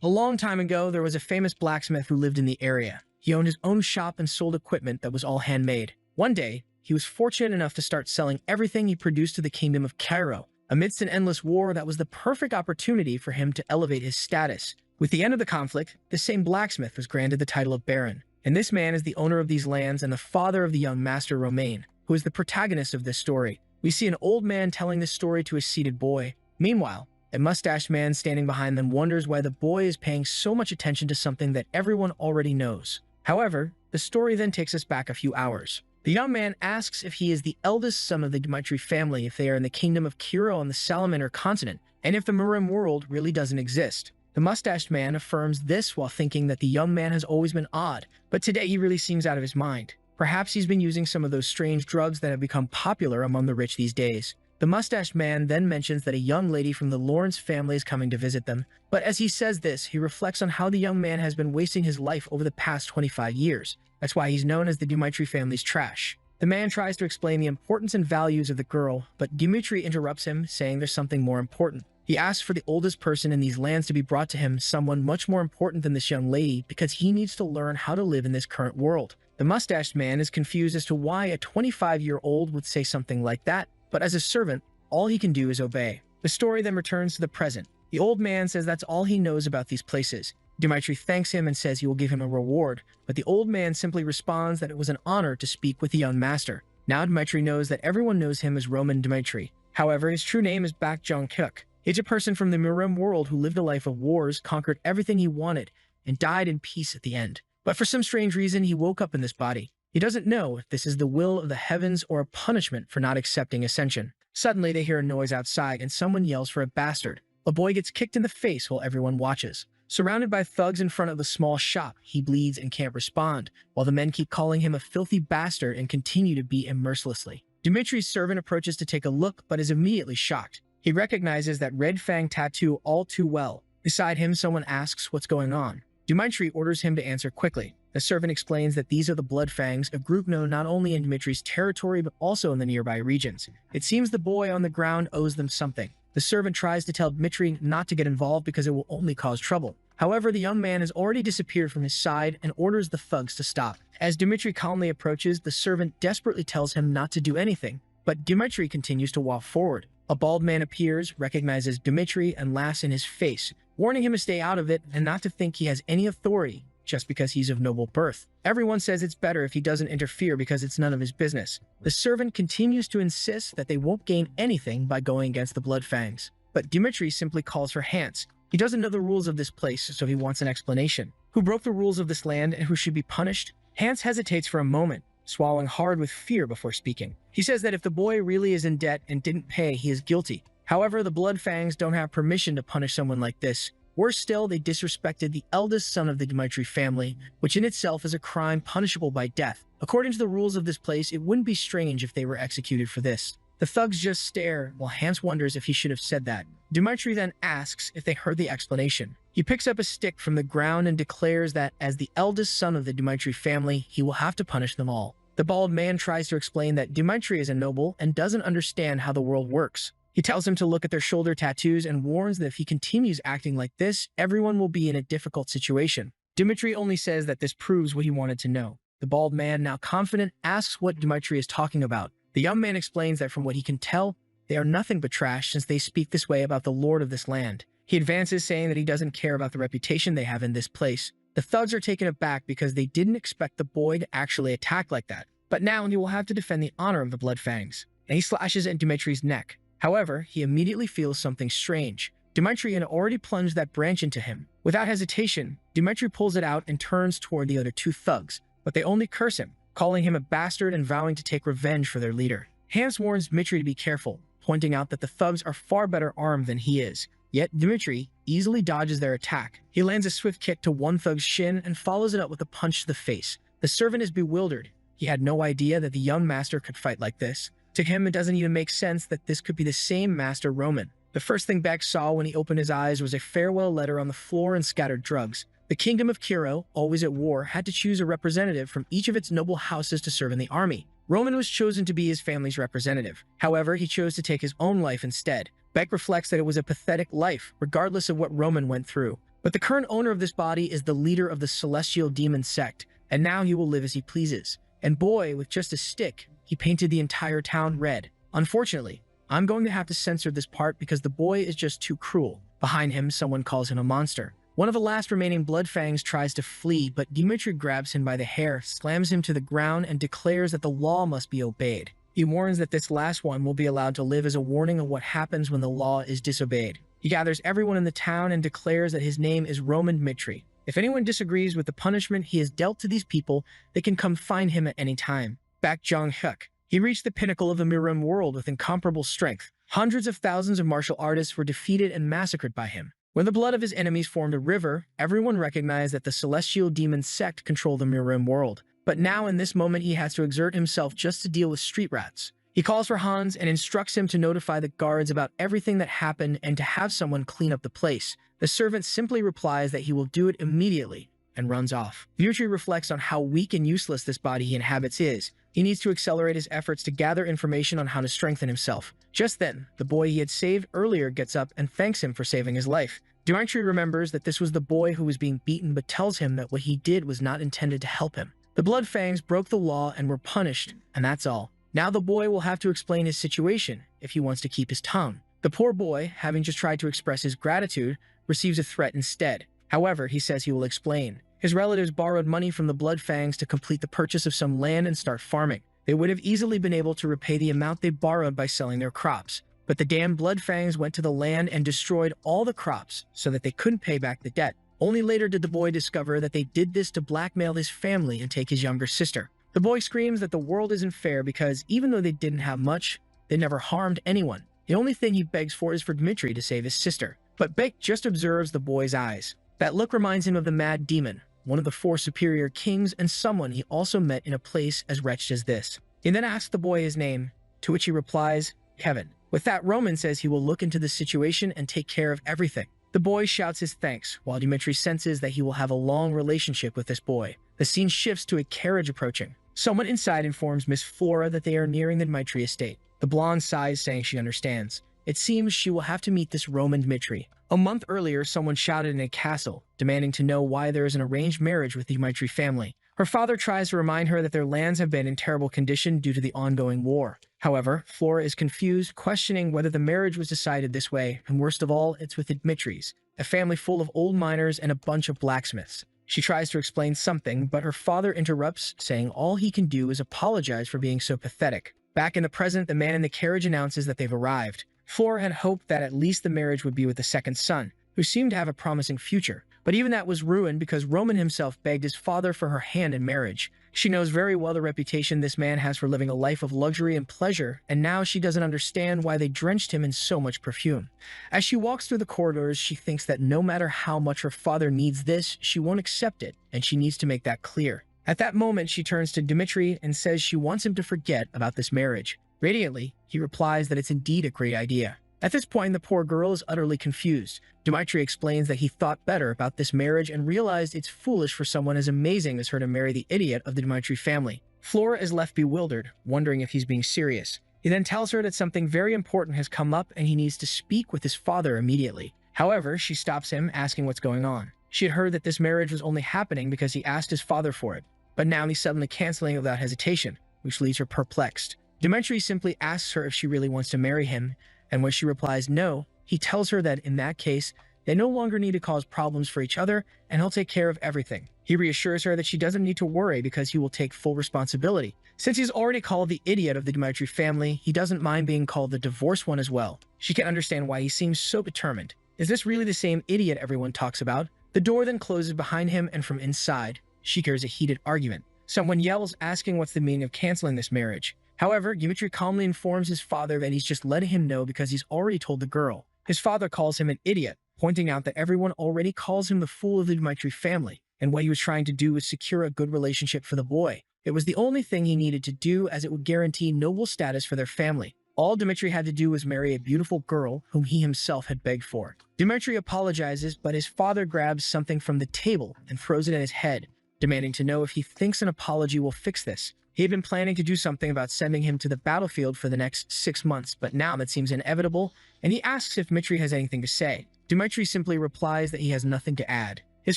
A long time ago, there was a famous blacksmith who lived in the area. He owned his own shop and sold equipment that was all handmade. One day, he was fortunate enough to start selling everything he produced to the kingdom of Cairo. Amidst an endless war, that was the perfect opportunity for him to elevate his status. With the end of the conflict, the same blacksmith was granted the title of Baron. And this man is the owner of these lands and the father of the young master Romain, who is the protagonist of this story. We see an old man telling this story to a seated boy. Meanwhile, a mustached man standing behind them wonders why the boy is paying so much attention to something that everyone already knows. However, the story then takes us back a few hours. The young man asks if he is the eldest son of the Dmitri family, if they are in the kingdom of Cairo on the Salamander continent, and if the Murim world really doesn't exist. The mustached man affirms this while thinking that the young man has always been odd, but today he really seems out of his mind. Perhaps he's been using some of those strange drugs that have become popular among the rich these days. The mustached man then mentions that a young lady from the Lawrence family is coming to visit them, but as he says this, he reflects on how the young man has been wasting his life over the past 25 years. That's why he's known as the Dmitri family's trash. The man tries to explain the importance and values of the girl, but Dmitri interrupts him, saying there's something more important. He asks for the oldest person in these lands to be brought to him, someone much more important than this young lady, because he needs to learn how to live in this current world. The mustached man is confused as to why a 25-year-old would say something like that, but as a servant, all he can do is obey. The story then returns to the present. The old man says that's all he knows about these places. Dmitri thanks him and says he will give him a reward, but the old man simply responds that it was an honor to speak with the young master. Now Dmitri knows that everyone knows him as Roman Dmitri. However, his true name is Bak Jong-kuk. He's a person from the Murim world who lived a life of wars, conquered everything he wanted, and died in peace at the end. But for some strange reason, he woke up in this body. He doesn't know if this is the will of the heavens or a punishment for not accepting ascension. Suddenly, they hear a noise outside and someone yells for a bastard. A boy gets kicked in the face while everyone watches. Surrounded by thugs in front of the small shop, he bleeds and can't respond, while the men keep calling him a filthy bastard and continue to beat him mercilessly. Dmitri's servant approaches to take a look but is immediately shocked. He recognizes that red fang tattoo all too well. Beside him, someone asks what's going on. Dmitri orders him to answer quickly. The servant explains that these are the Blood Fangs, a group known not only in Dmitri's territory but also in the nearby regions. It seems the boy on the ground owes them something. The servant tries to tell Dmitri not to get involved because it will only cause trouble. However, the young man has already disappeared from his side and orders the thugs to stop. As Dmitri calmly approaches, the servant desperately tells him not to do anything, but Dmitri continues to walk forward. A bald man appears, recognizes Dmitri, and laughs in his face, warning him to stay out of it and not to think he has any authority just because he's of noble birth. Everyone says it's better if he doesn't interfere because it's none of his business. The servant continues to insist that they won't gain anything by going against the Blood Fangs, but Dmitri simply calls for Hans. He doesn't know the rules of this place, so he wants an explanation. Who broke the rules of this land and who should be punished? Hans hesitates for a moment, swallowing hard with fear before speaking. He says that if the boy really is in debt and didn't pay, he is guilty. However, the Blood Fangs don't have permission to punish someone like this. Worse still, they disrespected the eldest son of the Dmitri family, which in itself is a crime punishable by death. According to the rules of this place, it wouldn't be strange if they were executed for this. The thugs just stare, while Hans wonders if he should have said that. Dmitri then asks if they heard the explanation. He picks up a stick from the ground and declares that as the eldest son of the Dmitri family, he will have to punish them all. The bald man tries to explain that Dmitri is a noble and doesn't understand how the world works. He tells him to look at their shoulder tattoos and warns that if he continues acting like this, everyone will be in a difficult situation. Dmitri only says that this proves what he wanted to know. The bald man, now confident, asks what Dmitri is talking about. The young man explains that from what he can tell, they are nothing but trash since they speak this way about the lord of this land. He advances, saying that he doesn't care about the reputation they have in this place. The thugs are taken aback because they didn't expect the boy to actually attack like that. But now he will have to defend the honor of the Blood Fangs. And he slashes at Dmitri's neck. However, he immediately feels something strange. Dmitri had already plunged that branch into him. Without hesitation, Dmitri pulls it out and turns toward the other two thugs, but they only curse him, calling him a bastard and vowing to take revenge for their leader. Hans warns Dmitri to be careful, pointing out that the thugs are far better armed than he is. Yet Dmitri easily dodges their attack. He lands a swift kick to one thug's shin and follows it up with a punch to the face. The servant is bewildered. He had no idea that the young master could fight like this. To him, it doesn't even make sense that this could be the same Master Roman. The first thing Beck saw when he opened his eyes was a farewell letter on the floor and scattered drugs. The kingdom of Cairo, always at war, had to choose a representative from each of its noble houses to serve in the army. Roman was chosen to be his family's representative. However, he chose to take his own life instead. Beck reflects that it was a pathetic life, regardless of what Roman went through. But the current owner of this body is the leader of the celestial demon sect, and now he will live as he pleases. And boy, with just a stick, he painted the entire town red. Unfortunately, I'm going to have to censor this part because the boy is just too cruel. Behind him, someone calls him a monster. One of the last remaining Bloodfangs tries to flee, but Dimitri grabs him by the hair, slams him to the ground, and declares that the law must be obeyed. He warns that this last one will be allowed to live as a warning of what happens when the law is disobeyed. He gathers everyone in the town and declares that his name is Roman Dmitri. If anyone disagrees with the punishment he has dealt to these people, they can come find him at any time. Back Jong-hyuk. He reached the pinnacle of the Mirim world with incomparable strength. Hundreds of thousands of martial artists were defeated and massacred by him. When the blood of his enemies formed a river, everyone recognized that the celestial demon sect controlled the Mirim world. But now in this moment he has to exert himself just to deal with street rats. He calls for Hans and instructs him to notify the guards about everything that happened and to have someone clean up the place. The servant simply replies that he will do it immediately and runs off. Dmitri reflects on how weak and useless this body he inhabits is. He needs to accelerate his efforts to gather information on how to strengthen himself. Just then, the boy he had saved earlier gets up and thanks him for saving his life. Dmitri remembers that this was the boy who was being beaten but tells him that what he did was not intended to help him. The Bloodfangs broke the law and were punished, and that's all. Now the boy will have to explain his situation if he wants to keep his tongue. The poor boy, having just tried to express his gratitude, receives a threat instead. However, he says he will explain. His relatives borrowed money from the Bloodfangs to complete the purchase of some land and start farming. They would have easily been able to repay the amount they borrowed by selling their crops. But the damned Bloodfangs went to the land and destroyed all the crops so that they couldn't pay back the debt. Only later did the boy discover that they did this to blackmail his family and take his younger sister. The boy screams that the world isn't fair because even though they didn't have much, they never harmed anyone. The only thing he begs for is for Dmitri to save his sister. But Beck just observes the boy's eyes. That look reminds him of the Mad Demon, one of the 4 superior kings and someone he also met in a place as wretched as this. He then asks the boy his name, to which he replies, Kevin. With that, Roman says he will look into the situation and take care of everything. The boy shouts his thanks, while Dmitri senses that he will have a long relationship with this boy. The scene shifts to a carriage approaching. Someone inside informs Miss Flora that they are nearing the Dmitri estate. The blonde sighs, saying she understands. It seems she will have to meet this Roman Dmitri. A month earlier, someone shouted in a castle, demanding to know why there is an arranged marriage with the Dmitri family. Her father tries to remind her that their lands have been in terrible condition due to the ongoing war. However, Flora is confused, questioning whether the marriage was decided this way, and worst of all, it's with the Dmitris, a family full of old miners and a bunch of blacksmiths. She tries to explain something, but her father interrupts, saying all he can do is apologize for being so pathetic. Back in the present, the man in the carriage announces that they've arrived. Flora had hoped that at least the marriage would be with the second son, who seemed to have a promising future. But even that was ruined because Roman himself begged his father for her hand in marriage. She knows very well the reputation this man has for living a life of luxury and pleasure, and now she doesn't understand why they drenched him in so much perfume. As she walks through the corridors, she thinks that no matter how much her father needs this, she won't accept it, and she needs to make that clear. At that moment, she turns to Dmitri and says she wants him to forget about this marriage. Radiantly, he replies that it's indeed a great idea. At this point, the poor girl is utterly confused. Dmitri explains that he thought better about this marriage and realized it's foolish for someone as amazing as her to marry the idiot of the Dmitri family. Flora is left bewildered, wondering if he's being serious. He then tells her that something very important has come up and he needs to speak with his father immediately. However, she stops him, asking what's going on. She had heard that this marriage was only happening because he asked his father for it, but now he's suddenly canceling it without hesitation, which leaves her perplexed. Dmitri simply asks her if she really wants to marry him, and when she replies no, he tells her that in that case, they no longer need to cause problems for each other and he'll take care of everything. He reassures her that she doesn't need to worry because he will take full responsibility. Since he's already called the idiot of the Dmitri family, he doesn't mind being called the divorced one as well. She can understand why he seems so determined. Is this really the same idiot everyone talks about? The door then closes behind him and from inside, she hears a heated argument. Someone yells, asking what's the meaning of canceling this marriage. However, Dmitri calmly informs his father that he's just letting him know because he's already told the girl. His father calls him an idiot, pointing out that everyone already calls him the fool of the Dmitri family, and what he was trying to do was secure a good relationship for the boy. It was the only thing he needed to do as it would guarantee noble status for their family. All Dmitri had to do was marry a beautiful girl whom he himself had begged for. Dmitri apologizes, but his father grabs something from the table and throws it at his head, demanding to know if he thinks an apology will fix this. He had been planning to do something about sending him to the battlefield for the next 6 months, but now that seems inevitable, and he asks if Dmitri has anything to say. Dmitri simply replies that he has nothing to add. His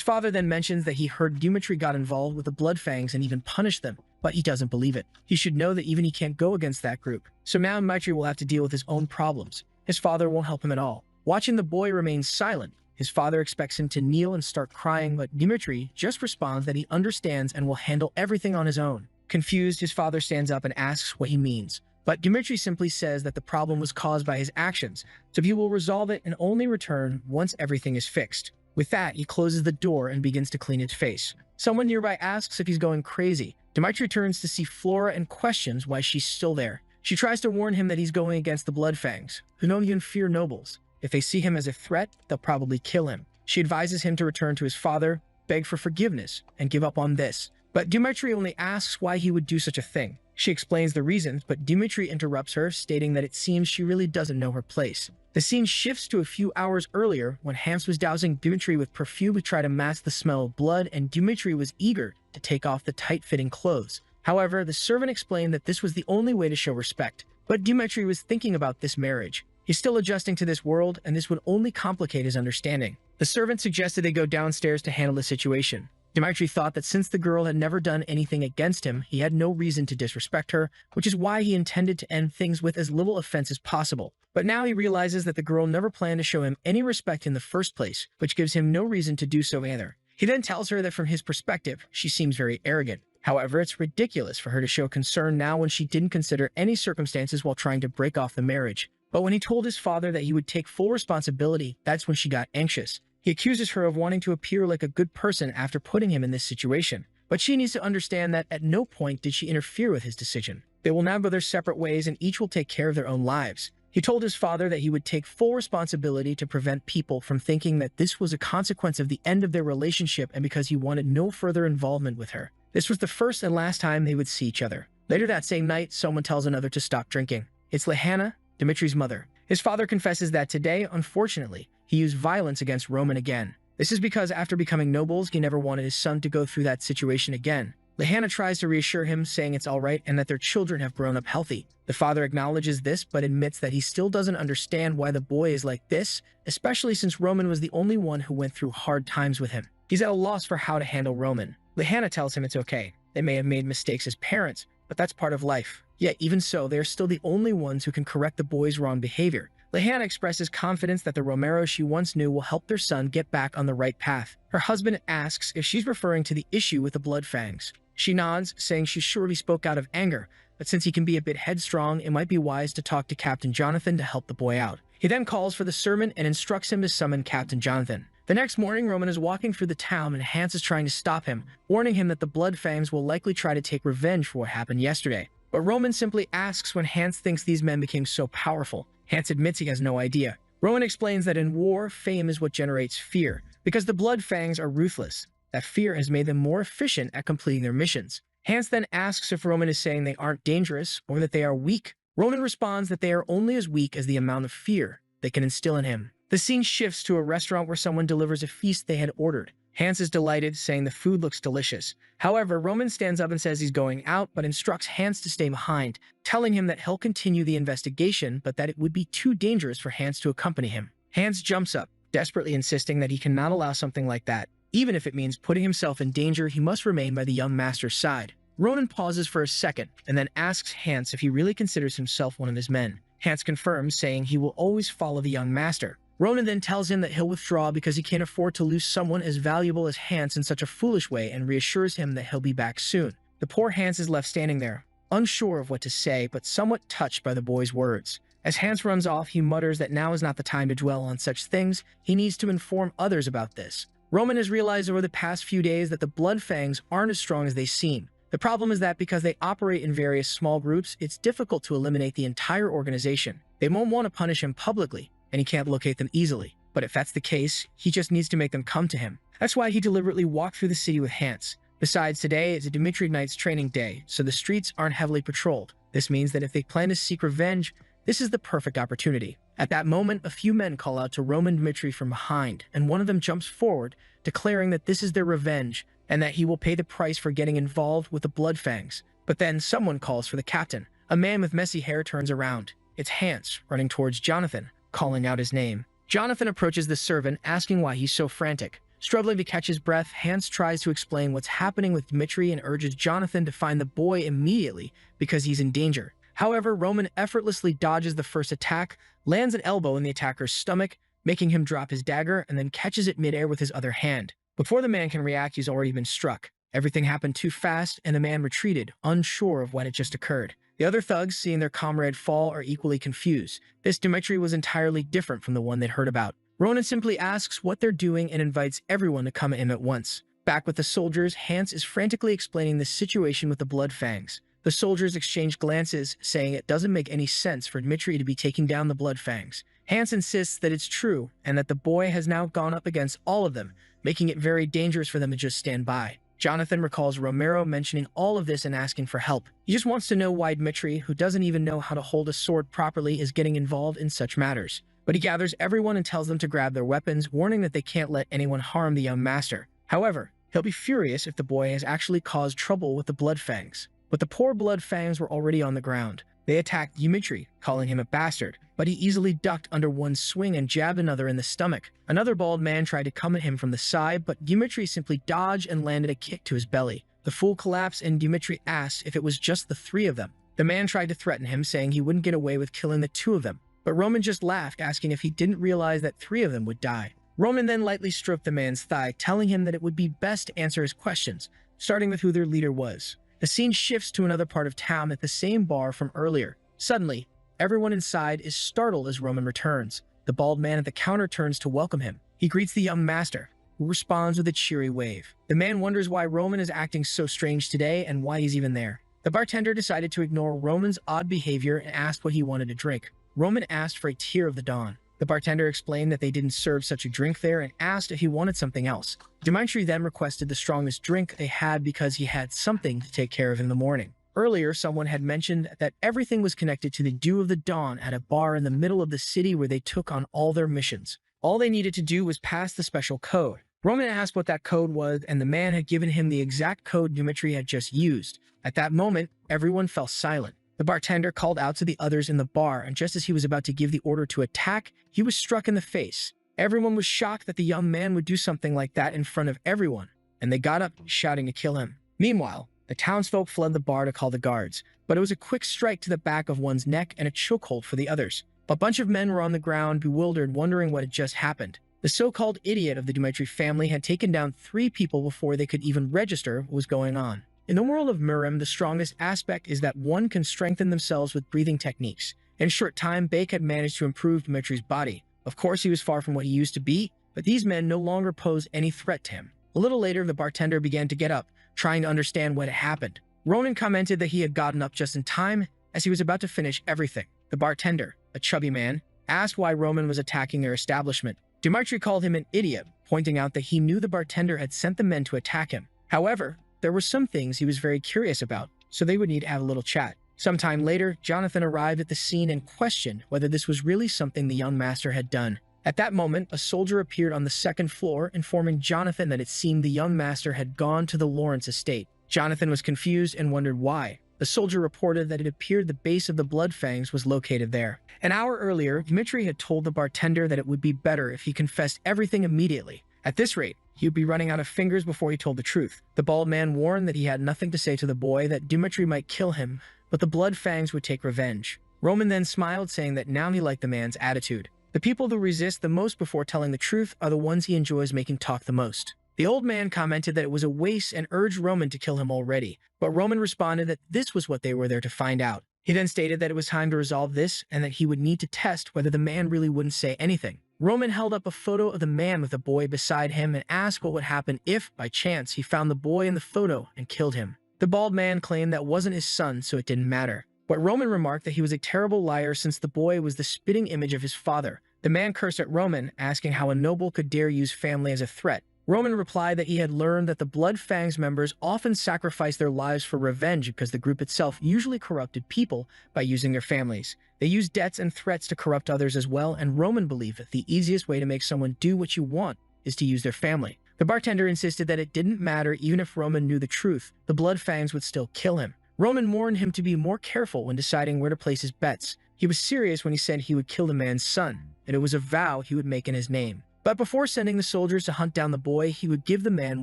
father then mentions that he heard Dmitri got involved with the Bloodfangs and even punished them, but he doesn't believe it. He should know that even he can't go against that group. So now Dmitri will have to deal with his own problems. His father won't help him at all. Watching the boy remain silent, his father expects him to kneel and start crying, but Dmitri just responds that he understands and will handle everything on his own. Confused, his father stands up and asks what he means. But Dmitri simply says that the problem was caused by his actions, so he will resolve it and only return once everything is fixed. With that, he closes the door and begins to clean his face. Someone nearby asks if he's going crazy. Dmitri turns to see Flora and questions why she's still there. She tries to warn him that he's going against the Bloodfangs, who don't even fear nobles. If they see him as a threat, they'll probably kill him. She advises him to return to his father, beg for forgiveness, and give up on this. But Dmitri only asks why he would do such a thing. She explains the reasons, but Dmitri interrupts her, stating that it seems she really doesn't know her place. The scene shifts to a few hours earlier when Hans was dousing Dmitri with perfume to try to mask the smell of blood, and Dmitri was eager to take off the tight-fitting clothes. However, the servant explained that this was the only way to show respect. But Dmitri was thinking about this marriage. He's still adjusting to this world, and this would only complicate his understanding. The servant suggested they go downstairs to handle the situation. Dmitri thought that since the girl had never done anything against him, he had no reason to disrespect her, which is why he intended to end things with as little offense as possible. But now he realizes that the girl never planned to show him any respect in the first place, which gives him no reason to do so either. He then tells her that from his perspective, she seems very arrogant. However, it's ridiculous for her to show concern now when she didn't consider any circumstances while trying to break off the marriage. But when he told his father that he would take full responsibility, that's when she got anxious. He accuses her of wanting to appear like a good person after putting him in this situation. But she needs to understand that at no point did she interfere with his decision. They will now go their separate ways and each will take care of their own lives. He told his father that he would take full responsibility to prevent people from thinking that this was a consequence of the end of their relationship and because he wanted no further involvement with her. This was the first and last time they would see each other. Later that same night, someone tells another to stop drinking. It's Lehanna, Dmitri's mother. His father confesses that today, unfortunately, he used violence against Roman again. This is because after becoming nobles, he never wanted his son to go through that situation again. Lehanna tries to reassure him, saying it's alright and that their children have grown up healthy. The father acknowledges this, but admits that he still doesn't understand why the boy is like this, especially since Roman was the only one who went through hard times with him. He's at a loss for how to handle Roman. Lehanna tells him it's okay. They may have made mistakes as parents, but that's part of life. Yet even so, they are still the only ones who can correct the boy's wrong behavior. Lehanna expresses confidence that the Romero she once knew will help their son get back on the right path. Her husband asks if she's referring to the issue with the Bloodfangs. She nods, saying she surely spoke out of anger, but since he can be a bit headstrong, it might be wise to talk to Captain Jonathan to help the boy out. He then calls for the servant and instructs him to summon Captain Jonathan. The next morning, Roman is walking through the town and Hans is trying to stop him, warning him that the Bloodfangs will likely try to take revenge for what happened yesterday. But Roman simply asks when Hans thinks these men became so powerful. Hans admits he has no idea. Roman explains that in war, fame is what generates fear. Because the Bloodfangs are ruthless, that fear has made them more efficient at completing their missions. Hans then asks if Roman is saying they aren't dangerous or that they are weak. Roman responds that they are only as weak as the amount of fear they can instill in him. The scene shifts to a restaurant where someone delivers a feast they had ordered. Hans is delighted, saying the food looks delicious. However, Roman stands up and says he's going out, but instructs Hans to stay behind, telling him that he'll continue the investigation, but that it would be too dangerous for Hans to accompany him. Hans jumps up, desperately insisting that he cannot allow something like that. Even if it means putting himself in danger, he must remain by the young master's side. Roman pauses for a second, and then asks Hans if he really considers himself one of his men. Hans confirms, saying he will always follow the young master. Roman then tells him that he'll withdraw because he can't afford to lose someone as valuable as Hans in such a foolish way and reassures him that he'll be back soon. The poor Hans is left standing there, unsure of what to say but somewhat touched by the boy's words. As Hans runs off, he mutters that now is not the time to dwell on such things, he needs to inform others about this. Roman has realized over the past few days that the Bloodfangs aren't as strong as they seem. The problem is that because they operate in various small groups, it's difficult to eliminate the entire organization. They won't want to punish him publicly, and he can't locate them easily. But if that's the case, he just needs to make them come to him. That's why he deliberately walked through the city with Hans. Besides, today is a Dmitri Knight's training day, so the streets aren't heavily patrolled. This means that if they plan to seek revenge, this is the perfect opportunity. At that moment, a few men call out to Roman Dmitri from behind, and one of them jumps forward, declaring that this is their revenge, and that he will pay the price for getting involved with the Bloodfangs. But then someone calls for the captain. A man with messy hair turns around. It's Hans, running towards Jonathan, calling out his name. Jonathan approaches the servant, asking why he's so frantic. Struggling to catch his breath, Hans tries to explain what's happening with Dmitri and urges Jonathan to find the boy immediately because he's in danger. However, Roman effortlessly dodges the first attack, lands an elbow in the attacker's stomach, making him drop his dagger, and then catches it midair with his other hand. Before the man can react, he's already been struck. Everything happened too fast, and the man retreated, unsure of what had just occurred. The other thugs, seeing their comrade fall, are equally confused. This Dmitri was entirely different from the one they'd heard about. Ronan simply asks what they're doing and invites everyone to come at him at once. Back with the soldiers, Hans is frantically explaining the situation with the blood fangs. The soldiers exchange glances, saying it doesn't make any sense for Dmitri to be taking down the blood fangs. Hans insists that it's true, and that the boy has now gone up against all of them, making it very dangerous for them to just stand by. Jonathan recalls Romero mentioning all of this and asking for help. He just wants to know why Dmitri, who doesn't even know how to hold a sword properly, is getting involved in such matters. But he gathers everyone and tells them to grab their weapons, warning that they can't let anyone harm the young master. However, he'll be furious if the boy has actually caused trouble with the blood fangs. But the poor blood fangs were already on the ground. They attacked Dmitri, calling him a bastard, but he easily ducked under one swing and jabbed another in the stomach. Another bald man tried to come at him from the side, but Dmitri simply dodged and landed a kick to his belly. The fool collapsed, and Dmitri asked if it was just the three of them. The man tried to threaten him, saying he wouldn't get away with killing the two of them. But Roman just laughed, asking if he didn't realize that three of them would die. Roman then lightly stroked the man's thigh, telling him that it would be best to answer his questions, starting with who their leader was. The scene shifts to another part of town at the same bar from earlier. Suddenly, everyone inside is startled as Roman returns. The bald man at the counter turns to welcome him. He greets the young master, who responds with a cheery wave. The man wonders why Roman is acting so strange today and why he's even there. The bartender decided to ignore Roman's odd behavior and asked what he wanted to drink. Roman asked for a tear of the dawn. The bartender explained that they didn't serve such a drink there and asked if he wanted something else. Dmitri then requested the strongest drink they had because he had something to take care of in the morning. Earlier, someone had mentioned that everything was connected to the dew of the dawn at a bar in the middle of the city where they took on all their missions. All they needed to do was pass the special code. Roman asked what that code was, and the man had given him the exact code Dmitri had just used. At that moment, everyone fell silent. The bartender called out to the others in the bar, and just as he was about to give the order to attack, he was struck in the face. Everyone was shocked that the young man would do something like that in front of everyone, and they got up, shouting to kill him. Meanwhile, the townsfolk fled the bar to call the guards, but it was a quick strike to the back of one's neck and a chokehold for the others. A bunch of men were on the ground, bewildered, wondering what had just happened. The so-called idiot of the Dmitri family had taken down 3 people before they could even register what was going on. In the world of Murim, the strongest aspect is that one can strengthen themselves with breathing techniques. In a short time, Bake had managed to improve Dmitri's body. Of course, he was far from what he used to be, but these men no longer posed any threat to him. A little later, the bartender began to get up, trying to understand what had happened. Ronan commented that he had gotten up just in time, as he was about to finish everything. The bartender, a chubby man, asked why Roman was attacking their establishment. Dmitri called him an idiot, pointing out that he knew the bartender had sent the men to attack him. However, there were some things he was very curious about, so they would need to have a little chat. Sometime later, Jonathan arrived at the scene and questioned whether this was really something the young master had done. At that moment, a soldier appeared on the second floor, informing Jonathan that it seemed the young master had gone to the Lawrence estate. Jonathan was confused and wondered why. The soldier reported that it appeared the base of the blood fangs was located there. An hour earlier, Dmitri had told the bartender that it would be better if he confessed everything immediately. At this rate, he would be running out of fingers before he told the truth. The bald man warned that he had nothing to say to the boy, that Dmitri might kill him, but the blood fangs would take revenge. Roman then smiled, saying that now he liked the man's attitude. The people who resist the most before telling the truth are the ones he enjoys making talk the most. The old man commented that it was a waste and urged Roman to kill him already, but Roman responded that this was what they were there to find out. He then stated that it was time to resolve this and that he would need to test whether the man really wouldn't say anything. Roman held up a photo of the man with the boy beside him and asked what would happen if, by chance, he found the boy in the photo and killed him. The bald man claimed that wasn't his son, so it didn't matter. But Roman remarked that he was a terrible liar since the boy was the spitting image of his father. The man cursed at Roman, asking how a noble could dare use family as a threat. Roman replied that he had learned that the Blood Fangs members often sacrificed their lives for revenge because the group itself usually corrupted people by using their families. They used debts and threats to corrupt others as well, and Roman believed that the easiest way to make someone do what you want is to use their family. The bartender insisted that it didn't matter even if Roman knew the truth, the Blood Fangs would still kill him. Roman warned him to be more careful when deciding where to place his bets. He was serious when he said he would kill the man's son, and it was a vow he would make in his name. But before sending the soldiers to hunt down the boy, he would give the man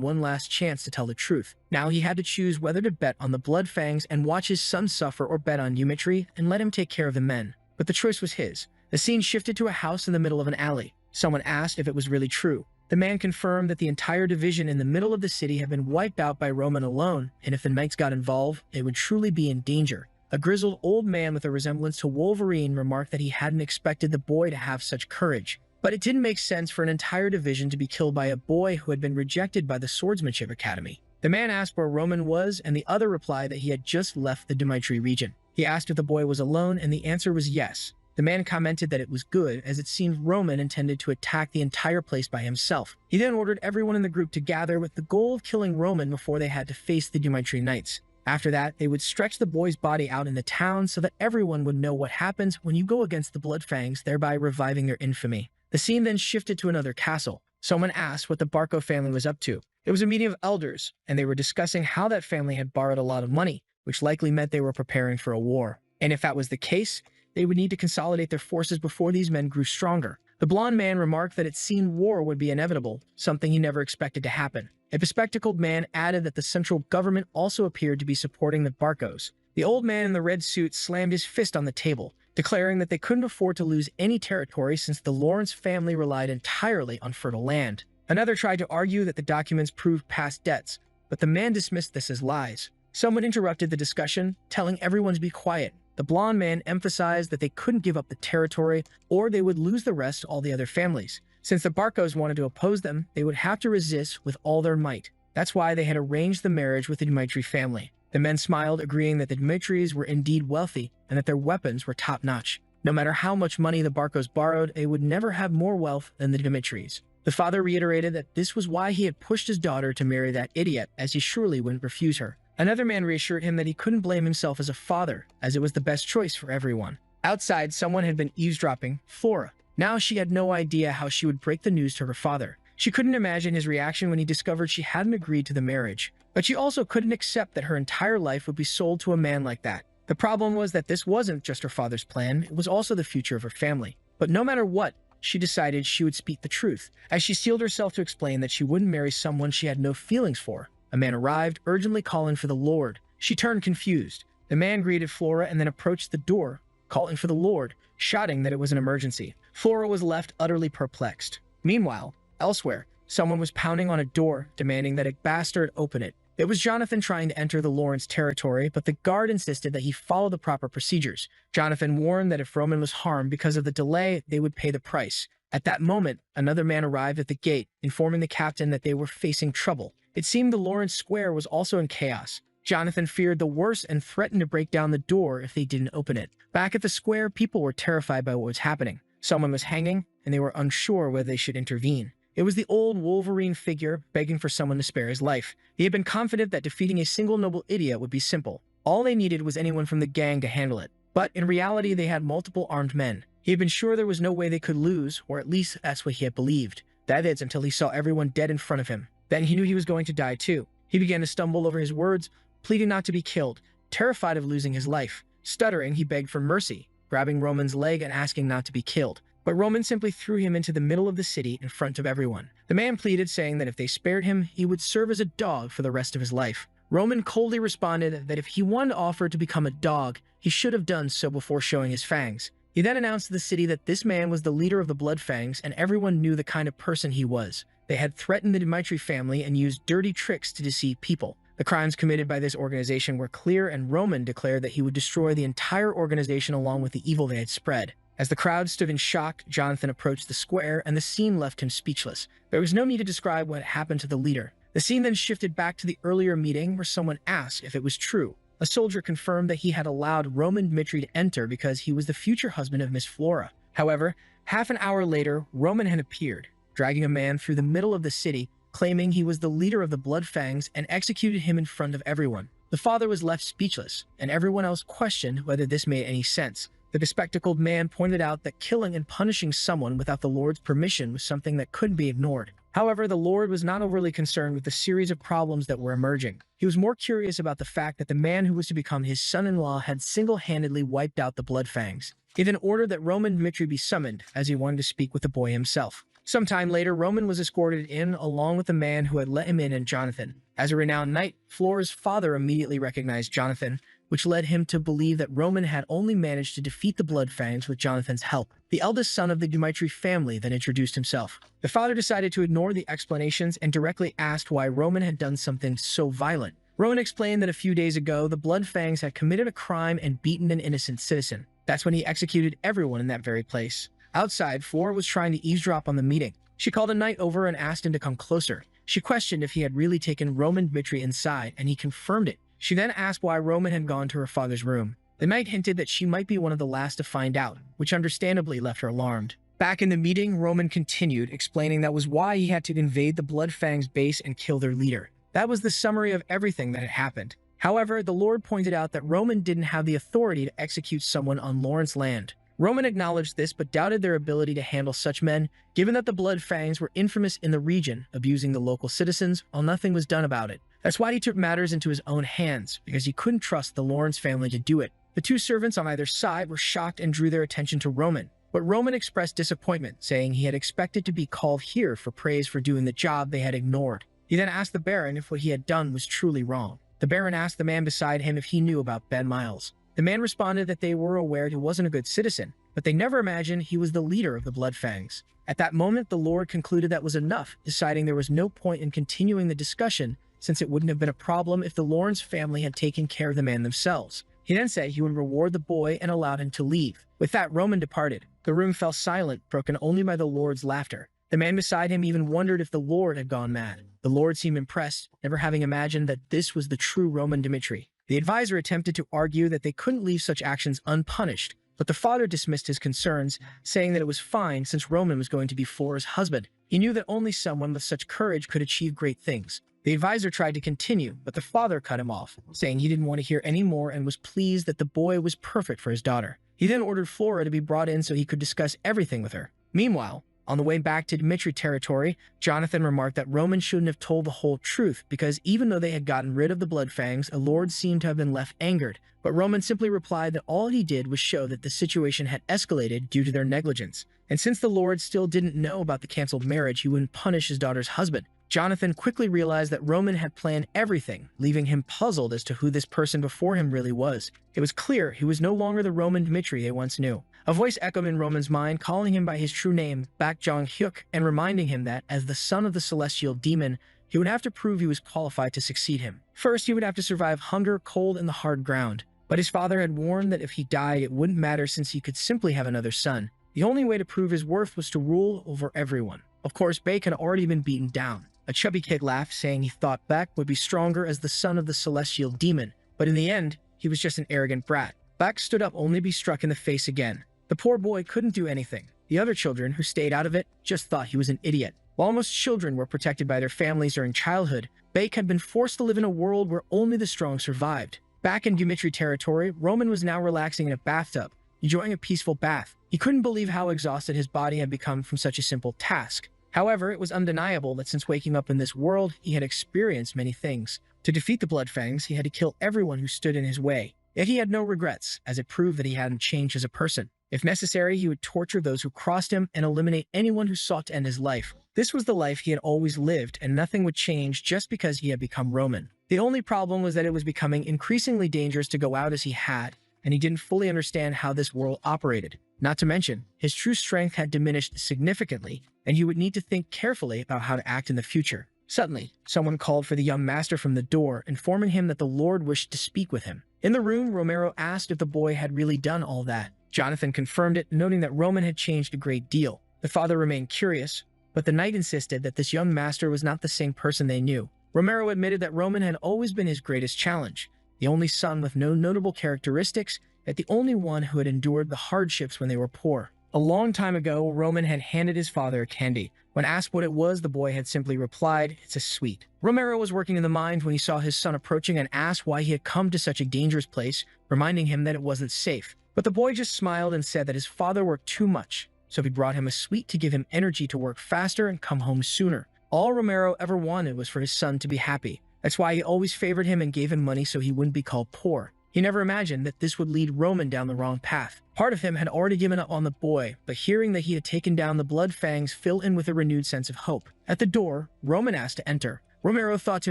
one last chance to tell the truth. Now he had to choose whether to bet on the blood fangs and watch his son suffer, or bet on Yumitri and let him take care of the men. But the choice was his. The scene shifted to a house in the middle of an alley. Someone asked if it was really true. The man confirmed that the entire division in the middle of the city had been wiped out by Roman alone, and if the knights got involved, it would truly be in danger. A grizzled old man with a resemblance to Wolverine remarked that he hadn't expected the boy to have such courage. But it didn't make sense for an entire division to be killed by a boy who had been rejected by the Swordsmanship Academy. The man asked where Roman was, and the other replied that he had just left the Dmitri region. He asked if the boy was alone, and the answer was yes. The man commented that it was good, as it seemed Roman intended to attack the entire place by himself. He then ordered everyone in the group to gather with the goal of killing Roman before they had to face the Dmitri Knights. After that, they would stretch the boy's body out in the town so that everyone would know what happens when you go against the Bloodfangs, thereby reviving their infamy. The scene then shifted to another castle. Someone asked what the Barco family was up to. It was a meeting of elders, and they were discussing how that family had borrowed a lot of money, which likely meant they were preparing for a war. And if that was the case, they would need to consolidate their forces before these men grew stronger. The blonde man remarked that it seemed war would be inevitable, something he never expected to happen. A bespectacled man added that the central government also appeared to be supporting the Barcos. The old man in the red suit slammed his fist on the table, declaring that they couldn't afford to lose any territory since the Lawrence family relied entirely on fertile land. Another tried to argue that the documents proved past debts, but the man dismissed this as lies. Someone interrupted the discussion, telling everyone to be quiet. The blonde man emphasized that they couldn't give up the territory, or they would lose the rest to all the other families. Since the Barcos wanted to oppose them, they would have to resist with all their might. That's why they had arranged the marriage with the Dmitri family. The men smiled, agreeing that the Dmitris were indeed wealthy and that their weapons were top-notch. No matter how much money the Barcos borrowed, they would never have more wealth than the Dmitris. The father reiterated that this was why he had pushed his daughter to marry that idiot, as he surely wouldn't refuse her. Another man reassured him that he couldn't blame himself as a father, as it was the best choice for everyone. Outside, someone had been eavesdropping, Flora. Now she had no idea how she would break the news to her father. She couldn't imagine his reaction when he discovered she hadn't agreed to the marriage. But she also couldn't accept that her entire life would be sold to a man like that. The problem was that this wasn't just her father's plan, it was also the future of her family. But no matter what, she decided she would speak the truth, as she steeled herself to explain that she wouldn't marry someone she had no feelings for. A man arrived, urgently calling for the Lord. She turned confused. The man greeted Flora and then approached the door, calling for the Lord, shouting that it was an emergency. Flora was left utterly perplexed. Meanwhile, elsewhere, someone was pounding on a door, demanding that a bastard open it. It was Jonathan trying to enter the Lawrence territory, but the guard insisted that he follow the proper procedures. Jonathan warned that if Roman was harmed because of the delay, they would pay the price. At that moment, another man arrived at the gate, informing the captain that they were facing trouble. It seemed the Lawrence Square was also in chaos. Jonathan feared the worst and threatened to break down the door if they didn't open it. Back at the square, people were terrified by what was happening. Someone was hanging, and they were unsure whether they should intervene. It was the old Wolverine figure begging for someone to spare his life. He had been confident that defeating a single noble idiot would be simple. All they needed was anyone from the gang to handle it. But in reality, they had multiple armed men. He had been sure there was no way they could lose, or at least that's what he had believed. That is, until he saw everyone dead in front of him. Then he knew he was going to die too. He began to stumble over his words, pleading not to be killed, terrified of losing his life. Stuttering, he begged for mercy, grabbing Roman's leg and asking not to be killed. But Roman simply threw him into the middle of the city in front of everyone. The man pleaded, saying that if they spared him, he would serve as a dog for the rest of his life. Roman coldly responded that if he wanted to offer to become a dog, he should have done so before showing his fangs. He then announced to the city that this man was the leader of the Bloodfangs, and everyone knew the kind of person he was. They had threatened the Dmitri family and used dirty tricks to deceive people. The crimes committed by this organization were clear, and Roman declared that he would destroy the entire organization along with the evil they had spread. As the crowd stood in shock, Jonathan approached the square, and the scene left him speechless. There was no need to describe what happened to the leader. The scene then shifted back to the earlier meeting where someone asked if it was true. A soldier confirmed that he had allowed Roman Dmitri to enter because he was the future husband of Miss Flora. However, half an hour later, Roman had appeared, dragging a man through the middle of the city, claiming he was the leader of the Bloodfangs, and executed him in front of everyone. The father was left speechless, and everyone else questioned whether this made any sense. The bespectacled man pointed out that killing and punishing someone without the Lord's permission was something that couldn't be ignored. However, the Lord was not overly concerned with the series of problems that were emerging. He was more curious about the fact that the man who was to become his son-in-law had single-handedly wiped out the Bloodfangs. He then ordered that Roman Dmitri be summoned, as he wanted to speak with the boy himself. Sometime later, Roman was escorted in along with the man who had let him in and Jonathan. As a renowned knight, Flora's father immediately recognized Jonathan, which led him to believe that Roman had only managed to defeat the Bloodfangs with Jonathan's help. The eldest son of the Dmitri family then introduced himself. The father decided to ignore the explanations and directly asked why Roman had done something so violent. Roman explained that a few days ago, the Bloodfangs had committed a crime and beaten an innocent citizen. That's when he executed everyone in that very place. Outside, Flora was trying to eavesdrop on the meeting. She called a knight over and asked him to come closer. She questioned if he had really taken Roman Dmitri inside, and he confirmed it. She then asked why Roman had gone to her father's room. The knight hinted that she might be one of the last to find out, which understandably left her alarmed. Back in the meeting, Roman continued, explaining that was why he had to invade the Bloodfang's base and kill their leader. That was the summary of everything that had happened. However, the Lord pointed out that Roman didn't have the authority to execute someone on Lawrence land. Roman acknowledged this but doubted their ability to handle such men, given that the Bloodfangs were infamous in the region, abusing the local citizens while nothing was done about it. That's why he took matters into his own hands, because he couldn't trust the Lawrence family to do it. The two servants on either side were shocked and drew their attention to Roman. But Roman expressed disappointment, saying he had expected to be called here for praise for doing the job they had ignored. He then asked the Baron if what he had done was truly wrong. The Baron asked the man beside him if he knew about Ben Miles. The man responded that they were aware he wasn't a good citizen, but they never imagined he was the leader of the Bloodfangs. At that moment, the Lord concluded that was enough, deciding there was no point in continuing the discussion since it wouldn't have been a problem if the Lawrence family had taken care of the man themselves. He then said he would reward the boy and allowed him to leave. With that, Roman departed. The room fell silent, broken only by the Lord's laughter. The man beside him even wondered if the Lord had gone mad. The Lord seemed impressed, never having imagined that this was the true Roman Dmitri. The advisor attempted to argue that they couldn't leave such actions unpunished, but the father dismissed his concerns, saying that it was fine since Roman was going to be Flora's husband. He knew that only someone with such courage could achieve great things. The advisor tried to continue, but the father cut him off, saying he didn't want to hear any more and was pleased that the boy was perfect for his daughter. He then ordered Flora to be brought in so he could discuss everything with her. Meanwhile, on the way back to Dmitri territory, Jonathan remarked that Roman shouldn't have told the whole truth because even though they had gotten rid of the Bloodfangs, a lord seemed to have been left angered. But Roman simply replied that all he did was show that the situation had escalated due to their negligence. And since the lord still didn't know about the canceled marriage, he wouldn't punish his daughter's husband. Jonathan quickly realized that Roman had planned everything, leaving him puzzled as to who this person before him really was. It was clear he was no longer the Roman Dmitri they once knew. A voice echoed in Roman's mind, calling him by his true name, Bak Jong-hyuk, and reminding him that, as the son of the celestial demon, he would have to prove he was qualified to succeed him. First, he would have to survive hunger, cold, and the hard ground. But his father had warned that if he died, it wouldn't matter since he could simply have another son. The only way to prove his worth was to rule over everyone. Of course, Bak had already been beaten down. A chubby kid laughed, saying he thought Bak would be stronger as the son of the celestial demon, but in the end, he was just an arrogant brat. Bak stood up only to be struck in the face again. The poor boy couldn't do anything. The other children, who stayed out of it, just thought he was an idiot. While most children were protected by their families during childhood, Bak had been forced to live in a world where only the strong survived. Back in Dmitri territory, Roman was now relaxing in a bathtub, enjoying a peaceful bath. He couldn't believe how exhausted his body had become from such a simple task. However, it was undeniable that since waking up in this world, he had experienced many things. To defeat the Bloodfangs, he had to kill everyone who stood in his way. Yet he had no regrets, as it proved that he hadn't changed as a person. If necessary, he would torture those who crossed him and eliminate anyone who sought to end his life. This was the life he had always lived, and nothing would change just because he had become Roman. The only problem was that it was becoming increasingly dangerous to go out as he had, and he didn't fully understand how this world operated. Not to mention, his true strength had diminished significantly, and he would need to think carefully about how to act in the future. Suddenly, someone called for the young master from the door, informing him that the Lord wished to speak with him. In the room, Romero asked if the boy had really done all that. Jonathan confirmed it, noting that Roman had changed a great deal. The father remained curious, but the knight insisted that this young master was not the same person they knew. Romero admitted that Roman had always been his greatest challenge, the only son with no notable characteristics, yet the only one who had endured the hardships when they were poor. A long time ago, Roman had handed his father a candy. When asked what it was, the boy had simply replied, "It's a sweet." Romero was working in the mines when he saw his son approaching and asked why he had come to such a dangerous place, reminding him that it wasn't safe. But the boy just smiled and said that his father worked too much, so he brought him a sweet to give him energy to work faster and come home sooner. All Romero ever wanted was for his son to be happy. That's why he always favored him and gave him money so he wouldn't be called poor. He never imagined that this would lead Roman down the wrong path. Part of him had already given up on the boy, but hearing that he had taken down the blood fangs filled him with a renewed sense of hope. At the door, Roman asked to enter. Romero thought to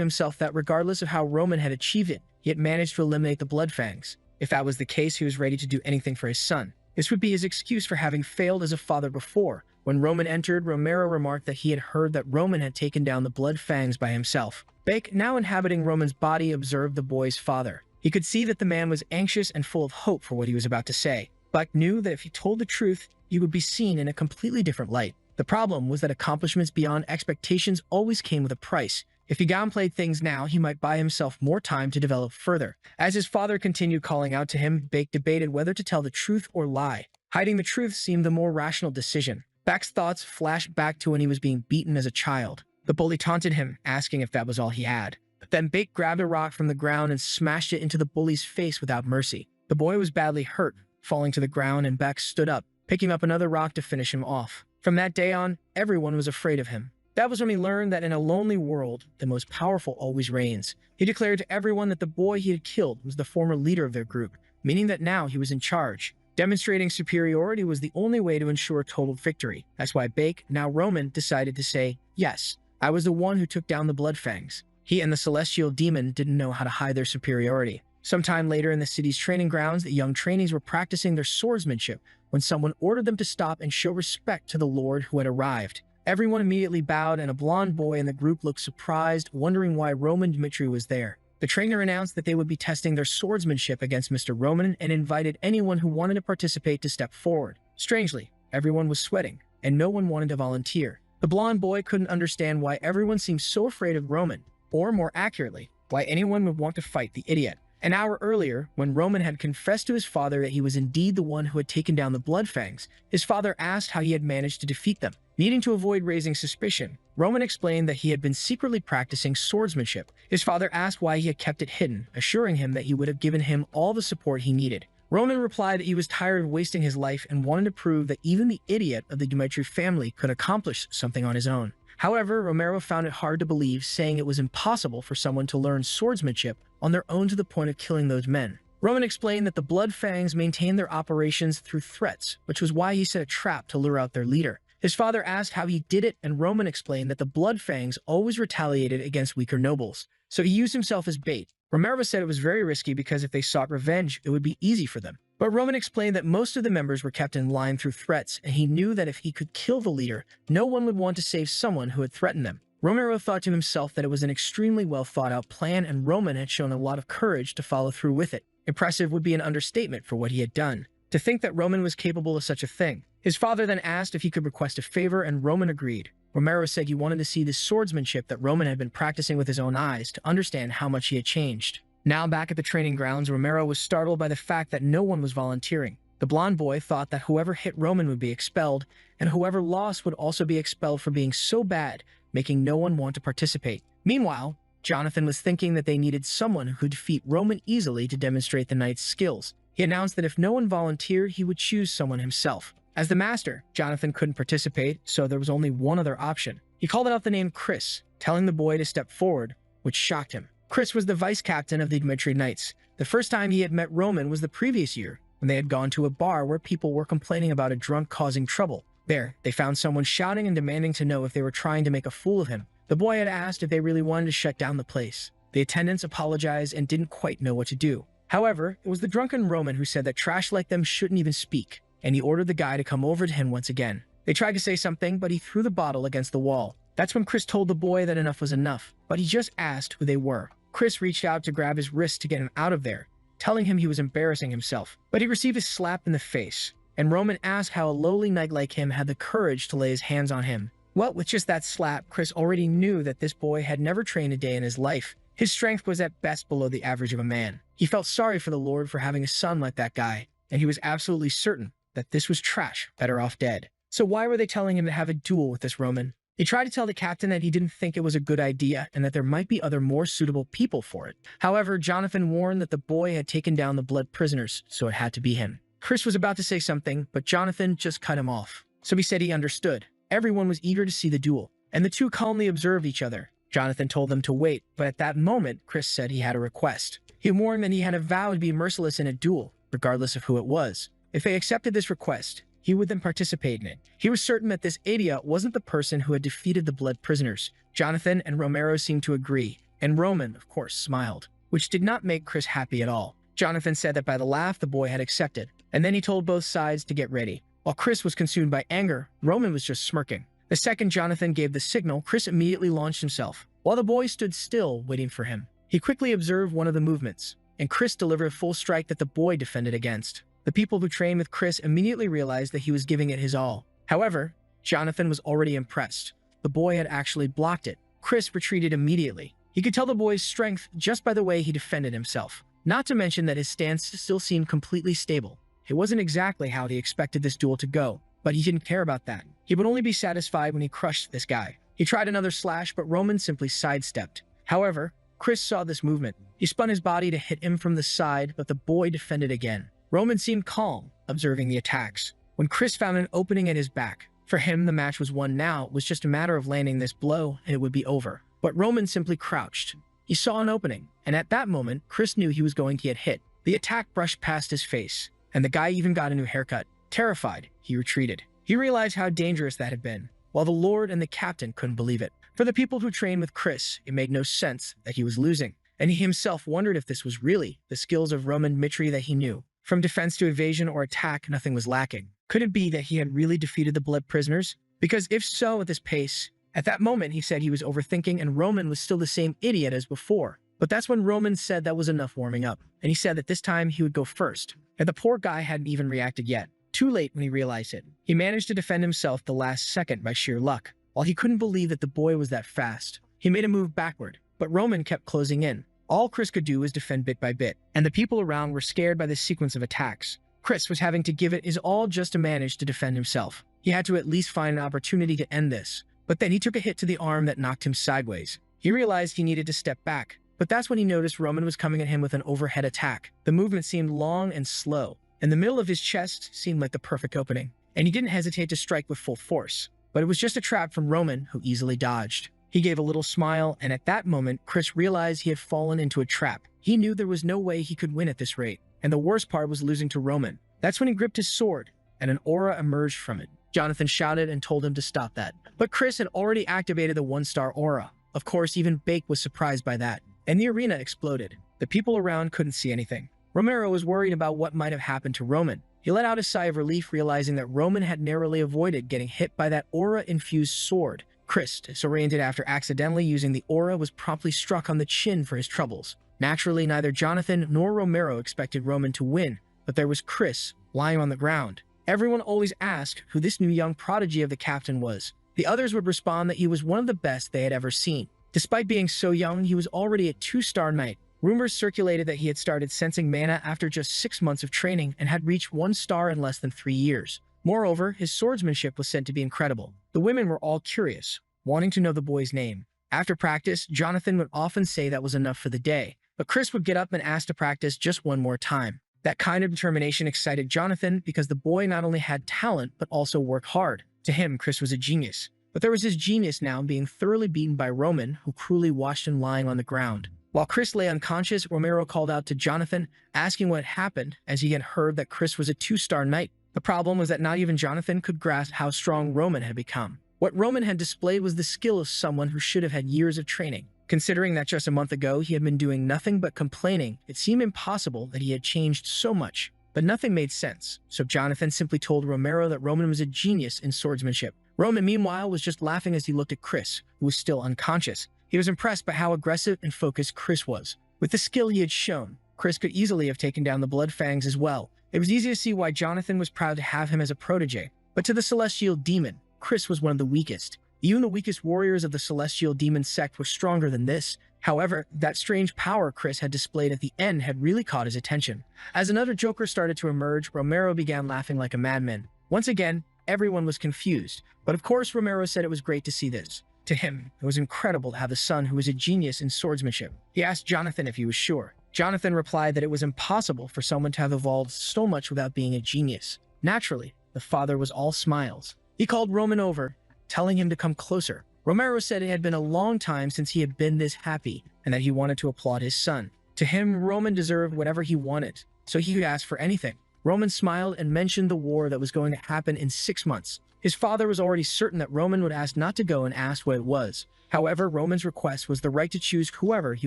himself that regardless of how Roman had achieved it, he had managed to eliminate the blood fangs. If that was the case, he was ready to do anything for his son. This would be his excuse for having failed as a father before. When Roman entered, Romero remarked that he had heard that Roman had taken down the blood fangs by himself. Bake, now inhabiting Roman's body, observed the boy's father. He could see that the man was anxious and full of hope for what he was about to say. Buck knew that if he told the truth, he would be seen in a completely different light. The problem was that accomplishments beyond expectations always came with a price. If he downplayed things now, he might buy himself more time to develop further. As his father continued calling out to him, Bake debated whether to tell the truth or lie. Hiding the truth seemed the more rational decision. Bake's thoughts flashed back to when he was being beaten as a child. The bully taunted him, asking if that was all he had. Then Bake grabbed a rock from the ground and smashed it into the bully's face without mercy. The boy was badly hurt, falling to the ground, and Bake stood up, picking up another rock to finish him off. From that day on, everyone was afraid of him. That was when he learned that in a lonely world, the most powerful always reigns. He declared to everyone that the boy he had killed was the former leader of their group, meaning that now he was in charge. Demonstrating superiority was the only way to ensure total victory. That's why Bake, now Roman, decided to say, "Yes, I was the one who took down the blood fangs." He and the celestial demon didn't know how to hide their superiority. Sometime later in the city's training grounds, the young trainees were practicing their swordsmanship when someone ordered them to stop and show respect to the lord who had arrived. Everyone immediately bowed, and a blonde boy in the group looked surprised, wondering why Roman Dmitri was there. The trainer announced that they would be testing their swordsmanship against Mr. Roman and invited anyone who wanted to participate to step forward. Strangely, everyone was sweating, and no one wanted to volunteer. The blonde boy couldn't understand why everyone seemed so afraid of Roman, or more accurately, why anyone would want to fight the idiot. An hour earlier, when Roman had confessed to his father that he was indeed the one who had taken down the blood fangs, his father asked how he had managed to defeat them. Needing to avoid raising suspicion, Roman explained that he had been secretly practicing swordsmanship. His father asked why he had kept it hidden, assuring him that he would have given him all the support he needed. Roman replied that he was tired of wasting his life and wanted to prove that even the idiot of the Dmitri family could accomplish something on his own. However, Romero found it hard to believe, saying it was impossible for someone to learn swordsmanship on their own to the point of killing those men. Roman explained that the blood fangs maintained their operations through threats, which was why he set a trap to lure out their leader. His father asked how he did it, and Roman explained that the blood fangs always retaliated against weaker nobles, so he used himself as bait. Romero said it was very risky because if they sought revenge, it would be easy for them. But Roman explained that most of the members were kept in line through threats, and he knew that if he could kill the leader, no one would want to save someone who had threatened them. Romero thought to himself that it was an extremely well thought out plan, and Roman had shown a lot of courage to follow through with it. Impressive would be an understatement for what he had done. To think that Roman was capable of such a thing. His father then asked if he could request a favor, and Roman agreed. Romero said he wanted to see the swordsmanship that Roman had been practicing with his own eyes to understand how much he had changed. Now back at the training grounds, Romero was startled by the fact that no one was volunteering. The blonde boy thought that whoever hit Roman would be expelled, and whoever lost would also be expelled for being so bad, making no one want to participate. Meanwhile, Jonathan was thinking that they needed someone who could defeat Roman easily to demonstrate the knight's skills. He announced that if no one volunteered, he would choose someone himself. As the master, Jonathan couldn't participate, so there was only one other option. He called out the name Chris, telling the boy to step forward, which shocked him. Chris was the vice captain of the Dmitri Knights. The first time he had met Roman was the previous year, when they had gone to a bar where people were complaining about a drunk causing trouble. There, they found someone shouting and demanding to know if they were trying to make a fool of him. The boy had asked if they really wanted to shut down the place. The attendants apologized and didn't quite know what to do. However, it was the drunken Roman who said that trash like them shouldn't even speak, and he ordered the guy to come over to him once again. They tried to say something, but he threw the bottle against the wall. That's when Chris told the boy that enough was enough, but he just asked who they were. Chris reached out to grab his wrist to get him out of there, telling him he was embarrassing himself. But he received a slap in the face, and Roman asked how a lowly knight like him had the courage to lay his hands on him. Well, with just that slap, Chris already knew that this boy had never trained a day in his life. His strength was at best below the average of a man. He felt sorry for the Lord for having a son like that guy, and he was absolutely certain that this was trash, better off dead. So why were they telling him to have a duel with this Roman? He tried to tell the captain that he didn't think it was a good idea and that there might be other more suitable people for it. However, Jonathan warned that the boy had taken down the blood prisoners, so it had to be him. Chris was about to say something, but Jonathan just cut him off. So he said he understood. Everyone was eager to see the duel, and the two calmly observed each other. Jonathan told them to wait, but at that moment, Chris said he had a request. He warned that he had a vow to be merciless in a duel, regardless of who it was. If they accepted this request, he would then participate in it. He was certain that this idiot wasn't the person who had defeated the blood prisoners. Jonathan and Romero seemed to agree, and Roman, of course, smiled, which did not make Chris happy at all. Jonathan said that by the laugh the boy had accepted, and then he told both sides to get ready. While Chris was consumed by anger, Roman was just smirking. The second Jonathan gave the signal, Chris immediately launched himself, while the boy stood still, waiting for him. He quickly observed one of the movements, and Chris delivered a full strike that the boy defended against. The people who trained with Chris immediately realized that he was giving it his all. However, Jonathan was already impressed. The boy had actually blocked it. Chris retreated immediately. He could tell the boy's strength just by the way he defended himself. Not to mention that his stance still seemed completely stable. It wasn't exactly how he expected this duel to go, but he didn't care about that. He would only be satisfied when he crushed this guy. He tried another slash, but Roman simply sidestepped. However, Chris saw this movement. He spun his body to hit him from the side, but the boy defended again. Roman seemed calm, observing the attacks. When Chris found an opening at his back, for him the match was won now. It was just a matter of landing this blow and it would be over. But Roman simply crouched. He saw an opening, and at that moment, Chris knew he was going to get hit. The attack brushed past his face, and the guy even got a new haircut. Terrified, he retreated. He realized how dangerous that had been, while the Lord and the captain couldn't believe it. For the people who trained with Chris, it made no sense that he was losing, and he himself wondered if this was really the skills of Roman Mitri that he knew. From defense to evasion or attack, nothing was lacking. Could it be that he had really defeated the blood prisoners? Because if so, at this pace, at that moment he said he was overthinking and Roman was still the same idiot as before. But that's when Roman said that was enough warming up, and he said that this time he would go first. And the poor guy hadn't even reacted yet. Too late when he realized it. He managed to defend himself the last second by sheer luck. While he couldn't believe that the boy was that fast, he made a move backward, but Roman kept closing in. All Chris could do was defend bit by bit, and the people around were scared by this sequence of attacks. Chris was having to give it his all just to manage to defend himself. He had to at least find an opportunity to end this, but then he took a hit to the arm that knocked him sideways. He realized he needed to step back, but that's when he noticed Roman was coming at him with an overhead attack. The movement seemed long and slow, and the middle of his chest seemed like the perfect opening, and he didn't hesitate to strike with full force. But it was just a trap from Roman, who easily dodged. He gave a little smile, and at that moment, Chris realized he had fallen into a trap. He knew there was no way he could win at this rate, and the worst part was losing to Roman. That's when he gripped his sword, and an aura emerged from it. Jonathan shouted and told him to stop that. But Chris had already activated the one-star aura. Of course, even Bake was surprised by that, and the arena exploded. The people around couldn't see anything. Romero was worried about what might have happened to Roman. He let out a sigh of relief, realizing that Roman had narrowly avoided getting hit by that aura-infused sword. Chris, disoriented after accidentally using the aura, was promptly struck on the chin for his troubles. Naturally, neither Jonathan nor Romero expected Roman to win, but there was Chris, lying on the ground. Everyone always asked who this new young prodigy of the captain was. The others would respond that he was one of the best they had ever seen. Despite being so young, he was already a 2-star knight. Rumors circulated that he had started sensing mana after just 6 months of training and had reached 1 star in less than 3 years. Moreover, his swordsmanship was said to be incredible. The women were all curious, wanting to know the boy's name. After practice, Jonathan would often say that was enough for the day, but Chris would get up and ask to practice just one more time. That kind of determination excited Jonathan because the boy not only had talent, but also worked hard. To him, Chris was a genius. But there was his genius now being thoroughly beaten by Roman, who cruelly watched him lying on the ground. While Chris lay unconscious, Romero called out to Jonathan, asking what happened, as he had heard that Chris was a 2-star knight. The problem was that not even Jonathan could grasp how strong Roman had become. What Roman had displayed was the skill of someone who should have had years of training. Considering that just a month ago he had been doing nothing but complaining, it seemed impossible that he had changed so much. But nothing made sense, so Jonathan simply told Romero that Roman was a genius in swordsmanship. Roman, meanwhile, was just laughing as he looked at Chris, who was still unconscious. He was impressed by how aggressive and focused Chris was. With the skill he had shown, Chris could easily have taken down the Blood Fangs as well. It was easy to see why Jonathan was proud to have him as a protege. But to the Celestial Demon, Chris was one of the weakest. Even the weakest warriors of the Celestial Demon sect were stronger than this. However, that strange power Chris had displayed at the end had really caught his attention. As another Joker started to emerge, Romero began laughing like a madman. Once again, everyone was confused. But of course, Romero said it was great to see this. To him, it was incredible to have a son who was a genius in swordsmanship. He asked Jonathan if he was sure. Jonathan replied that it was impossible for someone to have evolved so much without being a genius. Naturally, the father was all smiles. He called Roman over, telling him to come closer. Romero said it had been a long time since he had been this happy and that he wanted to applaud his son. To him, Roman deserved whatever he wanted, so he could ask for anything. Roman smiled and mentioned the war that was going to happen in 6 months. His father was already certain that Roman would ask not to go and asked what it was. However, Roman's request was the right to choose whoever he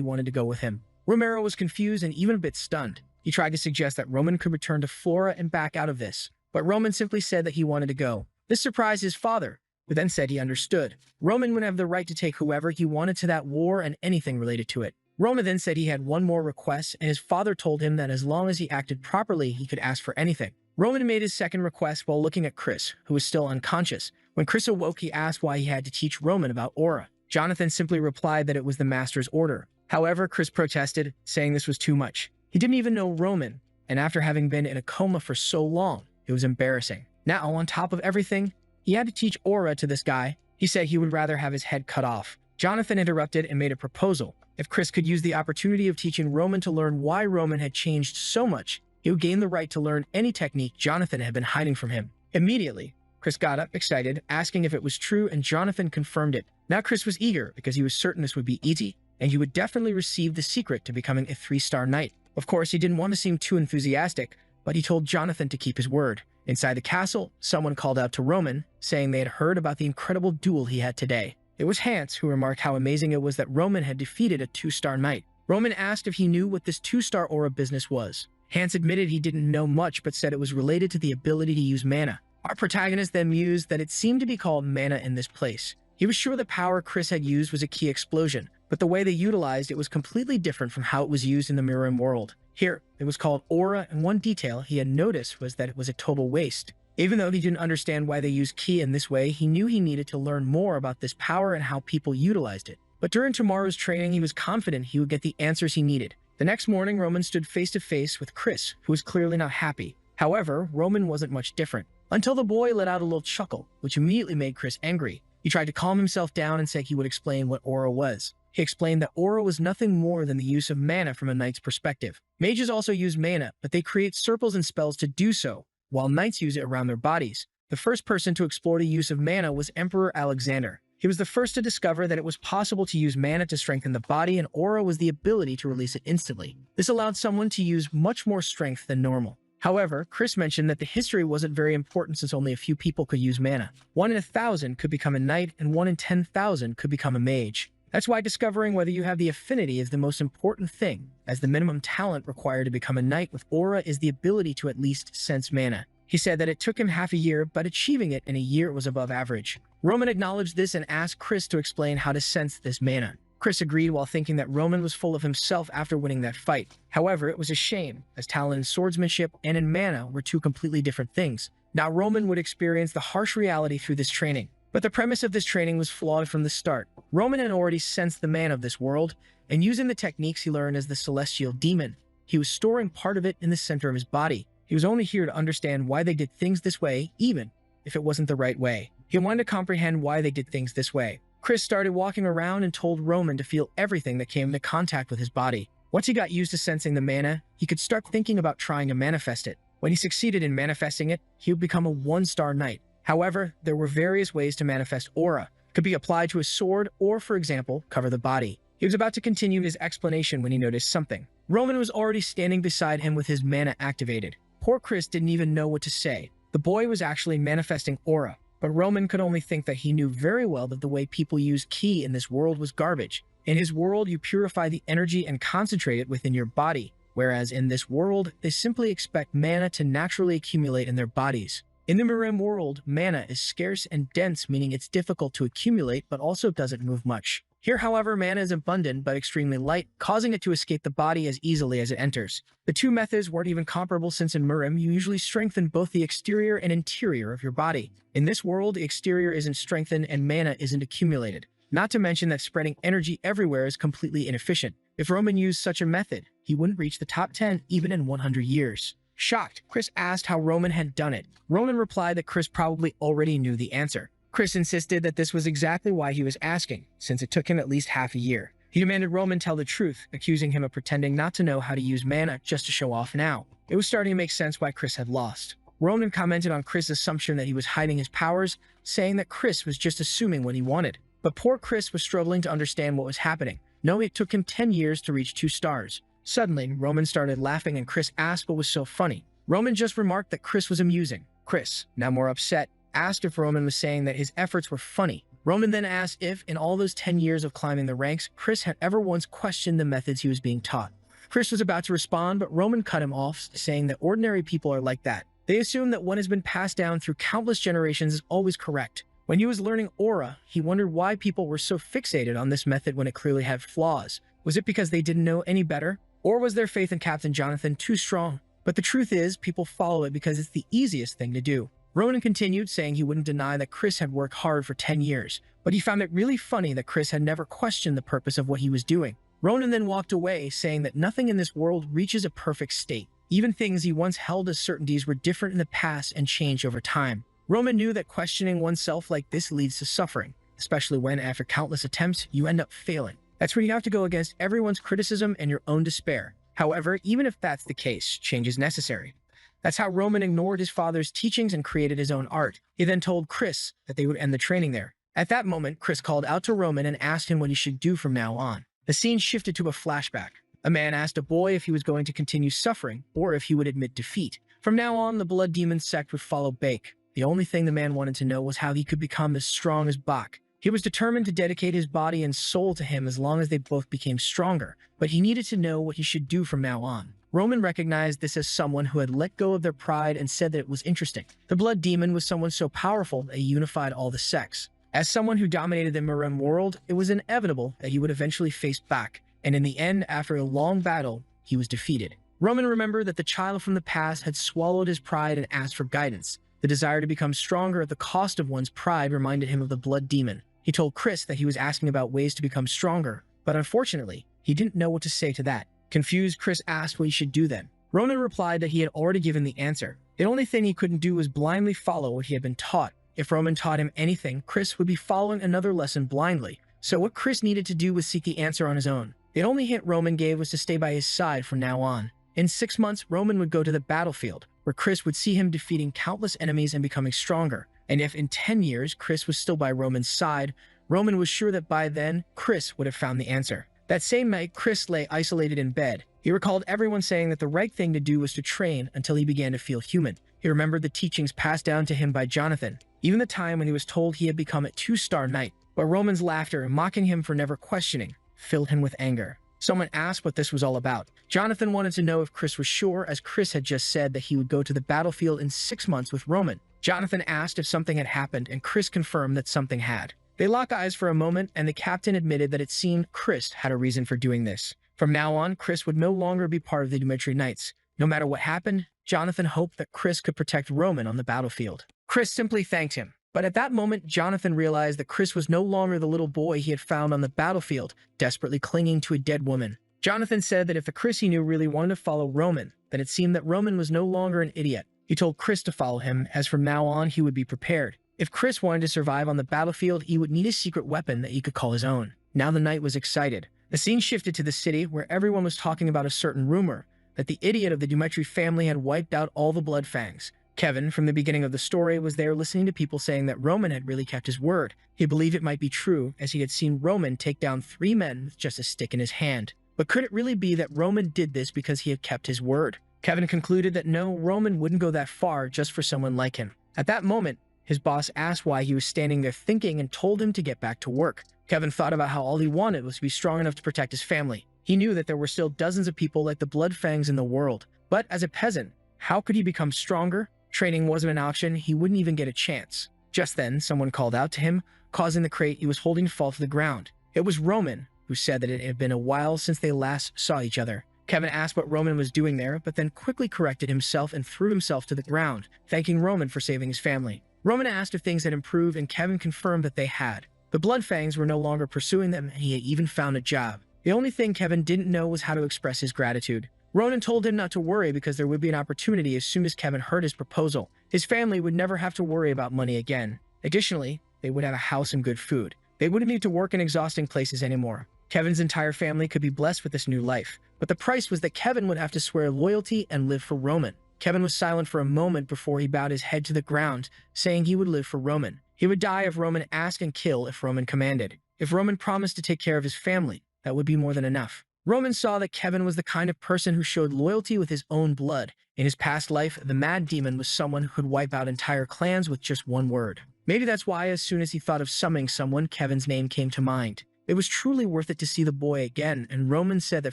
wanted to go with him. Romero was confused and even a bit stunned. He tried to suggest that Roman could return to Flora and back out of this, but Roman simply said that he wanted to go. This surprised his father, who then said he understood. Roman would have the right to take whoever he wanted to that war and anything related to it. Roman then said he had one more request, and his father told him that as long as he acted properly, he could ask for anything. Roman made his second request while looking at Chris, who was still unconscious. When Chris awoke, he asked why he had to teach Roman about aura. Jonathan simply replied that it was the master's order. However, Chris protested, saying this was too much. He didn't even know Roman, and after having been in a coma for so long, it was embarrassing. Now, on top of everything, he had to teach aura to this guy. He said he would rather have his head cut off. Jonathan interrupted and made a proposal. If Chris could use the opportunity of teaching Roman to learn why Roman had changed so much, he would gain the right to learn any technique Jonathan had been hiding from him. Immediately, Chris got up, excited, asking if it was true, and Jonathan confirmed it. Now Chris was eager because he was certain this would be easy, and he would definitely receive the secret to becoming a 3-star knight. Of course, he didn't want to seem too enthusiastic, but he told Jonathan to keep his word. Inside the castle, someone called out to Roman, saying they had heard about the incredible duel he had today. It was Hans who remarked how amazing it was that Roman had defeated a 2-star knight. Roman asked if he knew what this 2-star aura business was. Hans admitted he didn't know much but said it was related to the ability to use mana. Our protagonist then mused that it seemed to be called mana in this place. He was sure the power Chris had used was a key explosion, but the way they utilized it was completely different from how it was used in the Mirror world. Here, it was called aura, and one detail he had noticed was that it was a total waste. Even though he didn't understand why they used ki in this way, he knew he needed to learn more about this power and how people utilized it. But during tomorrow's training, he was confident he would get the answers he needed. The next morning, Roman stood face to face with Chris, who was clearly not happy. However, Roman wasn't much different, until the boy let out a little chuckle, which immediately made Chris angry. He tried to calm himself down and said he would explain what aura was. He explained that aura was nothing more than the use of mana from a knight's perspective. Mages also use mana, but they create circles and spells to do so, while knights use it around their bodies. The first person to explore the use of mana was Emperor Alexander. He was the first to discover that it was possible to use mana to strengthen the body, and aura was the ability to release it instantly. This allowed someone to use much more strength than normal. However, Chris mentioned that the history wasn't very important since only a few people could use mana. 1 in 1,000 could become a knight, and 1 in 10,000 could become a mage. That's why discovering whether you have the affinity is the most important thing, as the minimum talent required to become a knight with aura is the ability to at least sense mana. He said that it took him half a year, but achieving it in a year was above average. Roman acknowledged this and asked Chris to explain how to sense this mana. Chris agreed while thinking that Roman was full of himself after winning that fight. However, it was a shame, as talent in swordsmanship and in mana were two completely different things. Now Roman would experience the harsh reality through this training. But the premise of this training was flawed from the start. Roman had already sensed the mana of this world, and using the techniques he learned as the celestial demon, he was storing part of it in the center of his body. He was only here to understand why they did things this way, even if it wasn't the right way. He wanted to comprehend why they did things this way. Chris started walking around and told Roman to feel everything that came into contact with his body. Once he got used to sensing the mana, he could start thinking about trying to manifest it. When he succeeded in manifesting it, he would become a 1-star knight. However, there were various ways to manifest aura. It could be applied to a sword or, for example, cover the body. He was about to continue his explanation when he noticed something. Roman was already standing beside him with his mana activated. Poor Chris didn't even know what to say. The boy was actually manifesting aura, but Roman could only think that he knew very well that the way people use ki in this world was garbage. In his world, you purify the energy and concentrate it within your body, whereas in this world, they simply expect mana to naturally accumulate in their bodies. In the Mirim world, mana is scarce and dense, meaning it's difficult to accumulate, but also doesn't move much. Here, however, mana is abundant but extremely light, causing it to escape the body as easily as it enters. The two methods weren't even comparable since in Mirim, you usually strengthen both the exterior and interior of your body. In this world, the exterior isn't strengthened and mana isn't accumulated. Not to mention that spreading energy everywhere is completely inefficient. If Roman used such a method, he wouldn't reach the top 10 even in 100 years. Shocked, Chris asked how Roman had done it. Roman replied that Chris probably already knew the answer. Chris insisted that this was exactly why he was asking, since it took him at least half a year. He demanded Roman tell the truth, accusing him of pretending not to know how to use mana just to show off now. It was starting to make sense why Chris had lost. Roman commented on Chris' assumption that he was hiding his powers, saying that Chris was just assuming what he wanted. But poor Chris was struggling to understand what was happening, knowing it took him 10 years to reach 2 stars. Suddenly, Roman started laughing and Chris asked what was so funny. Roman just remarked that Chris was amusing. Chris, now more upset, asked if Roman was saying that his efforts were funny. Roman then asked if, in all those 10 years of climbing the ranks, Chris had ever once questioned the methods he was being taught. Chris was about to respond, but Roman cut him off, saying that ordinary people are like that. They assume that what has been passed down through countless generations is always correct. When he was learning aura, he wondered why people were so fixated on this method when it clearly had flaws. Was it because they didn't know any better? Or was their faith in Captain Jonathan too strong? But the truth is, people follow it because it's the easiest thing to do. Ronan continued, saying he wouldn't deny that Chris had worked hard for 10 years, but he found it really funny that Chris had never questioned the purpose of what he was doing. Ronan then walked away, saying that nothing in this world reaches a perfect state. Even things he once held as certainties were different in the past and changed over time. Roman knew that questioning oneself like this leads to suffering, especially when, after countless attempts, you end up failing. That's when you have to go against everyone's criticism and your own despair. However, even if that's the case, change is necessary. That's how Roman ignored his father's teachings and created his own art. He then told Chris that they would end the training there. At that moment, Chris called out to Roman and asked him what he should do from now on. The scene shifted to a flashback. A man asked a boy if he was going to continue suffering or if he would admit defeat. From now on, the Blood Demon sect would follow Bake. The only thing the man wanted to know was how he could become as strong as Bak. He was determined to dedicate his body and soul to him as long as they both became stronger, but he needed to know what he should do from now on. Roman recognized this as someone who had let go of their pride and said that it was interesting. The Blood Demon was someone so powerful that he unified all the sects. As someone who dominated the Marem world, it was inevitable that he would eventually face Bak, and in the end, after a long battle, he was defeated. Roman remembered that the child from the past had swallowed his pride and asked for guidance. The desire to become stronger at the cost of one's pride reminded him of the Blood Demon. He told Chris that he was asking about ways to become stronger, but unfortunately, he didn't know what to say to that. Confused, Chris asked what he should do then. Roman replied that he had already given the answer. The only thing he couldn't do was blindly follow what he had been taught. If Roman taught him anything, Chris would be following another lesson blindly. So what Chris needed to do was seek the answer on his own. The only hint Roman gave was to stay by his side from now on. In 6 months, Roman would go to the battlefield, where Chris would see him defeating countless enemies and becoming stronger. And if in 10 years Chris was still by Roman's side, Roman was sure that by then, Chris would have found the answer. That same night, Chris lay isolated in bed. He recalled everyone saying that the right thing to do was to train until he began to feel human. He remembered the teachings passed down to him by Jonathan, even the time when he was told he had become a 2-star knight. But Roman's laughter, mocking him for never questioning, filled him with anger. Someone asked what this was all about. Jonathan wanted to know if Chris was sure, as Chris had just said that he would go to the battlefield in 6 months with Roman. Jonathan asked if something had happened, and Chris confirmed that something had. They locked eyes for a moment, and the captain admitted that it seemed Chris had a reason for doing this. From now on, Chris would no longer be part of the Dmitri Knights. No matter what happened, Jonathan hoped that Chris could protect Roman on the battlefield. Chris simply thanked him. But at that moment, Jonathan realized that Chris was no longer the little boy he had found on the battlefield, desperately clinging to a dead woman. Jonathan said that if the Chris he knew really wanted to follow Roman, then it seemed that Roman was no longer an idiot. He told Chris to follow him, as from now on he would be prepared. If Chris wanted to survive on the battlefield, he would need a secret weapon that he could call his own. Now the knight was excited. The scene shifted to the city, where everyone was talking about a certain rumor that the idiot of the Dmitri family had wiped out all the Blood Fangs. Kevin, from the beginning of the story, was there listening to people saying that Roman had really kept his word. He believed it might be true, as he had seen Roman take down 3 men with just a stick in his hand. But could it really be that Roman did this because he had kept his word? Kevin concluded that no, Roman wouldn't go that far just for someone like him. At that moment, his boss asked why he was standing there thinking and told him to get back to work. Kevin thought about how all he wanted was to be strong enough to protect his family. He knew that there were still dozens of people like the Blood Fangs in the world. But as a peasant, how could he become stronger? Training wasn't an option, he wouldn't even get a chance. Just then, someone called out to him, causing the crate he was holding to fall to the ground. It was Roman, who said that it had been a while since they last saw each other. Kevin asked what Roman was doing there, but then quickly corrected himself and threw himself to the ground, thanking Roman for saving his family. Roman asked if things had improved, and Kevin confirmed that they had. The Blood Fangs were no longer pursuing them, and he had even found a job. The only thing Kevin didn't know was how to express his gratitude. Ronan told him not to worry because there would be an opportunity as soon as Kevin heard his proposal. His family would never have to worry about money again. Additionally, they would have a house and good food. They wouldn't need to work in exhausting places anymore. Kevin's entire family could be blessed with this new life, but the price was that Kevin would have to swear loyalty and live for Roman. Kevin was silent for a moment before he bowed his head to the ground, saying he would live for Roman. He would die if Roman asked and kill if Roman commanded. If Roman promised to take care of his family, that would be more than enough. Roman saw that Kevin was the kind of person who showed loyalty with his own blood. In his past life, the Mad Demon was someone who could wipe out entire clans with just one word. Maybe that's why as soon as he thought of summoning someone, Kevin's name came to mind. It was truly worth it to see the boy again, and Roman said that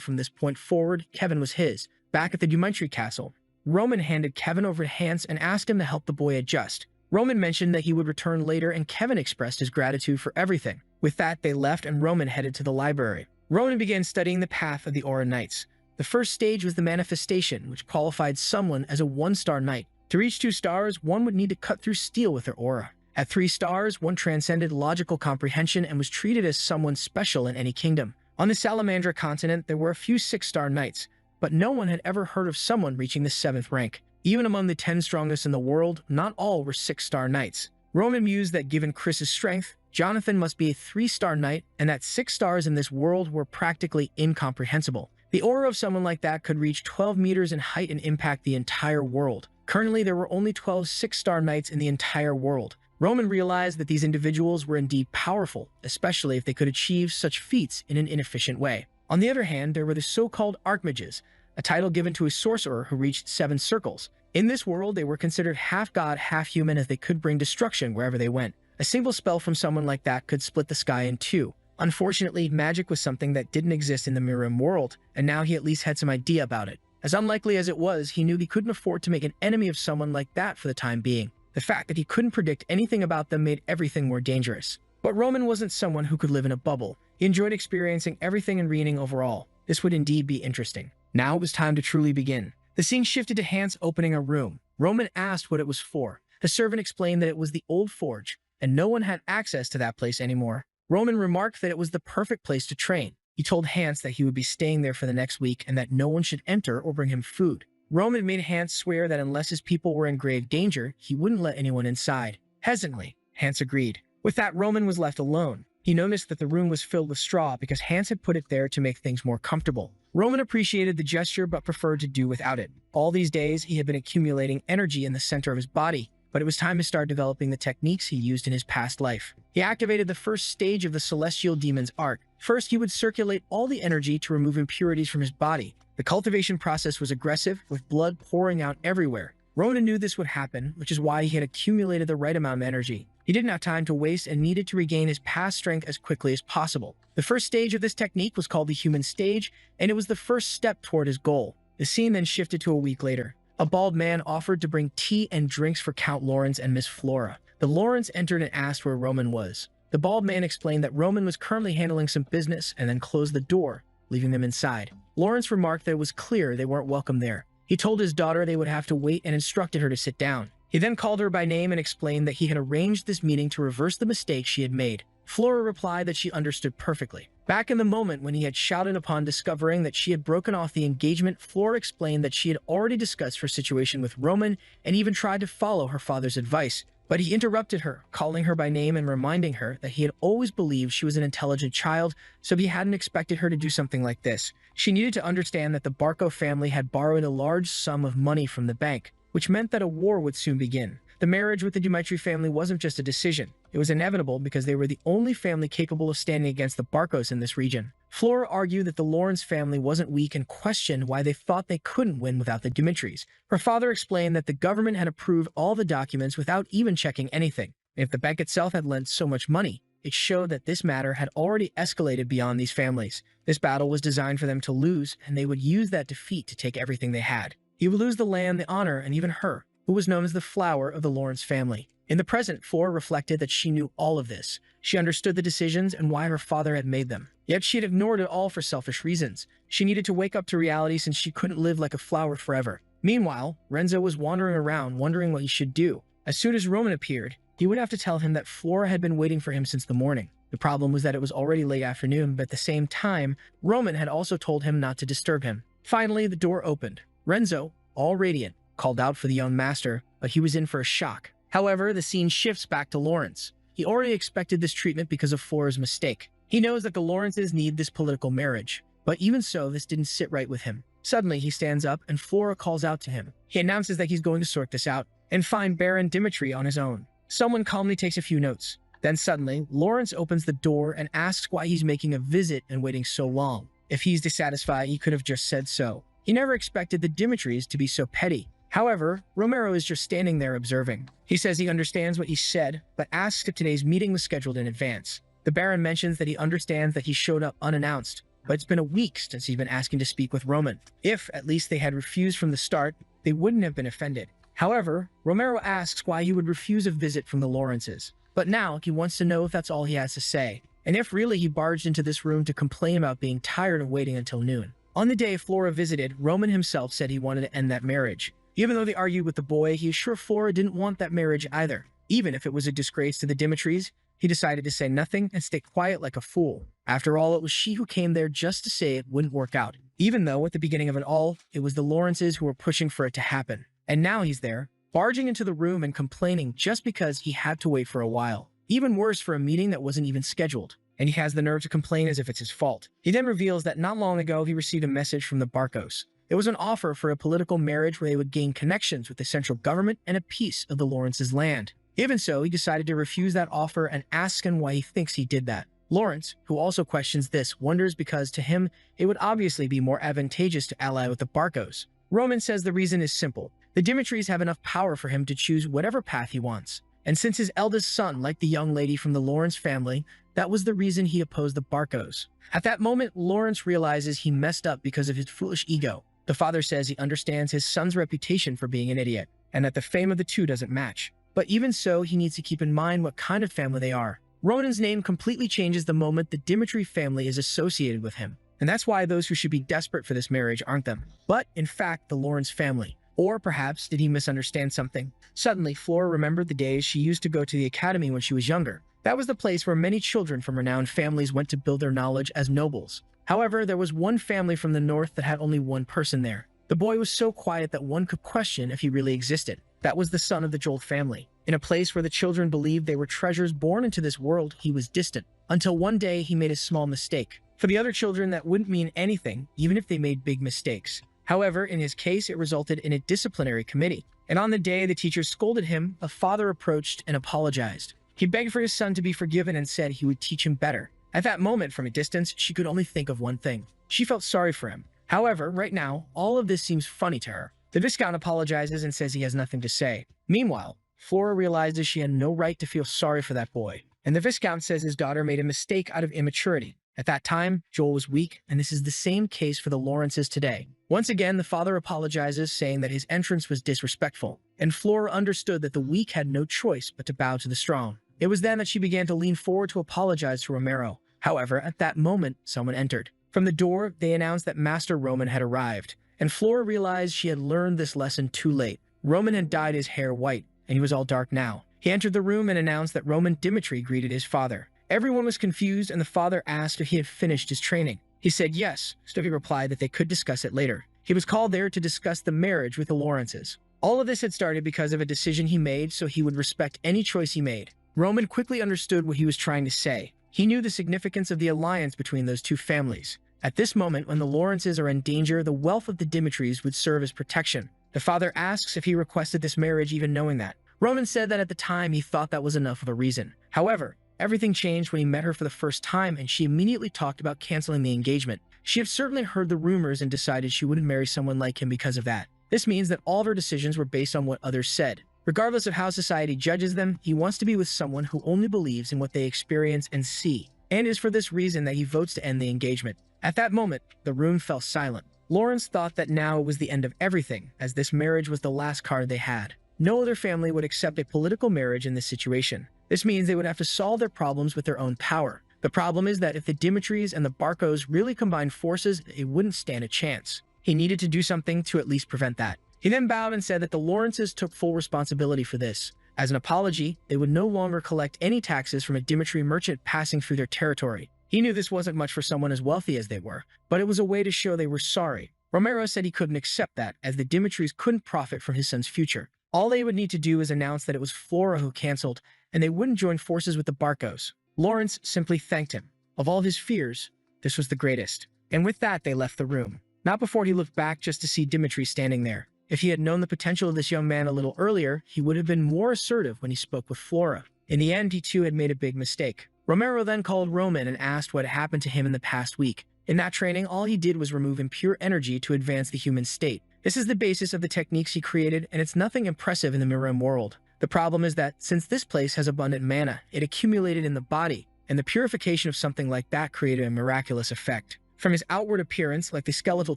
from this point forward, Kevin was his. Back at the Dmitri castle, Roman handed Kevin over to Hans and asked him to help the boy adjust. Roman mentioned that he would return later, and Kevin expressed his gratitude for everything. With that, they left and Roman headed to the library. Roman began studying the path of the Aura Knights. The first stage was the manifestation, which qualified someone as a 1-star knight. To reach 2 stars, one would need to cut through steel with their aura. At 3 stars, one transcended logical comprehension and was treated as someone special in any kingdom. On the Salamandra continent, there were a few 6-star knights, but no one had ever heard of someone reaching the 7th rank. Even among the 10 strongest in the world, not all were 6-star knights. Roman mused that given Chris's strength, Jonathan must be a 3-star knight, and that 6 stars in this world were practically incomprehensible. The aura of someone like that could reach 12 meters in height and impact the entire world. Currently, there were only 12 6-star knights in the entire world. Roman realized that these individuals were indeed powerful, especially if they could achieve such feats in an inefficient way. On the other hand, there were the so-called Archmages, a title given to a sorcerer who reached 7 circles. In this world, they were considered half-god, half-human, as they could bring destruction wherever they went. A single spell from someone like that could split the sky in 2. Unfortunately, magic was something that didn't exist in the Mirim world, and now he at least had some idea about it. As unlikely as it was, he knew he couldn't afford to make an enemy of someone like that for the time being. The fact that he couldn't predict anything about them made everything more dangerous. But Roman wasn't someone who could live in a bubble. He enjoyed experiencing everything and reading overall. This would indeed be interesting. Now it was time to truly begin. The scene shifted to Hans opening a room. Roman asked what it was for. The servant explained that it was the old forge, and no one had access to that place anymore. Roman remarked that it was the perfect place to train. He told Hans that he would be staying there for the next week and that no one should enter or bring him food. Roman made Hans swear that unless his people were in grave danger, he wouldn't let anyone inside. Hesitantly, Hans agreed. With that, Roman was left alone. He noticed that the room was filled with straw because Hans had put it there to make things more comfortable. Roman appreciated the gesture but preferred to do without it. All these days, he had been accumulating energy in the center of his body, but it was time to start developing the techniques he used in his past life. He activated the first stage of the Celestial Demon's art. First, he would circulate all the energy to remove impurities from his body. The cultivation process was aggressive, with blood pouring out everywhere. Roman knew this would happen, which is why he had accumulated the right amount of energy. He didn't have time to waste and needed to regain his past strength as quickly as possible. The first stage of this technique was called the human stage, and it was the first step toward his goal. The scene then shifted to a week later. A bald man offered to bring tea and drinks for Count Lawrence and Miss Flora. The Lawrence entered and asked where Roman was. The bald man explained that Roman was currently handling some business and then closed the door, leaving them inside. Lawrence remarked that it was clear they weren't welcome there. He told his daughter they would have to wait and instructed her to sit down. He then called her by name and explained that he had arranged this meeting to reverse the mistake she had made. Flora replied that she understood perfectly. Back in the moment when he had shouted upon discovering that she had broken off the engagement, Flora explained that she had already discussed her situation with Roman and even tried to follow her father's advice. But he interrupted her, calling her by name and reminding her that he had always believed she was an intelligent child, so he hadn't expected her to do something like this. She needed to understand that the Barco family had borrowed a large sum of money from the bank, which meant that a war would soon begin. The marriage with the Dmitri family wasn't just a decision. It was inevitable because they were the only family capable of standing against the Barcos in this region. Flora argued that the Lawrence family wasn't weak and questioned why they thought they couldn't win without the Dmitris. Her father explained that the government had approved all the documents without even checking anything. If the bank itself had lent so much money, it showed that this matter had already escalated beyond these families. This battle was designed for them to lose, and they would use that defeat to take everything they had. He would lose the land, the honor, and even her, who was known as the flower of the Lawrence family. In the present, Flora reflected that she knew all of this. She understood the decisions and why her father had made them. Yet she had ignored it all for selfish reasons. She needed to wake up to reality since she couldn't live like a flower forever. Meanwhile, Renzo was wandering around, wondering what he should do. As soon as Roman appeared, he would have to tell him that Flora had been waiting for him since the morning. The problem was that it was already late afternoon, but at the same time, Roman had also told him not to disturb him. Finally, the door opened. Renzo, all radiant, called out for the young master, but he was in for a shock. However, the scene shifts back to Lawrence. He already expected this treatment because of Flora's mistake. He knows that the Lawrences need this political marriage, but even so, this didn't sit right with him. Suddenly, he stands up and Flora calls out to him. He announces that he's going to sort this out and find Baron Dimitri on his own. Someone calmly takes a few notes. Then suddenly, Lawrence opens the door and asks why he's making a visit and waiting so long. If he's dissatisfied, he could have just said so. He never expected the Dimitris to be so petty. However, Romero is just standing there observing. He says he understands what he said, but asks if today's meeting was scheduled in advance. The Baron mentions that he understands that he showed up unannounced, but it's been a week since he's been asking to speak with Roman. If, at least, they had refused from the start, they wouldn't have been offended. However, Romero asks why he would refuse a visit from the Lawrences. But now, he wants to know if that's all he has to say, and if really he barged into this room to complain about being tired of waiting until noon. On the day Flora visited, Roman himself said he wanted to end that marriage. Even though they argued with the boy, he is sure Flora didn't want that marriage either. Even if it was a disgrace to the Dimitris, he decided to say nothing and stay quiet like a fool. After all, it was she who came there just to say it wouldn't work out. Even though, at the beginning of it all, it was the Lawrences who were pushing for it to happen. And now he's there, barging into the room and complaining just because he had to wait for a while. Even worse, for a meeting that wasn't even scheduled. And he has the nerve to complain as if it's his fault. He then reveals that not long ago he received a message from the Barcos. It was an offer for a political marriage where they would gain connections with the central government and a piece of the Lawrence's land. Even so, he decided to refuse that offer and asks him why he thinks he did that. Lawrence, who also questions this, wonders because to him, it would obviously be more advantageous to ally with the Barcos. Roman says the reason is simple. The Dimitris have enough power for him to choose whatever path he wants. And since his eldest son liked the young lady from the Lawrence family, that was the reason he opposed the Barcos. At that moment, Lawrence realizes he messed up because of his foolish ego. The father says he understands his son's reputation for being an idiot, and that the fame of the two doesn't match. But even so, he needs to keep in mind what kind of family they are. Roman's name completely changes the moment the Dimitri family is associated with him. And that's why those who should be desperate for this marriage aren't them, but in fact the Lawrence family. Or perhaps did he misunderstand something? Suddenly, Flora remembered the days she used to go to the academy when she was younger. That was the place where many children from renowned families went to build their knowledge as nobles. However, there was one family from the north that had only one person there. The boy was so quiet that one could question if he really existed. That was the son of the Jolt family. In a place where the children believed they were treasures born into this world, he was distant. Until one day, he made a small mistake. For the other children, that wouldn't mean anything, even if they made big mistakes. However, in his case, it resulted in a disciplinary committee. And on the day the teacher scolded him, a father approached and apologized. He begged for his son to be forgiven and said he would teach him better. At that moment, from a distance, she could only think of one thing. She felt sorry for him. However, right now, all of this seems funny to her. The Viscount apologizes and says he has nothing to say. Meanwhile, Flora realizes she had no right to feel sorry for that boy. And the Viscount says his daughter made a mistake out of immaturity. At that time, Joel was weak, and this is the same case for the Lawrences today. Once again, the father apologizes, saying that his entrance was disrespectful, and Flora understood that the weak had no choice but to bow to the strong. It was then that she began to lean forward to apologize to Romero. However, at that moment, someone entered. From the door, they announced that Master Roman had arrived, and Flora realized she had learned this lesson too late. Roman had dyed his hair white, and he was all dark now. He entered the room and announced that Roman Dimitri greeted his father. Everyone was confused, and the father asked if he had finished his training. He said yes, so he replied that they could discuss it later. He was called there to discuss the marriage with the Lawrences. All of this had started because of a decision he made, so he would respect any choice he made. Roman quickly understood what he was trying to say. He knew the significance of the alliance between those two families. At this moment, when the Lawrences are in danger, the wealth of the Dimitris would serve as protection. The father asks if he requested this marriage even knowing that. Roman said that at the time he thought that was enough of a reason. However, everything changed when he met her for the first time, and she immediately talked about canceling the engagement. She had certainly heard the rumors and decided she wouldn't marry someone like him because of that. This means that all of her decisions were based on what others said. Regardless of how society judges them, he wants to be with someone who only believes in what they experience and see. And it is for this reason that he votes to end the engagement. At that moment, the room fell silent. Lawrence thought that now it was the end of everything, as this marriage was the last card they had. No other family would accept a political marriage in this situation. This means they would have to solve their problems with their own power. The problem is that if the Dimitris and the Barcos really combined forces, it wouldn't stand a chance. He needed to do something to at least prevent that. He then bowed and said that the Lawrences took full responsibility for this. As an apology, they would no longer collect any taxes from a Dimitri merchant passing through their territory. He knew this wasn't much for someone as wealthy as they were, but it was a way to show they were sorry. Romero said he couldn't accept that, as the Dimitris couldn't profit from his son's future. All they would need to do is announce that it was Flora who canceled, and they wouldn't join forces with the Barcos. Lawrence simply thanked him. Of all his fears, this was the greatest. And with that, they left the room. Not before he looked back just to see Dimitri standing there. If he had known the potential of this young man a little earlier, he would have been more assertive when he spoke with Flora. In the end, he too had made a big mistake. Romero then called Roman and asked what had happened to him in the past week. In that training, all he did was remove impure energy to advance the human state. This is the basis of the techniques he created, and it's nothing impressive in the Miram world. The problem is that, since this place has abundant mana, it accumulated in the body, and the purification of something like that created a miraculous effect. From his outward appearance, like the skeletal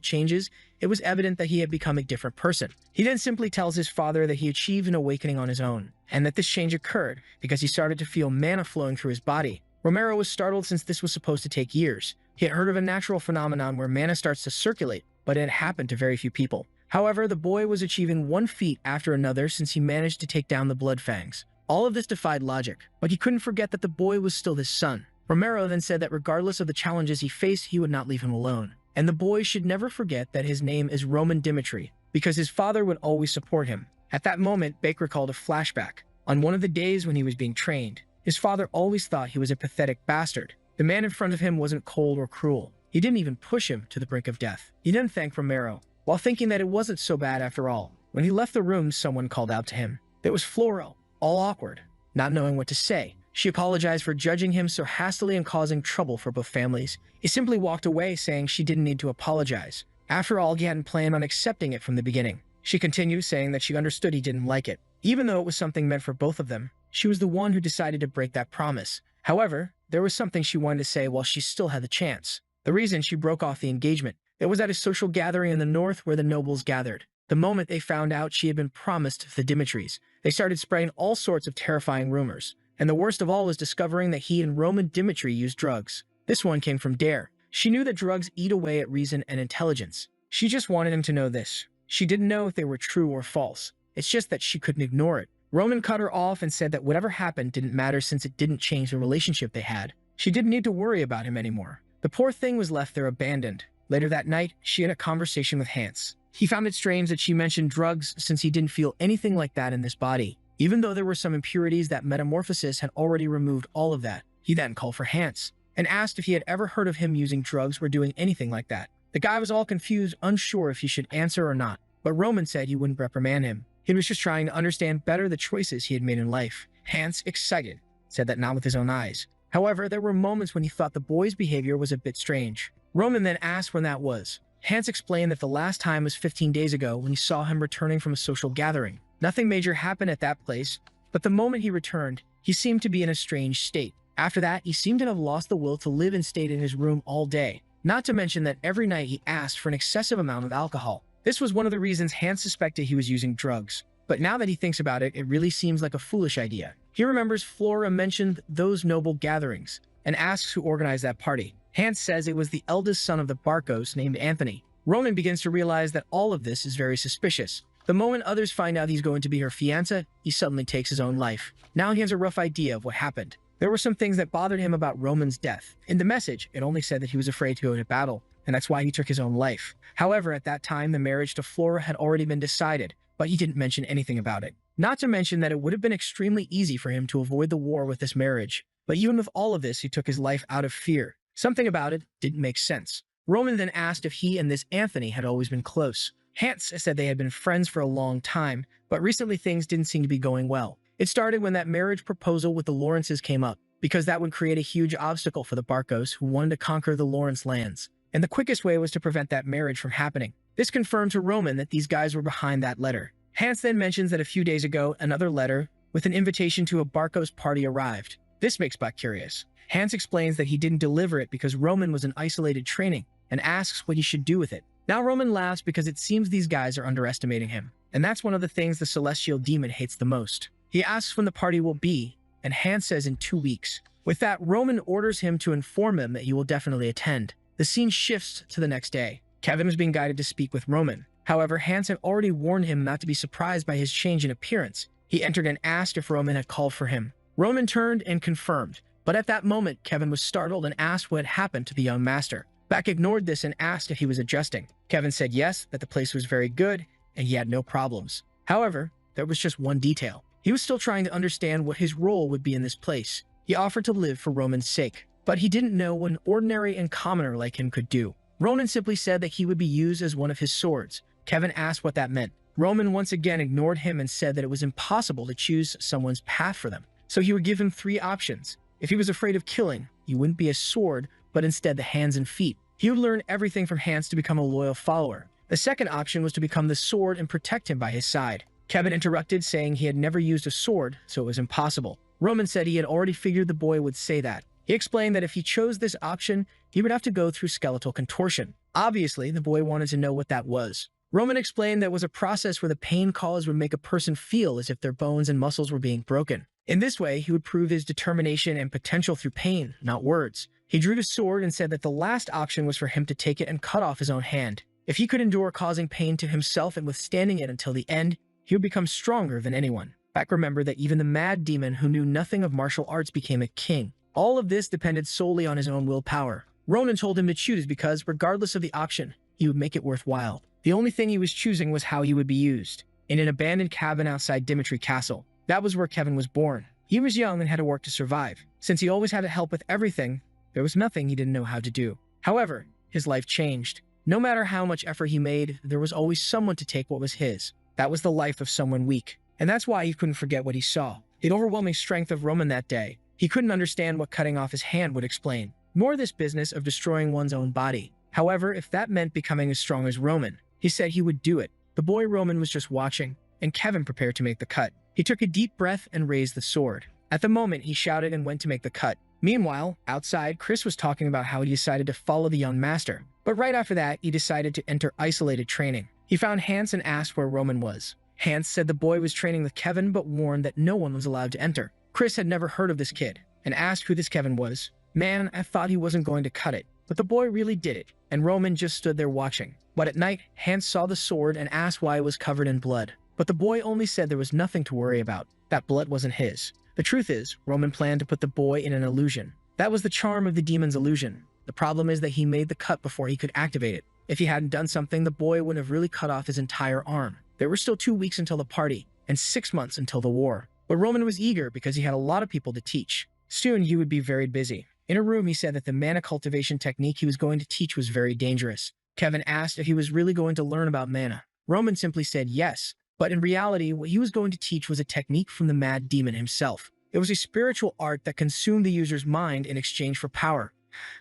changes, it was evident that he had become a different person. He then simply tells his father that he achieved an awakening on his own, and that this change occurred because he started to feel mana flowing through his body. Romero was startled since this was supposed to take years. He had heard of a natural phenomenon where mana starts to circulate, but it had happened to very few people. However, the boy was achieving one feat after another since he managed to take down the Blood Fangs. All of this defied logic, but he couldn't forget that the boy was still his son. Romero then said that regardless of the challenges he faced, he would not leave him alone. And the boy should never forget that his name is Roman Dimitri, because his father would always support him. At that moment, Baker recalled a flashback. On one of the days when he was being trained, his father always thought he was a pathetic bastard. The man in front of him wasn't cold or cruel. He didn't even push him to the brink of death. He then thanked Romero, while thinking that it wasn't so bad after all. When he left the room, someone called out to him. It was Floro, all awkward, not knowing what to say. She apologized for judging him so hastily and causing trouble for both families. He simply walked away, saying she didn't need to apologize. After all, he hadn't planned on accepting it from the beginning. She continued, saying that she understood he didn't like it. Even though it was something meant for both of them, she was the one who decided to break that promise. However, there was something she wanted to say while she still had the chance. The reason she broke off the engagement. It was at a social gathering in the north where the nobles gathered. The moment they found out she had been promised the Dimitris, they started spreading all sorts of terrifying rumors. And the worst of all was discovering that he and Roman Dimitri used drugs. This one came from Dare. She knew that drugs eat away at reason and intelligence. She just wanted him to know this. She didn't know if they were true or false. It's just that she couldn't ignore it. Roman cut her off and said that whatever happened didn't matter since it didn't change the relationship they had. She didn't need to worry about him anymore. The poor thing was left there abandoned. Later that night, she had a conversation with Hans. He found it strange that she mentioned drugs since he didn't feel anything like that in this body. Even though there were some impurities, that metamorphosis had already removed all of that. He then called for Hans and asked if he had ever heard of him using drugs or doing anything like that. The guy was all confused, unsure if he should answer or not, but Roman said he wouldn't reprimand him. He was just trying to understand better the choices he had made in life. Hans, excited, said that not with his own eyes. However, there were moments when he thought the boy's behavior was a bit strange. Roman then asked when that was. Hans explained that the last time was 15 days ago when he saw him returning from a social gathering. Nothing major happened at that place, but the moment he returned, he seemed to be in a strange state. After that, he seemed to have lost the will to live and stayed in his room all day. Not to mention that every night he asked for an excessive amount of alcohol. This was one of the reasons Hans suspected he was using drugs. But now that he thinks about it, it really seems like a foolish idea. He remembers Flora mentioned those noble gatherings and asks who organized that party. Hans says it was the eldest son of the Barcos named Anthony. Roman begins to realize that all of this is very suspicious. The moment others find out he's going to be her fiancé, he suddenly takes his own life. Now he has a rough idea of what happened. There were some things that bothered him about Roman's death. In the message, it only said that he was afraid to go to battle, and that's why he took his own life. However, at that time, the marriage to Flora had already been decided, but he didn't mention anything about it. Not to mention that it would have been extremely easy for him to avoid the war with this marriage. But even with all of this, he took his life out of fear. Something about it didn't make sense. Roman then asked if he and this Anthony had always been close. Hans said they had been friends for a long time, but recently things didn't seem to be going well. It started when that marriage proposal with the Lawrences came up, because that would create a huge obstacle for the Barcos who wanted to conquer the Lawrence lands. And the quickest way was to prevent that marriage from happening. This confirmed to Roman that these guys were behind that letter. Hans then mentions that a few days ago, another letter with an invitation to a Barcos party arrived. This makes Buck curious. Hans explains that he didn't deliver it because Roman was in isolated training and asks what he should do with it. Now Roman laughs because it seems these guys are underestimating him, and that's one of the things the celestial demon hates the most. He asks when the party will be, and Hans says in 2 weeks. With that, Roman orders him to inform him that he will definitely attend. The scene shifts to the next day. Kevin is being guided to speak with Roman. However, Hans had already warned him not to be surprised by his change in appearance. He entered and asked if Roman had called for him. Roman turned and confirmed, but at that moment, Kevin was startled and asked what had happened to the young master. Beck ignored this and asked if he was adjusting. Kevin said yes, that the place was very good, and he had no problems. However, there was just one detail. He was still trying to understand what his role would be in this place. He offered to live for Roman's sake. but he didn't know what an ordinary and commoner like him could do. Roman simply said that he would be used as one of his swords. Kevin asked what that meant. Roman once again ignored him and said that it was impossible to choose someone's path for them, so he would give him 3 options. If he was afraid of killing, he wouldn't be a sword, but instead the hands and feet. He would learn everything from hands to become a loyal follower. The second option was to become the sword and protect him by his side. Kevin interrupted, saying he had never used a sword, so it was impossible. Roman said he had already figured the boy would say that. He explained that if he chose this option, he would have to go through skeletal contortion. Obviously, the boy wanted to know what that was. Roman explained that it was a process where the pain caused would make a person feel as if their bones and muscles were being broken. In this way, he would prove his determination and potential through pain, not words. He drew the sword and said that the last option was for him to take it and cut off his own hand. If he could endure causing pain to himself and withstanding it until the end, he would become stronger than anyone. Back remember that even the mad demon who knew nothing of martial arts became a king. All of this depended solely on his own willpower. Ronan told him to choose because, regardless of the option, he would make it worthwhile. The only thing he was choosing was how he would be used. In an abandoned cabin outside Dimitri Castle. That was where Kevin was born. He was young and had to work to survive. Since he always had to help with everything, there was nothing he didn't know how to do. However, his life changed. No matter how much effort he made, there was always someone to take what was his. That was the life of someone weak. And that's why he couldn't forget what he saw. The overwhelming strength of Roman that day. He couldn't understand what cutting off his hand would explain. Nor this business of destroying one's own body. However, if that meant becoming as strong as Roman, he said he would do it. The boy Roman was just watching, and Kevin prepared to make the cut. He took a deep breath and raised the sword. At the moment, he shouted and went to make the cut. Meanwhile, outside, Chris was talking about how he decided to follow the young master. But right after that, he decided to enter isolated training. He found Hans and asked where Roman was. Hans said the boy was training with Kevin but warned that no one was allowed to enter. Chris had never heard of this kid and asked who this Kevin was. Man, I thought he wasn't going to cut it. But the boy really did it, and Roman just stood there watching. But at night, Hans saw the sword and asked why it was covered in blood. But the boy only said there was nothing to worry about. That blood wasn't his. The truth is, Roman planned to put the boy in an illusion. That was the charm of the demon's illusion. The problem is that he made the cut before he could activate it. If he hadn't done something, the boy would have really cut off his entire arm. There were still 2 weeks until the party, and 6 months until the war. But Roman was eager because he had a lot of people to teach. Soon he would be very busy. In a room, he said that the mana cultivation technique he was going to teach was very dangerous. Kevin asked if he was really going to learn about mana. Roman simply said yes, but in reality, what he was going to teach was a technique from the mad demon himself. It was a spiritual art that consumed the user's mind in exchange for power.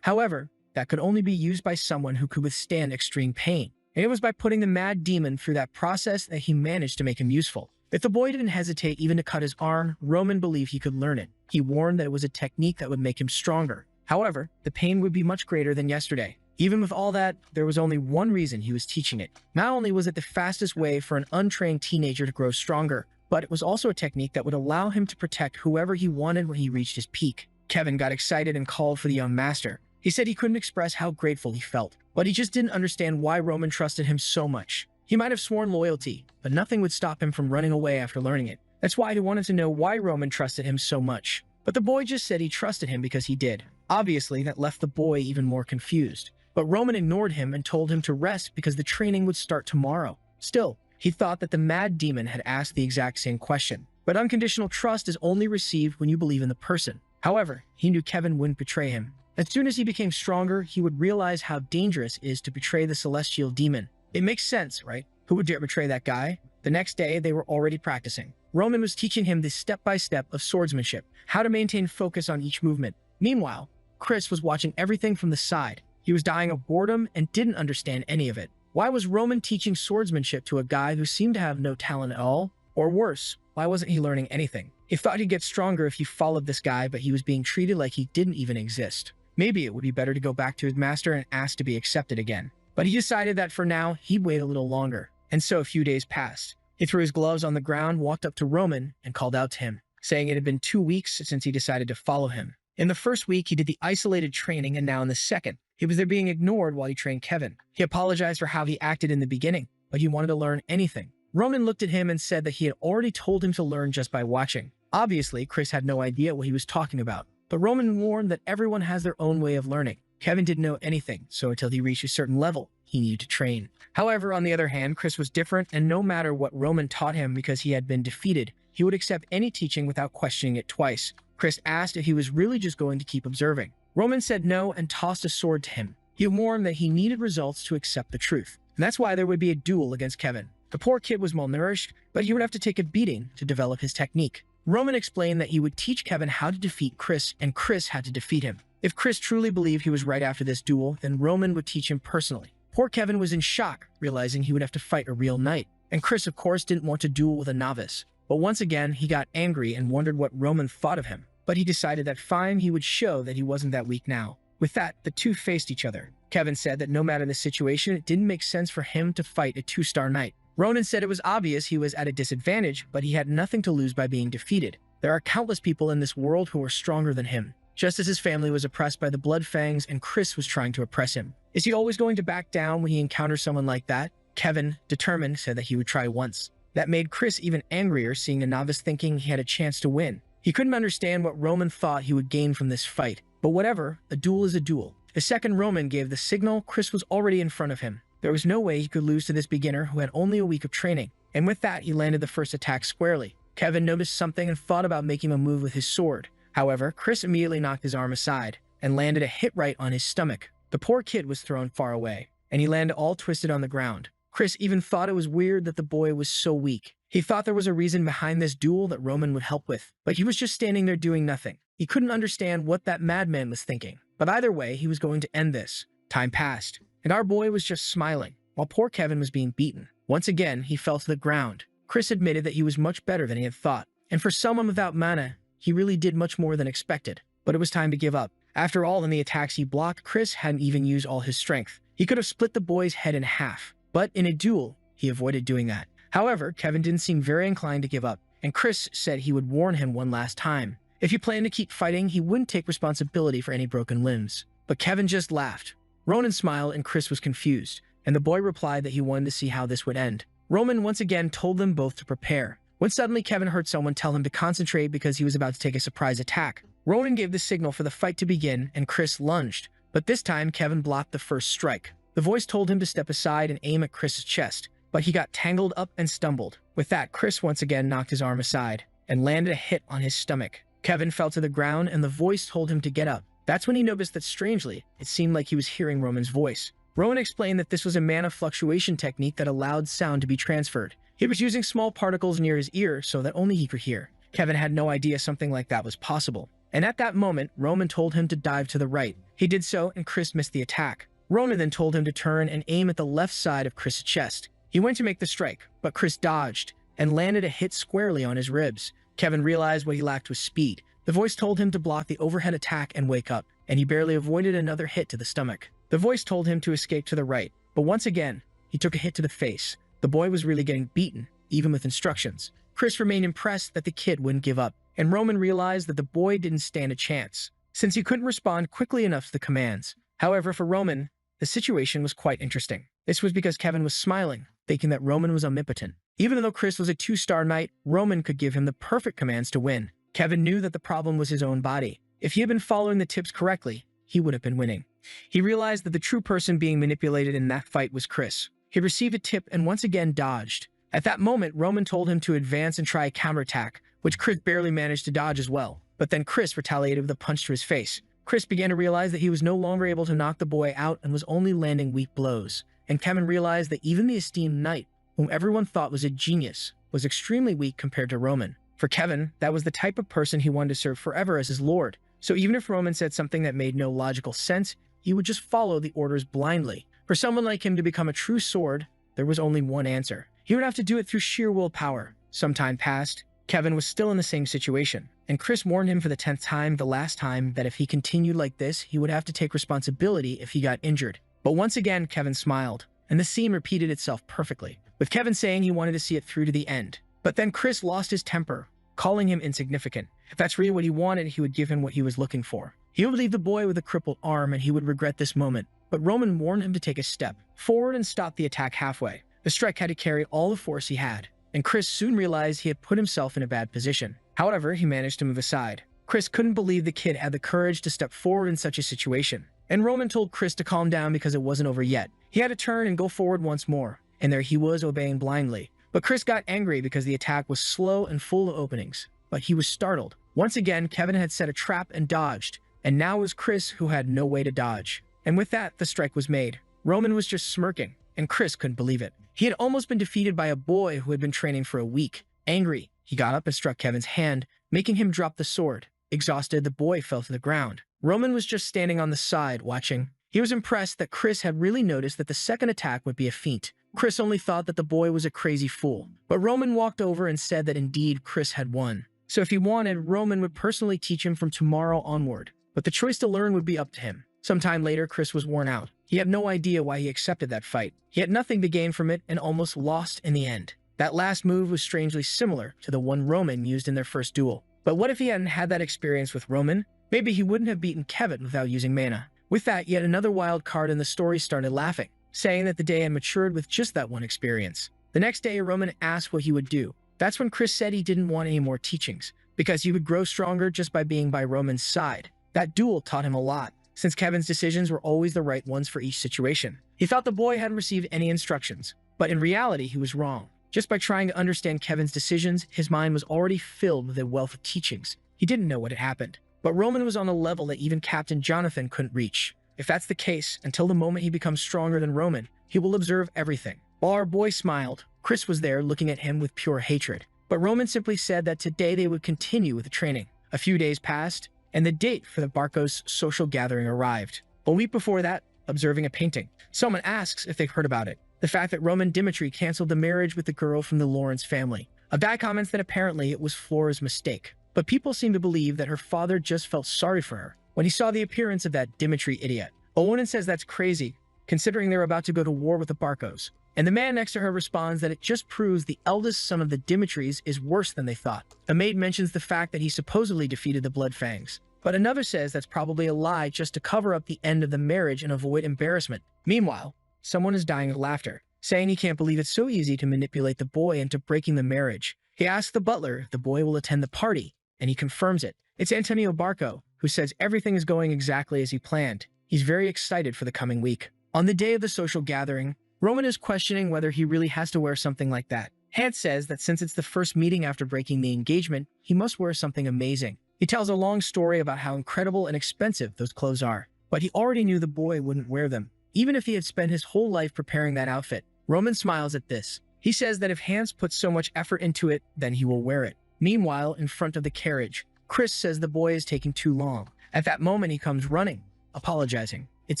However, that could only be used by someone who could withstand extreme pain. And it was by putting the mad demon through that process that he managed to make him useful. If the boy didn't hesitate even to cut his arm, Roman believed he could learn it. He warned that it was a technique that would make him stronger. However, the pain would be much greater than yesterday. Even with all that, there was only one reason he was teaching it. Not only was it the fastest way for an untrained teenager to grow stronger, but it was also a technique that would allow him to protect whoever he wanted when he reached his peak. Kevin got excited and called for the young master. He said he couldn't express how grateful he felt, but he just didn't understand why Roman trusted him so much. He might have sworn loyalty, but nothing would stop him from running away after learning it. That's why he wanted to know why Roman trusted him so much. But the boy just said he trusted him because he did. Obviously, that left the boy even more confused. But Roman ignored him and told him to rest because the training would start tomorrow. Still, he thought that the mad demon had asked the exact same question. But unconditional trust is only received when you believe in the person. However, he knew Kevin wouldn't betray him. As soon as he became stronger, he would realize how dangerous it is to betray the celestial demon. It makes sense, right? Who would dare betray that guy? The next day, they were already practicing. Roman was teaching him the step-by-step of swordsmanship, how to maintain focus on each movement. Meanwhile, Chris was watching everything from the side. He was dying of boredom and didn't understand any of it. Why was Roman teaching swordsmanship to a guy who seemed to have no talent at all? Or worse, why wasn't he learning anything? He thought he'd get stronger if he followed this guy, but he was being treated like he didn't even exist. Maybe it would be better to go back to his master and ask to be accepted again. But he decided that for now, he'd wait a little longer. And so a few days passed. He threw his gloves on the ground, walked up to Roman, and called out to him, saying it had been 2 weeks since he decided to follow him. In the first week, he did the isolated training, and now in the second, he was there being ignored while he trained Kevin. He apologized for how he acted in the beginning, but he wanted to learn anything. Roman looked at him and said that he had already told him to learn just by watching. Obviously, Chris had no idea what he was talking about, but Roman warned that everyone has their own way of learning. Kevin didn't know anything, so until he reached a certain level, he needed to train. However, on the other hand, Chris was different, and no matter what Roman taught him because he had been defeated, he would accept any teaching without questioning it twice. Chris asked if he was really just going to keep observing. Roman said no and tossed a sword to him. He warned that he needed results to accept the truth, and that's why there would be a duel against Kevin. The poor kid was malnourished, but he would have to take a beating to develop his technique. Roman explained that he would teach Kevin how to defeat Chris, and Chris had to defeat him. If Chris truly believed he was right after this duel, then Roman would teach him personally. Poor Kevin was in shock, realizing he would have to fight a real knight, and Chris of course didn't want to duel with a novice. But once again, he got angry and wondered what Roman thought of him. But he decided that fine, he would show that he wasn't that weak now. With that, the two faced each other. Kevin said that no matter the situation, it didn't make sense for him to fight a 2-star knight. Ronan said it was obvious he was at a disadvantage, but he had nothing to lose by being defeated. There are countless people in this world who are stronger than him. Just as his family was oppressed by the Blood Fangs and Chris was trying to oppress him. Is he always going to back down when he encounters someone like that? Kevin, determined, said that he would try once. That made Chris even angrier, seeing a novice thinking he had a chance to win. He couldn't understand what Roman thought he would gain from this fight. But whatever, a duel is a duel. The second Roman gave the signal, Chris was already in front of him. There was no way he could lose to this beginner who had only a week of training. And with that, he landed the first attack squarely. Kevin noticed something and thought about making a move with his sword. However, Chris immediately knocked his arm aside and landed a hit right on his stomach. The poor kid was thrown far away, and he landed all twisted on the ground. Chris even thought it was weird that the boy was so weak. He thought there was a reason behind this duel that Roman would help with, but he was just standing there doing nothing. He couldn't understand what that madman was thinking. But either way, he was going to end this. Time passed, and our boy was just smiling, while poor Kevin was being beaten. Once again, he fell to the ground. Chris admitted that he was much better than he had thought, and for someone without mana, he really did much more than expected. But it was time to give up. After all, in the attacks he blocked, Chris hadn't even used all his strength. He could have split the boy's head in half, but in a duel, he avoided doing that. However, Kevin didn't seem very inclined to give up, and Chris said he would warn him one last time. If he planned to keep fighting, he wouldn't take responsibility for any broken limbs. But Kevin just laughed. Ronan smiled and Chris was confused, and the boy replied that he wanted to see how this would end. Roman once again told them both to prepare, when suddenly Kevin heard someone tell him to concentrate because he was about to take a surprise attack. Ronan gave the signal for the fight to begin and Chris lunged, but this time Kevin blocked the first strike. The voice told him to step aside and aim at Chris's chest, but he got tangled up and stumbled. With that, Chris once again knocked his arm aside and landed a hit on his stomach. Kevin fell to the ground and the voice told him to get up. That's when he noticed that strangely, it seemed like he was hearing Roman's voice. Roman explained that this was a mana fluctuation technique that allowed sound to be transferred. He was using small particles near his ear so that only he could hear. Kevin had no idea something like that was possible. And at that moment, Roman told him to dive to the right. He did so and Chris missed the attack. Roman then told him to turn and aim at the left side of Chris' chest. He went to make the strike, but Chris dodged and landed a hit squarely on his ribs. Kevin realized what he lacked was speed. The voice told him to block the overhead attack and wake up, and he barely avoided another hit to the stomach. The voice told him to escape to the right, but once again, he took a hit to the face. The boy was really getting beaten, even with instructions. Chris remained impressed that the kid wouldn't give up, and Roman realized that the boy didn't stand a chance, since he couldn't respond quickly enough to the commands. However, for Roman, the situation was quite interesting. This was because Kevin was smiling, thinking that Roman was omnipotent. Even though Chris was a 2-star knight, Roman could give him the perfect commands to win. Kevin knew that the problem was his own body. If he had been following the tips correctly, he would have been winning. He realized that the true person being manipulated in that fight was Chris. He received a tip and once again dodged. At that moment, Roman told him to advance and try a counterattack, which Chris barely managed to dodge as well. But then Chris retaliated with a punch to his face. Chris began to realize that he was no longer able to knock the boy out and was only landing weak blows. And Kevin realized that even the esteemed knight, whom everyone thought was a genius, was extremely weak compared to Roman. For Kevin, that was the type of person he wanted to serve forever as his lord. So even if Roman said something that made no logical sense, he would just follow the orders blindly. For someone like him to become a true sword, there was only one answer. He would have to do it through sheer willpower. Some time passed. Kevin was still in the same situation, and Chris warned him for the 10th time, the last time, that if he continued like this, he would have to take responsibility if he got injured. But once again, Kevin smiled, and the scene repeated itself perfectly, with Kevin saying he wanted to see it through to the end. But then Chris lost his temper, calling him insignificant. If that's really what he wanted, he would give him what he was looking for. He would leave the boy with a crippled arm, and he would regret this moment. But Roman warned him to take a step forward and stop the attack halfway. The strike had to carry all the force he had, and Chris soon realized he had put himself in a bad position. However, he managed to move aside. Chris couldn't believe the kid had the courage to step forward in such a situation. And Roman told Chris to calm down because it wasn't over yet. He had to turn and go forward once more, and there he was obeying blindly. But Chris got angry because the attack was slow and full of openings. But he was startled. Once again, Kevin had set a trap and dodged, and now it was Chris who had no way to dodge. And with that, the strike was made. Roman was just smirking, and Chris couldn't believe it. He had almost been defeated by a boy who had been training for a week. Angry, he got up and struck Kevin's hand, making him drop the sword. Exhausted, the boy fell to the ground. Roman was just standing on the side, watching. He was impressed that Chris had really noticed that the second attack would be a feint. Chris only thought that the boy was a crazy fool, but Roman walked over and said that indeed Chris had won. So if he wanted, Roman would personally teach him from tomorrow onward, but the choice to learn would be up to him. Sometime later, Chris was worn out. He had no idea why he accepted that fight. He had nothing to gain from it and almost lost in the end. That last move was strangely similar to the one Roman used in their first duel. But what if he hadn't had that experience with Roman? Maybe he wouldn't have beaten Kevin without using mana. With that, yet another wild card in the story started laughing, saying that the day had matured with just that one experience. The next day, Roman asked what he would do. That's when Chris said he didn't want any more teachings, because he would grow stronger just by being by Roman's side. That duel taught him a lot, since Kevin's decisions were always the right ones for each situation. He thought the boy hadn't received any instructions, but in reality, he was wrong. Just by trying to understand Kevin's decisions, his mind was already filled with a wealth of teachings. He didn't know what had happened. But Roman was on a level that even Captain Jonathan couldn't reach. If that's the case, until the moment he becomes stronger than Roman, he will observe everything. While our boy smiled, Chris was there looking at him with pure hatred. But Roman simply said that today they would continue with the training. A few days passed, and the date for the Barcos' social gathering arrived. A week before that, observing a painting, someone asks if they've heard about it. The fact that Roman Dimitri canceled the marriage with the girl from the Lawrence family. A guy comments that apparently it was Flora's mistake, but people seem to believe that her father just felt sorry for her when he saw the appearance of that Dimitri idiot. Owen says that's crazy, considering they're about to go to war with the Barcos. And the man next to her responds that it just proves the eldest son of the Dimitris is worse than they thought. A maid mentions the fact that he supposedly defeated the Bloodfangs, but another says that's probably a lie just to cover up the end of the marriage and avoid embarrassment. Meanwhile, someone is dying of laughter, saying he can't believe it's so easy to manipulate the boy into breaking the marriage. He asks the butler if the boy will attend the party, and he confirms it. It's Antonio Barco, who says everything is going exactly as he planned. He's very excited for the coming week. On the day of the social gathering, Roman is questioning whether he really has to wear something like that. Hans says that since it's the first meeting after breaking the engagement, he must wear something amazing. He tells a long story about how incredible and expensive those clothes are, but he already knew the boy wouldn't wear them, even if he had spent his whole life preparing that outfit. Roman smiles at this. He says that if Hans puts so much effort into it, then he will wear it. Meanwhile, in front of the carriage, Chris says the boy is taking too long. At that moment, he comes running, apologizing. It's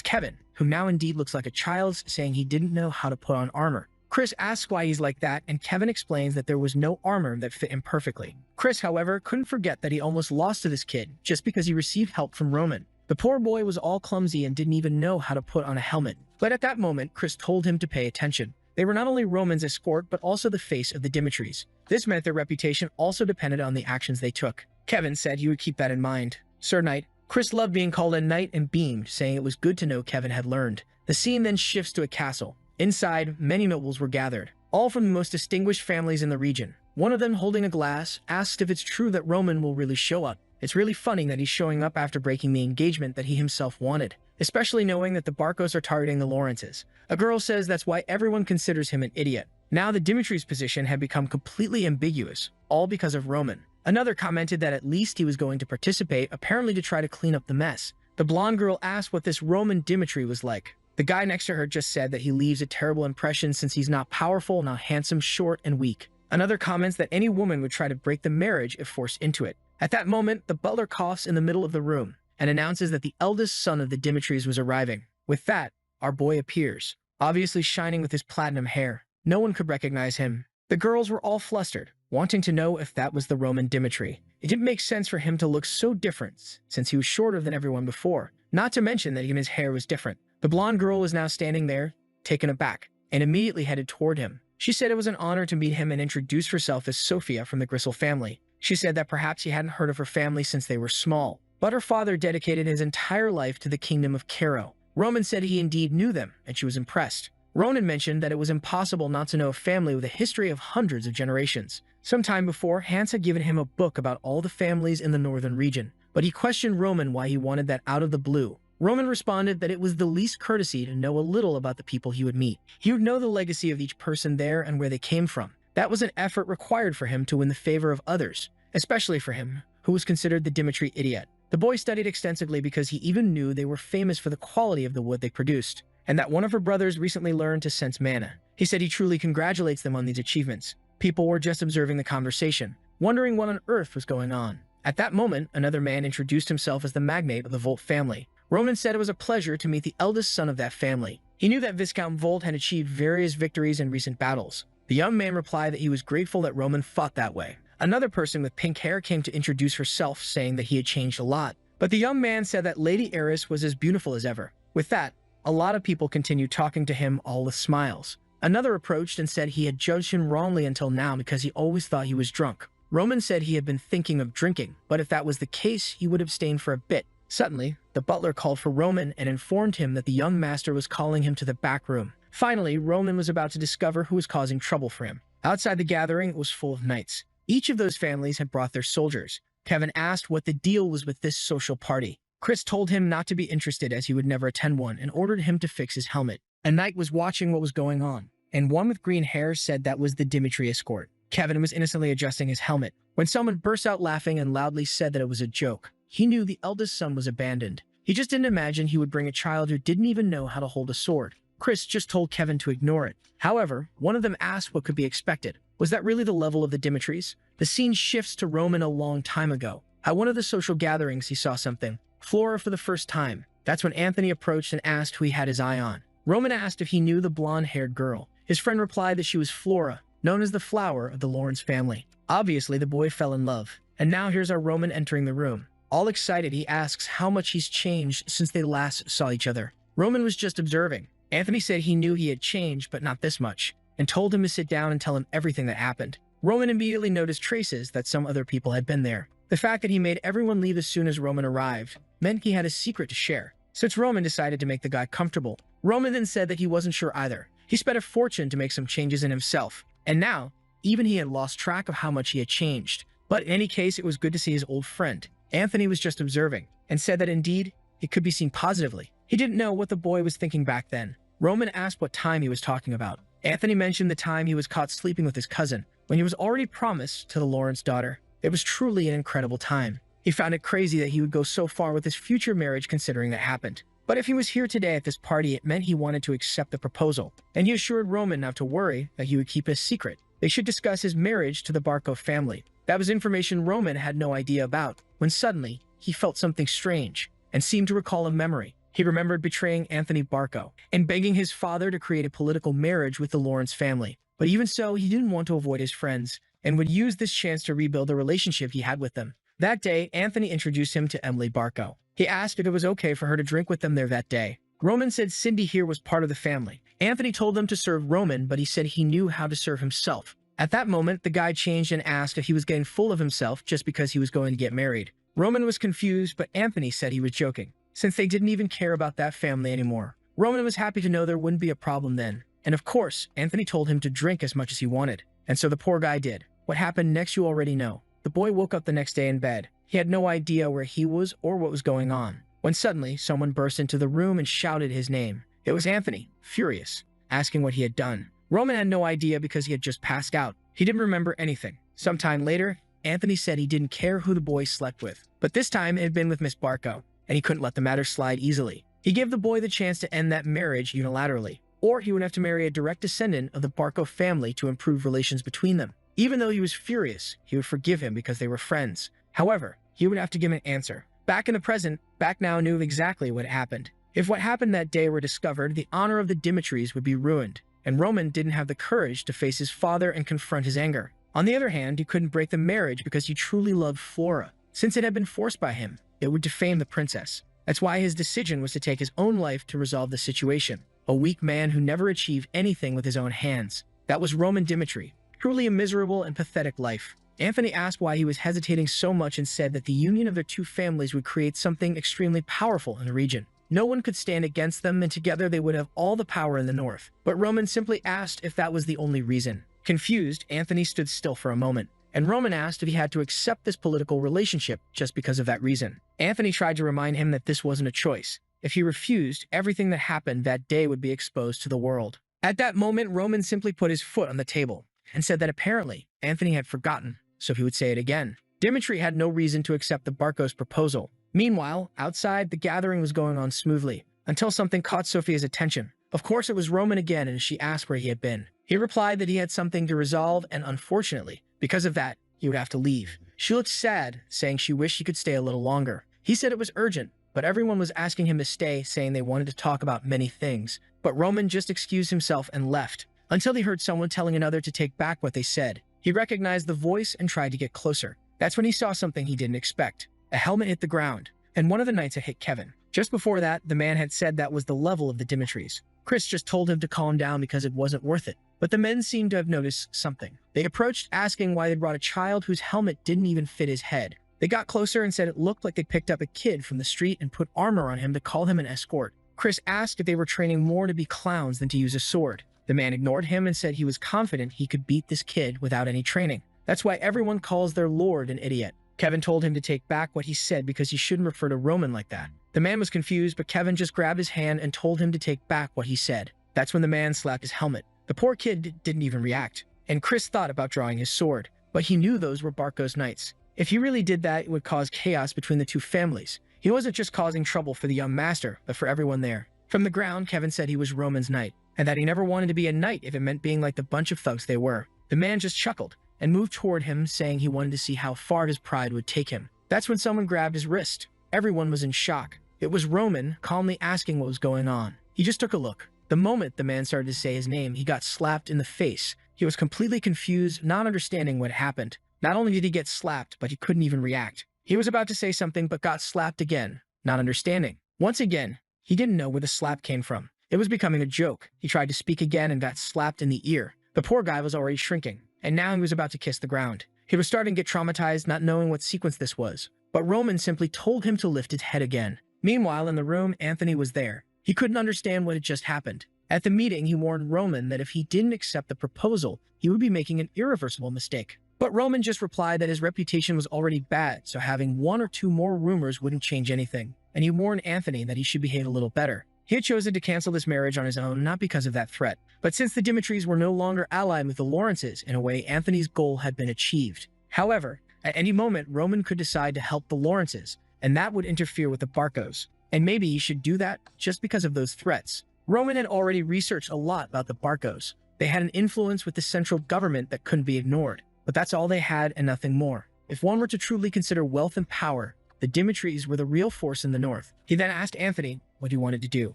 Kevin, who now indeed looks like a child, saying he didn't know how to put on armor. Chris asks why he's like that, and Kevin explains that there was no armor that fit him perfectly. Chris, however, couldn't forget that he almost lost to this kid just because he received help from Roman. The poor boy was all clumsy and didn't even know how to put on a helmet. But at that moment, Chris told him to pay attention. They were not only Roman's escort, but also the face of the Dimitris. This meant their reputation also depended on the actions they took. Kevin said he would keep that in mind. Sir Knight. Chris loved being called a knight and beamed, saying it was good to know Kevin had learned. The scene then shifts to a castle. Inside, many nobles were gathered, all from the most distinguished families in the region. One of them, holding a glass, asked if it's true that Roman will really show up. It's really funny that he's showing up after breaking the engagement that he himself wanted, especially knowing that the Barcos are targeting the Lawrences. A girl says that's why everyone considers him an idiot. Now the Dimitri's position had become completely ambiguous, all because of Roman. Another commented that at least he was going to participate, apparently to try to clean up the mess. The blonde girl asked what this Roman Dimitri was like. The guy next to her just said that he leaves a terrible impression since he's not powerful, not handsome, short, and weak. Another comments that any woman would try to break the marriage if forced into it. At that moment, the butler coughs in the middle of the room and announces that the eldest son of the Dimitris was arriving. With that, our boy appears, obviously shining with his platinum hair. No one could recognize him. The girls were all flustered, wanting to know if that was the Roman Dimitri. It didn't make sense for him to look so different, since he was shorter than everyone before, not to mention that even his hair was different. The blonde girl was now standing there, taken aback, and immediately headed toward him. She said it was an honor to meet him and introduced herself as Sophia from the Gristle family. She said that perhaps he hadn't heard of her family since they were small, but her father dedicated his entire life to the kingdom of Cairo. Roman said he indeed knew them, and she was impressed. Ronan mentioned that it was impossible not to know a family with a history of hundreds of generations. Some time before, Hans had given him a book about all the families in the northern region, but he questioned Roman why he wanted that out of the blue. Roman responded that it was the least courtesy to know a little about the people he would meet. He would know the legacy of each person there and where they came from. That was an effort required for him to win the favor of others, especially for him, who was considered the Dimitri idiot. The boy studied extensively because he even knew they were famous for the quality of the wood they produced, and that one of her brothers recently learned to sense mana. He said he truly congratulates them on these achievements. People were just observing the conversation, wondering what on earth was going on. At that moment, another man introduced himself as the magnate of the Volt family. Roman said it was a pleasure to meet the eldest son of that family. He knew that Viscount Volt had achieved various victories in recent battles. The young man replied that he was grateful that Roman fought that way. Another person with pink hair came to introduce herself, saying that he had changed a lot. But the young man said that Lady Eris was as beautiful as ever. With that, a lot of people continued talking to him, all with smiles. Another approached and said he had judged him wrongly until now because he always thought he was drunk. Roman said he had been thinking of drinking, but if that was the case, he would abstain for a bit. Suddenly, the butler called for Roman and informed him that the young master was calling him to the back room. Finally, Roman was about to discover who was causing trouble for him. Outside the gathering, it was full of knights. Each of those families had brought their soldiers. Kevin asked what the deal was with this social party. Chris told him not to be interested as he would never attend one and ordered him to fix his helmet. A knight was watching what was going on, and one with green hair said that was the Dimitri escort. Kevin was innocently adjusting his helmet when someone burst out laughing and loudly said that it was a joke. He knew the eldest son was abandoned. He just didn't imagine he would bring a child who didn't even know how to hold a sword. Chris just told Kevin to ignore it. However, one of them asked what could be expected. Was that really the level of the Dimitris? The scene shifts to Roman a long time ago. At one of the social gatherings, he saw something. Flora for the first time. That's when Anthony approached and asked who he had his eye on. Roman asked if he knew the blonde-haired girl. His friend replied that she was Flora, known as the flower of the Lawrence family. Obviously, the boy fell in love. And now here's our Roman entering the room. All excited, he asks how much he's changed since they last saw each other. Roman was just observing. Anthony said he knew he had changed, but not this much, and told him to sit down and tell him everything that happened. Roman immediately noticed traces that some other people had been there. The fact that he made everyone leave as soon as Roman arrived meant he had a secret to share. Since Roman decided to make the guy comfortable, Roman then said that he wasn't sure either. He spent a fortune to make some changes in himself, and now, even he had lost track of how much he had changed. But in any case, it was good to see his old friend. Anthony was just observing, and said that indeed, it could be seen positively. He didn't know what the boy was thinking back then. Roman asked what time he was talking about. Anthony mentioned the time he was caught sleeping with his cousin, when he was already promised to the Lawrence daughter. It was truly an incredible time. He found it crazy that he would go so far with his future marriage considering that happened. But if he was here today at this party, it meant he wanted to accept the proposal, and he assured Roman not to worry, that he would keep his secret. They should discuss his marriage to the Barco family. That was information Roman had no idea about, when suddenly, he felt something strange, and seemed to recall a memory. He remembered betraying Anthony Barco, and begging his father to create a political marriage with the Lawrence family. But even so, he didn't want to avoid his friends, and would use this chance to rebuild the relationship he had with them. That day, Anthony introduced him to Emily Barco. He asked if it was okay for her to drink with them there that day. Roman said Cindy here was part of the family. Anthony told them to serve Roman, but he said he knew how to serve himself. At that moment, the guy changed and asked if he was getting full of himself just because he was going to get married. Roman was confused, but Anthony said he was joking, since they didn't even care about that family anymore. Roman was happy to know there wouldn't be a problem then. And of course, Anthony told him to drink as much as he wanted. And so the poor guy did. What happened next you already know. The boy woke up the next day in bed. He had no idea where he was or what was going on, when suddenly someone burst into the room and shouted his name. It was Anthony, furious, asking what he had done. Roman had no idea because he had just passed out. He didn't remember anything. Sometime later, Anthony said he didn't care who the boy slept with, but this time it had been with Miss Barco, and he couldn't let the matter slide easily. He gave the boy the chance to end that marriage unilaterally, or he would have to marry a direct descendant of the Barco family to improve relations between them. Even though he was furious, he would forgive him because they were friends. However, he would have to give an answer. Back in the present, Back now knew exactly what happened. If what happened that day were discovered, the honor of the Dimitris would be ruined, and Roman didn't have the courage to face his father and confront his anger. On the other hand, he couldn't break the marriage because he truly loved Flora. Since it had been forced by him, it would defame the princess. That's why his decision was to take his own life to resolve the situation. A weak man who never achieved anything with his own hands. That was Roman Dimitri. Truly a miserable and pathetic life. Anthony asked why he was hesitating so much and said that the union of their two families would create something extremely powerful in the region. No one could stand against them, and together they would have all the power in the north. But Roman simply asked if that was the only reason. Confused, Anthony stood still for a moment, and Roman asked if he had to accept this political relationship just because of that reason. Anthony tried to remind him that this wasn't a choice. If he refused, everything that happened that day would be exposed to the world. At that moment, Roman simply put his foot on the table and said that apparently Anthony had forgotten, so he would say it again. Dimitri had no reason to accept the Barcos' proposal. Meanwhile, outside, the gathering was going on smoothly, until something caught Sophia's attention. Of course, it was Roman again, and she asked where he had been. He replied that he had something to resolve, and unfortunately, because of that, he would have to leave. She looked sad, saying she wished he could stay a little longer. He said it was urgent, but everyone was asking him to stay, saying they wanted to talk about many things. But Roman just excused himself and left, until he heard someone telling another to take back what they said. He recognized the voice and tried to get closer. That's when he saw something he didn't expect. A helmet hit the ground, and one of the knights had hit Kevin. Just before that, the man had said that was the level of the Dimitris. Chris just told him to calm down because it wasn't worth it. But the men seemed to have noticed something. They approached, asking why they brought a child whose helmet didn't even fit his head. They got closer and said it looked like they picked up a kid from the street and put armor on him to call him an escort. Chris asked if they were training more to be clowns than to use a sword. The man ignored him and said he was confident he could beat this kid without any training. That's why everyone calls their lord an idiot. Kevin told him to take back what he said because he shouldn't refer to Roman like that. The man was confused, but Kevin just grabbed his hand and told him to take back what he said. That's when the man slapped his helmet. The poor kid didn't even react, and Chris thought about drawing his sword, but he knew those were Barco's knights. If he really did that, it would cause chaos between the two families. He wasn't just causing trouble for the young master, but for everyone there. From the ground, Kevin said he was Roman's knight, and that he never wanted to be a knight if it meant being like the bunch of thugs they were. The man just chuckled and moved toward him, saying he wanted to see how far his pride would take him. That's when someone grabbed his wrist. Everyone was in shock. It was Roman, calmly asking what was going on. He just took a look. The moment the man started to say his name, he got slapped in the face. He was completely confused, not understanding what happened. Not only did he get slapped, but he couldn't even react. He was about to say something, but got slapped again, not understanding. Once again, he didn't know where the slap came from. It was becoming a joke. He tried to speak again and got slapped in the ear. The poor guy was already shrinking, and now he was about to kiss the ground. He was starting to get traumatized, not knowing what sequence this was. But Roman simply told him to lift his head again. Meanwhile, in the room, Anthony was there. He couldn't understand what had just happened. At the meeting, he warned Roman that if he didn't accept the proposal, he would be making an irreversible mistake. But Roman just replied that his reputation was already bad, so having one or two more rumors wouldn't change anything. And he warned Anthony that he should behave a little better. He had chosen to cancel this marriage on his own, not because of that threat. But since the Dimitris were no longer allied with the Lawrences, in a way, Anthony's goal had been achieved. However, at any moment, Roman could decide to help the Lawrences, and that would interfere with the Barcos. And maybe he should do that just because of those threats. Roman had already researched a lot about the Barcos. They had an influence with the central government that couldn't be ignored. But that's all they had and nothing more. If one were to truly consider wealth and power, the Dimitris were the real force in the north. He then asked Anthony what he wanted to do.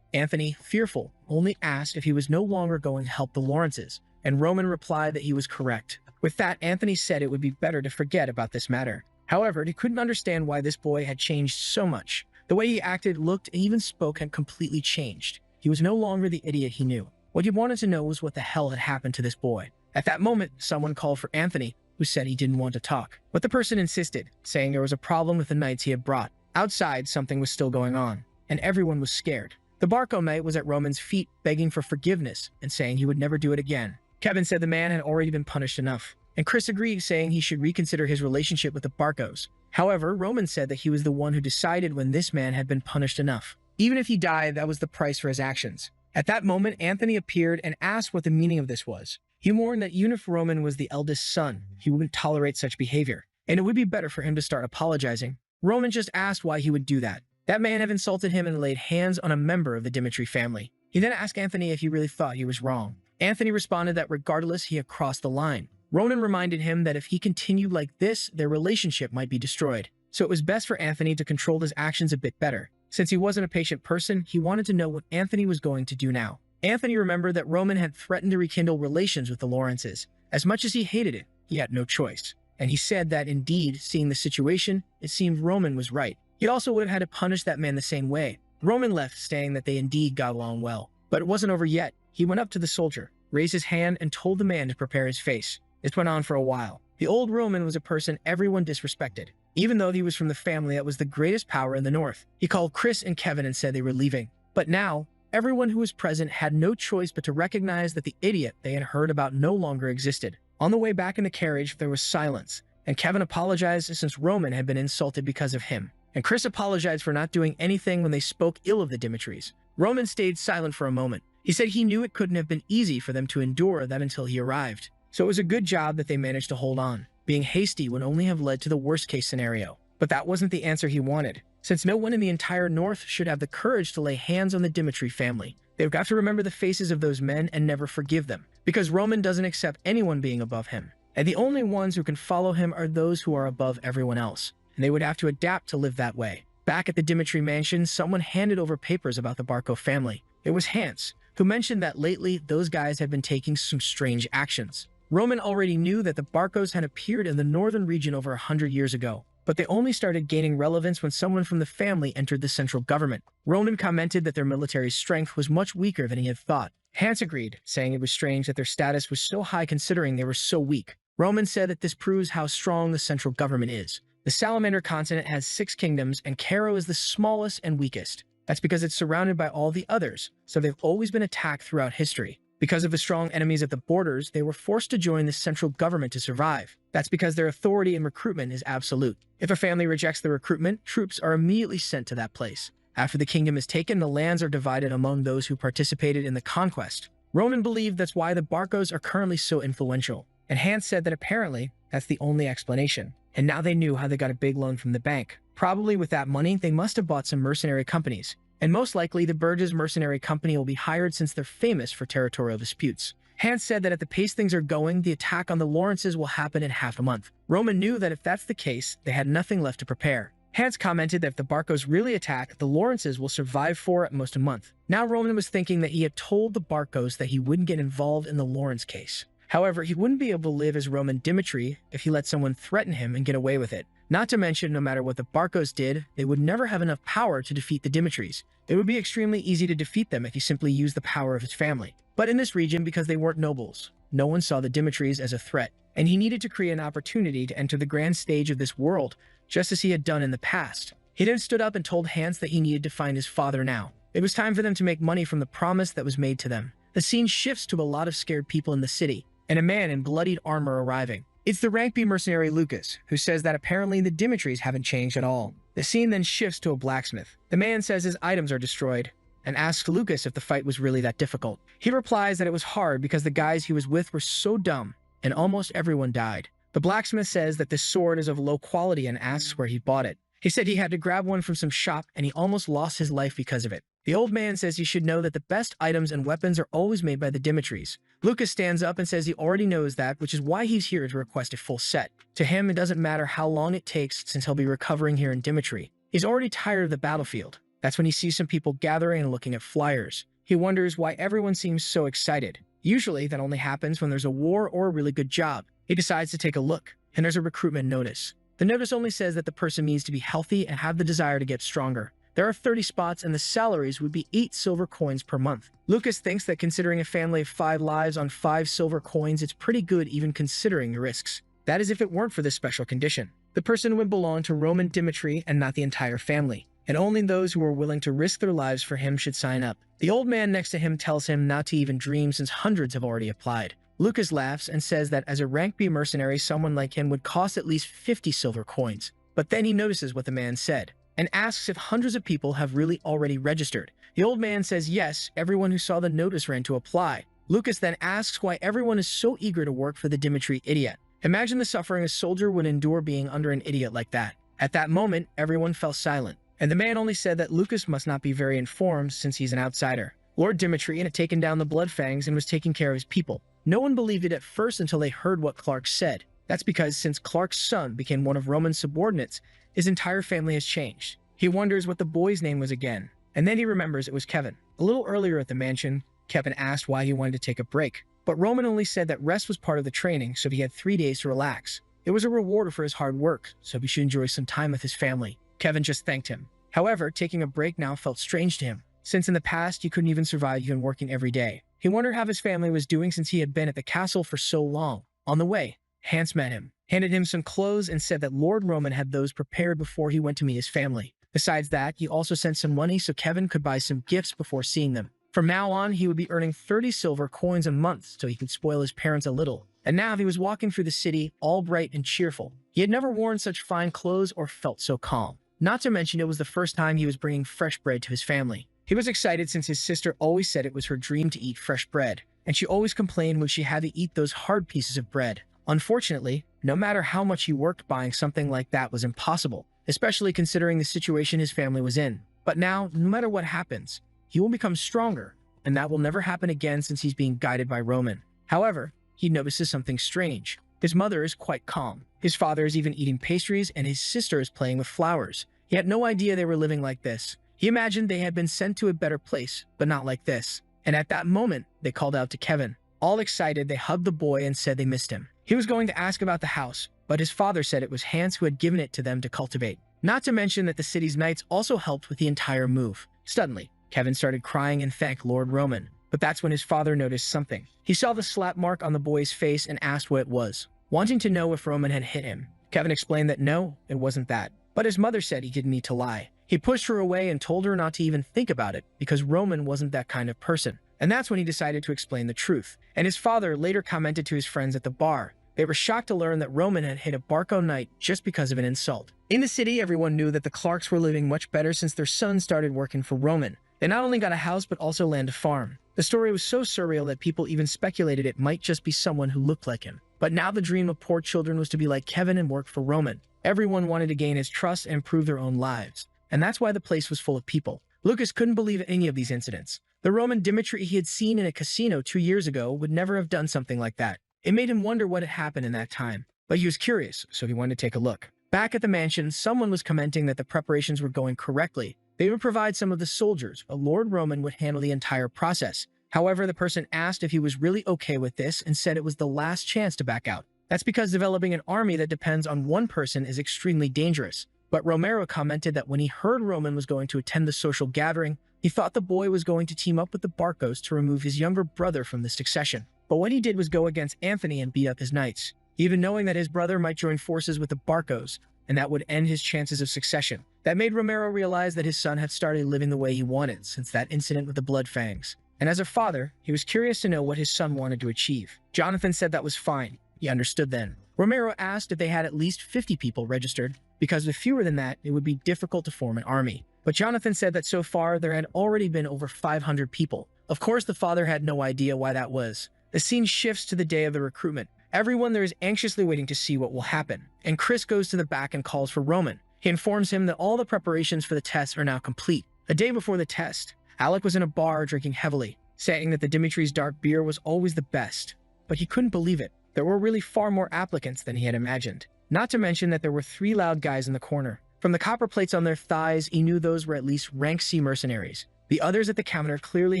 Anthony, fearful, only asked if he was no longer going to help the Lawrences, and Roman replied that he was correct. With that, Anthony said it would be better to forget about this matter. However, he couldn't understand why this boy had changed so much. The way he acted, looked, and even spoke had completely changed. He was no longer the idiot he knew. What he wanted to know was what the hell had happened to this boy. At that moment, someone called for Anthony, who said he didn't want to talk. But the person insisted, saying there was a problem with the knights he had brought. Outside, something was still going on, and everyone was scared. The Barco knight was at Roman's feet, begging for forgiveness and saying he would never do it again. Kevin said the man had already been punished enough, and Chris agreed, saying he should reconsider his relationship with the Barcos. However, Roman said that he was the one who decided when this man had been punished enough. Even if he died, that was the price for his actions. At that moment, Anthony appeared and asked what the meaning of this was. He warned that even if Roman was the eldest son, he wouldn't tolerate such behavior, and it would be better for him to start apologizing. Roman just asked why he would do that. That man had insulted him and laid hands on a member of the Dimitri family. He then asked Anthony if he really thought he was wrong. Anthony responded that regardless, he had crossed the line. Ronan reminded him that if he continued like this, their relationship might be destroyed. So it was best for Anthony to control his actions a bit better. Since he wasn't a patient person, he wanted to know what Anthony was going to do now. Anthony remembered that Roman had threatened to rekindle relations with the Lawrences. As much as he hated it, he had no choice. And he said that indeed, seeing the situation, it seemed Roman was right. He also would have had to punish that man the same way. Roman left, saying that they indeed got along well. But it wasn't over yet. He went up to the soldier, raised his hand, and told the man to prepare his face. This went on for a while. The old Roman was a person everyone disrespected, even though he was from the family that was the greatest power in the north. He called Chris and Kevin and said they were leaving. But now, everyone who was present had no choice but to recognize that the idiot they had heard about no longer existed. On the way back in the carriage, there was silence, and Kevin apologized since Roman had been insulted because of him. And Chris apologized for not doing anything when they spoke ill of the Dimitris. Roman stayed silent for a moment. He said he knew it couldn't have been easy for them to endure that until he arrived. So it was a good job that they managed to hold on. Being hasty would only have led to the worst-case scenario. But that wasn't the answer he wanted. since no one in the entire North should have the courage to lay hands on the Dimitri family. They've got to remember the faces of those men and never forgive them, because Roman doesn't accept anyone being above him, and the only ones who can follow him are those who are above everyone else, and they would have to adapt to live that way. Back at the Dimitri mansion, someone handed over papers about the Barco family. It was Hans, who mentioned that lately those guys had been taking some strange actions. Roman already knew that the Barcos had appeared in the northern region over 100 years ago, but they only started gaining relevance when someone from the family entered the central government. Roman commented that their military strength was much weaker than he had thought. Hans agreed, saying it was strange that their status was so high considering they were so weak. Roman said that this proves how strong the central government is. The Salamander continent has 6 kingdoms, and Cairo is the smallest and weakest. That's because it's surrounded by all the others, so they've always been attacked throughout history. Because of the strong enemies at the borders, they were forced to join the central government to survive. That's because their authority in recruitment is absolute. If a family rejects the recruitment, troops are immediately sent to that place. After the kingdom is taken, the lands are divided among those who participated in the conquest. Roman believed that's why the Barcos are currently so influential, and Hans said that apparently that's the only explanation. And now they knew how they got a big loan from the bank. Probably with that money, they must have bought some mercenary companies. And most likely, the Burgess mercenary company will be hired since they're famous for territorial disputes. Hans said that at the pace things are going, the attack on the Lawrences will happen in half a month. Roman knew that if that's the case, they had nothing left to prepare. Hans commented that if the Barcos really attack, the Lawrences will survive for at most a month. Now Roman was thinking that he had told the Barcos that he wouldn't get involved in the Lawrence case. However, he wouldn't be able to live as Roman Dimitri if he let someone threaten him and get away with it. Not to mention, no matter what the Barcos did, they would never have enough power to defeat the Dimitris. It would be extremely easy to defeat them if he simply used the power of his family. But in this region, because they weren't nobles, no one saw the Dimitris as a threat, and he needed to create an opportunity to enter the grand stage of this world, just as he had done in the past. He then stood up and told Hans that he needed to find his father now. It was time for them to make money from the promise that was made to them. The scene shifts to a lot of scared people in the city, and a man in bloodied armor arriving. It's the rank B mercenary Lucas, who says that apparently the Dimitris haven't changed at all. The scene then shifts to a blacksmith. The man says his items are destroyed, and asks Lucas if the fight was really that difficult. He replies that it was hard because the guys he was with were so dumb, and almost everyone died. The blacksmith says that this sword is of low quality and asks where he bought it. He said he had to grab one from some shop, and he almost lost his life because of it. The old man says he should know that the best items and weapons are always made by the Dimitris. Lucas stands up and says he already knows that, which is why he's here to request a full set. To him, it doesn't matter how long it takes since he'll be recovering here in Dimitri. He's already tired of the battlefield. That's when he sees some people gathering and looking at flyers. He wonders why everyone seems so excited. Usually, that only happens when there's a war or a really good job. He decides to take a look, and there's a recruitment notice. The notice only says that the person needs to be healthy and have the desire to get stronger. There are 30 spots, and the salaries would be 8 silver coins per month. Lucas thinks that considering a family of 5 lives on 5 silver coins, it's pretty good even considering the risks. That is if it weren't for this special condition. The person would belong to Roman Dimitri and not the entire family, and only those who are willing to risk their lives for him should sign up. The old man next to him tells him not to even dream since hundreds have already applied. Lucas laughs and says that as a rank B mercenary, someone like him would cost at least 50 silver coins. But then he notices what the man said, and asks if hundreds of people have really already registered. The old man says yes, everyone who saw the notice ran to apply. Lucas then asks why everyone is so eager to work for the Dimitri idiot. Imagine the suffering a soldier would endure being under an idiot like that. At that moment, everyone fell silent, and the man only said that Lucas must not be very informed since he's an outsider. Lord Dimitri had taken down the Bloodfangs and was taking care of his people. No one believed it at first until they heard what Clark said. That's because since Clark's son became one of Roman's subordinates, his entire family has changed. He wonders what the boy's name was again, and then he remembers it was Kevin. A little earlier at the mansion, Kevin asked why he wanted to take a break, but Roman only said that rest was part of the training, so he had 3 days to relax. It was a reward for his hard work, so he should enjoy some time with his family. Kevin just thanked him. However, taking a break now felt strange to him, since in the past he couldn't even survive even working every day. He wondered how his family was doing since he had been at the castle for so long. On the way, Hans met him, handed him some clothes, and said that Lord Roman had those prepared before he went to meet his family. Besides that, he also sent some money so Kevin could buy some gifts before seeing them. From now on, he would be earning 30 silver coins a month so he could spoil his parents a little. And now he was walking through the city, all bright and cheerful. He had never worn such fine clothes or felt so calm. Not to mention it was the first time he was bringing fresh bread to his family. He was excited since his sister always said it was her dream to eat fresh bread, and she always complained when she had to eat those hard pieces of bread. Unfortunately, no matter how much he worked, buying something like that was impossible. especially considering the situation his family was in. But now, no matter what happens, he will become stronger, and that will never happen again since he's being guided by Roman. However, he notices something strange. His mother is quite calm. His father is even eating pastries, and his sister is playing with flowers. He had no idea they were living like this. He imagined they had been sent to a better place, but not like this. And at that moment, they called out to Kevin. All excited, they hugged the boy and said they missed him. He was going to ask about the house, but his father said it was Hans who had given it to them to cultivate. Not to mention that the city's knights also helped with the entire move. Suddenly, Kevin started crying and thanked Lord Roman. But that's when his father noticed something. He saw the slap mark on the boy's face and asked what it was, wanting to know if Roman had hit him. Kevin explained that no, it wasn't that. But his mother said he didn't need to lie. He pushed her away and told her not to even think about it because Roman wasn't that kind of person. And that's when he decided to explain the truth. And his father later commented to his friends at the bar. They were shocked to learn that Roman had hit a Barco knight just because of an insult. In the city, everyone knew that the Clarks were living much better since their son started working for Roman. They not only got a house but also land a farm. The story was so surreal that people even speculated it might just be someone who looked like him. But now the dream of poor children was to be like Kevin and work for Roman. Everyone wanted to gain his trust and improve their own lives. And that's why the place was full of people. Lucas couldn't believe any of these incidents. The Roman Dimitri he had seen in a casino 2 years ago would never have done something like that. It made him wonder what had happened in that time. But he was curious, so he wanted to take a look. Back at the mansion, someone was commenting that the preparations were going correctly. They would provide some of the soldiers, but Lord Roman would handle the entire process. However, the person asked if he was really okay with this and said it was the last chance to back out. That's because developing an army that depends on one person is extremely dangerous. But Romero commented that when he heard Roman was going to attend the social gathering, he thought the boy was going to team up with the Barcos to remove his younger brother from the succession. But what he did was go against Anthony and beat up his knights, even knowing that his brother might join forces with the Barcos, and that would end his chances of succession. That made Romero realize that his son had started living the way he wanted since that incident with the Blood Fangs. And as a father, he was curious to know what his son wanted to achieve. Jonathan said that was fine. He understood then. Romero asked if they had at least 50 people registered, because with fewer than that, it would be difficult to form an army. But Jonathan said that so far, there had already been over 500 people. Of course, the father had no idea why that was. The scene shifts to the day of the recruitment. Everyone there is anxiously waiting to see what will happen. And Chris goes to the back and calls for Roman. He informs him that all the preparations for the test are now complete. A day before the test, Alec was in a bar drinking heavily, saying that the Dimitri's dark beer was always the best. But he couldn't believe it. There were really far more applicants than he had imagined. Not to mention that there were 3 loud guys in the corner. From the copper plates on their thighs, he knew those were at least rank C mercenaries. The others at the counter clearly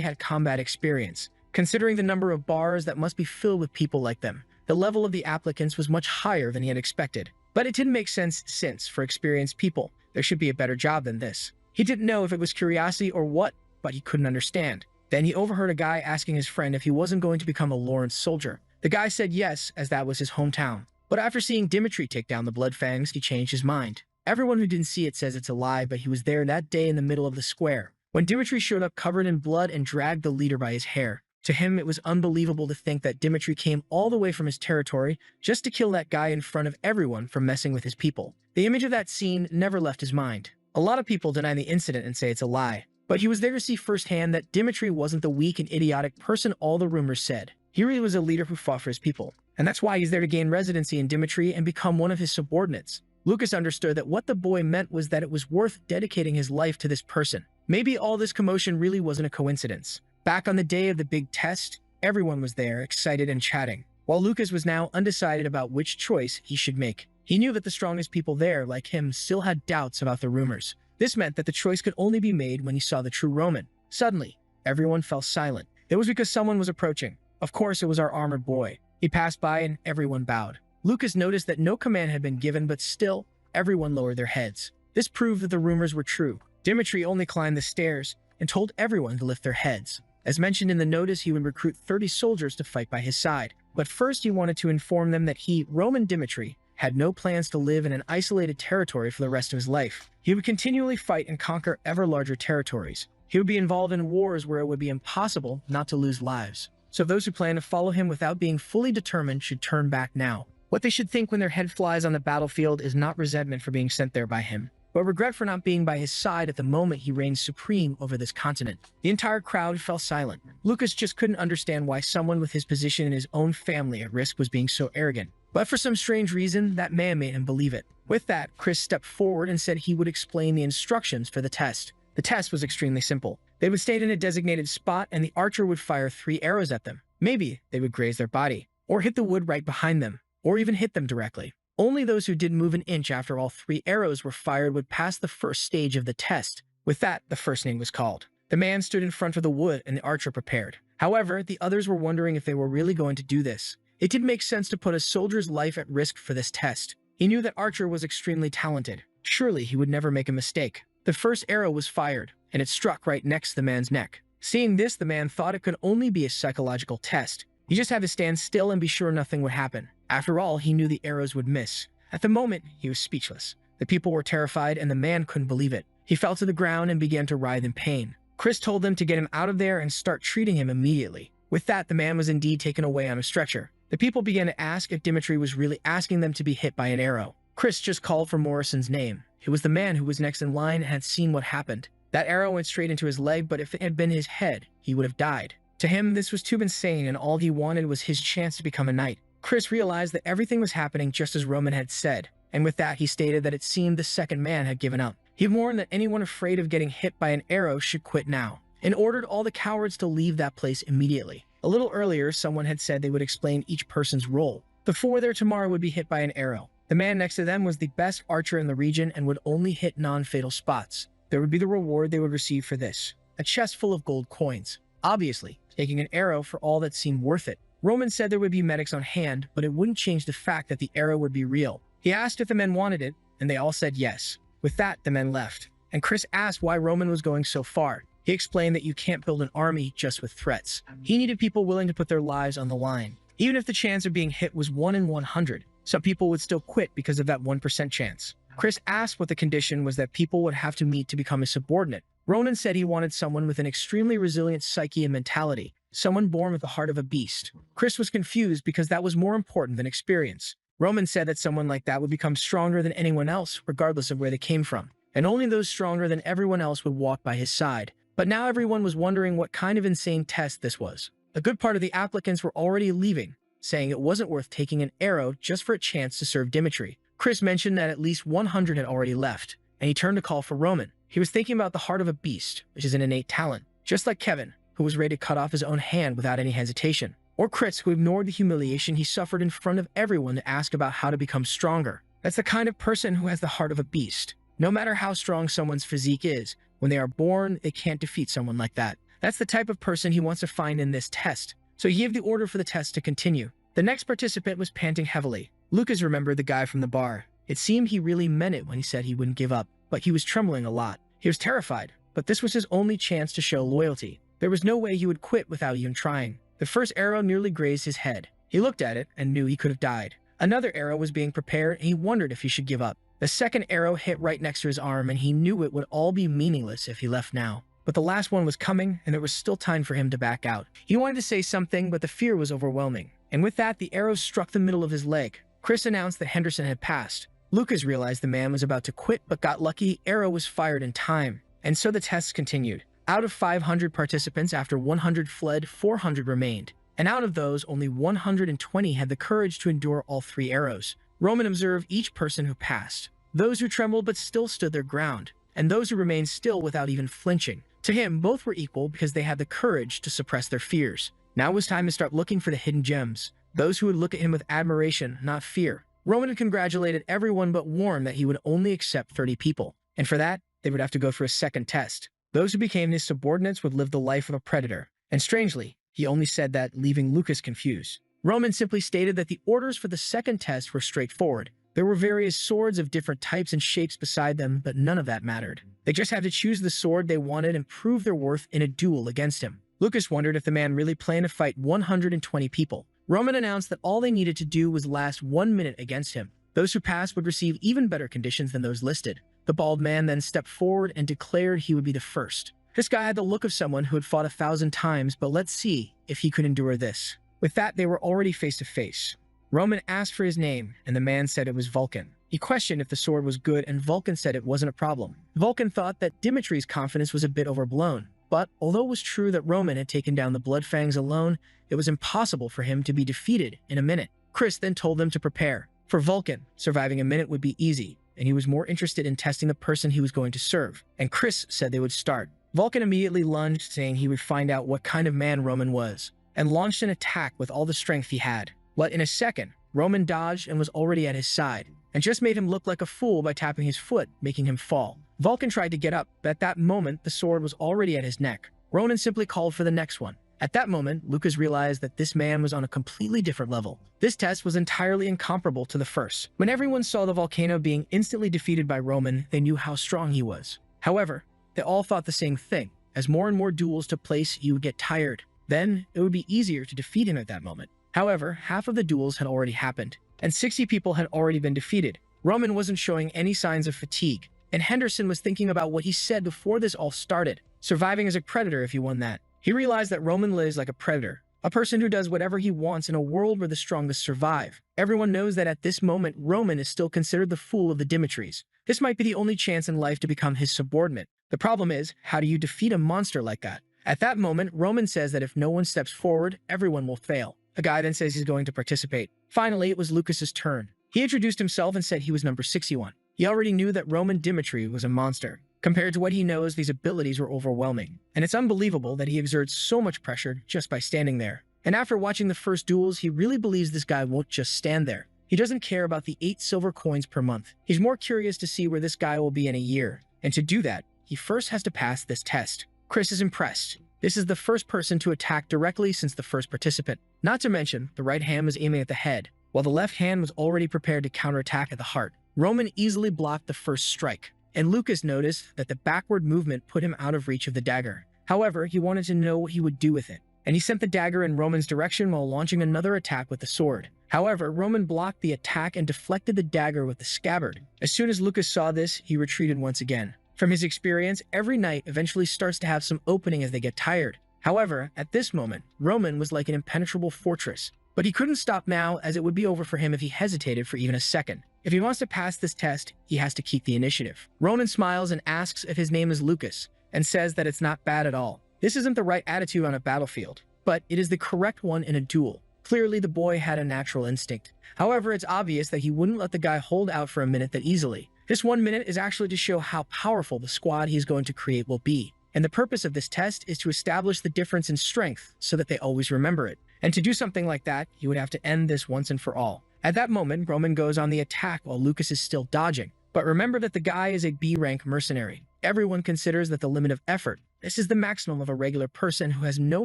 had combat experience. Considering the number of bars that must be filled with people like them, the level of the applicants was much higher than he had expected. But it didn't make sense since, for experienced people, there should be a better job than this. He didn't know if it was curiosity or what, but he couldn't understand. Then he overheard a guy asking his friend if he wasn't going to become a Lawrence soldier. The guy said yes, as that was his hometown. But after seeing Dimitri take down the Blood Fangs, he changed his mind. Everyone who didn't see it says it's a lie, but he was there that day in the middle of the square, when Dimitri showed up covered in blood and dragged the leader by his hair. To him, it was unbelievable to think that Dimitri came all the way from his territory just to kill that guy in front of everyone for messing with his people. The image of that scene never left his mind. A lot of people deny the incident and say it's a lie, but he was there to see firsthand that Dimitri wasn't the weak and idiotic person all the rumors said. He really was a leader who fought for his people, and that's why he's there to gain residency in Dimitri and become one of his subordinates. Lucas understood that what the boy meant was that it was worth dedicating his life to this person. Maybe all this commotion really wasn't a coincidence. Back on the day of the big test, everyone was there, excited and chatting, while Lucas was now undecided about which choice he should make. He knew that the strongest people there, like him, still had doubts about the rumors. This meant that the choice could only be made when he saw the true Roman. Suddenly, everyone fell silent. It was because someone was approaching. Of course, it was our armored boy. He passed by and everyone bowed. Lucas noticed that no command had been given, but still, everyone lowered their heads. This proved that the rumors were true. Dimitri only climbed the stairs and told everyone to lift their heads. As mentioned in the notice, he would recruit 30 soldiers to fight by his side. But first, he wanted to inform them that he, Roman Dimitri, had no plans to live in an isolated territory for the rest of his life. He would continually fight and conquer ever larger territories. He would be involved in wars where it would be impossible not to lose lives. So those who plan to follow him without being fully determined should turn back now. What they should think when their head flies on the battlefield is not resentment for being sent there by him, but regret for not being by his side at the moment he reigned supreme over this continent. The entire crowd fell silent. Lucas just couldn't understand why someone with his position in his own family at risk was being so arrogant. But for some strange reason, that man made him believe it. With that, Chris stepped forward and said he would explain the instructions for the test. The test was extremely simple. They would stay in a designated spot and the archer would fire 3 arrows at them. Maybe they would graze their body, or hit the wood right behind them, or even hit them directly. Only those who didn't move an inch after all 3 arrows were fired would pass the first stage of the test. With that, the first name was called. The man stood in front of the wood and the archer prepared. However, the others were wondering if they were really going to do this. It didn't make sense to put a soldier's life at risk for this test. He knew that Archer was extremely talented. Surely he would never make a mistake. The first arrow was fired, and it struck right next to the man's neck. Seeing this, the man thought it could only be a psychological test. He just had to stand still and be sure nothing would happen. After all, he knew the arrows would miss. At the moment, he was speechless. The people were terrified, and the man couldn't believe it. He fell to the ground and began to writhe in pain. Chris told them to get him out of there and start treating him immediately. With that, the man was indeed taken away on a stretcher. The people began to ask if Dimitri was really asking them to be hit by an arrow. Chris just called for Morrison's name. It was the man who was next in line and had seen what happened. That arrow went straight into his leg, but if it had been his head, he would have died. To him, this was too insane, and all he wanted was his chance to become a knight. Chris realized that everything was happening just as Roman had said, and with that, he stated that it seemed the second man had given up. He warned that anyone afraid of getting hit by an arrow should quit now, and ordered all the cowards to leave that place immediately. A little earlier, someone had said they would explain each person's role. The 4 there tomorrow would be hit by an arrow. The man next to them was the best archer in the region and would only hit non-fatal spots. There would be the reward they would receive for this: a chest full of gold coins. Obviously, taking an arrow for all that seemed worth it. Roman said there would be medics on hand, but it wouldn't change the fact that the arrow would be real. He asked if the men wanted it, and they all said yes. With that, the men left, and Chris asked why Roman was going so far. He explained that you can't build an army just with threats. He needed people willing to put their lives on the line. Even if the chance of being hit was 1 in 100, some people would still quit because of that 1% chance. Chris asked what the condition was that people would have to meet to become a subordinate. Ronan said he wanted someone with an extremely resilient psyche and mentality, someone born with the heart of a beast. Chris was confused because that was more important than experience. Roman said that someone like that would become stronger than anyone else, regardless of where they came from, and only those stronger than everyone else would walk by his side. But now everyone was wondering what kind of insane test this was. A good part of the applicants were already leaving, saying it wasn't worth taking an arrow just for a chance to serve Dimitri. Chris mentioned that at least 100 had already left, and he turned to call for Roman. He was thinking about the heart of a beast, which is an innate talent, just like Kevin, who was ready to cut off his own hand without any hesitation, or Chris, who ignored the humiliation he suffered in front of everyone to ask about how to become stronger. That's the kind of person who has the heart of a beast. No matter how strong someone's physique is, when they are born, they can't defeat someone like that. That's the type of person he wants to find in this test. So he gave the order for the test to continue. The next participant was panting heavily. Lucas remembered the guy from the bar. It seemed he really meant it when he said he wouldn't give up, but he was trembling a lot. He was terrified, but this was his only chance to show loyalty. There was no way he would quit without even trying. The first arrow nearly grazed his head. He looked at it and knew he could have died. Another arrow was being prepared, and he wondered if he should give up. The second arrow hit right next to his arm, and he knew it would all be meaningless if he left now. But the last one was coming, and there was still time for him to back out. He wanted to say something, but the fear was overwhelming. And with that, the arrow struck the middle of his leg. Chris announced that Henderson had passed. Lucas realized the man was about to quit, but got lucky. Arrow was fired in time. And so the tests continued. Out of 500 participants, after 100 fled, 400 remained. And out of those, only 120 had the courage to endure all 3 arrows. Roman observed each person who passed. Those who trembled but still stood their ground, and those who remained still without even flinching. To him, both were equal because they had the courage to suppress their fears. Now it was time to start looking for the hidden gems. Those who would look at him with admiration, not fear. Roman had congratulated everyone but warned that he would only accept 30 people. And for that, they would have to go through a second test. Those who became his subordinates would live the life of a predator. And strangely, he only said that, leaving Lucas confused. Roman simply stated that the orders for the second test were straightforward. There were various swords of different types and shapes beside them, but none of that mattered. They just had to choose the sword they wanted and prove their worth in a duel against him. Lucas wondered if the man really planned to fight 120 people. Roman announced that all they needed to do was last 1 minute against him. Those who passed would receive even better conditions than those listed. The bald man then stepped forward and declared he would be the first. This guy had the look of someone who had fought 1,000 times, but let's see if he could endure this. With that, they were already face to face. Roman asked for his name, and the man said it was Vulcan. He questioned if the sword was good, and Vulcan said it wasn't a problem. Vulcan thought that Dimitri's confidence was a bit overblown, but although it was true that Roman had taken down the Bloodfangs alone, it was impossible for him to be defeated in a minute. Chris then told them to prepare. For Vulcan, surviving a minute would be easy, and he was more interested in testing the person he was going to serve, and Chris said they would start. Vulcan immediately lunged, saying he would find out what kind of man Roman was, and launched an attack with all the strength he had. But in a second, Roman dodged and was already at his side, and just made him look like a fool by tapping his foot, making him fall. Vulcan tried to get up, but at that moment, the sword was already at his neck. Ronan simply called for the next one. At that moment, Lucas realized that this man was on a completely different level. This test was entirely incomparable to the first. When everyone saw the volcano being instantly defeated by Roman, they knew how strong he was. However, they all thought the same thing. As more and more duels took place, he would get tired. Then, it would be easier to defeat him at that moment. However, half of the duels had already happened, and 60 people had already been defeated. Roman wasn't showing any signs of fatigue, and Henderson was thinking about what he said before this all started, surviving as a predator if he won that. He realized that Roman lives like a predator, a person who does whatever he wants in a world where the strongest survive. Everyone knows that at this moment, Roman is still considered the fool of the Dimitris. This might be the only chance in life to become his subordinate. The problem is, how do you defeat a monster like that? At that moment, Roman says that if no one steps forward, everyone will fail. A guy then says he's going to participate. Finally, it was Lucas's turn. He introduced himself and said he was number 61. He already knew that Roman Dimitri was a monster. Compared to what he knows, these abilities were overwhelming, and it's unbelievable that he exerts so much pressure just by standing there. And after watching the first duels, he really believes this guy won't just stand there. He doesn't care about the 8 silver coins per month. He's more curious to see where this guy will be in a year, and to do that, he first has to pass this test. Chris is impressed. This is the first person to attack directly since the first participant. Not to mention, the right hand was aiming at the head, while the left hand was already prepared to counterattack at the heart. Roman easily blocked the first strike, and Lucas noticed that the backward movement put him out of reach of the dagger. However, he wanted to know what he would do with it, and he sent the dagger in Roman's direction while launching another attack with the sword. However, Roman blocked the attack and deflected the dagger with the scabbard. As soon as Lucas saw this, he retreated once again. From his experience, every knight eventually starts to have some opening as they get tired. However, at this moment, Roman was like an impenetrable fortress. But he couldn't stop now, as it would be over for him if he hesitated for even a second. If he wants to pass this test, he has to keep the initiative. Ronan smiles and asks if his name is Lucas, and says that it's not bad at all. This isn't the right attitude on a battlefield, but it is the correct one in a duel. Clearly, the boy had a natural instinct. However, it's obvious that he wouldn't let the guy hold out for a minute that easily. This 1 minute is actually to show how powerful the squad he's going to create will be. And the purpose of this test is to establish the difference in strength so that they always remember it. And to do something like that, you would have to end this once and for all. At that moment, Roman goes on the attack while Lucas is still dodging. But remember that the guy is a B-rank mercenary. Everyone considers that the limit of effort. This is the maximum of a regular person who has no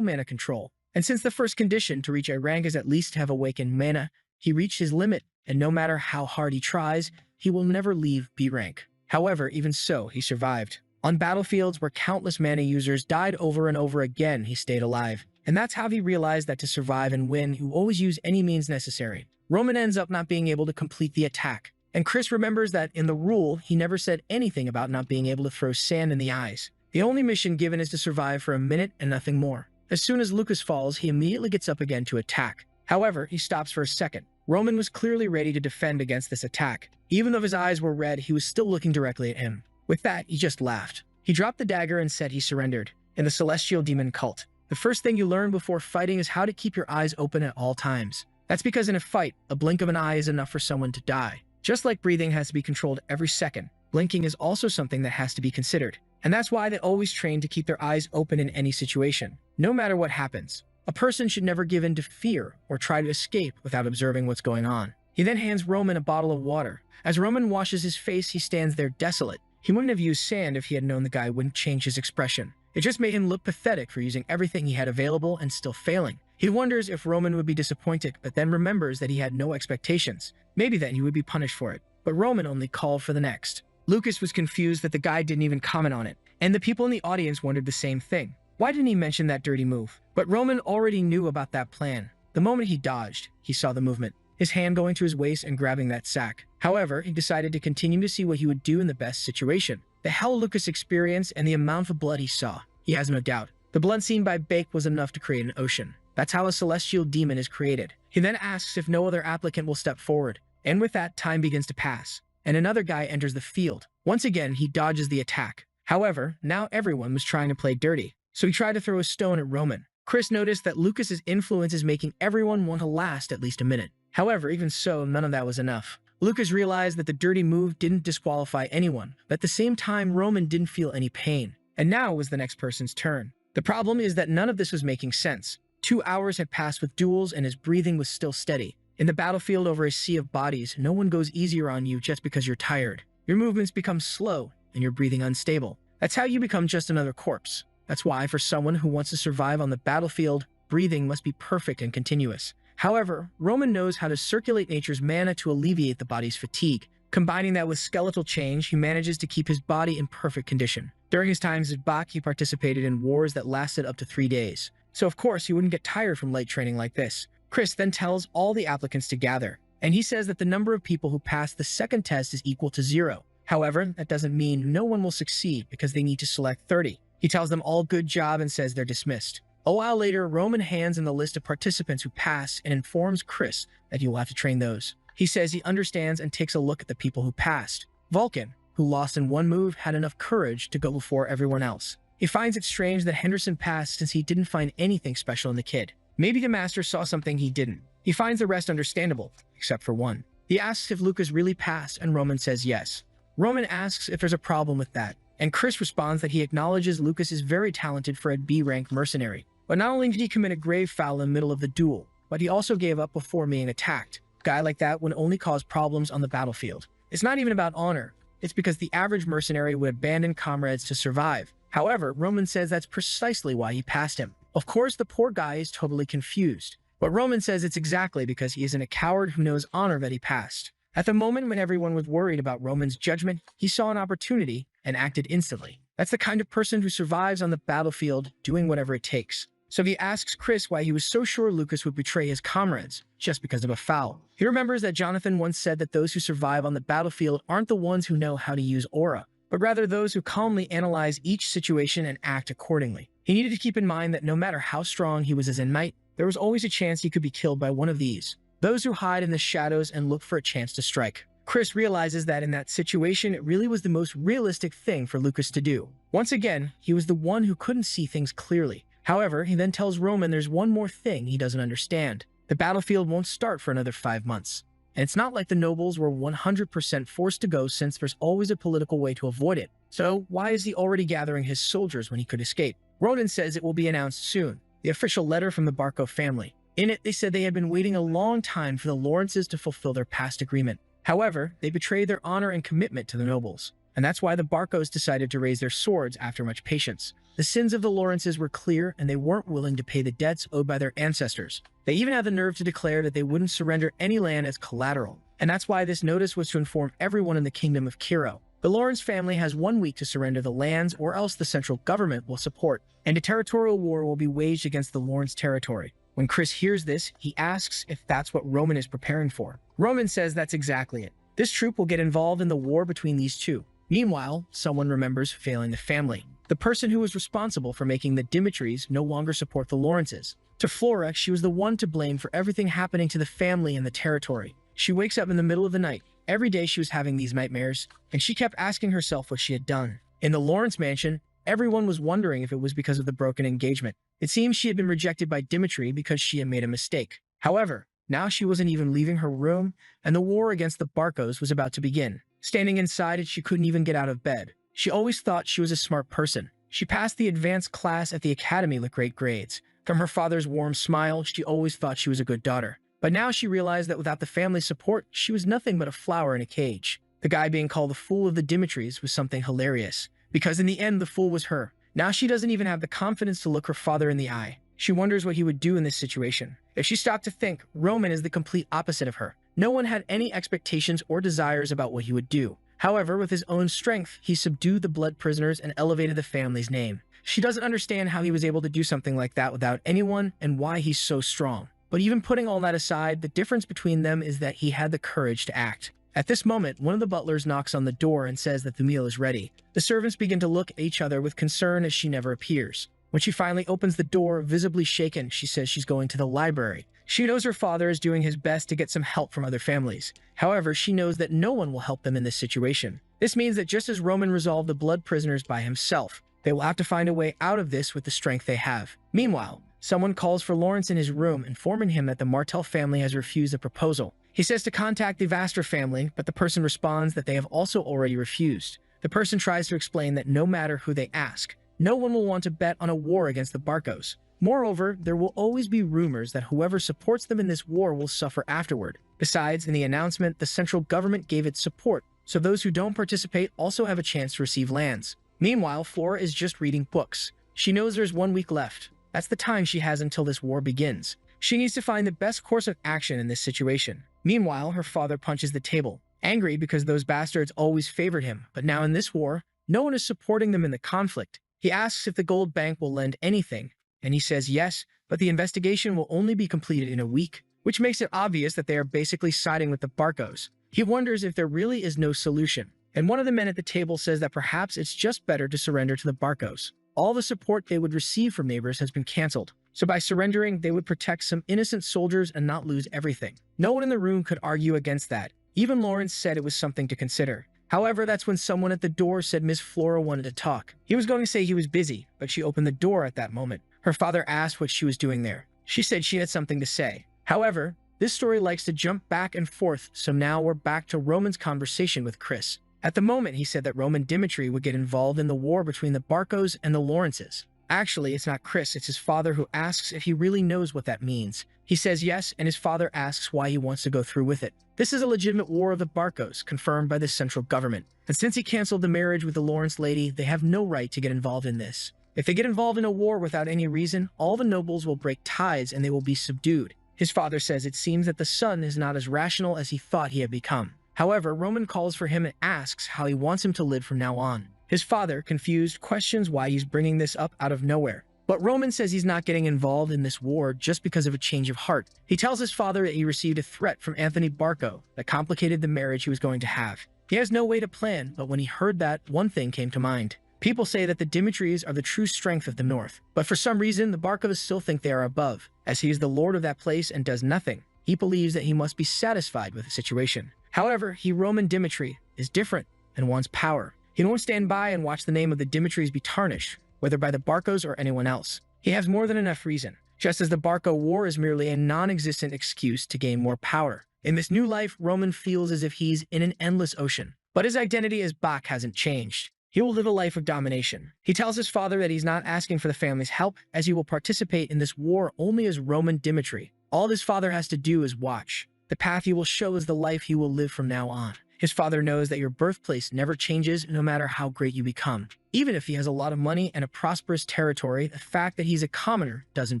mana control. And since the first condition to reach a rank is at least to have awakened mana, he reached his limit, and no matter how hard he tries, he will never leave B rank. However, even so, he survived. On battlefields where countless mana users died over and over again, he stayed alive. And that's how he realized that to survive and win, you always use any means necessary. Roman ends up not being able to complete the attack. And Chris remembers that in the rule, he never said anything about not being able to throw sand in the eyes. The only mission given is to survive for a minute and nothing more. As soon as Lucas falls, he immediately gets up again to attack. However, he stops for a second. Roman was clearly ready to defend against this attack. Even though his eyes were red, he was still looking directly at him. With that, he just laughed. He dropped the dagger and said he surrendered. In the Celestial Demon Cult, the first thing you learn before fighting is how to keep your eyes open at all times. That's because in a fight, a blink of an eye is enough for someone to die. Just like breathing has to be controlled every second, blinking is also something that has to be considered. And that's why they always train to keep their eyes open in any situation, no matter what happens. A person should never give in to fear or try to escape without observing what's going on. He then hands Roman a bottle of water. As Roman washes his face, he stands there desolate. He wouldn't have used sand if he had known the guy wouldn't change his expression. It just made him look pathetic for using everything he had available and still failing. He wonders if Roman would be disappointed, but then remembers that he had no expectations. Maybe then he would be punished for it. But Roman only called for the next. Lucas was confused that the guy didn't even comment on it, and the people in the audience wondered the same thing. Why didn't he mention that dirty move? But Roman already knew about that plan. The moment he dodged, he saw the movement, his hand going to his waist and grabbing that sack. However, he decided to continue to see what he would do in the best situation. The hell Lucas experienced and the amount of blood he saw, he has no doubt. The blood seen by Bake was enough to create an ocean. That's how a celestial demon is created. He then asks if no other applicant will step forward. And with that, time begins to pass. And another guy enters the field. Once again, he dodges the attack. However, now everyone was trying to play dirty. So he tried to throw a stone at Roman. Chris noticed that Lucas's influence is making everyone want to last at least a minute. However, even so, none of that was enough. Lucas realized that the dirty move didn't disqualify anyone, but at the same time, Roman didn't feel any pain. And now was the next person's turn. The problem is that none of this was making sense. 2 hours had passed with duels and his breathing was still steady. In the battlefield over a sea of bodies, no one goes easier on you just because you're tired. Your movements become slow and your breathing unstable. That's how you become just another corpse. That's why, for someone who wants to survive on the battlefield, breathing must be perfect and continuous. However, Roman knows how to circulate nature's mana to alleviate the body's fatigue. Combining that with skeletal change, he manages to keep his body in perfect condition. During his times at Bach, he participated in wars that lasted up to 3 days. So of course, he wouldn't get tired from light training like this. Chris then tells all the applicants to gather, and he says that the number of people who pass the second test is equal to 0. However, that doesn't mean no one will succeed because they need to select 30. He tells them all good job and says they're dismissed. A while later, Roman hands in the list of participants who passed and informs Chris that he will have to train those. He says he understands and takes a look at the people who passed. Vulcan, who lost in one move, had enough courage to go before everyone else. He finds it strange that Henderson passed since he didn't find anything special in the kid. Maybe the master saw something he didn't. He finds the rest understandable, except for one. He asks if Lucas really passed, and Roman says yes. Roman asks if there's a problem with that, and Chris responds that he acknowledges Lucas is very talented for a B-rank mercenary. But not only did he commit a grave foul in the middle of the duel, but he also gave up before being attacked. A guy like that would only cause problems on the battlefield. It's not even about honor. It's because the average mercenary would abandon comrades to survive. However, Roman says that's precisely why he passed him. Of course, the poor guy is totally confused. But Roman says it's exactly because he isn't a coward who knows honor that he passed. At the moment when everyone was worried about Roman's judgment, he saw an opportunity and acted instantly. That's the kind of person who survives on the battlefield, doing whatever it takes. So he asks Chris why he was so sure Lucas would betray his comrades, just because of a foul. He remembers that Jonathan once said that those who survive on the battlefield aren't the ones who know how to use aura, but rather those who calmly analyze each situation and act accordingly. He needed to keep in mind that no matter how strong he was as a knight, there was always a chance he could be killed by one of these. Those who hide in the shadows and look for a chance to strike. Chris realizes that in that situation, it really was the most realistic thing for Lucas to do. Once again, he was the one who couldn't see things clearly. However, he then tells Roman there's one more thing he doesn't understand. The battlefield won't start for another 5 months. And it's not like the nobles were 100% forced to go, since there's always a political way to avoid it. So why is he already gathering his soldiers when he could escape? Ronan says it will be announced soon. The official letter from the Barco family. In it, they said they had been waiting a long time for the Lawrences to fulfill their past agreement. However, they betrayed their honor and commitment to the nobles. And that's why the Barcos decided to raise their swords after much patience. The sins of the Lawrences were clear, and they weren't willing to pay the debts owed by their ancestors. They even had the nerve to declare that they wouldn't surrender any land as collateral. And that's why this notice was to inform everyone in the kingdom of Kiro. The Lawrence family has 1 week to surrender the lands, or else the central government will support, and a territorial war will be waged against the Lawrence territory. When Chris hears this, he asks if that's what Roman is preparing for. Roman says that's exactly it. This troop will get involved in the war between these two. Meanwhile, someone remembers failing the family. The person who was responsible for making the Dimitris no longer support the Lawrences. To Flora, she was the one to blame for everything happening to the family and the territory. She wakes up in the middle of the night. Every day she was having these nightmares, and she kept asking herself what she had done. In the Lawrence mansion, everyone was wondering if it was because of the broken engagement. It seems she had been rejected by Dimitri because she had made a mistake. However, now she wasn't even leaving her room, and the war against the Barcos was about to begin. Standing inside it, she couldn't even get out of bed. She always thought she was a smart person. She passed the advanced class at the academy with great grades. From her father's warm smile, she always thought she was a good daughter. But now she realized that without the family support, she was nothing but a flower in a cage. The guy being called the fool of the Dimitris was something hilarious, because in the end, the fool was her. Now she doesn't even have the confidence to look her father in the eye. She wonders what he would do in this situation. If she stopped to think, Roman is the complete opposite of her. No one had any expectations or desires about what he would do. However, with his own strength, he subdued the blood prisoners and elevated the family's name. She doesn't understand how he was able to do something like that without anyone and why he's so strong. But even putting all that aside, the difference between them is that he had the courage to act. At this moment, one of the butlers knocks on the door and says that the meal is ready. The servants begin to look at each other with concern as she never appears. When she finally opens the door, visibly shaken, she says she's going to the library. She knows her father is doing his best to get some help from other families. However, she knows that no one will help them in this situation. This means that just as Roman resolved the blood prisoners by himself, they will have to find a way out of this with the strength they have. Meanwhile, someone calls for Lawrence in his room, informing him that the Martel family has refused the proposal. He says to contact the Vaster family, but the person responds that they have also already refused. The person tries to explain that no matter who they ask, no one will want to bet on a war against the Barcos. Moreover, there will always be rumors that whoever supports them in this war will suffer afterward. Besides, in the announcement, the central government gave its support, so those who don't participate also have a chance to receive lands. Meanwhile, Flora is just reading books. She knows there's 1 week left. That's the time she has until this war begins. She needs to find the best course of action in this situation. Meanwhile, her father punches the table, angry because those bastards always favored him, but now in this war, no one is supporting them in the conflict. He asks if the gold bank will lend anything, and he says yes, but the investigation will only be completed in a week, which makes it obvious that they are basically siding with the Barcos. He wonders if there really is no solution, and one of the men at the table says that perhaps it's just better to surrender to the Barcos. All the support they would receive from neighbors has been cancelled, so by surrendering, they would protect some innocent soldiers and not lose everything. No one in the room could argue against that. Even Lawrence said it was something to consider. However, that's when someone at the door said Miss Flora wanted to talk. He was going to say he was busy, but she opened the door at that moment. Her father asked what she was doing there. She said she had something to say. However, this story likes to jump back and forth, so now we're back to Roman's conversation with Chris. At the moment, he said that Roman Dimitri would get involved in the war between the Barcos and the Lawrences. Actually, it's not Chris, it's his father who asks if he really knows what that means. He says yes, and his father asks why he wants to go through with it. This is a legitimate war of the Barcos, confirmed by the central government. And since he canceled the marriage with the Lawrence lady, they have no right to get involved in this. If they get involved in a war without any reason, all the nobles will break ties and they will be subdued. His father says it seems that the son is not as rational as he thought he had become. However, Roman calls for him and asks how he wants him to live from now on. His father, confused, questions why he's bringing this up out of nowhere. But Roman says he's not getting involved in this war just because of a change of heart. He tells his father that he received a threat from Anthony Barco that complicated the marriage he was going to have. He has no way to plan, but when he heard that, one thing came to mind. People say that the Dimitris are the true strength of the North, but for some reason, the Barcos still think they are above. As he is the lord of that place and does nothing, he believes that he must be satisfied with the situation. However, Roman Dimitri is different and wants power. He won't stand by and watch the name of the Dimitris be tarnished, whether by the Barcos or anyone else. He has more than enough reason, just as the Barco War is merely a non-existent excuse to gain more power. In this new life, Roman feels as if he's in an endless ocean, but his identity as Bach hasn't changed. He will live a life of domination. He tells his father that he's not asking for the family's help, as he will participate in this war only as Roman Dimitri. All his father has to do is watch. The path he will show is the life he will live from now on. His father knows that your birthplace never changes no matter how great you become. Even if he has a lot of money and a prosperous territory, the fact that he's a commoner doesn't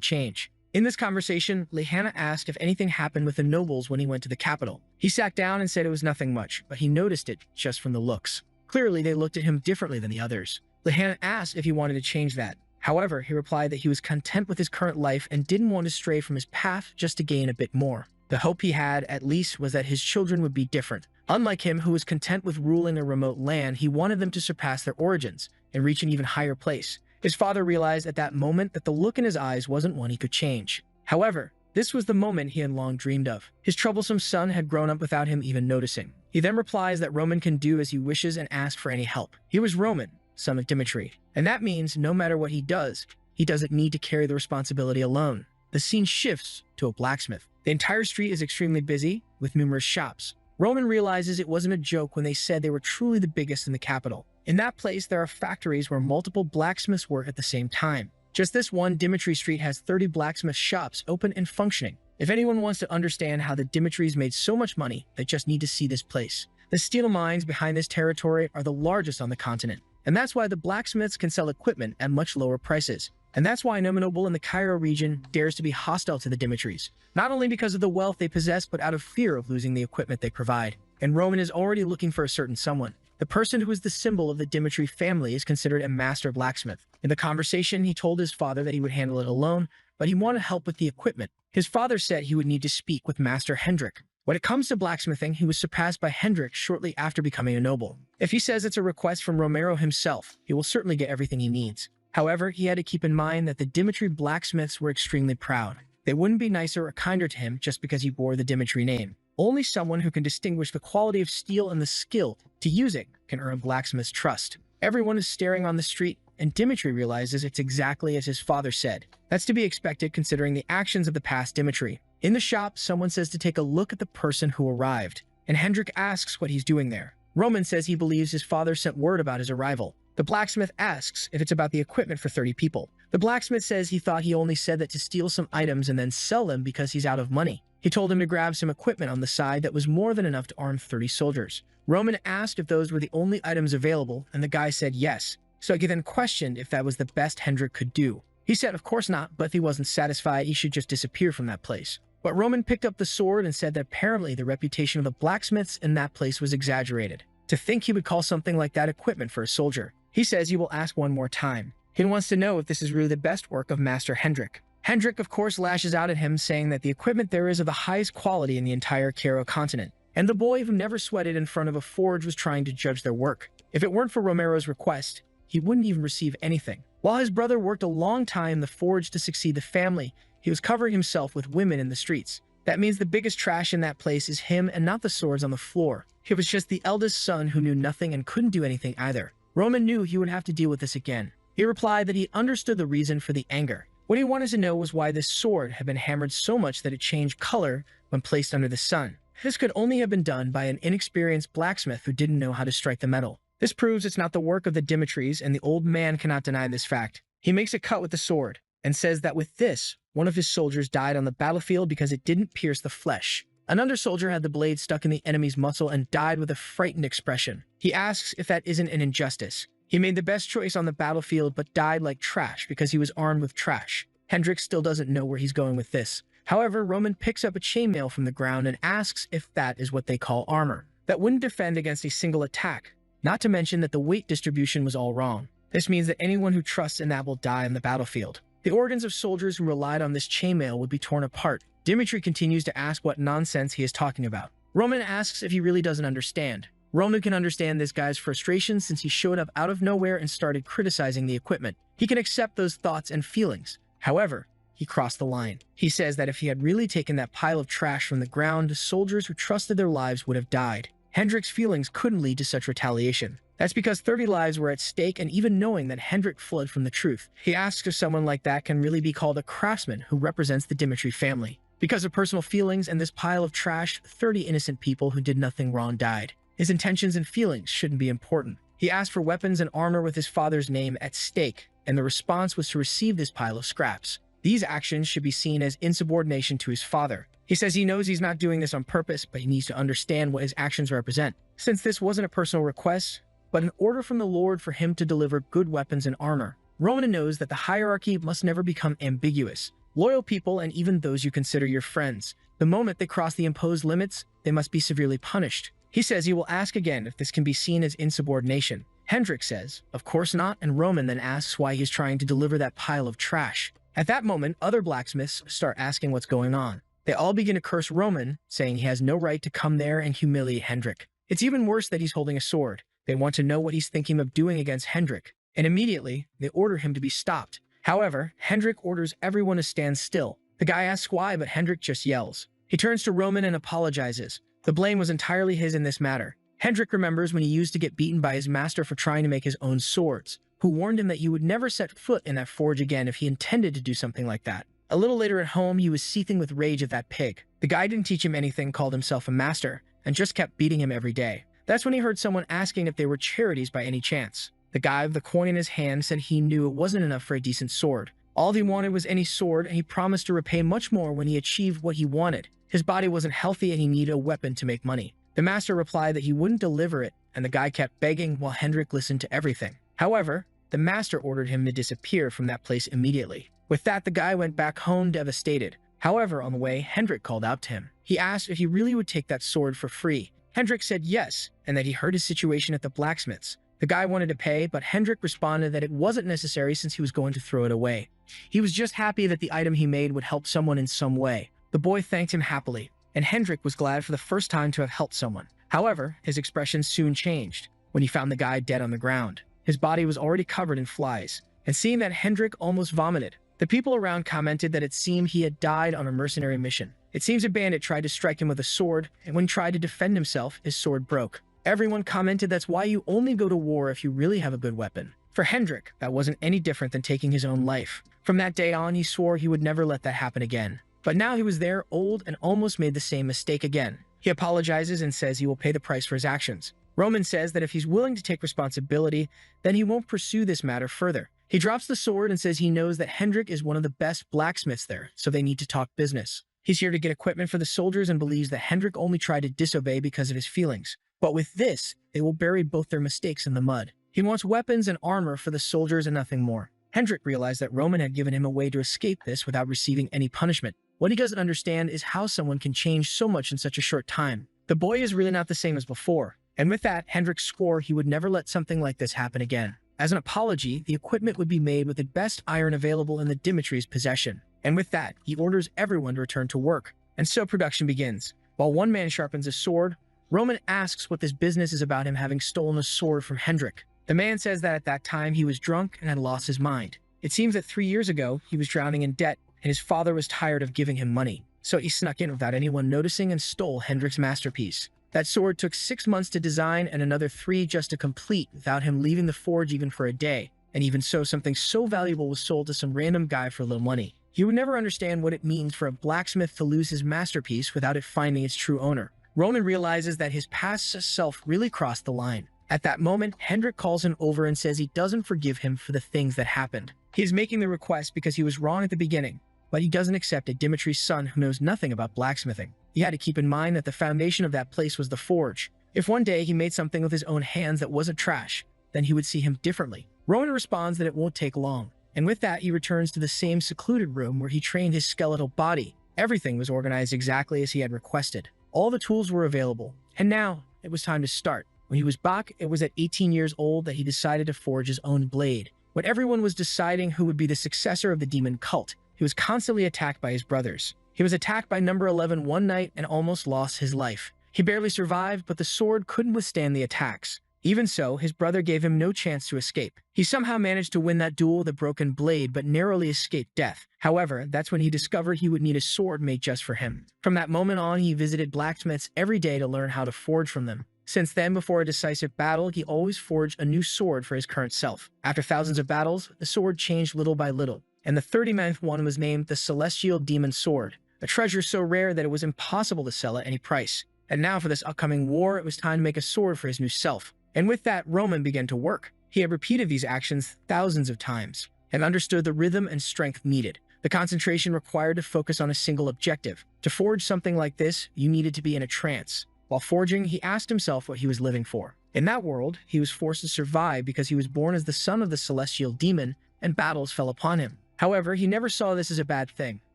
change. In this conversation, Lehanna asked if anything happened with the nobles when he went to the capital. He sat down and said it was nothing much, but he noticed it just from the looks. Clearly, they looked at him differently than the others. Lehanna asked if he wanted to change that. However, he replied that he was content with his current life and didn't want to stray from his path just to gain a bit more. The hope he had, at least, was that his children would be different. Unlike him, who was content with ruling a remote land, he wanted them to surpass their origins and reach an even higher place. His father realized at that moment that the look in his eyes wasn't one he could change. However, this was the moment he had long dreamed of. His troublesome son had grown up without him even noticing. He then replies that Roman can do as he wishes and ask for any help. He was Roman, son of Dimitri, and that means no matter what he doesn't need to carry the responsibility alone. The scene shifts to a blacksmith. The entire street is extremely busy, with numerous shops. Roman realizes it wasn't a joke when they said they were truly the biggest in the capital. In that place, there are factories where multiple blacksmiths work at the same time. Just this one Dimitri street has 30 blacksmith shops open and functioning. If anyone wants to understand how the Dimitris made so much money, they just need to see this place. The steel mines behind this territory are the largest on the continent, and that's why the blacksmiths can sell equipment at much lower prices. And that's why no noble in the Cairo region dares to be hostile to the Dimitris, not only because of the wealth they possess, but out of fear of losing the equipment they provide. And Roman is already looking for a certain someone. The person who is the symbol of the Dimitri family is considered a master blacksmith. In the conversation, he told his father that he would handle it alone, but he wanted help with the equipment. His father said he would need to speak with Master Hendrik. When it comes to blacksmithing, he was surpassed by Hendrik shortly after becoming a noble. If he says it's a request from Romero himself, he will certainly get everything he needs. However, he had to keep in mind that the Dimitri blacksmiths were extremely proud. They wouldn't be nicer or kinder to him just because he bore the Dimitri name. Only someone who can distinguish the quality of steel and the skill to use it can earn blacksmith's trust. Everyone is staring on the street, and Dimitri realizes it's exactly as his father said, That's to be expected considering the actions of the past Dimitri. In the shop, someone says to take a look at the person who arrived, and Hendrik asks what he's doing there. Roman says he believes his father sent word about his arrival. The blacksmith asks if it's about the equipment for 30 people. The blacksmith says he thought he only said that to steal some items and then sell them because he's out of money. He told him to grab some equipment on the side that was more than enough to arm 30 soldiers. Roman asked if those were the only items available, and the guy said yes. So he then questioned if that was the best Hendrik could do. He said of course not, but if he wasn't satisfied, he should just disappear from that place. But Roman picked up the sword and said that apparently the reputation of the blacksmiths in that place was exaggerated. To think he would call something like that equipment for a soldier. He says he will ask one more time. He wants to know if this is really the best work of Master Hendrik. Hendrik, of course, lashes out at him, saying that the equipment there is of the highest quality in the entire Cairo continent. And the boy who never sweated in front of a forge was trying to judge their work. If it weren't for Romero's request, he wouldn't even receive anything. While his brother worked a long time in the forge to succeed the family, he was covering himself with women in the streets. That means the biggest trash in that place is him and not the swords on the floor. It was just the eldest son who knew nothing and couldn't do anything either. Roman knew he would have to deal with this again. He replied that he understood the reason for the anger. What he wanted to know was why this sword had been hammered so much that it changed color when placed under the sun. This could only have been done by an inexperienced blacksmith who didn't know how to strike the metal. This proves it's not the work of the Dimitris, and the old man cannot deny this fact. He makes a cut with the sword and says that with this, one of his soldiers died on the battlefield because it didn't pierce the flesh. Another soldier had the blade stuck in the enemy's muscle and died with a frightened expression. He asks if that isn't an injustice. He made the best choice on the battlefield but died like trash because he was armed with trash. Hendrik still doesn't know where he's going with this. However, Roman picks up a chainmail from the ground and asks if that is what they call armor. That wouldn't defend against a single attack, not to mention that the weight distribution was all wrong. This means that anyone who trusts in that will die on the battlefield. The organs of soldiers who relied on this chainmail would be torn apart. Dimitri continues to ask what nonsense he is talking about. Roman asks if he really doesn't understand. Roman can understand this guy's frustration since he showed up out of nowhere and started criticizing the equipment. He can accept those thoughts and feelings. However, he crossed the line. He says that if he had really taken that pile of trash from the ground, soldiers who trusted their lives would have died. Hendrik's feelings couldn't lead to such retaliation. That's because 30 lives were at stake, and even knowing that Hendrik fled from the truth, he asks if someone like that can really be called a craftsman who represents the Dimitri family. Because of personal feelings and this pile of trash, 30 innocent people who did nothing wrong died. His intentions and feelings shouldn't be important. He asked for weapons and armor with his father's name at stake, and the response was to receive this pile of scraps. These actions should be seen as insubordination to his father. He says he knows he's not doing this on purpose, but he needs to understand what his actions represent. Since this wasn't a personal request, but an order from the Lord for him to deliver good weapons and armor, Roman knows that the hierarchy must never become ambiguous. Loyal people, and even those you consider your friends, the moment they cross the imposed limits, they must be severely punished. He says he will ask again if this can be seen as insubordination. Hendrik says, of course not, and Roman then asks why he's trying to deliver that pile of trash. At that moment, other blacksmiths start asking what's going on. They all begin to curse Roman, saying he has no right to come there and humiliate Hendrik. It's even worse that he's holding a sword. They want to know what he's thinking of doing against Hendrik, and immediately, they order him to be stopped. However, Hendrik orders everyone to stand still. The guy asks why, but Hendrik just yells. He turns to Roman and apologizes. The blame was entirely his in this matter. Hendrik remembers when he used to get beaten by his master for trying to make his own swords, who warned him that he would never set foot in that forge again if he intended to do something like that. A little later at home, he was seething with rage at that pig. The guy didn't teach him anything, called himself a master, and just kept beating him every day. That's when he heard someone asking if they were charities by any chance. The guy with the coin in his hand said he knew it wasn't enough for a decent sword. All he wanted was any sword, and he promised to repay much more when he achieved what he wanted. His body wasn't healthy and he needed a weapon to make money. The master replied that he wouldn't deliver it, and the guy kept begging while Hendrik listened to everything. However, the master ordered him to disappear from that place immediately. With that, the guy went back home devastated. However, on the way, Hendrik called out to him. He asked if he really would take that sword for free. Hendrik said yes, and that he heard his situation at the blacksmith's. The guy wanted to pay, but Hendrik responded that it wasn't necessary since he was going to throw it away. He was just happy that the item he made would help someone in some way. The boy thanked him happily, and Hendrik was glad for the first time to have helped someone. However, his expression soon changed when he found the guy dead on the ground. His body was already covered in flies, and seeing that, Hendrik almost vomited. The people around commented that it seemed he had died on a mercenary mission. It seems a bandit tried to strike him with a sword, and when he tried to defend himself, his sword broke. Everyone commented that's why you only go to war if you really have a good weapon. For Hendrik, that wasn't any different than taking his own life. From that day on, he swore he would never let that happen again. But now he was there, old, and almost made the same mistake again. He apologizes and says he will pay the price for his actions. Roman says that if he's willing to take responsibility, then he won't pursue this matter further. He drops the sword and says he knows that Hendrik is one of the best blacksmiths there, so they need to talk business. He's here to get equipment for the soldiers and believes that Hendrik only tried to disobey because of his feelings. But with this, they will bury both their mistakes in the mud. He wants weapons and armor for the soldiers and nothing more. Hendrik realized that Roman had given him a way to escape this without receiving any punishment. What he doesn't understand is how someone can change so much in such a short time. The boy is really not the same as before. And with that, Hendrik swore he would never let something like this happen again. As an apology, the equipment would be made with the best iron available in the Dimitri's possession. And with that, he orders everyone to return to work. And so production begins. While one man sharpens a sword, Roman asks what this business is about him having stolen a sword from Hendrik. The man says that at that time he was drunk and had lost his mind. It seems that 3 years ago, he was drowning in debt, and his father was tired of giving him money. So he snuck in without anyone noticing and stole Hendrik's masterpiece. That sword took 6 months to design and another 3 just to complete without him leaving the forge even for a day. And even so, something so valuable was sold to some random guy for little money. He would never understand what it means for a blacksmith to lose his masterpiece without it finding its true owner. Roman realizes that his past self really crossed the line. At that moment, Hendrik calls him over and says he doesn't forgive him for the things that happened. He is making the request because he was wrong at the beginning, but he doesn't accept it Dimitri's son who knows nothing about blacksmithing. He had to keep in mind that the foundation of that place was the forge. If one day he made something with his own hands that wasn't trash, then he would see him differently. Roman responds that it won't take long, and with that he returns to the same secluded room where he trained his skeletal body. Everything was organized exactly as he had requested. All the tools were available, and now it was time to start. When he was back, it was at 18 years old that he decided to forge his own blade. When everyone was deciding who would be the successor of the demon cult, he was constantly attacked by his brothers. He was attacked by number 11 one night and almost lost his life. He barely survived, but the sword couldn't withstand the attacks. Even so, his brother gave him no chance to escape. He somehow managed to win that duel with a broken blade, but narrowly escaped death. However, that's when he discovered he would need a sword made just for him. From that moment on, he visited blacksmiths every day to learn how to forge from them. Since then, before a decisive battle, he always forged a new sword for his current self. After thousands of battles, the sword changed little by little, and the 39th one was named the Celestial Demon Sword, a treasure so rare that it was impossible to sell at any price. And now for this upcoming war, it was time to make a sword for his new self. And with that, Roman began to work. He had repeated these actions thousands of times, and understood the rhythm and strength needed, the concentration required to focus on a single objective. To forge something like this, you needed to be in a trance. While forging, he asked himself what he was living for. In that world, he was forced to survive because he was born as the son of the celestial demon, and battles fell upon him. However, he never saw this as a bad thing,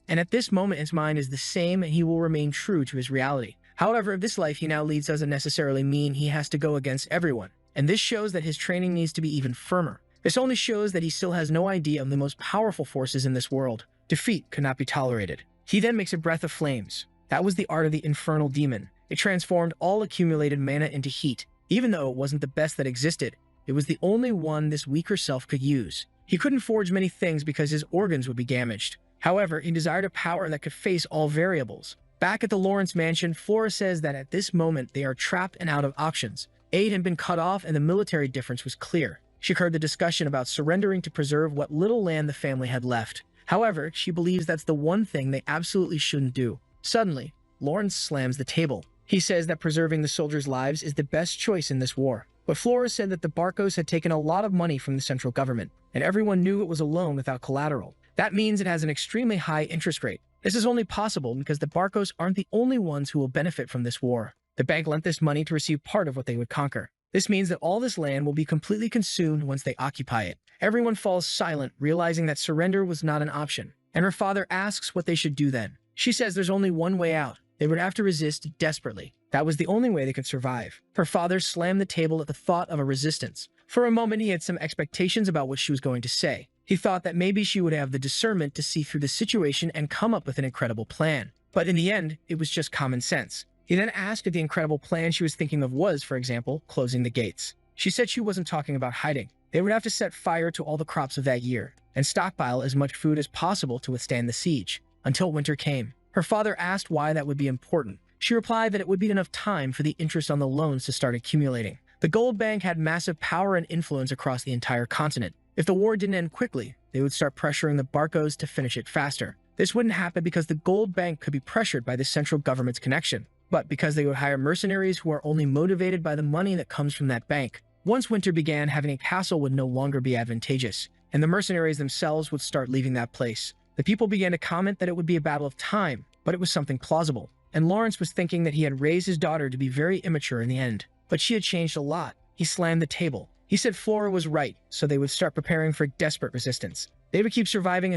and at this moment his mind is the same and he will remain true to his reality. However, this life he now leads doesn't necessarily mean he has to go against everyone, and this shows that his training needs to be even firmer. This only shows that he still has no idea of the most powerful forces in this world. Defeat could not be tolerated. He then makes a breath of flames. That was the art of the infernal demon. It transformed all accumulated mana into heat. Even though it wasn't the best that existed, it was the only one this weaker self could use. He couldn't forge many things because his organs would be damaged. However, he desired a power that could face all variables. Back at the Lawrence mansion, Flora says that at this moment they are trapped and out of options. Aid had been cut off and the military difference was clear. She heard the discussion about surrendering to preserve what little land the family had left. However, she believes that's the one thing they absolutely shouldn't do. Suddenly, Lawrence slams the table. He says that preserving the soldiers' lives is the best choice in this war. But Flora said that the Barcos had taken a lot of money from the central government, and everyone knew it was a loan without collateral. That means it has an extremely high interest rate. This is only possible because the Barcos aren't the only ones who will benefit from this war. The bank lent this money to receive part of what they would conquer. This means that all this land will be completely consumed once they occupy it. Everyone falls silent, realizing that surrender was not an option, and her father asks what they should do then. She says there's only one way out. They would have to resist desperately. That was the only way they could survive. Her father slammed the table at the thought of a resistance. For a moment, he had some expectations about what she was going to say. He thought that maybe she would have the discernment to see through the situation and come up with an incredible plan. But in the end, it was just common sense. He then asked if the incredible plan she was thinking of was, for example, closing the gates. She said she wasn't talking about hiding. They would have to set fire to all the crops of that year and stockpile as much food as possible to withstand the siege until winter came. Her father asked why that would be important. She replied that it would be enough time for the interest on the loans to start accumulating. The gold bank had massive power and influence across the entire continent. If the war didn't end quickly, they would start pressuring the Barcos to finish it faster. This wouldn't happen because the gold bank could be pressured by the central government's connection, but because they would hire mercenaries who are only motivated by the money that comes from that bank. Once winter began, having a castle would no longer be advantageous, and the mercenaries themselves would start leaving that place. The people began to comment that it would be a battle of time, but it was something plausible, and Lawrence was thinking that he had raised his daughter to be very immature in the end. But she had changed a lot. He slammed the table. He said Flora was right, so they would start preparing for desperate resistance. They would keep surviving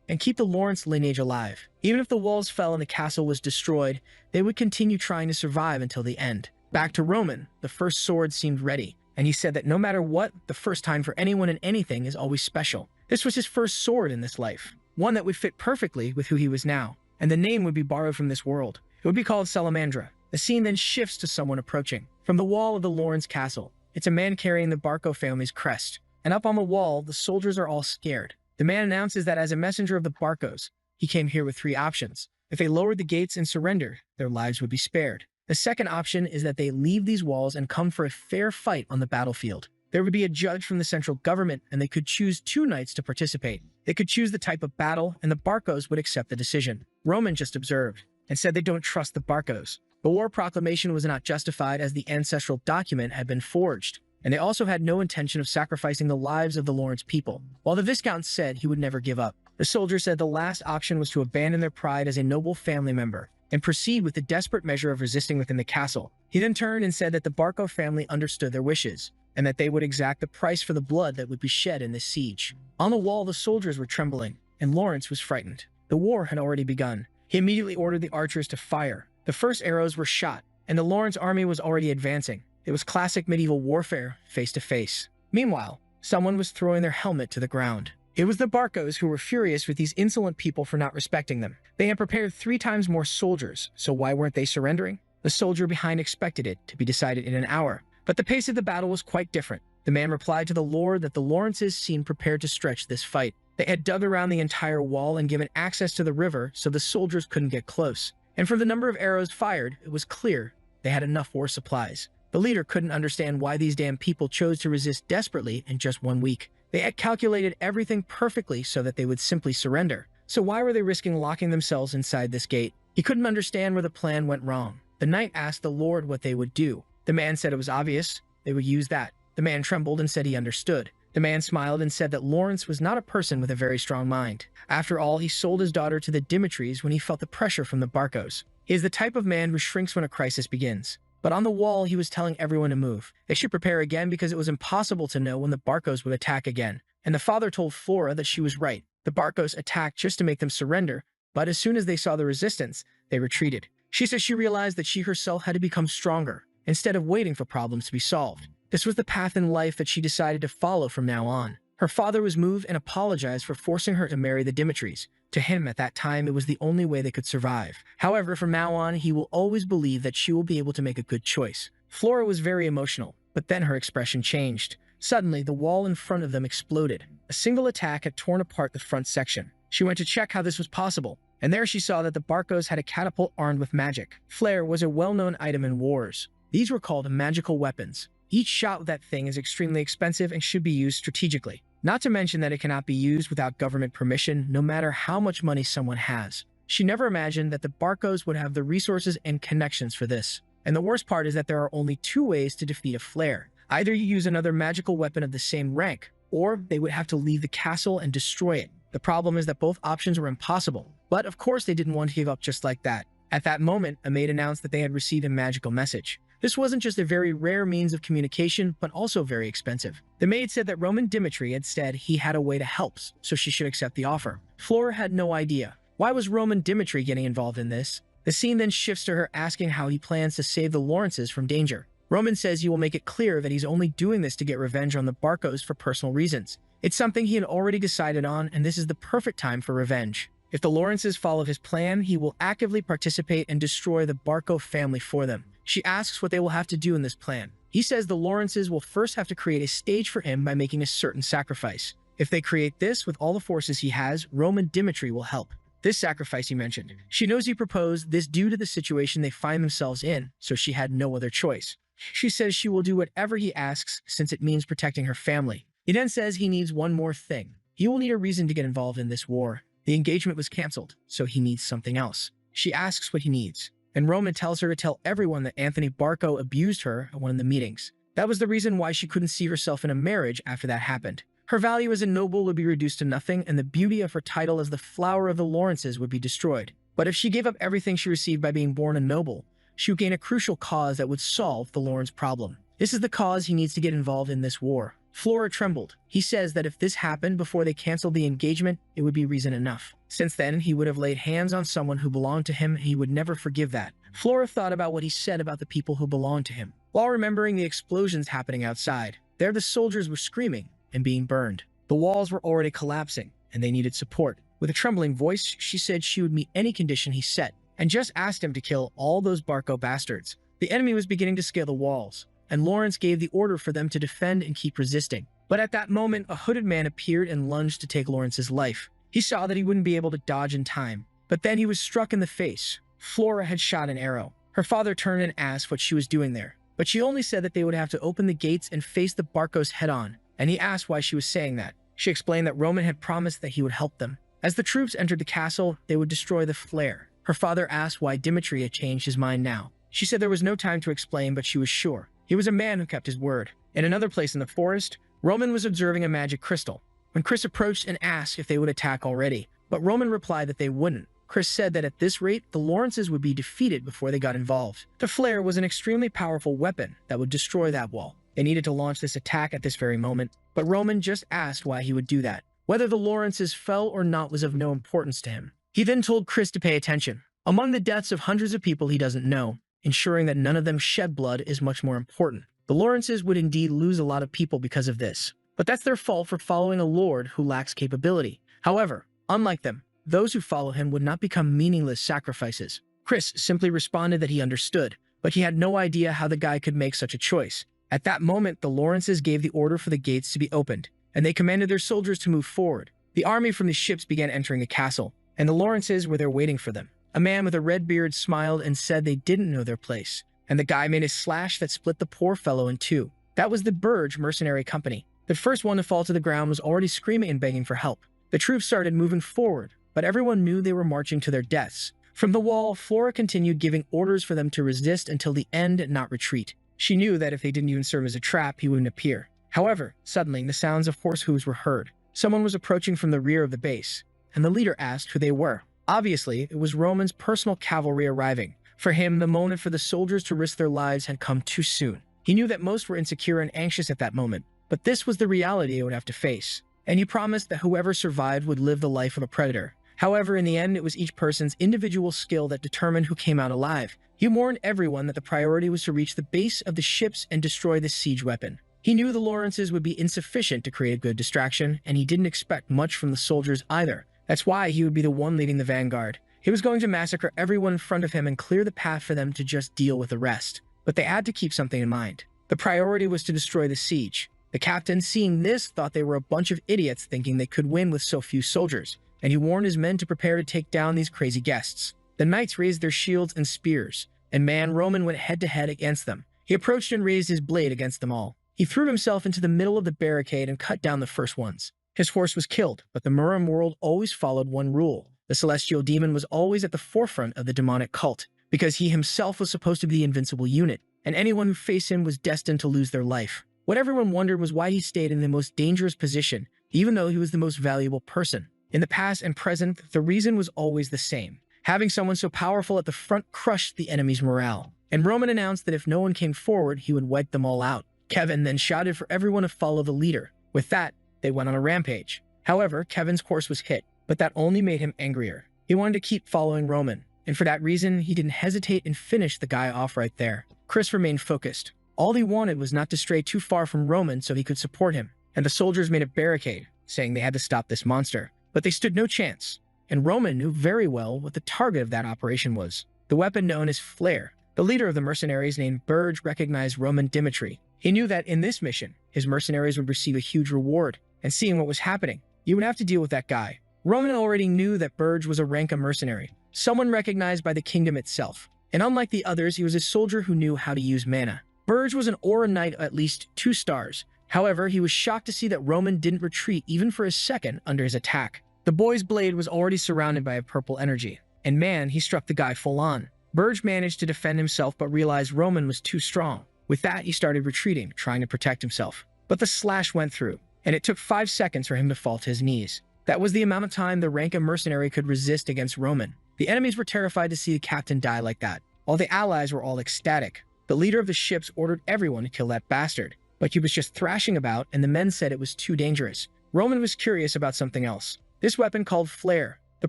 and keep the Lawrence lineage alive. Even if the walls fell and the castle was destroyed, they would continue trying to survive until the end. Back to Roman, the first sword seemed ready, and he said that no matter what, the first time for anyone and anything is always special. This was his first sword in this life, one that would fit perfectly with who he was now, and the name would be borrowed from this world. It would be called Salamandra. The scene then shifts to someone approaching. From the wall of the Lawrence castle, it's a man carrying the Barco family's crest, and up on the wall, the soldiers are all scared. The man announces that as a messenger of the Barcos, he came here with 3 options. If they lowered the gates and surrendered, their lives would be spared. The second option is that they leave these walls and come for a fair fight on the battlefield. There would be a judge from the central government, and they could choose 2 knights to participate. They could choose the type of battle, and the Barcos would accept the decision. Roman just observed and said they don't trust the Barcos. The war proclamation was not justified as the ancestral document had been forged, and they also had no intention of sacrificing the lives of the Lawrence people. While the Viscount said he would never give up, the soldier said the last option was to abandon their pride as a noble family member and proceed with the desperate measure of resisting within the castle. He then turned and said that the Barco family understood their wishes, and that they would exact the price for the blood that would be shed in this siege. On the wall, the soldiers were trembling, and Lawrence was frightened. The war had already begun. He immediately ordered the archers to fire. The first arrows were shot, and the Lawrence army was already advancing. It was classic medieval warfare, face to face. Meanwhile, someone was throwing their helmet to the ground. It was the Barcos who were furious with these insolent people for not respecting them. They had prepared 3 times more soldiers, so why weren't they surrendering? The soldier behind expected it to be decided in an hour, but the pace of the battle was quite different. The man replied to the lord that the Lawrences seemed prepared to stretch this fight. They had dug around the entire wall and given access to the river so the soldiers couldn't get close. And from the number of arrows fired, it was clear they had enough war supplies. The leader couldn't understand why these damn people chose to resist desperately in just 1 week. They had calculated everything perfectly so that they would simply surrender. So why were they risking locking themselves inside this gate? He couldn't understand where the plan went wrong. The knight asked the lord what they would do. The man said it was obvious. They would use that. The man trembled and said he understood. The man smiled and said that Lawrence was not a person with a very strong mind. After all, he sold his daughter to the Dimitris when he felt the pressure from the Barcos. He is the type of man who shrinks when a crisis begins. But on the wall, he was telling everyone to move. They should prepare again because it was impossible to know when the Barcos would attack again. And the father told Flora that she was right. The Barcos attacked just to make them surrender, but as soon as they saw the resistance, they retreated. She said she realized that she herself had to become stronger, instead of waiting for problems to be solved. This was the path in life that she decided to follow from now on. Her father was moved and apologized for forcing her to marry the Dimitris. To him, at that time, it was the only way they could survive. However, from now on, he will always believe that she will be able to make a good choice. Flora was very emotional, but then her expression changed. Suddenly, the wall in front of them exploded. A single attack had torn apart the front section. She went to check how this was possible, and there she saw that the Barcos had a catapult armed with magic. Flare was a well-known item in wars. These were called magical weapons. Each shot with that thing is extremely expensive and should be used strategically. Not to mention that it cannot be used without government permission, no matter how much money someone has. She never imagined that the Barcos would have the resources and connections for this. And the worst part is that there are only 2 ways to defeat a flare. Either you use another magical weapon of the same rank, or they would have to leave the castle and destroy it. The problem is that both options were impossible. But of course they didn't want to give up just like that. At that moment, a maid announced that they had received a magical message. This wasn't just a very rare means of communication, but also very expensive. The maid said that Roman Dimitri had said he had a way to help, so she should accept the offer. Flora had no idea. Why was Roman Dimitri getting involved in this? The scene then shifts to her asking how he plans to save the Lawrences from danger. Roman says he will make it clear that he's only doing this to get revenge on the Barcos for personal reasons. It's something he had already decided on, and this is the perfect time for revenge. If the Lawrences follow his plan, he will actively participate and destroy the Barco family for them. She asks what they will have to do in this plan. He says the Lawrences will first have to create a stage for him by making a certain sacrifice. If they create this with all the forces he has, Roman Dimitri will help. This sacrifice he mentioned. She knows he proposed this due to the situation they find themselves in, so she had no other choice. She says she will do whatever he asks since it means protecting her family. He then says he needs one more thing. He will need a reason to get involved in this war. The engagement was cancelled, so he needs something else. She asks what he needs, and Roman tells her to tell everyone that Anthony Barco abused her at one of the meetings. That was the reason why she couldn't see herself in a marriage after that happened. Her value as a noble would be reduced to nothing, and the beauty of her title as the flower of the Lawrences would be destroyed. But if she gave up everything she received by being born a noble, she would gain a crucial cause that would solve the Lawrence problem. This is the cause he needs to get involved in this war. Flora trembled. He says that if this happened before they canceled the engagement, it would be reason enough. Since then, he would have laid hands on someone who belonged to him, and he would never forgive that. Flora thought about what he said about the people who belonged to him, while remembering the explosions happening outside. There the soldiers were screaming and being burned. The walls were already collapsing, and they needed support. With a trembling voice, she said she would meet any condition he set, and just asked him to kill all those Barco bastards. The enemy was beginning to scale the walls, and Lawrence gave the order for them to defend and keep resisting. But at that moment, a hooded man appeared and lunged to take Lawrence's life. He saw that he wouldn't be able to dodge in time, but then he was struck in the face. Flora had shot an arrow. Her father turned and asked what she was doing there, but she only said that they would have to open the gates and face the Barcos head-on, and he asked why she was saying that. She explained that Roman had promised that he would help them. As the troops entered the castle, they would destroy the flare. Her father asked why Dimitri had changed his mind now. She said there was no time to explain, but she was sure. He was a man who kept his word. In another place in the forest, Roman was observing a magic crystal, when Chris approached and asked if they would attack already, but Roman replied that they wouldn't. Chris said that at this rate, the Lawrences would be defeated before they got involved. The flare was an extremely powerful weapon that would destroy that wall. They needed to launch this attack at this very moment, but Roman just asked why he would do that. Whether the Lawrences fell or not was of no importance to him. He then told Chris to pay attention. Among the deaths of hundreds of people he doesn't know, ensuring that none of them shed blood is much more important. The Lawrences would indeed lose a lot of people because of this, but that's their fault for following a lord who lacks capability. However, unlike them, those who follow him would not become meaningless sacrifices. Chris simply responded that he understood, but he had no idea how the guy could make such a choice. At that moment, the Lawrences gave the order for the gates to be opened, and they commanded their soldiers to move forward. The army from the ships began entering the castle, and the Lawrences were there waiting for them. A man with a red beard smiled and said they didn't know their place, and the guy made a slash that split the poor fellow in two. That was the Burge mercenary company. The first one to fall to the ground was already screaming and begging for help. The troops started moving forward, but everyone knew they were marching to their deaths. From the wall, Flora continued giving orders for them to resist until the end and not retreat. She knew that if they didn't even serve as a trap, he wouldn't appear. However, suddenly, the sounds of horse hooves were heard. Someone was approaching from the rear of the base, and the leader asked who they were. Obviously, it was Roman's personal cavalry arriving. For him, the moment for the soldiers to risk their lives had come too soon. He knew that most were insecure and anxious at that moment, but this was the reality they would have to face. And he promised that whoever survived would live the life of a predator. However, in the end, it was each person's individual skill that determined who came out alive. He warned everyone that the priority was to reach the base of the ships and destroy the siege weapon. He knew the Lawrences would be insufficient to create a good distraction, and he didn't expect much from the soldiers either. That's why he would be the one leading the vanguard. He was going to massacre everyone in front of him and clear the path for them to just deal with the rest. But they had to keep something in mind. The priority was to destroy the siege. The captain, seeing this, thought they were a bunch of idiots thinking they could win with so few soldiers, and he warned his men to prepare to take down these crazy guests. The knights raised their shields and spears, and Roman went head-to-head against them. He approached and raised his blade against them all. He threw himself into the middle of the barricade and cut down the first ones. His horse was killed, but the Muram world always followed one rule. The celestial demon was always at the forefront of the demonic cult, because he himself was supposed to be the invincible unit, and anyone who faced him was destined to lose their life. What everyone wondered was why he stayed in the most dangerous position, even though he was the most valuable person. In the past and present, the reason was always the same. Having someone so powerful at the front crushed the enemy's morale, and Roman announced that if no one came forward, he would wipe them all out. Kevin then shouted for everyone to follow the leader. With that, they went on a rampage. However, Kevin's horse was hit, but that only made him angrier. He wanted to keep following Roman, and for that reason, he didn't hesitate and finished the guy off right there. Chris remained focused. All he wanted was not to stray too far from Roman so he could support him, and the soldiers made a barricade, saying they had to stop this monster. But they stood no chance, and Roman knew very well what the target of that operation was. The weapon known as Flare. The leader of the mercenaries named Burge recognized Roman Dimitri. He knew that in this mission, his mercenaries would receive a huge reward, and seeing what was happening, you would have to deal with that guy. Roman already knew that Burge was a rank mercenary, someone recognized by the kingdom itself, and unlike the others, he was a soldier who knew how to use mana. Burge was an aura knight at least 2 stars. However, he was shocked to see that Roman didn't retreat even for a second under his attack. The boy's blade was already surrounded by a purple energy, and man, he struck the guy full on. Burge managed to defend himself but realized Roman was too strong. With that, he started retreating, trying to protect himself. But the slash went through, and it took 5 seconds for him to fall to his knees. That was the amount of time the rank of mercenary could resist against Roman. The enemies were terrified to see the captain die like that, while the allies were all ecstatic. The leader of the ships ordered everyone to kill that bastard, but he was just thrashing about, and the men said it was too dangerous. Roman was curious about something else. This weapon called Flare, the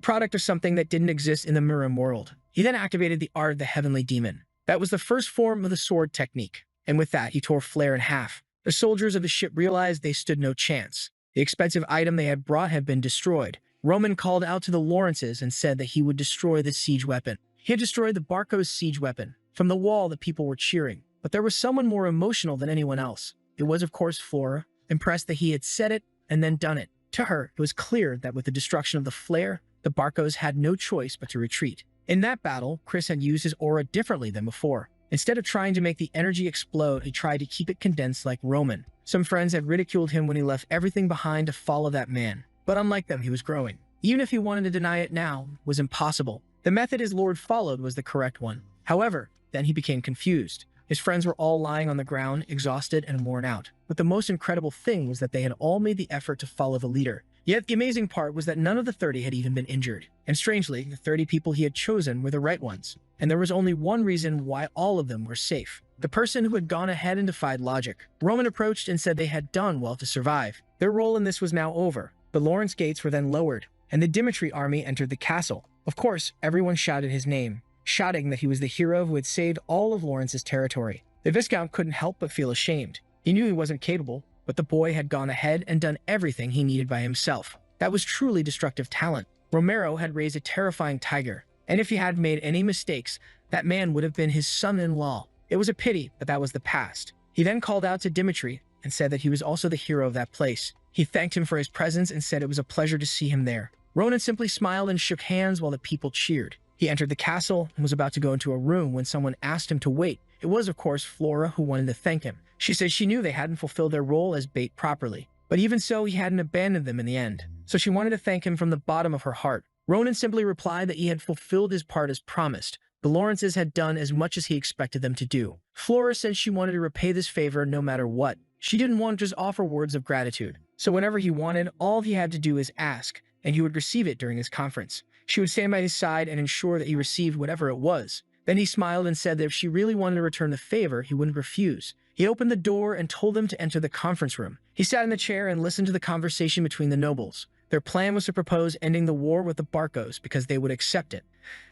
product of something that didn't exist in the Mirim world. He then activated the Art of the Heavenly Demon. That was the first form of the sword technique, and with that, he tore Flare in half. The soldiers of the ship realized they stood no chance. The expensive item they had brought had been destroyed. Roman called out to the Lawrences and said that he would destroy the siege weapon. He had destroyed the Barco's siege weapon. From the wall, the people were cheering, but there was someone more emotional than anyone else. It was, of course, Flora, impressed that he had said it and then done it. To her, it was clear that with the destruction of the flare, the Barcos had no choice but to retreat. In that battle, Chris had used his aura differently than before. Instead of trying to make the energy explode, he tried to keep it condensed like Roman. Some friends had ridiculed him when he left everything behind to follow that man. But unlike them, he was growing. Even if he wanted to deny it now, it was impossible. The method his lord followed was the correct one. However, then he became confused. His friends were all lying on the ground, exhausted and worn out. But the most incredible thing was that they had all made the effort to follow the leader. Yet the amazing part was that none of the 30 had even been injured. And strangely, the 30 people he had chosen were the right ones. And there was only one reason why all of them were safe. The person who had gone ahead and defied logic. Roman approached and said they had done well to survive. Their role in this was now over. The Lawrence gates were then lowered, and the Dimitri army entered the castle. Of course, everyone shouted his name, shouting that he was the hero who had saved all of Lawrence's territory. The Viscount couldn't help but feel ashamed. He knew he wasn't capable, but the boy had gone ahead and done everything he needed by himself. That was truly destructive talent. Romero had raised a terrifying tiger, and if he had made any mistakes, that man would have been his son-in-law. It was a pity, but that was the past. He then called out to Dimitri and said that he was also the hero of that place. He thanked him for his presence and said it was a pleasure to see him there. Ronan simply smiled and shook hands while the people cheered. He entered the castle and was about to go into a room when someone asked him to wait. It was, of course, Flora who wanted to thank him. She said she knew they hadn't fulfilled their role as bait properly, but even so, he hadn't abandoned them in the end. So she wanted to thank him from the bottom of her heart. Ronan simply replied that he had fulfilled his part as promised. The Lawrences had done as much as he expected them to do. Flora said she wanted to repay this favor no matter what. She didn't want to just offer words of gratitude. So whenever he wanted, all he had to do is ask, and he would receive it during his conference. She would stand by his side and ensure that he received whatever it was. Then he smiled and said that if she really wanted to return the favor, he wouldn't refuse. He opened the door and told them to enter the conference room. He sat in the chair and listened to the conversation between the nobles. Their plan was to propose ending the war with the Barcos because they would accept it.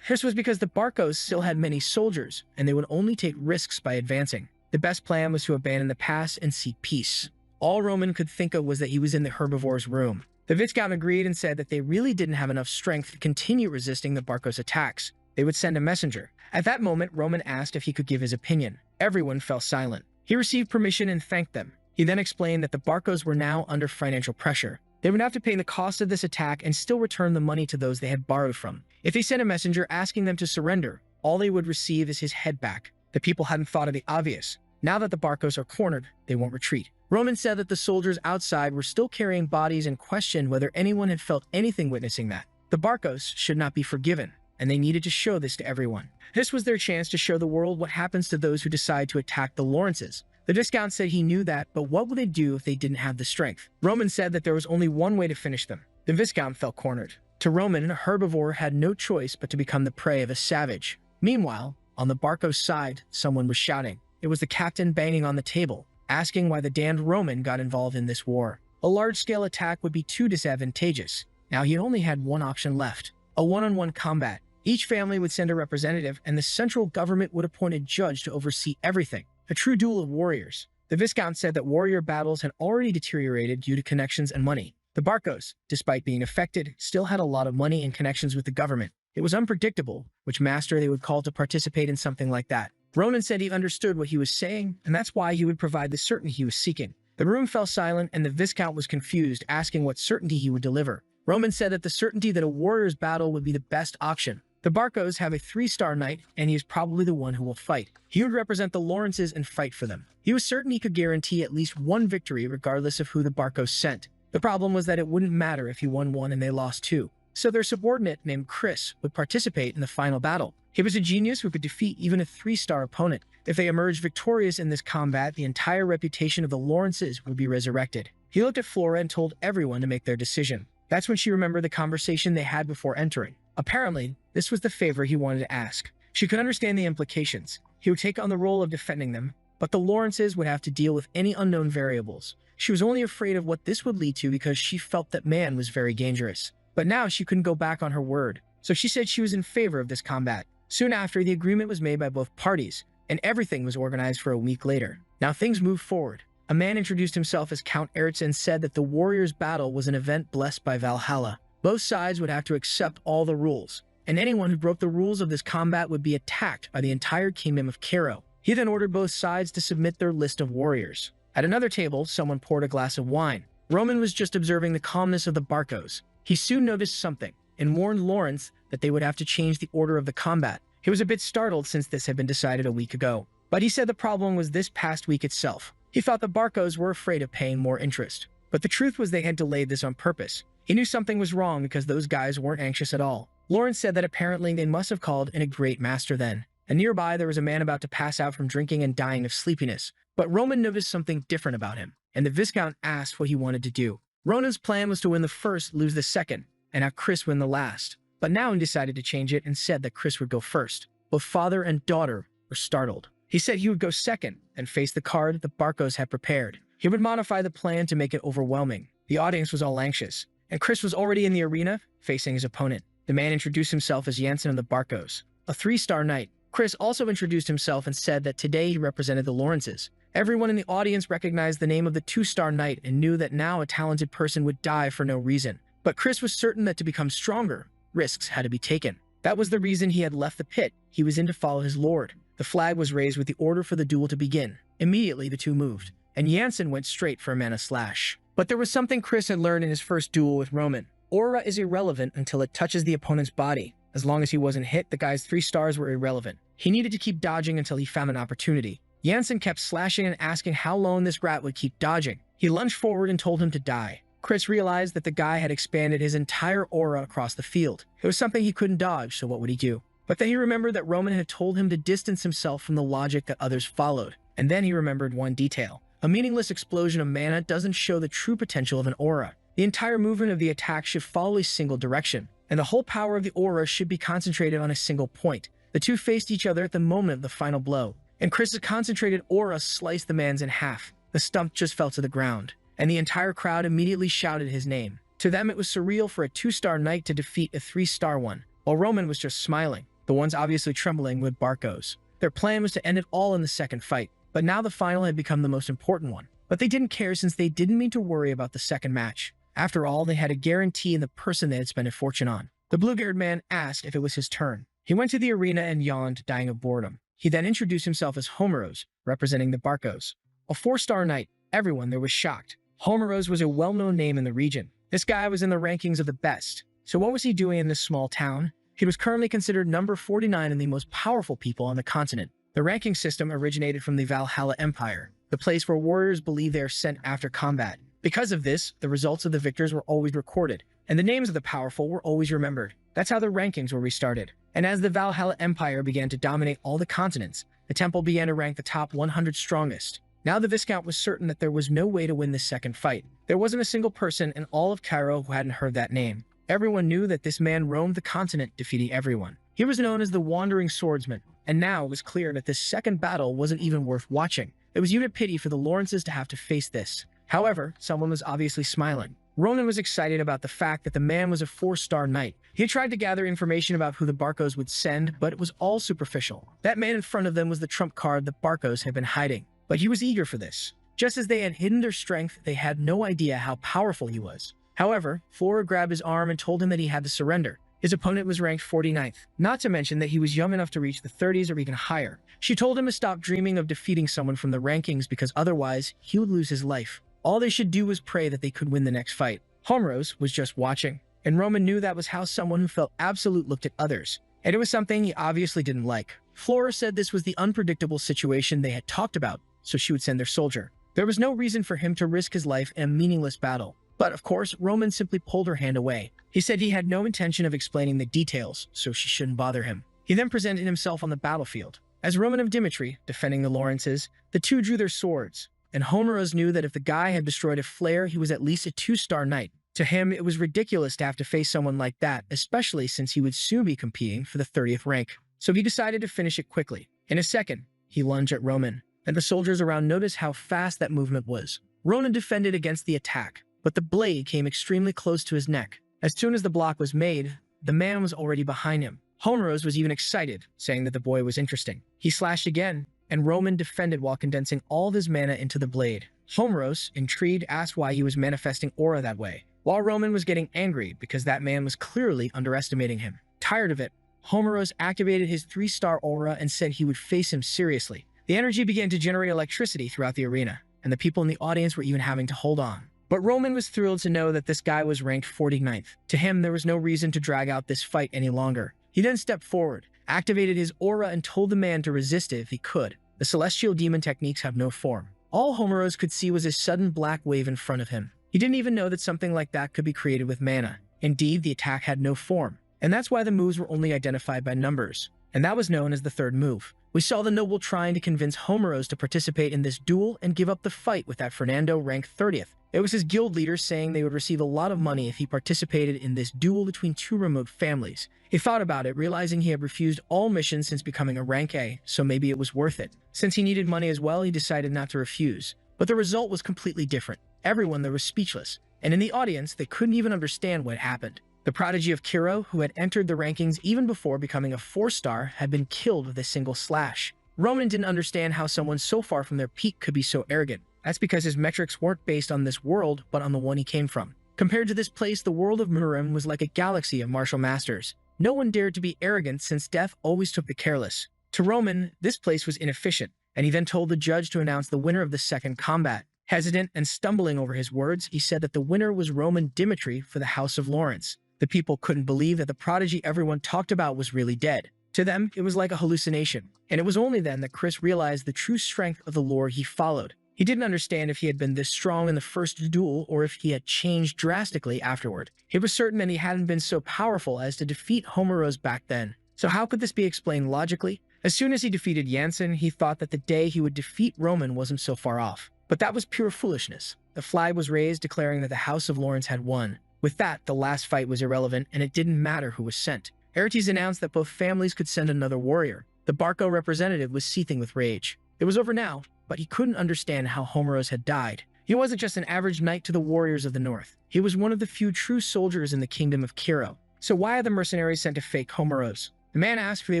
This was because the Barcos still had many soldiers, and they would only take risks by advancing. The best plan was to abandon the past and seek peace. All Roman could think of was that he was in the herbivore's room. The Viscount agreed and said that they really didn't have enough strength to continue resisting the Barcos' attacks. They would send a messenger. At that moment, Roman asked if he could give his opinion. Everyone fell silent. He received permission and thanked them. He then explained that the Barcos were now under financial pressure. They would have to pay the cost of this attack and still return the money to those they had borrowed from. If he sent a messenger asking them to surrender, all they would receive is his head back. The people hadn't thought of the obvious. Now that the Barcos are cornered, they won't retreat. Roman said that the soldiers outside were still carrying bodies and questioned whether anyone had felt anything witnessing that. The Barcos should not be forgiven, and they needed to show this to everyone. This was their chance to show the world what happens to those who decide to attack the Lawrences. The Viscount said he knew that, but what would they do if they didn't have the strength? Roman said that there was only one way to finish them. The Viscount felt cornered. To Roman, a herbivore had no choice but to become the prey of a savage. Meanwhile, on the Barcos side, someone was shouting. It was the captain banging on the table, asking why the damned Roman got involved in this war. A large-scale attack would be too disadvantageous. Now he only had one option left, a one-on-one combat. Each family would send a representative, and the central government would appoint a judge to oversee everything. A true duel of warriors. The Viscount said that warrior battles had already deteriorated due to connections and money. The Barcos, despite being affected, still had a lot of money and connections with the government. It was unpredictable which master they would call to participate in something like that. Ronan said he understood what he was saying, and that's why he would provide the certainty he was seeking. The room fell silent, and the Viscount was confused, asking what certainty he would deliver. Roman said that the certainty that a warrior's battle would be the best option. The Barcos have a 3-star knight, and he is probably the one who will fight. He would represent the Lawrences and fight for them. He was certain he could guarantee at least one victory regardless of who the Barcos sent. The problem was that it wouldn't matter if he won one and they lost two. So their subordinate, named Chris, would participate in the final battle. He was a genius who could defeat even a 3-star opponent. If they emerged victorious in this combat, the entire reputation of the Lawrences would be resurrected. He looked at Flora and told everyone to make their decision. That's when she remembered the conversation they had before entering. Apparently, this was the favor he wanted to ask. She could understand the implications. He would take on the role of defending them, but the Lawrences would have to deal with any unknown variables. She was only afraid of what this would lead to because she felt that man was very dangerous. But now she couldn't go back on her word, so she said she was in favor of this combat. Soon after, the agreement was made by both parties, and everything was organized for a week later. Now things moved forward. A man introduced himself as Count Eretz and said that the Warriors' Battle was an event blessed by Valhalla. Both sides would have to accept all the rules, and anyone who broke the rules of this combat would be attacked by the entire kingdom of Cairo. He then ordered both sides to submit their list of warriors. At another table, someone poured a glass of wine. Roman was just observing the calmness of the Barcos. He soon noticed something, and warned Lawrence that they would have to change the order of the combat. He was a bit startled since this had been decided a week ago, but he said the problem was this past week itself. He thought the Barcos were afraid of paying more interest, but the truth was they had delayed this on purpose. He knew something was wrong because those guys weren't anxious at all. Lawrence said that apparently they must have called in a great master then, and nearby there was a man about to pass out from drinking and dying of sleepiness. But Roman noticed something different about him, and the Viscount asked what he wanted to do. Ronan's plan was to win the first, lose the second, and have Chris win the last. But now he decided to change it and said that Chris would go first. Both father and daughter were startled. He said he would go second and face the card the Barcos had prepared. He would modify the plan to make it overwhelming. The audience was all anxious, and Chris was already in the arena facing his opponent. The man introduced himself as Jansen of the Barcos, a 3-star knight. Chris also introduced himself and said that today he represented the Lawrences. Everyone in the audience recognized the name of the 2-star knight and knew that now a talented person would die for no reason. But Chris was certain that to become stronger, risks had to be taken. That was the reason he had left the pit. He was in to follow his lord. The flag was raised with the order for the duel to begin. Immediately, the two moved, and Jansen went straight for a mana slash. But there was something Chris had learned in his first duel with Roman. Aura is irrelevant until it touches the opponent's body. As long as he wasn't hit, the guy's 3 stars were irrelevant. He needed to keep dodging until he found an opportunity. Jansen kept slashing and asking how long this rat would keep dodging. He lunged forward and told him to die. Chris realized that the guy had expanded his entire aura across the field. It was something he couldn't dodge, so what would he do? But then he remembered that Roman had told him to distance himself from the logic that others followed. And then he remembered one detail. A meaningless explosion of mana doesn't show the true potential of an aura. The entire movement of the attack should follow a single direction, and the whole power of the aura should be concentrated on a single point. The two faced each other at the moment of the final blow, and Chris's concentrated aura sliced the man's in half. The stump just fell to the ground, and the entire crowd immediately shouted his name. To them, it was surreal for a 2-star knight to defeat a 3-star one, while Roman was just smiling, the ones obviously trembling with Barcos. Their plan was to end it all in the second fight, but now the final had become the most important one. But they didn't care since they didn't need to worry about the second match. After all, they had a guarantee in the person they had spent a fortune on. The blue-haired man asked if it was his turn. He went to the arena and yawned, dying of boredom. He then introduced himself as Homeros, representing the Barcos. A 4-star knight, everyone there was shocked. Homeros was a well-known name in the region. This guy was in the rankings of the best. So what was he doing in this small town? He was currently considered number 49 in the most powerful people on the continent. The ranking system originated from the Valhalla Empire, the place where warriors believe they are sent after combat. Because of this, the results of the victors were always recorded, and the names of the powerful were always remembered. That's how the rankings were restarted. And as the Valhalla Empire began to dominate all the continents, the temple began to rank the top 100 strongest. Now the Viscount was certain that there was no way to win this second fight. There wasn't a single person in all of Cairo who hadn't heard that name. Everyone knew that this man roamed the continent, defeating everyone. He was known as the Wandering Swordsman, and now it was clear that this second battle wasn't even worth watching. It was even pity for the Lawrences to have to face this. However, someone was obviously smiling. Ronan was excited about the fact that the man was a 4-star knight. He had tried to gather information about who the Barcos would send, but it was all superficial. That man in front of them was the trump card the Barcos had been hiding. But he was eager for this. Just as they had hidden their strength, they had no idea how powerful he was. However, Flora grabbed his arm and told him that he had to surrender. His opponent was ranked 49th, not to mention that he was young enough to reach the 30s or even higher. She told him to stop dreaming of defeating someone from the rankings because otherwise he would lose his life. All they should do was pray that they could win the next fight. Homeros was just watching, and Roman knew that was how someone who felt absolute looked at others. and it was something he obviously didn't like. Flora said this was the unpredictable situation they had talked about, so she would send their soldier. There was no reason for him to risk his life in a meaningless battle. But of course, Roman simply pulled her hand away. He said he had no intention of explaining the details, so she shouldn't bother him. He then presented himself on the battlefield. As Roman of Dimitri, defending the Lawrences, the two drew their swords, and Homeros knew that if the guy had destroyed a flare, he was at least a 2-star knight. To him, it was ridiculous to have to face someone like that, especially since he would soon be competing for the 30th rank. So he decided to finish it quickly. In a second, he lunged at Roman, and the soldiers around noticed how fast that movement was. Roman defended against the attack, but the blade came extremely close to his neck. As soon as the block was made, the man was already behind him. Homeros was even excited, saying that the boy was interesting. He slashed again, and Roman defended while condensing all of his mana into the blade. Homeros, intrigued, asked why he was manifesting aura that way, while Roman was getting angry because that man was clearly underestimating him. Tired of it, Homeros activated his 3-star aura and said he would face him seriously. The energy began to generate electricity throughout the arena, and the people in the audience were even having to hold on. But Roman was thrilled to know that this guy was ranked 49th. To him, there was no reason to drag out this fight any longer. He then stepped forward, activated his aura, and told the man to resist it if he could. The celestial demon techniques have no form. All Homeros could see was a sudden black wave in front of him. He didn't even know that something like that could be created with mana. Indeed, the attack had no form, and that's why the moves were only identified by numbers. And that was known as the third move. We saw the noble trying to convince Homeros to participate in this duel and give up the fight with that Fernando ranked 30th. It was his guild leader saying they would receive a lot of money if he participated in this duel between two remote families. He thought about it, realizing he had refused all missions since becoming a rank A, so maybe it was worth it. Since he needed money as well, he decided not to refuse. But the result was completely different. Everyone there was speechless, and in the audience, they couldn't even understand what happened. The prodigy of Kiro, who had entered the rankings even before becoming a 4-star, had been killed with a single slash. Roman didn't understand how someone so far from their peak could be so arrogant. That's because his metrics weren't based on this world, but on the one he came from. Compared to this place, the world of Murim was like a galaxy of martial masters. No one dared to be arrogant since death always took the careless. To Roman, this place was inefficient, and he then told the judge to announce the winner of the second combat. Hesitant and stumbling over his words, he said that the winner was Roman Dimitri for the House of Lawrence. The people couldn't believe that the prodigy everyone talked about was really dead. To them, it was like a hallucination, and it was only then that Chris realized the true strength of the lore he followed. He didn't understand if he had been this strong in the first duel or if he had changed drastically afterward. He was certain that he hadn't been so powerful as to defeat Homeros back then. So how could this be explained logically? As soon as he defeated Jansen, he thought that the day he would defeat Roman wasn't so far off. But that was pure foolishness. The flag was raised declaring that the House of Lawrence had won. With that, the last fight was irrelevant, and it didn't matter who was sent. Aretes announced that both families could send another warrior. The Barco representative was seething with rage. It was over now, but he couldn't understand how Homeros had died. He wasn't just an average knight to the warriors of the north. He was one of the few true soldiers in the kingdom of Kiro. So why are the mercenaries sent to fake Homeros? The man asked who they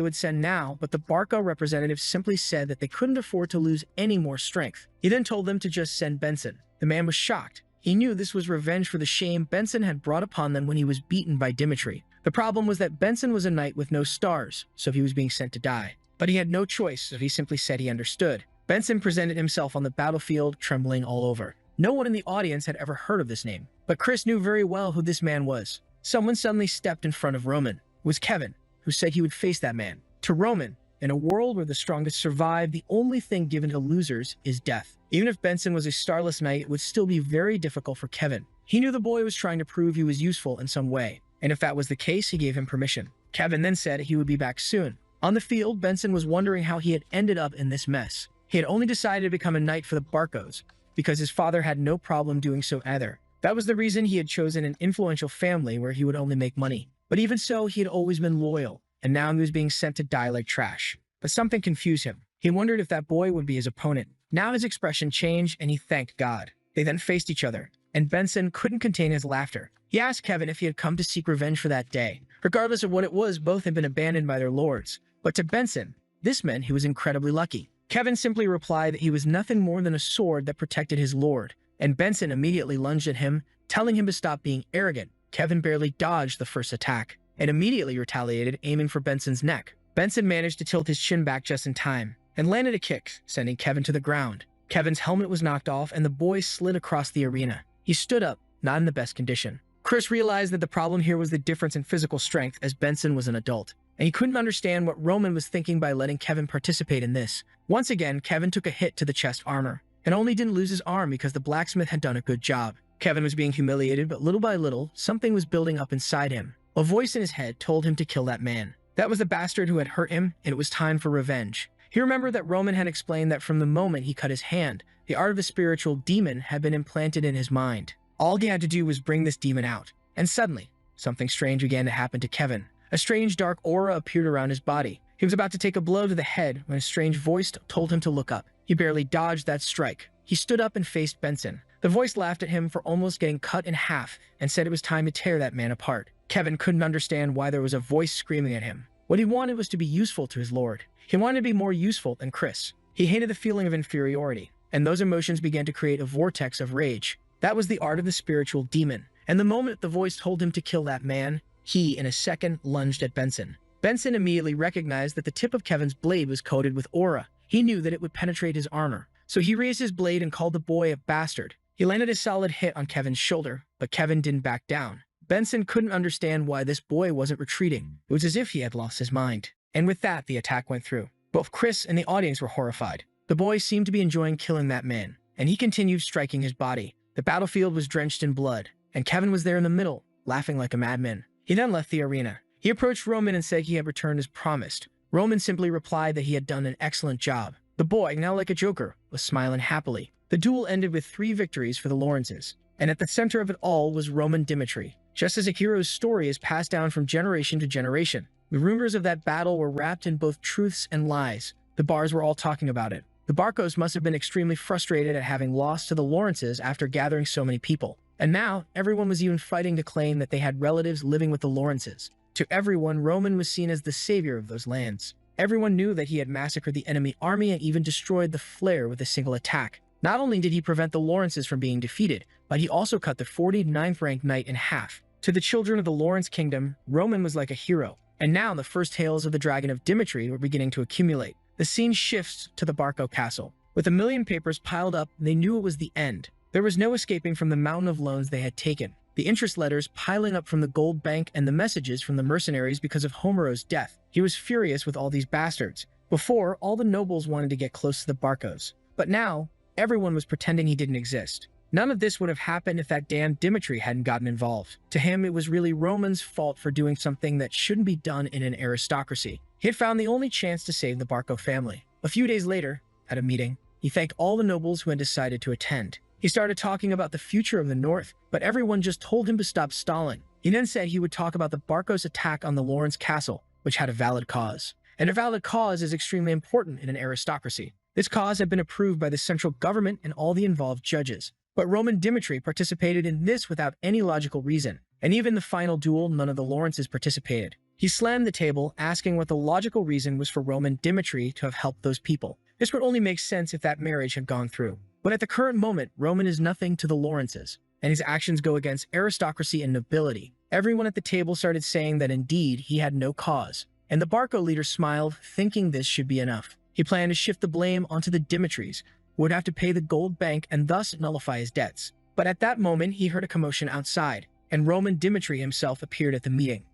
would send now, but the Barco representative simply said that they couldn't afford to lose any more strength. He then told them to just send Benson. The man was shocked. He knew this was revenge for the shame Benson had brought upon them when he was beaten by Dimitri. The problem was that Benson was a knight with no stars, so he was being sent to die. But he had no choice, so he simply said he understood. Benson presented himself on the battlefield, trembling all over. No one in the audience had ever heard of this name, but Chris knew very well who this man was. Someone suddenly stepped in front of Roman. It was Kevin, who said he would face that man. To Roman, in a world where the strongest survive, the only thing given to losers is death. Even if Benson was a starless knight, it would still be very difficult for Kevin. He knew the boy was trying to prove he was useful in some way, and if that was the case, he gave him permission. Kevin then said he would be back soon. On the field, Benson was wondering how he had ended up in this mess. He had only decided to become a knight for the Barcos, because his father had no problem doing so either. That was the reason he had chosen an influential family where he would only make money. But even so, he had always been loyal, and now he was being sent to die like trash. But something confused him. He wondered if that boy would be his opponent. Now his expression changed, and he thanked God. They then faced each other, and Benson couldn't contain his laughter. He asked Kevin if he had come to seek revenge for that day. Regardless of what it was, both had been abandoned by their lords. But to Benson, this meant he was incredibly lucky. Kevin simply replied that he was nothing more than a sword that protected his lord, and Benson immediately lunged at him, telling him to stop being arrogant. Kevin barely dodged the first attack, and immediately retaliated, aiming for Benson's neck. Benson managed to tilt his chin back just in time, and landed a kick, sending Kevin to the ground. Kevin's helmet was knocked off, and the boy slid across the arena. He stood up, not in the best condition. Chris realized that the problem here was the difference in physical strength, as Benson was an adult, and he couldn't understand what Roman was thinking by letting Kevin participate in this. Once again, Kevin took a hit to the chest armor, and only didn't lose his arm because the blacksmith had done a good job. Kevin was being humiliated, but little by little, something was building up inside him. A voice in his head told him to kill that man. That was the bastard who had hurt him, and it was time for revenge. He remembered that Roman had explained that from the moment he cut his hand, the art of the spiritual demon had been implanted in his mind. All he had to do was bring this demon out. And suddenly, something strange began to happen to Kevin. A strange dark aura appeared around his body. He was about to take a blow to the head when a strange voice told him to look up. He barely dodged that strike. He stood up and faced Benson. The voice laughed at him for almost getting cut in half and said it was time to tear that man apart. Kevin couldn't understand why there was a voice screaming at him. What he wanted was to be useful to his lord. He wanted to be more useful than Chris. He hated the feeling of inferiority, and those emotions began to create a vortex of rage. That was the art of the spiritual demon, and the moment the voice told him to kill that man, he, in a second, lunged at Benson. Benson immediately recognized that the tip of Kevin's blade was coated with aura. He knew that it would penetrate his armor, so he raised his blade and called the boy a bastard. He landed a solid hit on Kevin's shoulder, but Kevin didn't back down. Benson couldn't understand why this boy wasn't retreating. It was as if he had lost his mind. And with that, the attack went through. Both Chris and the audience were horrified. The boy seemed to be enjoying killing that man, and he continued striking his body. The battlefield was drenched in blood, and Kevin was there in the middle, laughing like a madman. He then left the arena. He approached Roman and said he had returned as promised. Roman simply replied that he had done an excellent job. The boy, now like a joker, was smiling happily. The duel ended with 3 victories for the Lawrences, and at the center of it all was Roman Dimitri. Just as a hero's story is passed down from generation to generation, the rumors of that battle were wrapped in both truths and lies. The bars were all talking about it. The Barcos must have been extremely frustrated at having lost to the Lawrences after gathering so many people. And now, everyone was even fighting to claim that they had relatives living with the Lawrences. To everyone, Roman was seen as the savior of those lands. Everyone knew that he had massacred the enemy army and even destroyed the Flare with a single attack. Not only did he prevent the Lawrences from being defeated, but he also cut the 49th ranked knight in half. To the children of the Lawrence kingdom, Roman was like a hero. And now the first tales of the Dragon of Dimitri were beginning to accumulate. The scene shifts to the Barco castle. With 1 million papers piled up, they knew it was the end. There was no escaping from the mountain of loans they had taken. The interest letters piling up from the gold bank and the messages from the mercenaries because of Homero's death. He was furious with all these bastards. Before, all the nobles wanted to get close to the Barcos. But now, everyone was pretending he didn't exist. None of this would have happened if that damn Dimitri hadn't gotten involved. To him, it was really Roman's fault for doing something that shouldn't be done in an aristocracy. He had found the only chance to save the Barco family. A few days later, at a meeting, he thanked all the nobles who had decided to attend. He started talking about the future of the North, but everyone just told him to stop stalling. He then said he would talk about the Barcos' attack on the Lawrence castle, which had a valid cause. And a valid cause is extremely important in an aristocracy. This cause had been approved by the central government and all the involved judges. But Roman Dimitri participated in this without any logical reason, and even in the final duel, none of the Lawrences participated. He slammed the table, asking what the logical reason was for Roman Dimitri to have helped those people. This would only make sense if that marriage had gone through. But at the current moment, Roman is nothing to the Lawrences, and his actions go against aristocracy and nobility. Everyone at the table started saying that indeed he had no cause, and the Barco leader smiled, thinking this should be enough. He planned to shift the blame onto the Dimitris, would have to pay the gold bank and thus nullify his debts. But at that moment, he heard a commotion outside, and Roman Dimitri himself appeared at the meeting.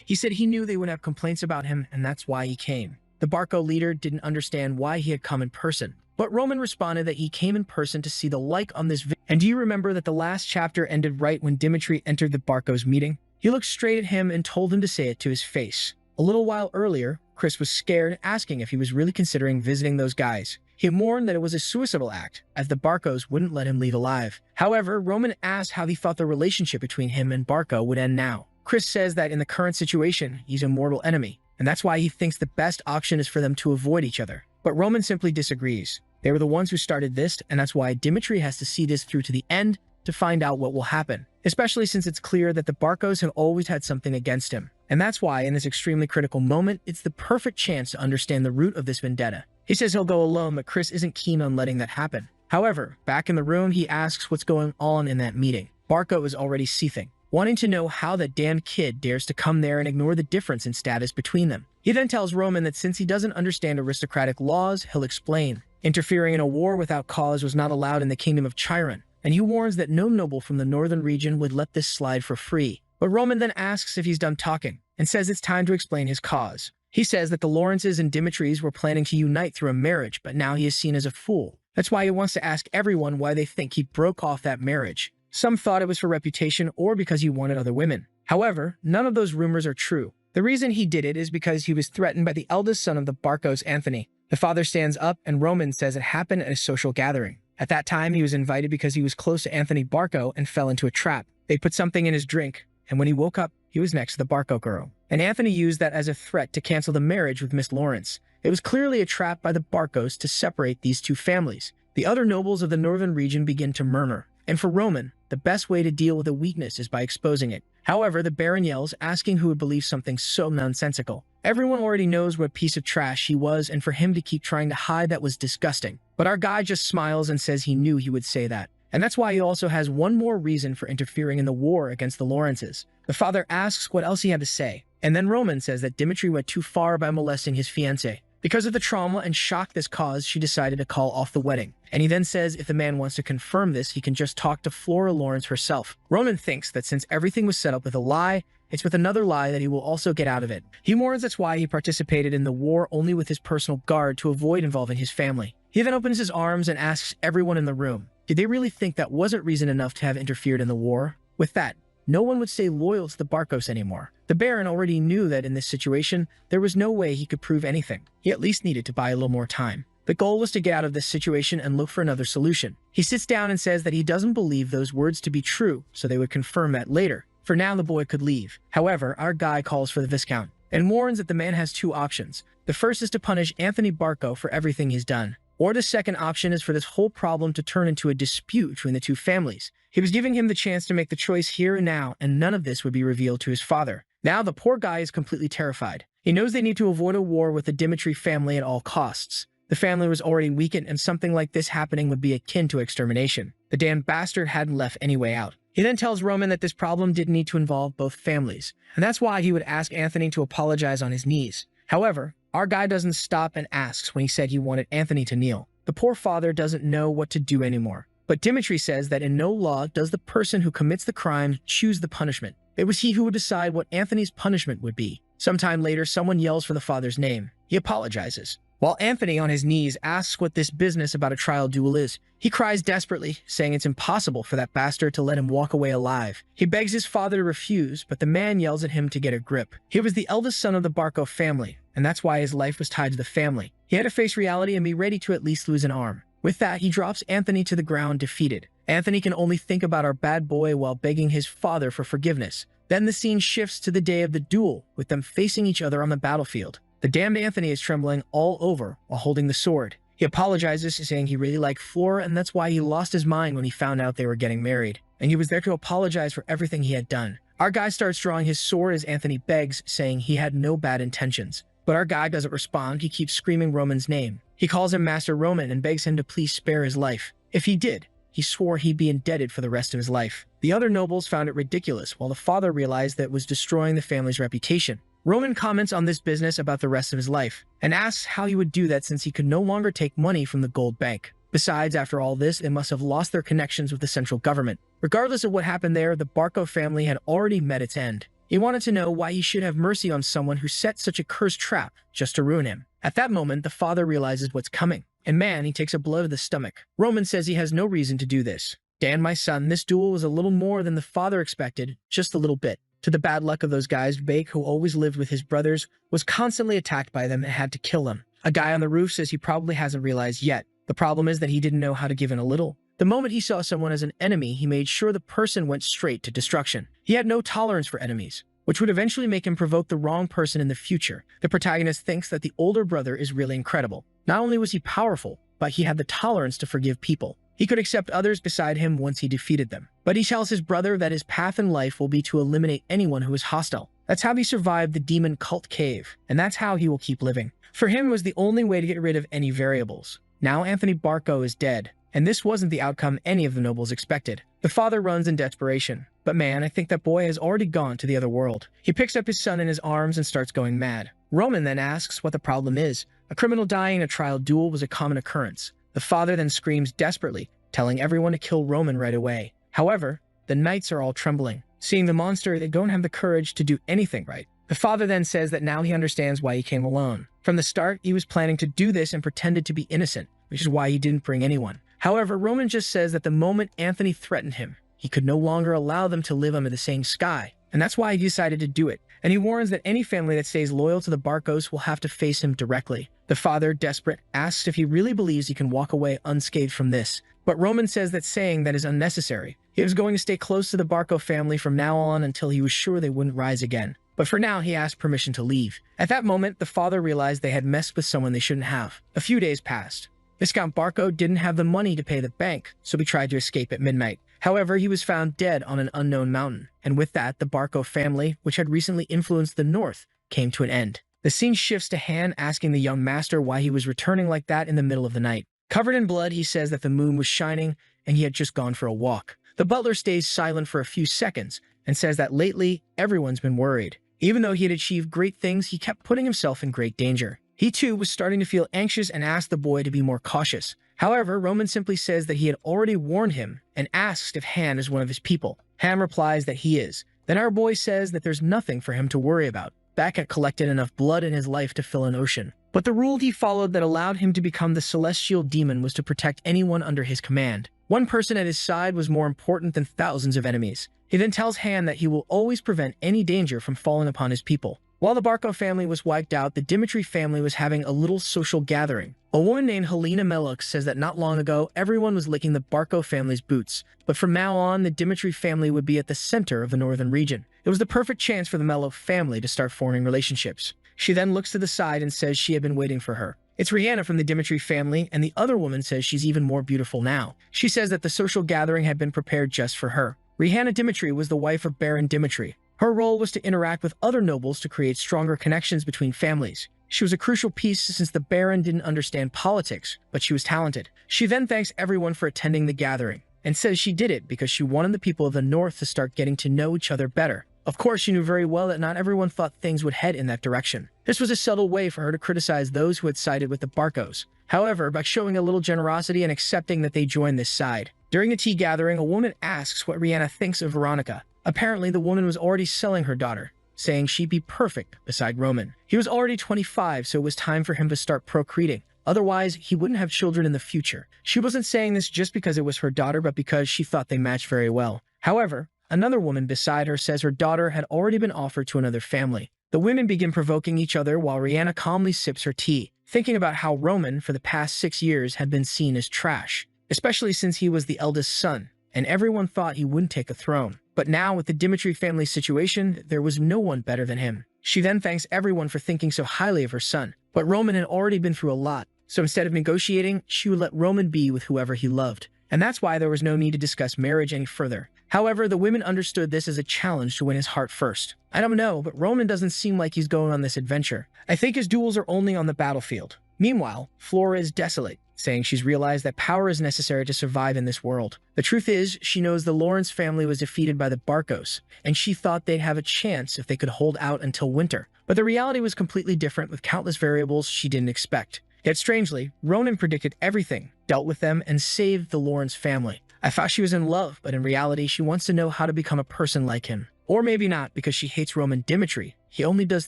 He said he knew they would have complaints about him, and that's why he came. The Barco leader didn't understand why he had come in person, but Roman responded that he came in person to see the like on this video. And do you remember that the last chapter ended right when Dimitri entered the Barco's meeting? He looked straight at him and told him to say it to his face. A little while earlier, Chris was scared, asking if he was really considering visiting those guys. He mourned that it was a suicidal act, as the Barcos wouldn't let him leave alive. However, Roman asked how he thought the relationship between him and Barco would end now. Chris says that in the current situation, he's a mortal enemy, and that's why he thinks the best option is for them to avoid each other. But Roman simply disagrees. They were the ones who started this, and that's why Dimitri has to see this through to the end to find out what will happen, especially since it's clear that the Barcos have always had something against him. And that's why, in this extremely critical moment, it's the perfect chance to understand the root of this vendetta. He says he'll go alone, but Chris isn't keen on letting that happen. However, back in the room, he asks what's going on in that meeting. Barco is already seething, wanting to know how that damn kid dares to come there and ignore the difference in status between them. He then tells Roman that since he doesn't understand aristocratic laws, he'll explain. Interfering in a war without cause was not allowed in the kingdom of Chiron, and he warns that no noble from the northern region would let this slide for free. But Roman then asks if he's done talking, and says it's time to explain his cause. He says that the Lawrences and Dimitris were planning to unite through a marriage, but now he is seen as a fool. That's why he wants to ask everyone why they think he broke off that marriage. Some thought it was for reputation or because he wanted other women. However, none of those rumors are true. The reason he did it is because he was threatened by the eldest son of the Barcos, Anthony. The father stands up and Roman says it happened at a social gathering. At that time, he was invited because he was close to Anthony Barco and fell into a trap. They put something in his drink, and when he woke up, he was next to the Barco girl. And Anthony used that as a threat to cancel the marriage with Miss Lawrence. It was clearly a trap by the Barcos to separate these two families. The other nobles of the northern region begin to murmur. And for Roman, the best way to deal with a weakness is by exposing it. However, the Baron yells, asking who would believe something so nonsensical. Everyone already knows what piece of trash he was, and for him to keep trying to hide that was disgusting. But our guy just smiles and says he knew he would say that. And that's why he also has one more reason for interfering in the war against the Lawrences. The father asks what else he had to say, and then Roman says that Dimitri went too far by molesting his fiancée. Because of the trauma and shock this caused, she decided to call off the wedding. And he then says if the man wants to confirm this, he can just talk to Flora Lawrence herself. Roman thinks that since everything was set up with a lie, it's with another lie that he will also get out of it. He warns that's why he participated in the war only with his personal guard to avoid involving his family. He then opens his arms and asks everyone in the room, did they really think that wasn't reason enough to have interfered in the war? With that, no one would stay loyal to the Barcos anymore. The Baron already knew that in this situation, there was no way he could prove anything. He at least needed to buy a little more time. The goal was to get out of this situation and look for another solution. He sits down and says that he doesn't believe those words to be true, so they would confirm that later. For now, the boy could leave. However, our guy calls for the Viscount and warns that the man has two options. The first is to punish Anthony Barco for everything he's done. Or the second option is for this whole problem to turn into a dispute between the two families. He was giving him the chance to make the choice here and now, and none of this would be revealed to his father. Now the poor guy is completely terrified. He knows they need to avoid a war with the Dimitri family at all costs. The family was already weakened, and something like this happening would be akin to extermination. The damn bastard hadn't left any way out. He then tells Roman that this problem didn't need to involve both families, and that's why he would ask Anthony to apologize on his knees. However, our guy doesn't stop and asks when he said he wanted Anthony to kneel. The poor father doesn't know what to do anymore. But Dimitri says that in no law does the person who commits the crime choose the punishment. It was he who would decide what Anthony's punishment would be. Sometime later, someone yells for the father's name. He apologizes. While Anthony, on his knees, asks what this business about a trial duel is, he cries desperately, saying it's impossible for that bastard to let him walk away alive. He begs his father to refuse, but the man yells at him to get a grip. He was the eldest son of the Barco family, and that's why his life was tied to the family. He had to face reality and be ready to at least lose an arm. With that, he drops Anthony to the ground, defeated. Anthony can only think about our bad boy while begging his father for forgiveness. Then the scene shifts to the day of the duel, with them facing each other on the battlefield. The damned Anthony is trembling all over while holding the sword. He apologizes, saying he really liked Flora, and that's why he lost his mind when he found out they were getting married. And he was there to apologize for everything he had done. Our guy starts drawing his sword as Anthony begs, saying he had no bad intentions. But our guy doesn't respond. He keeps screaming Roman's name. He calls him Master Roman and begs him to please spare his life. If he did, he swore he'd be indebted for the rest of his life. The other nobles found it ridiculous, while the father realized that it was destroying the family's reputation. Roman comments on this business about the rest of his life, and asks how he would do that since he could no longer take money from the gold bank. Besides, after all this, they must have lost their connections with the central government. Regardless of what happened there, the Barco family had already met its end. He wanted to know why he should have mercy on someone who set such a cursed trap just to ruin him. At that moment, the father realizes what's coming. And man, he takes a blow to the stomach. Roman says he has no reason to do this. Dan, my son, this duel was a little more than the father expected, just a little bit. To the bad luck of those guys, Bake, who always lived with his brothers, was constantly attacked by them and had to kill them. A guy on the roof says he probably hasn't realized yet. The problem is that he didn't know how to give in a little. The moment he saw someone as an enemy, he made sure the person went straight to destruction. He had no tolerance for enemies, which would eventually make him provoke the wrong person in the future. The protagonist thinks that the older brother is really incredible. Not only was he powerful, but he had the tolerance to forgive people. He could accept others beside him once he defeated them. But he tells his brother that his path in life will be to eliminate anyone who is hostile. That's how he survived the demon cult cave, and that's how he will keep living. For him, it was the only way to get rid of any variables. Now Anthony Barco is dead, and this wasn't the outcome any of the nobles expected. The father runs in desperation. But man, I think that boy has already gone to the other world. He picks up his son in his arms and starts going mad. Roman then asks what the problem is. A criminal dying in a trial duel was a common occurrence. The father then screams desperately, telling everyone to kill Roman right away. However, the knights are all trembling. Seeing the monster, they don't have the courage to do anything right. The father then says that now he understands why he came alone. From the start, he was planning to do this and pretended to be innocent, which is why he didn't bring anyone. However, Roman just says that the moment Anthony threatened him, he could no longer allow them to live under the same sky, and that's why he decided to do it. And he warns that any family that stays loyal to the Barcos will have to face him directly. The father, desperate, asks if he really believes he can walk away unscathed from this, but Roman says that saying that is unnecessary. He was going to stay close to the Barco family from now on until he was sure they wouldn't rise again. But for now, he asked permission to leave. At that moment, the father realized they had messed with someone they shouldn't have. A few days passed. Viscount Barco didn't have the money to pay the bank, so he tried to escape at midnight. However, he was found dead on an unknown mountain, and with that, the Barco family, which had recently influenced the north, came to an end. The scene shifts to Han asking the young master why he was returning like that in the middle of the night. Covered in blood, he says that the moon was shining, and he had just gone for a walk. The butler stays silent for a few seconds, and says that lately, everyone's been worried. Even though he had achieved great things, he kept putting himself in great danger. He too was starting to feel anxious and asked the boy to be more cautious. However, Roman simply says that he had already warned him and asks if Han is one of his people. Han replies that he is. Then our boy says that there's nothing for him to worry about. Back had collected enough blood in his life to fill an ocean. But the rule he followed that allowed him to become the celestial demon was to protect anyone under his command. One person at his side was more important than thousands of enemies. He then tells Han that he will always prevent any danger from falling upon his people. While the Barco family was wiped out, the Dimitri family was having a little social gathering. A woman named Helena Meluk says that not long ago, everyone was licking the Barco family's boots. But from now on, the Dimitri family would be at the center of the northern region. It was the perfect chance for the Meluk family to start forming relationships. She then looks to the side and says she had been waiting for her. It's Rihanna from the Dimitri family, and the other woman says she's even more beautiful now. She says that the social gathering had been prepared just for her. Rihanna Dimitri was the wife of Baron Dimitri. Her role was to interact with other nobles to create stronger connections between families. She was a crucial piece since the Baron didn't understand politics, but she was talented. She then thanks everyone for attending the gathering, and says she did it because she wanted the people of the North to start getting to know each other better. Of course, she knew very well that not everyone thought things would head in that direction. This was a subtle way for her to criticize those who had sided with the Barcos. However, by showing a little generosity and accepting that they joined this side. During the tea gathering, a woman asks what Rihanna thinks of Veronica. Apparently, the woman was already selling her daughter, saying she'd be perfect beside Roman. He was already 25, so it was time for him to start procreating. Otherwise, he wouldn't have children in the future. She wasn't saying this just because it was her daughter, but because she thought they matched very well. However, another woman beside her says her daughter had already been offered to another family. The women begin provoking each other while Rihanna calmly sips her tea, thinking about how Roman, for the past 6 years, had been seen as trash, especially since he was the eldest son, and everyone thought he wouldn't take the throne. But now, with the Dimitri family situation, there was no one better than him. She then thanks everyone for thinking so highly of her son, but Roman had already been through a lot, so instead of negotiating, she would let Roman be with whoever he loved. And that's why there was no need to discuss marriage any further. However, the women understood this as a challenge to win his heart first. I don't know, but Roman doesn't seem like he's going on this adventure. I think his duels are only on the battlefield. Meanwhile, Flora is desolate, saying she's realized that power is necessary to survive in this world. The truth is, she knows the Lawrence family was defeated by the Barcos, and she thought they'd have a chance if they could hold out until winter. But the reality was completely different with countless variables she didn't expect. Yet strangely, Ronan predicted everything, dealt with them, and saved the Lawrence family. I thought she was in love, but in reality, she wants to know how to become a person like him. Or maybe not, because she hates Roman Dimitri. He only does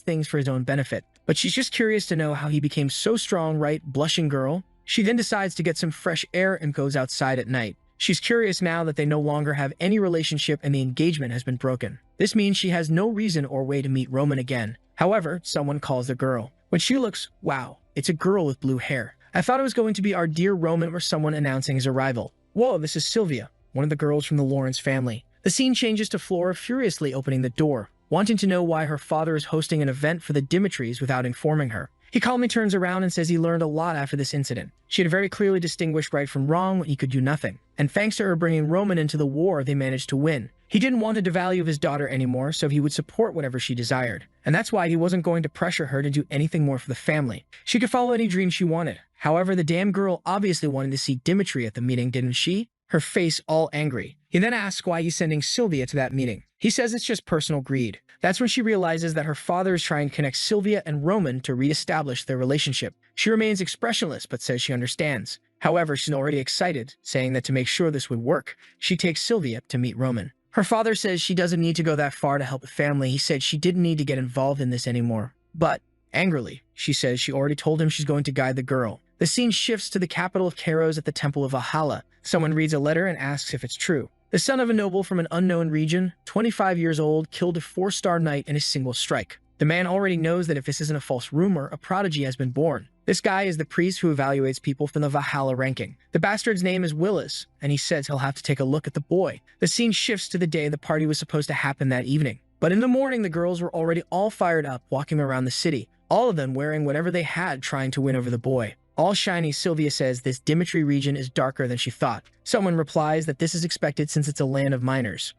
things for his own benefit. But she's just curious to know how he became so strong, right, blushing girl? She then decides to get some fresh air and goes outside at night. She's curious now that they no longer have any relationship and the engagement has been broken. This means she has no reason or way to meet Roman again. However, someone calls the girl. When she looks, wow, it's a girl with blue hair. I thought it was going to be our dear Roman or someone announcing his arrival. Whoa, this is Sylvia, one of the girls from the Lawrence family. The scene changes to Flora furiously opening the door, wanting to know why her father is hosting an event for the Dimitris without informing her. He calmly turns around and says he learned a lot after this incident. She had very clearly distinguished right from wrong when he could do nothing. And thanks to her bringing Roman into the war, they managed to win. He didn't want to devalue his daughter anymore, so he would support whatever she desired. And that's why he wasn't going to pressure her to do anything more for the family. She could follow any dream she wanted. However, the damn girl obviously wanted to see Dimitri at the meeting, didn't she? Her face all angry. He then asks why he's sending Sylvia to that meeting. He says it's just personal greed. That's when she realizes that her father is trying to connect Sylvia and Roman to re-establish their relationship. She remains expressionless, but says she understands. However, she's already excited, saying that to make sure this would work, she takes Sylvia to meet Roman. Her father says she doesn't need to go that far to help the family. He said she didn't need to get involved in this anymore. But, angrily, she says she already told him she's going to guide the girl. The scene shifts to the capital of Kairos at the Temple of Valhalla. Someone reads a letter and asks if it's true. The son of a noble from an unknown region, 25 years old, killed a 4-star knight in a single strike. The man already knows that if this isn't a false rumor, a prodigy has been born. This guy is the priest who evaluates people from the Valhalla ranking. The bastard's name is Willis, and he says he'll have to take a look at the boy. The scene shifts to the day the party was supposed to happen that evening. But in the morning, the girls were already all fired up, walking around the city, all of them wearing whatever they had, trying to win over the boy. All shiny, Sylvia says this Dimitri region is darker than she thought. Someone replies that this is expected since it's a land of miners.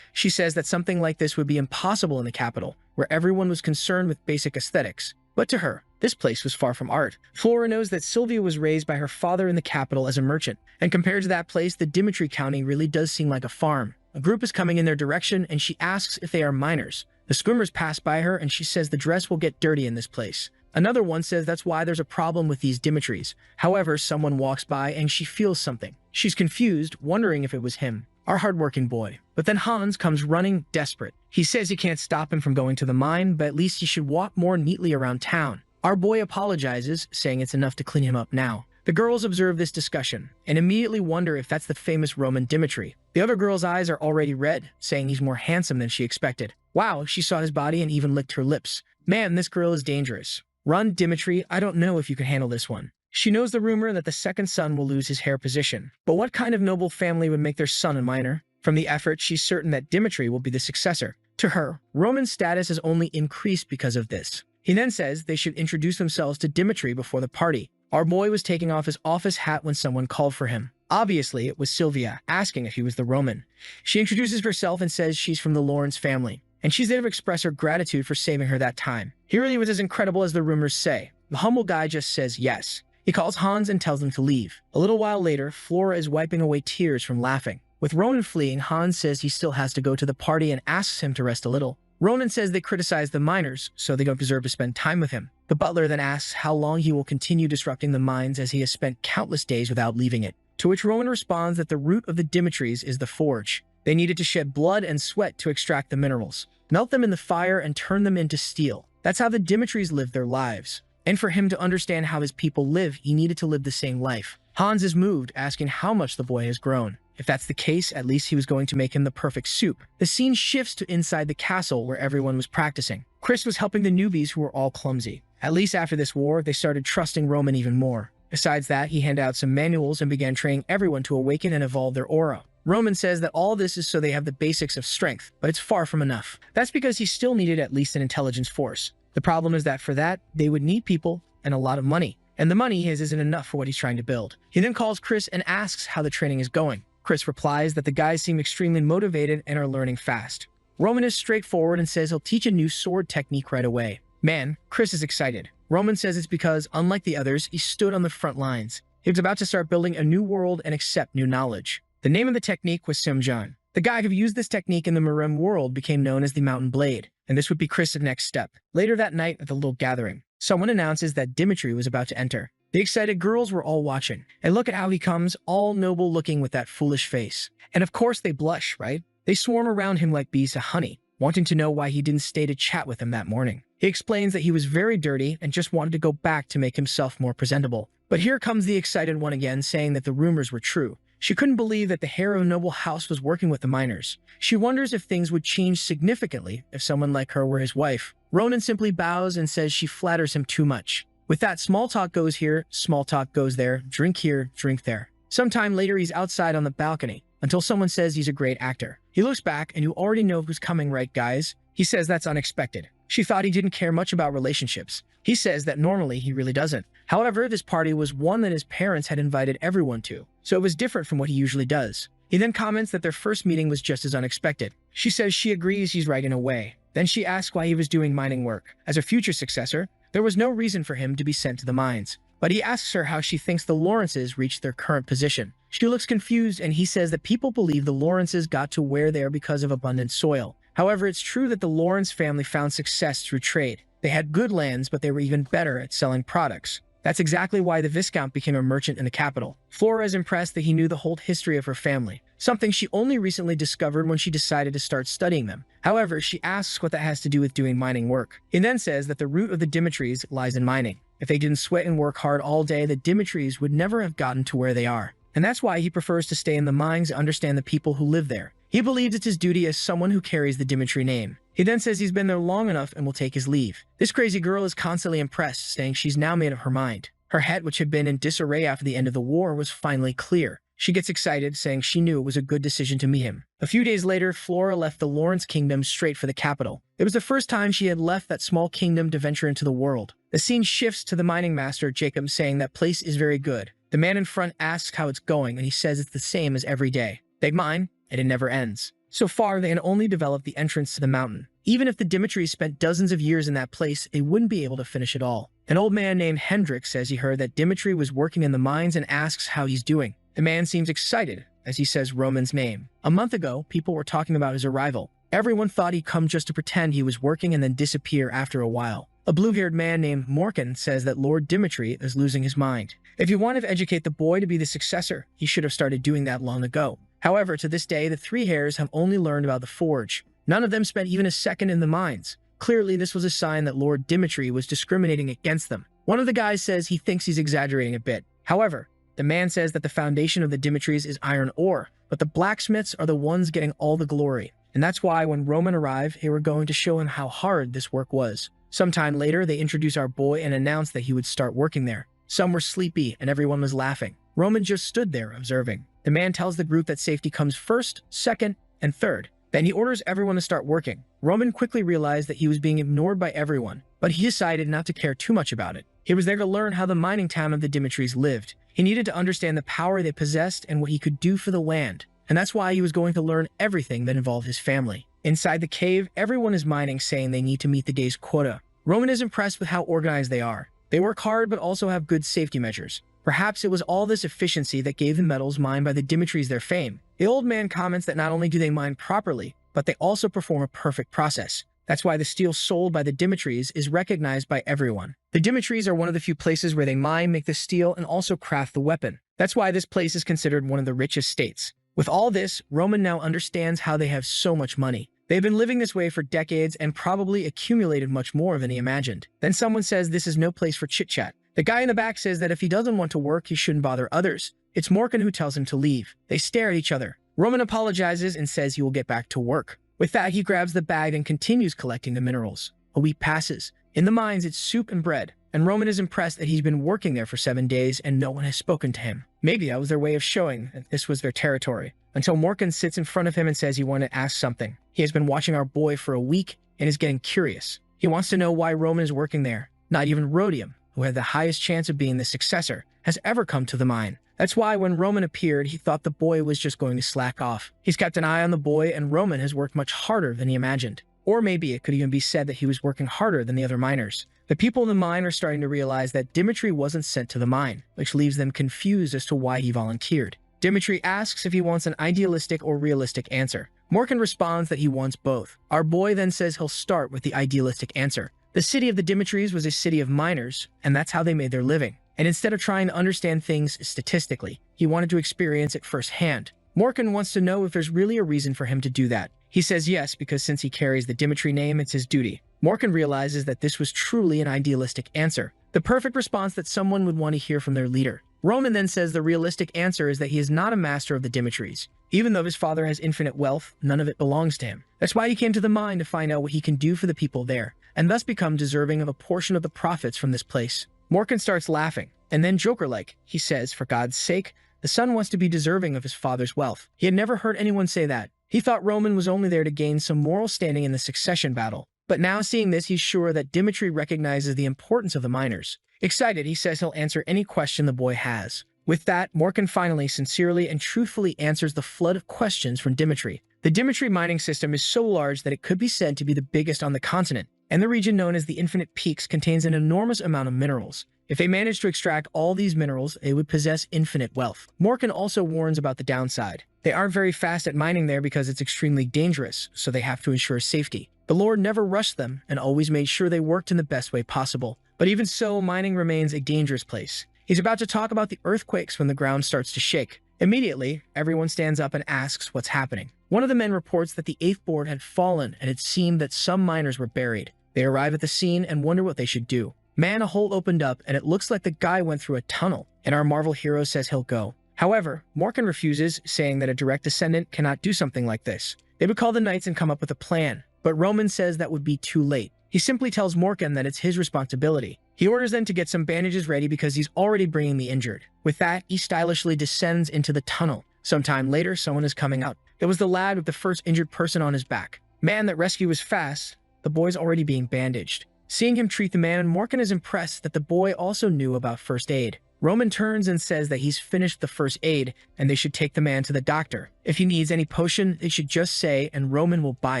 She says that something like this would be impossible in the capital, where everyone was concerned with basic aesthetics. But to her, this place was far from art. Flora knows that Sylvia was raised by her father in the capital as a merchant, and compared to that place, the Dimitri County really does seem like a farm. A group is coming in their direction, and she asks if they are miners. The swimmers pass by her, and she says the dress will get dirty in this place. Another one says that's why there's a problem with these Dimitris. However, someone walks by and she feels something. She's confused, wondering if it was him, our hardworking boy. But then Hans comes running, desperate. He says he can't stop him from going to the mine, but at least he should walk more neatly around town. Our boy apologizes, saying it's enough to clean him up now. The girls observe this discussion and immediately wonder if that's the famous Roman Dimitri. The other girl's eyes are already red, saying he's more handsome than she expected. Wow, she saw his body and even licked her lips. Man, this girl is dangerous. Run, Dimitri, I don't know if you can handle this one. She knows the rumor that the second son will lose his hair position. But what kind of noble family would make their son a miner? From the effort, she's certain that Dimitri will be the successor. To her, Roman's status has only increased because of this. He then says they should introduce themselves to Dimitri before the party. Our boy was taking off his office hat when someone called for him. Obviously, it was Sylvia, asking if he was the Roman. She introduces herself and says she's from the Lawrence family, and she's there to express her gratitude for saving her that time. He really was as incredible as the rumors say. The humble guy just says yes. He calls Hans and tells them to leave. A little while later, Flora is wiping away tears from laughing. With Ronan fleeing, Hans says he still has to go to the party and asks him to rest a little. Ronan says they criticize the miners, so they don't deserve to spend time with him. The butler then asks how long he will continue disrupting the mines as he has spent countless days without leaving it. To which Ronan responds that the root of the Dimitris is the forge. They needed to shed blood and sweat to extract the minerals, melt them in the fire, and turn them into steel. That's how the Dimitris lived their lives. And for him to understand how his people live, he needed to live the same life. Hans is moved, asking how much the boy has grown. If that's the case, at least he was going to make him the perfect soup. The scene shifts to inside the castle where everyone was practicing. Chris was helping the newbies who were all clumsy. At least after this war, they started trusting Roman even more. Besides that, he handed out some manuals and began training everyone to awaken and evolve their aura. Roman says that all this is so they have the basics of strength, but it's far from enough. That's because he still needed at least an intelligence force. The problem is that for that, they would need people and a lot of money. And the money he has isn't enough for what he's trying to build. He then calls Chris and asks how the training is going. Chris replies that the guys seem extremely motivated and are learning fast. Roman is straightforward and says he'll teach a new sword technique right away. Man, Chris is excited. Roman says it's because, unlike the others, he stood on the front lines. He was about to start building a new world and accept new knowledge. The name of the technique was Simjan. The guy who used this technique in the Marem world became known as the Mountain Blade, and this would be Chris' next step. Later that night at the little gathering, someone announces that Dimitri was about to enter. The excited girls were all watching, and look at how he comes, all noble looking with that foolish face. And of course they blush, right? They swarm around him like bees to honey, wanting to know why he didn't stay to chat with them that morning. He explains that he was very dirty and just wanted to go back to make himself more presentable. But here comes the excited one again, saying that the rumors were true. She couldn't believe that the heir of a noble house was working with the miners. She wonders if things would change significantly if someone like her were his wife. Ronan simply bows and says she flatters him too much. With that, small talk goes here, small talk goes there, drink here, drink there. Sometime later, he's outside on the balcony, until someone says he's a great actor. He looks back, and you already know who's coming, right, guys? He says that's unexpected. She thought he didn't care much about relationships. He says that normally he really doesn't. However, this party was one that his parents had invited everyone to, so it was different from what he usually does. He then comments that their first meeting was just as unexpected. She says she agrees he's right in a way. Then she asks why he was doing mining work. As a future successor, there was no reason for him to be sent to the mines. But he asks her how she thinks the Lawrences reached their current position. She looks confused, and he says that people believe the Lawrences got to where they are because of abundant soil. However, it's true that the Lawrence family found success through trade. They had good lands, but they were even better at selling products. That's exactly why the Viscount became a merchant in the capital. Flora is impressed that he knew the whole history of her family. something she only recently discovered when she decided to start studying them. However, she asks what that has to do with doing mining work. He then says that the root of the Dimitris lies in mining. If they didn't sweat and work hard all day, the Dimitris would never have gotten to where they are. And that's why he prefers to stay in the mines and understand the people who live there. He believes it's his duty as someone who carries the Dimitri name. He then says he's been there long enough and will take his leave. This crazy girl is constantly impressed, saying she's now made up her mind. Her head, which had been in disarray after the end of the war, was finally clear. She gets excited, saying she knew it was a good decision to meet him. A few days later, Flora left the Lawrence Kingdom straight for the capital. It was the first time she had left that small kingdom to venture into the world. The scene shifts to the mining master, Jacob, saying that place is very good. The man in front asks how it's going, and he says it's the same as every day. They mine, and it never ends. So far, they had only developed the entrance to the mountain. Even if the Dimitris spent dozens of years in that place, they wouldn't be able to finish it all. An old man named Hendrik says he heard that Dimitri was working in the mines and asks how he's doing. The man seems excited as he says Roman's name. A month ago, people were talking about his arrival. Everyone thought he'd come just to pretend he was working and then disappear after a while. A blue-haired man named Morkan says that Lord Dimitri is losing his mind. If he wanted to educate the boy to be the successor, he should have started doing that long ago. However, to this day, the three hairs have only learned about the forge. None of them spent even a second in the mines. Clearly, this was a sign that Lord Dimitri was discriminating against them. One of the guys says he thinks he's exaggerating a bit. However, the man says that the foundation of the Dimitris is iron ore, but the blacksmiths are the ones getting all the glory. And that's why when Roman arrived, they were going to show him how hard this work was. Sometime later, they introduced our boy and announced that he would start working there. Some were sleepy and everyone was laughing. Roman just stood there observing. The man tells the group that safety comes first, second, and third. Then he orders everyone to start working. Roman quickly realized that he was being ignored by everyone, but he decided not to care too much about it. He was there to learn how the mining town of the Dimitris lived. He needed to understand the power they possessed and what he could do for the land. And that's why he was going to learn everything that involved his family. Inside the cave, everyone is mining, saying they need to meet the day's quota. Roman is impressed with how organized they are. They work hard but also have good safety measures. Perhaps it was all this efficiency that gave the metals mined by the Dimitris their fame. The old man comments that not only do they mine properly, but they also perform a perfect process. That's why the steel sold by the Dimitris is recognized by everyone. The Dimitris are one of the few places where they mine, make the steel, and also craft the weapon. That's why this place is considered one of the richest states. With all this, Roman now understands how they have so much money. They've been living this way for decades and probably accumulated much more than he imagined. Then someone says this is no place for chit-chat. The guy in the back says that if he doesn't want to work, he shouldn't bother others. It's Morkan who tells him to leave. They stare at each other. Roman apologizes and says he will get back to work. With that, he grabs the bag and continues collecting the minerals. A week passes. In the mines, it's soup and bread, and Roman is impressed that he's been working there for 7 days and no one has spoken to him. Maybe that was their way of showing that this was their territory. Until Morkan sits in front of him and says he wanted to ask something. He has been watching our boy for a week and is getting curious. He wants to know why Roman is working there. Not even Rhodium, who had the highest chance of being the successor, has ever come to the mine. That's why when Roman appeared, he thought the boy was just going to slack off. He's kept an eye on the boy, and Roman has worked much harder than he imagined. Or maybe it could even be said that he was working harder than the other miners. The people in the mine are starting to realize that Dimitri wasn't sent to the mine, which leaves them confused as to why he volunteered. Dimitri asks if he wants an idealistic or realistic answer. Morkan responds that he wants both. Our boy then says he'll start with the idealistic answer. The city of the Dimitris was a city of miners, and that's how they made their living. And instead of trying to understand things statistically, he wanted to experience it firsthand. Morkan wants to know if there's really a reason for him to do that. He says yes, because since he carries the Dimitri name, it's his duty. Morkan realizes that this was truly an idealistic answer, the perfect response that someone would want to hear from their leader. Roman then says the realistic answer is that he is not a master of the Dimitris. Even though his father has infinite wealth, none of it belongs to him. That's why he came to the mine, to find out what he can do for the people there, and thus become deserving of a portion of the profits from this place. Morkan starts laughing, and then Joker-like, he says, for God's sake, the son wants to be deserving of his father's wealth. He had never heard anyone say that. He thought Roman was only there to gain some moral standing in the succession battle. But now seeing this, he's sure that Dimitri recognizes the importance of the miners. Excited, he says he'll answer any question the boy has. With that, Morkan finally, sincerely, and truthfully answers the flood of questions from Dimitri. The Dimitri mining system is so large that it could be said to be the biggest on the continent, and the region known as the Infinite Peaks contains an enormous amount of minerals. If they managed to extract all these minerals, they would possess infinite wealth. Morkan also warns about the downside. They aren't very fast at mining there because it's extremely dangerous, so they have to ensure safety. The Lord never rushed them and always made sure they worked in the best way possible. But even so, mining remains a dangerous place. He's about to talk about the earthquakes when the ground starts to shake. Immediately, everyone stands up and asks what's happening. One of the men reports that the 8th board had fallen and it seemed that some miners were buried. They arrive at the scene and wonder what they should do. Man, a hole opened up and it looks like the guy went through a tunnel, and our Marvel hero says he'll go. However, Morgan refuses, saying that a direct descendant cannot do something like this. They would call the knights and come up with a plan, but Roman says that would be too late. He simply tells Morgan that it's his responsibility. He orders them to get some bandages ready because he's already bringing the injured. With that, he stylishly descends into the tunnel. Sometime later, someone is coming out. It was the lad with the first injured person on his back. Man, that rescue was fast. The boy's already being bandaged. Seeing him treat the man, Morgan is impressed that the boy also knew about first aid. Roman turns and says that he's finished the first aid and they should take the man to the doctor. If he needs any potion, they should just say and Roman will buy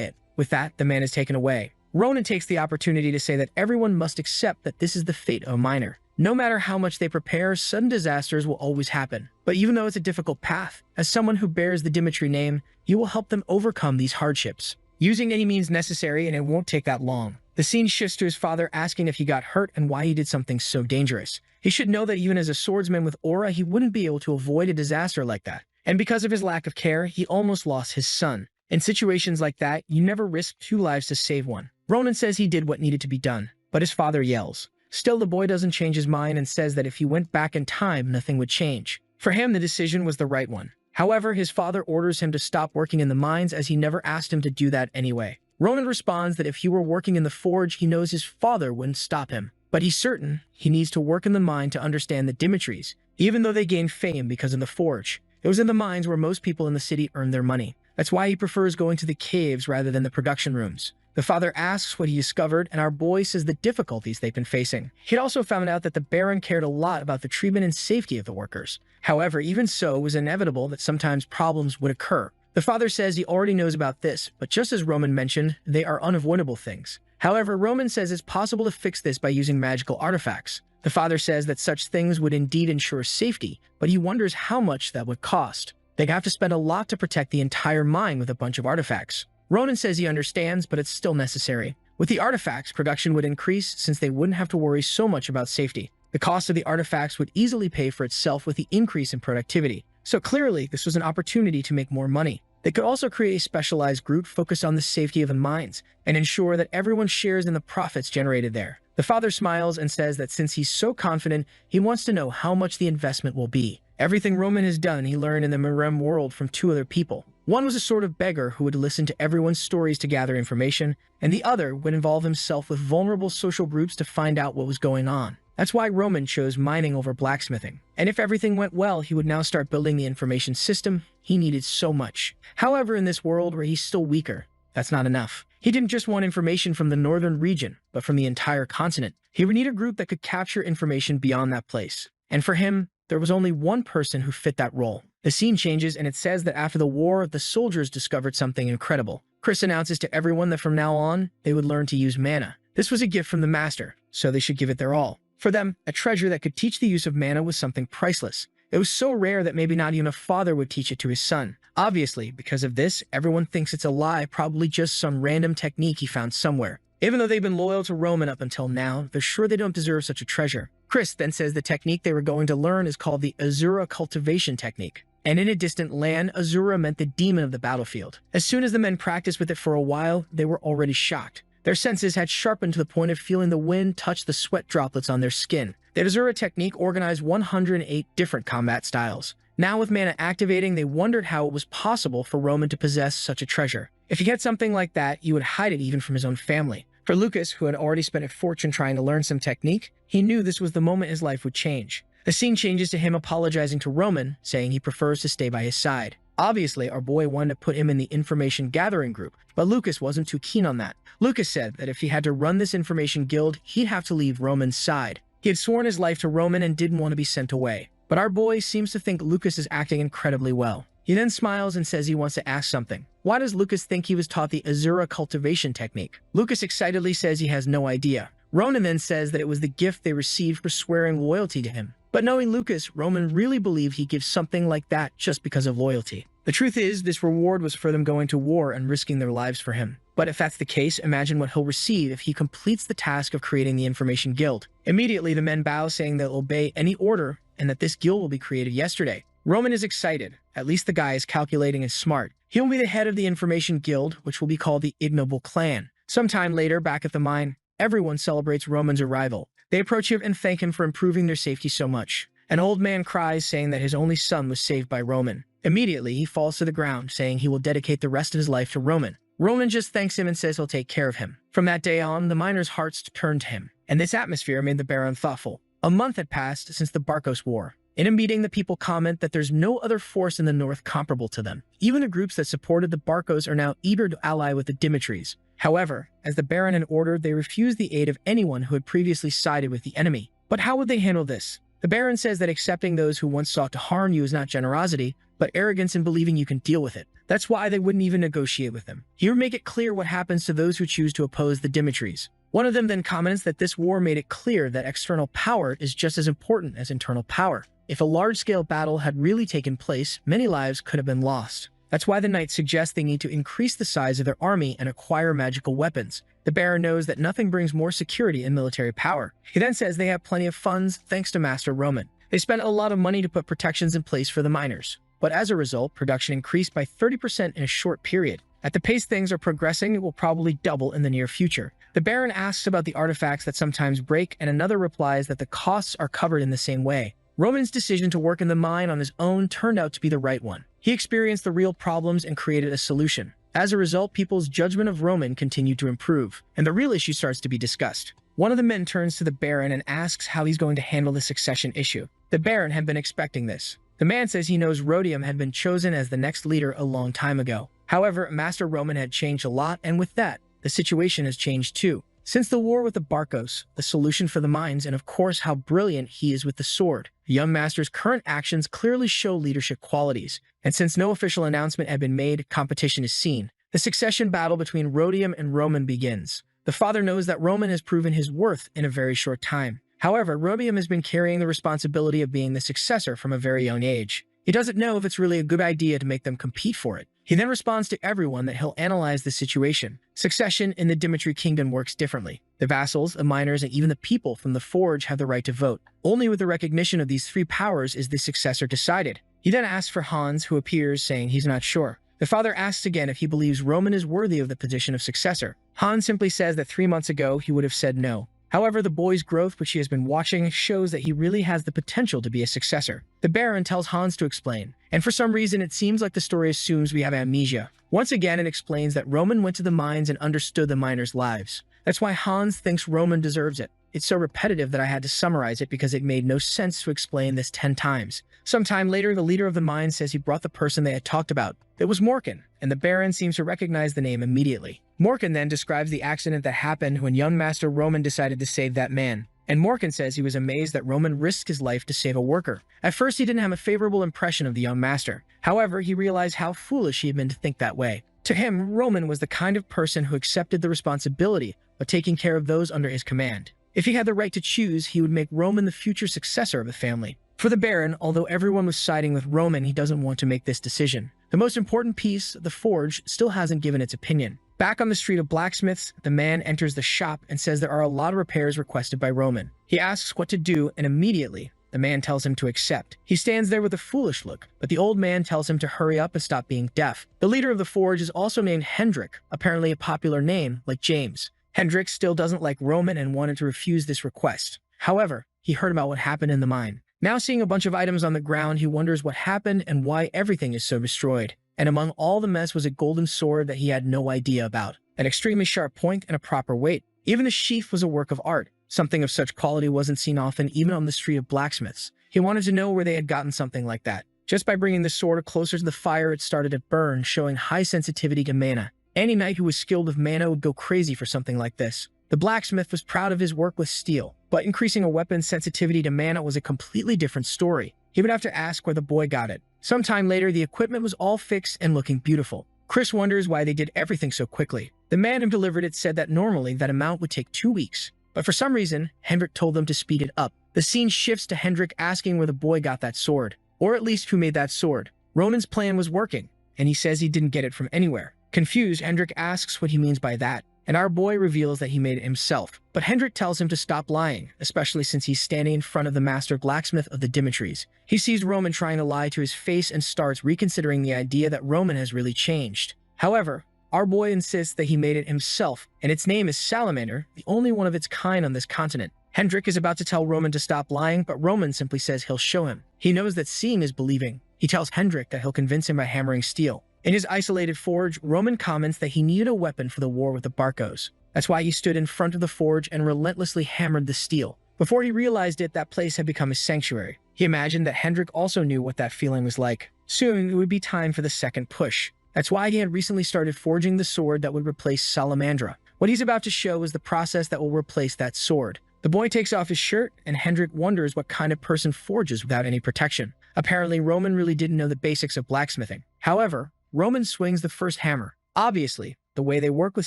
it. With that, the man is taken away. Ronan takes the opportunity to say that everyone must accept that this is the fate of a miner. No matter how much they prepare, sudden disasters will always happen. But even though it's a difficult path, as someone who bears the Dimitri name, you will help them overcome these hardships, using any means necessary, and it won't take that long. The scene shifts to his father asking if he got hurt and why he did something so dangerous. He should know that even as a swordsman with aura, he wouldn't be able to avoid a disaster like that. And because of his lack of care, he almost lost his son. In situations like that, you never risk 2 lives to save one. Ronan says he did what needed to be done, but his father yells. Still, the boy doesn't change his mind and says that if he went back in time, nothing would change. For him, the decision was the right one. However, his father orders him to stop working in the mines as he never asked him to do that anyway. Ronan responds that if he were working in the forge, he knows his father wouldn't stop him. But he's certain he needs to work in the mine to understand the Dimitris, even though they gained fame because of the forge. It was in the mines where most people in the city earned their money. That's why he prefers going to the caves rather than the production rooms. The father asks what he discovered, and our boy says the difficulties they've been facing. He'd also found out that the Baron cared a lot about the treatment and safety of the workers. However, even so, it was inevitable that sometimes problems would occur. The father says he already knows about this, but just as Roman mentioned, they are unavoidable things. However, Roman says it's possible to fix this by using magical artifacts. The father says that such things would indeed ensure safety, but he wonders how much that would cost. They'd have to spend a lot to protect the entire mine with a bunch of artifacts. Ronan says he understands, but it's still necessary. With the artifacts, production would increase since they wouldn't have to worry so much about safety. The cost of the artifacts would easily pay for itself with the increase in productivity. So clearly, this was an opportunity to make more money. They could also create a specialized group focused on the safety of the mines and ensure that everyone shares in the profits generated there. The father smiles and says that since he's so confident, he wants to know how much the investment will be. Everything Roman has done, he learned in the Merem world from 2 other people. One was a sort of beggar who would listen to everyone's stories to gather information, and the other would involve himself with vulnerable social groups to find out what was going on. That's why Roman chose mining over blacksmithing. And if everything went well, he would now start building the information system he needed so much. However, in this world where he's still weaker, that's not enough. He didn't just want information from the northern region, but from the entire continent. He would need a group that could capture information beyond that place. And for him, there was only one person who fit that role. The scene changes and it says that after the war, the soldiers discovered something incredible. Chris announces to everyone that from now on, they would learn to use mana. This was a gift from the master, so they should give it their all. For them, a treasure that could teach the use of mana was something priceless. It was so rare that maybe not even a father would teach it to his son. Obviously, because of this, everyone thinks it's a lie, probably just some random technique he found somewhere. Even though they've been loyal to Roman up until now, they're sure they don't deserve such a treasure. Chris then says the technique they were going to learn is called the Asura cultivation technique. And in a distant land, Asura meant the demon of the battlefield. As soon as the men practiced with it for a while, they were already shocked. Their senses had sharpened to the point of feeling the wind touch the sweat droplets on their skin. The Asura technique organized 108 different combat styles. Now with mana activating, they wondered how it was possible for Roman to possess such a treasure. If he had something like that, he would hide it even from his own family. For Lucas, who had already spent a fortune trying to learn some technique, he knew this was the moment his life would change. The scene changes to him apologizing to Roman, saying he prefers to stay by his side. Obviously, our boy wanted to put him in the information gathering group, but Lucas wasn't too keen on that. Lucas said that if he had to run this information guild, he'd have to leave Roman's side. He had sworn his life to Roman and didn't want to be sent away. But our boy seems to think Lucas is acting incredibly well. He then smiles and says he wants to ask something. Why does Lucas think he was taught the Asura cultivation technique? Lucas excitedly says he has no idea. Ronan then says that it was the gift they received for swearing loyalty to him. But knowing Lucas, Roman really believed he gives something like that just because of loyalty. The truth is, this reward was for them going to war and risking their lives for him. But if that's the case, imagine what he'll receive if he completes the task of creating the information guild. Immediately, the men bow, saying they'll obey any order and that this guild will be created yesterday. Roman is excited. At least the guy is calculating and smart. He will be the head of the Information Guild, which will be called the Ignoble Clan. Sometime later, back at the mine, everyone celebrates Roman's arrival. They approach him and thank him for improving their safety so much. An old man cries, saying that his only son was saved by Roman. Immediately, he falls to the ground, saying he will dedicate the rest of his life to Roman. Roman just thanks him and says he'll take care of him. From that day on, the miners' hearts turned to him, and this atmosphere made the Baron thoughtful. A month had passed since the Barcos War. In a meeting, the people comment that there's no other force in the north comparable to them. Even the groups that supported the Barcos are now eager to ally with the Dimitris. However, as the Baron had ordered, they refused the aid of anyone who had previously sided with the enemy. But how would they handle this? The Baron says that accepting those who once sought to harm you is not generosity, but arrogance in believing you can deal with it. That's why they wouldn't even negotiate with them. He would make it clear what happens to those who choose to oppose the Dimitris. One of them then comments that this war made it clear that external power is just as important as internal power. If a large-scale battle had really taken place, many lives could have been lost. That's why the knights suggest they need to increase the size of their army and acquire magical weapons. The Baron knows that nothing brings more security and military power. He then says they have plenty of funds thanks to Master Roman. They spent a lot of money to put protections in place for the miners. But as a result, production increased by 30% in a short period. At the pace things are progressing, it will probably double in the near future. The Baron asks about the artifacts that sometimes break, and another replies that the costs are covered in the same way. Roman's decision to work in the mine on his own turned out to be the right one. He experienced the real problems and created a solution. As a result, people's judgment of Roman continued to improve, and the real issue starts to be discussed. One of the men turns to the Baron and asks how he's going to handle the succession issue. The Baron had been expecting this. The man says he knows Rhodium had been chosen as the next leader a long time ago. However, Master Roman had changed a lot, and with that, the situation has changed too. Since the war with the Barcos, the solution for the mines, and of course how brilliant he is with the sword, the young master's current actions clearly show leadership qualities. And since no official announcement had been made, competition is seen. The succession battle between Rhodium and Roman begins. The father knows that Roman has proven his worth in a very short time. However, Rhodium has been carrying the responsibility of being the successor from a very young age. He doesn't know if it's really a good idea to make them compete for it. He then responds to everyone that he'll analyze the situation. Succession in the Dimitri kingdom works differently. The vassals, the miners, and even the people from the forge have the right to vote. Only with the recognition of these three powers is the successor decided. He then asks for Hans, who appears, saying he's not sure. The father asks again if he believes Roman is worthy of the position of successor. Hans simply says that 3 months ago he would have said no. However, the boy's growth, which he has been watching, shows that he really has the potential to be a successor. The Baron tells Hans to explain, and for some reason it seems like the story assumes we have amnesia. Once again, it explains that Roman went to the mines and understood the miners' lives. That's why Hans thinks Roman deserves it. It's so repetitive that I had to summarize it because it made no sense to explain this 10 times. Sometime later, the leader of the mine says he brought the person they had talked about. It was Morkan, and the Baron seems to recognize the name immediately. Morkan then describes the accident that happened when young Master Roman decided to save that man. And Morkan says he was amazed that Roman risked his life to save a worker. At first, he didn't have a favorable impression of the young master. However, he realized how foolish he had been to think that way. To him, Roman was the kind of person who accepted the responsibility of taking care of those under his command. If he had the right to choose, he would make Roman the future successor of the family. For the Baron, although everyone was siding with Roman, he doesn't want to make this decision. The most important piece, the forge, still hasn't given its opinion. Back on the street of blacksmiths, the man enters the shop and says there are a lot of repairs requested by Roman. He asks what to do, and immediately, the man tells him to accept. He stands there with a foolish look, but the old man tells him to hurry up and stop being deaf. The leader of the forge is also named Hendrik, apparently a popular name like James. Hendrik still doesn't like Roman and wanted to refuse this request. However, he heard about what happened in the mine. Now seeing a bunch of items on the ground, he wonders what happened and why everything is so destroyed. And among all the mess was a golden sword that he had no idea about. An extremely sharp point and a proper weight. Even the sheath was a work of art. Something of such quality wasn't seen often even on the street of blacksmiths. He wanted to know where they had gotten something like that. Just by bringing the sword closer to the fire, it started to burn, showing high sensitivity to mana. Any knight who was skilled with mana would go crazy for something like this. The blacksmith was proud of his work with steel, but increasing a weapon's sensitivity to mana was a completely different story. He would have to ask where the boy got it. Sometime later, the equipment was all fixed and looking beautiful. Chris wonders why they did everything so quickly. The man who delivered it said that normally that amount would take 2 weeks, but for some reason, Hendrik told them to speed it up. The scene shifts to Hendrik asking where the boy got that sword, or at least who made that sword. Roman's plan was working, and he says he didn't get it from anywhere. Confused, Hendrik asks what he means by that, and our boy reveals that he made it himself. But Hendrik tells him to stop lying, especially since he's standing in front of the master blacksmith of the Dimitris. He sees Roman trying to lie to his face and starts reconsidering the idea that Roman has really changed. However, our boy insists that he made it himself, and its name is Salamander, the only one of its kind on this continent. Hendrik is about to tell Roman to stop lying, but Roman simply says he'll show him. He knows that seeing is believing. He tells Hendrik that he'll convince him by hammering steel. In his isolated forge, Roman comments that he needed a weapon for the war with the Barcos. That's why he stood in front of the forge and relentlessly hammered the steel. Before he realized it, that place had become his sanctuary. He imagined that Hendrik also knew what that feeling was like. Soon, it would be time for the second push. That's why he had recently started forging the sword that would replace Salamandra. What he's about to show is the process that will replace that sword. The boy takes off his shirt, and Hendrik wonders what kind of person forges without any protection. Apparently, Roman really didn't know the basics of blacksmithing. However, Roman swings the first hammer. Obviously, the way they work with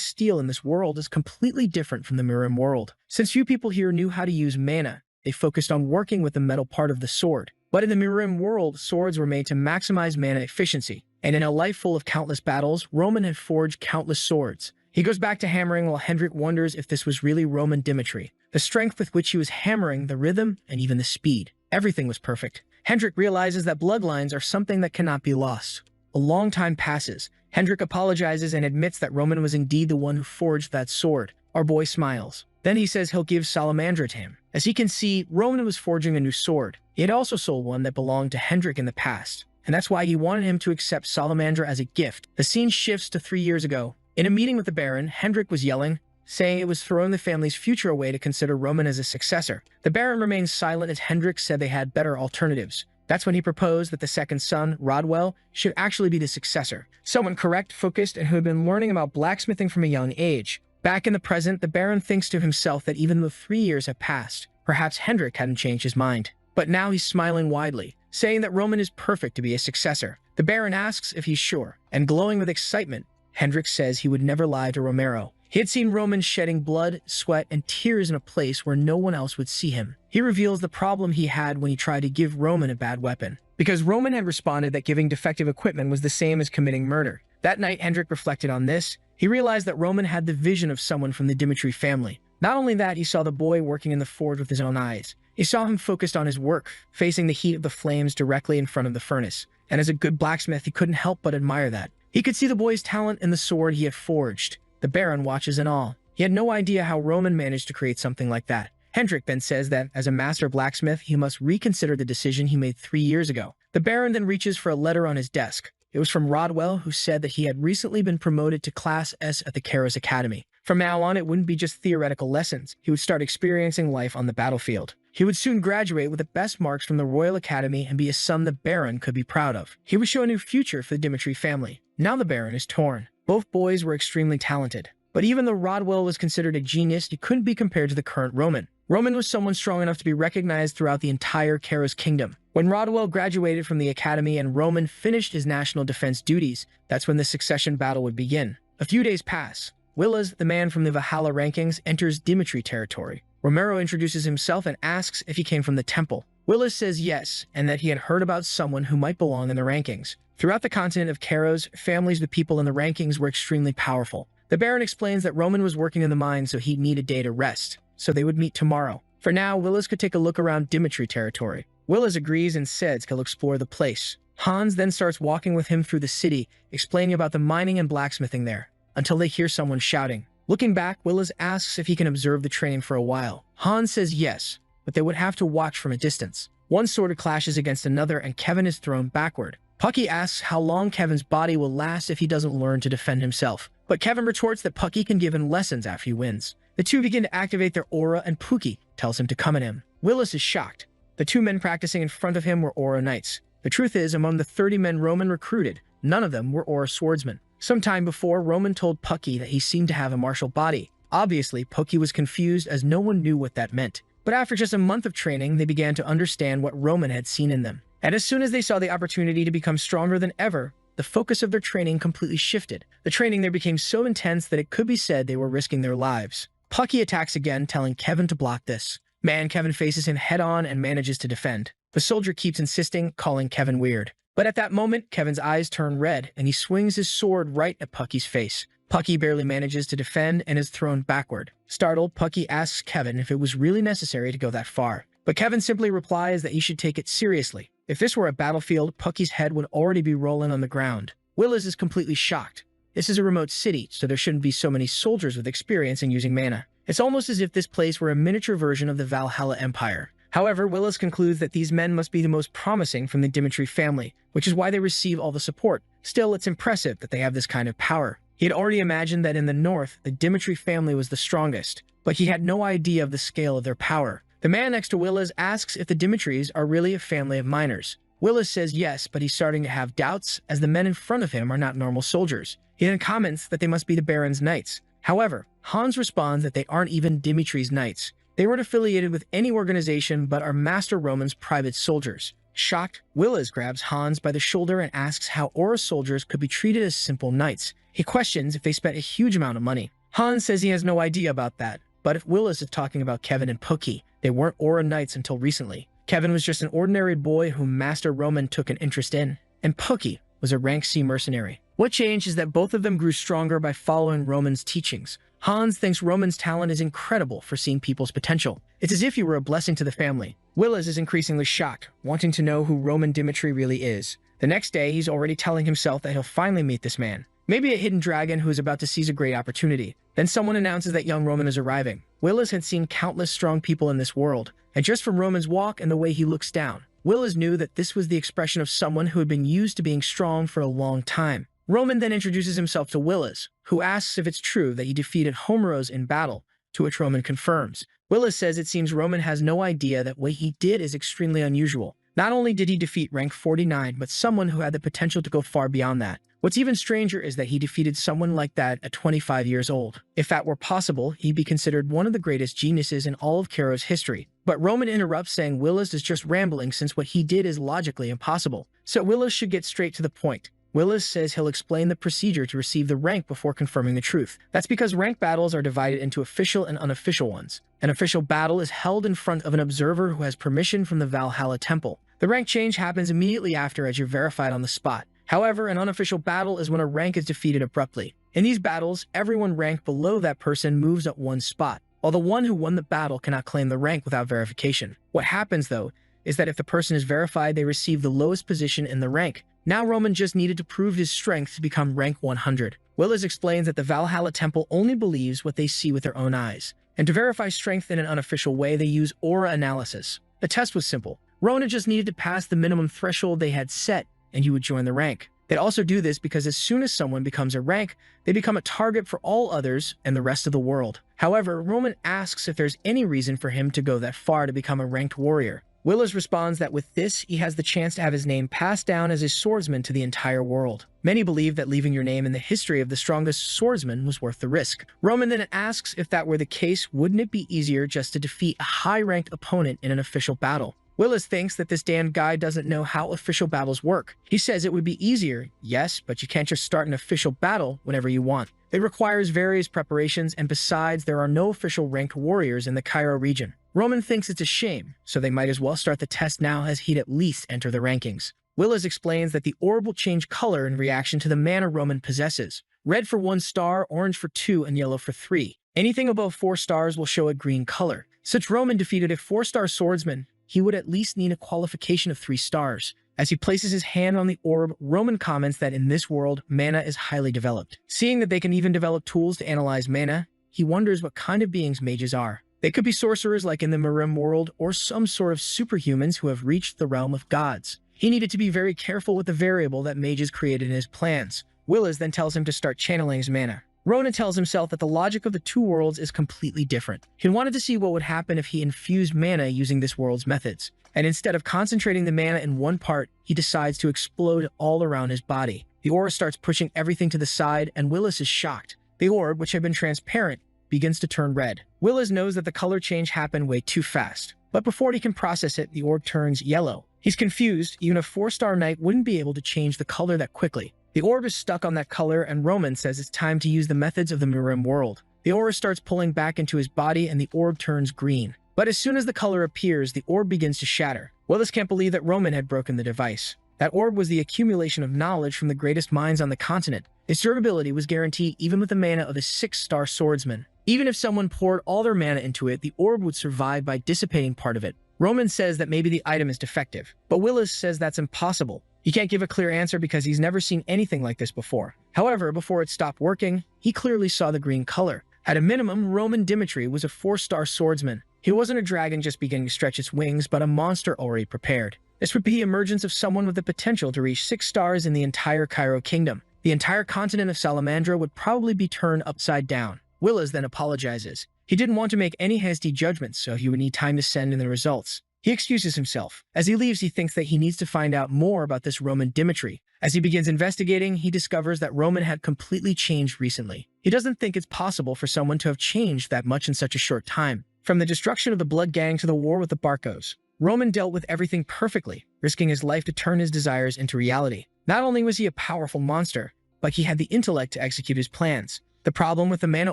steel in this world is completely different from the Mirim world. Since few people here knew how to use mana, they focused on working with the metal part of the sword. But in the Mirim world, swords were made to maximize mana efficiency. And in a life full of countless battles, Roman had forged countless swords. He goes back to hammering while Hendrik wonders if this was really Roman Dimitri. The strength with which he was hammering, the rhythm, and even the speed. Everything was perfect. Hendrik realizes that bloodlines are something that cannot be lost. A long time passes. Hendrik apologizes and admits that Roman was indeed the one who forged that sword. Our boy smiles. Then he says he'll give Salamandra to him. As he can see, Roman was forging a new sword. He had also sold one that belonged to Hendrik in the past, and that's why he wanted him to accept Salamandra as a gift. The scene shifts to 3 years ago. In a meeting with the Baron, Hendrik was yelling, saying it was throwing the family's future away to consider Roman as a successor. The Baron remained silent as Hendrik said they had better alternatives. That's when he proposed that the second son, Rodwell, should actually be the successor. Someone correct, focused, and who had been learning about blacksmithing from a young age. Back in the present, the Baron thinks to himself that even though 3 years have passed, perhaps Hendrik hadn't changed his mind. But now he's smiling widely, saying that Roman is perfect to be a successor. The Baron asks if he's sure, and glowing with excitement, Hendrik says he would never lie to Romero. He had seen Roman shedding blood, sweat, and tears in a place where no one else would see him. He reveals the problem he had when he tried to give Roman a bad weapon. Because Roman had responded that giving defective equipment was the same as committing murder. That night, Hendrik reflected on this. He realized that Roman had the vision of someone from the Dimitri family. Not only that, he saw the boy working in the forge with his own eyes. He saw him focused on his work, facing the heat of the flames directly in front of the furnace. And as a good blacksmith, he couldn't help but admire that. He could see the boy's talent in the sword he had forged. The Baron watches in awe. He had no idea how Roman managed to create something like that. Hendrik then says that, as a master blacksmith, he must reconsider the decision he made 3 years ago. The Baron then reaches for a letter on his desk. It was from Rodwell, who said that he had recently been promoted to Class S at the Kairos Academy. From now on, it wouldn't be just theoretical lessons. He would start experiencing life on the battlefield. He would soon graduate with the best marks from the Royal Academy and be a son the Baron could be proud of. He would show a new future for the Dimitri family. Now the Baron is torn. Both boys were extremely talented. But even though Rodwell was considered a genius, he couldn't be compared to the current Roman. Roman was someone strong enough to be recognized throughout the entire Kairos kingdom. When Rodwell graduated from the academy and Roman finished his national defense duties, that's when the succession battle would begin. A few days pass. Willas, the man from the Valhalla rankings, enters Dimitri territory. Romero introduces himself and asks if he came from the temple. Willas says yes, and that he had heard about someone who might belong in the rankings. Throughout the continent of Kairos, families with people in the rankings were extremely powerful. The Baron explains that Roman was working in the mine, so he'd need a day to rest, so they would meet tomorrow. For now, Willas could take a look around Dimitri territory. Willas agrees and says he'll explore the place. Hans then starts walking with him through the city, explaining about the mining and blacksmithing there, until they hear someone shouting. Looking back, Willas asks if he can observe the training for a while. Hans says yes, but they would have to watch from a distance. One sword clashes against another and Kevin is thrown backward. Pucky asks how long Kevin's body will last if he doesn't learn to defend himself. But Kevin retorts that Pucky can give him lessons after he wins. The two begin to activate their aura and Pucky tells him to come at him. Willas is shocked. The two men practicing in front of him were aura knights. The truth is, among the 30 men Roman recruited, none of them were aura swordsmen. Sometime before, Roman told Pucky that he seemed to have a martial body. Obviously, Pucky was confused as no one knew what that meant. But after just a month of training, they began to understand what Roman had seen in them. And as soon as they saw the opportunity to become stronger than ever, the focus of their training completely shifted. The training there became so intense that it could be said they were risking their lives. Pucky attacks again, telling Kevin to block this. Kevin faces him head-on and manages to defend. The soldier keeps insisting, calling Kevin weird. But at that moment, Kevin's eyes turn red, and he swings his sword right at Pucky's face. Pucky barely manages to defend and is thrown backward. Startled, Pucky asks Kevin if it was really necessary to go that far. But Kevin simply replies that he should take it seriously. If this were a battlefield, Pucky's head would already be rolling on the ground. Willis is completely shocked. This is a remote city, so there shouldn't be so many soldiers with experience in using mana. It's almost as if this place were a miniature version of the Valhalla Empire. However, Willis concludes that these men must be the most promising from the Dimitri family, which is why they receive all the support. Still, it's impressive that they have this kind of power. He had already imagined that in the north, the Dimitri family was the strongest, but he had no idea of the scale of their power. The man next to Willis asks if the Dimitris are really a family of miners. Willis says yes, but he's starting to have doubts as the men in front of him are not normal soldiers. He then comments that they must be the Baron's knights. However, Hans responds that they aren't even Dimitri's knights. They weren't affiliated with any organization but are Master Roman's private soldiers. Shocked, Willis grabs Hans by the shoulder and asks how Aura soldiers could be treated as simple knights. He questions if they spent a huge amount of money. Hans says he has no idea about that, but if Willis is talking about Kevin and Pucky, they weren't Aura knights until recently. Kevin was just an ordinary boy whom Master Roman took an interest in, and Pucky was a rank C mercenary. What changed is that both of them grew stronger by following Roman's teachings. Hans thinks Roman's talent is incredible for seeing people's potential. It's as if he were a blessing to the family. Willis is increasingly shocked, wanting to know who Roman Dimitri really is. The next day, he's already telling himself that he'll finally meet this man. Maybe a hidden dragon who is about to seize a great opportunity. Then someone announces that young Roman is arriving. Willis had seen countless strong people in this world, and just from Roman's walk and the way he looks down, Willis knew that this was the expression of someone who had been used to being strong for a long time. Roman then introduces himself to Willis, who asks if it's true that he defeated Homeros in battle, to which Roman confirms. Willis says it seems Roman has no idea that what he did is extremely unusual. Not only did he defeat rank 49, but someone who had the potential to go far beyond that. What's even stranger is that he defeated someone like that at 25 years old. If that were possible, he'd be considered one of the greatest geniuses in all of Kairo's history. But Roman interrupts, saying Willis is just rambling since what he did is logically impossible. So Willis should get straight to the point. Willis says he'll explain the procedure to receive the rank before confirming the truth. That's because rank battles are divided into official and unofficial ones. An official battle is held in front of an observer who has permission from the Valhalla Temple. The rank change happens immediately after as you're verified on the spot. However, an unofficial battle is when a rank is defeated abruptly. In these battles, everyone ranked below that person moves up one spot, while the one who won the battle cannot claim the rank without verification. What happens, though, is that if the person is verified, they receive the lowest position in the rank. Now Roman just needed to prove his strength to become rank 100. Willis explains that the Valhalla Temple only believes what they see with their own eyes, and to verify strength in an unofficial way, they use aura analysis. The test was simple. Roman just needed to pass the minimum threshold they had set, and he would join the rank. They'd also do this because as soon as someone becomes a rank, they become a target for all others and the rest of the world. However, Roman asks if there's any reason for him to go that far to become a ranked warrior. Willis responds that with this, he has the chance to have his name passed down as a swordsman to the entire world. Many believe that leaving your name in the history of the strongest swordsman was worth the risk. Roman then asks if that were the case, wouldn't it be easier just to defeat a high-ranked opponent in an official battle? Willis thinks that this damn guy doesn't know how official battles work. He says it would be easier, yes, but you can't just start an official battle whenever you want. It requires various preparations, and besides, there are no official ranked warriors in the Kairo region. Roman thinks it's a shame, so they might as well start the test now as he'd at least enter the rankings. Willis explains that the orb will change color in reaction to the mana Roman possesses. Red for 1 star, orange for 2, and yellow for 3. Anything above 4 stars will show a green color. Since Roman defeated a 4-star swordsman, he would at least need a qualification of 3 stars. As he places his hand on the orb, Roman comments that in this world, mana is highly developed. Seeing that they can even develop tools to analyze mana, he wonders what kind of beings mages are. They could be sorcerers like in the Mirim world, or some sort of superhumans who have reached the realm of gods. He needed to be very careful with the variable that mages created in his plans. Willis then tells him to start channeling his mana. Ronan tells himself that the logic of the two worlds is completely different. He wanted to see what would happen if he infused mana using this world's methods. And instead of concentrating the mana in one part, he decides to explode all around his body. The aura starts pushing everything to the side, and Willis is shocked. The orb, which had been transparent, begins to turn red. Willis knows that the color change happened way too fast. But before he can process it, the orb turns yellow. He's confused. Even a 4-star knight wouldn't be able to change the color that quickly. The orb is stuck on that color, and Roman says it's time to use the methods of the Mirim world. The aura starts pulling back into his body, and the orb turns green. But as soon as the color appears, the orb begins to shatter. Willis can't believe that Roman had broken the device. That orb was the accumulation of knowledge from the greatest minds on the continent. Its durability was guaranteed even with the mana of a 6-star swordsman. Even if someone poured all their mana into it, the orb would survive by dissipating part of it. Roman says that maybe the item is defective, but Willis says that's impossible. He can't give a clear answer because he's never seen anything like this before. However, before it stopped working, he clearly saw the green color. At a minimum, Roman Dimitri was a 4-star swordsman. He wasn't a dragon just beginning to stretch its wings, but a monster already prepared. This would be the emergence of someone with the potential to reach 6 stars in the entire Cairo kingdom. The entire continent of Salamandra would probably be turned upside down. Willis then apologizes. He didn't want to make any hasty judgments, so he would need time to send in the results. He excuses himself. As he leaves, he thinks that he needs to find out more about this Roman Dimitri. As he begins investigating, he discovers that Roman had completely changed recently. He doesn't think it's possible for someone to have changed that much in such a short time. From the destruction of the Blood Gang to the war with the Barcos, Roman dealt with everything perfectly, risking his life to turn his desires into reality. Not only was he a powerful monster, but he had the intellect to execute his plans. The problem with the mana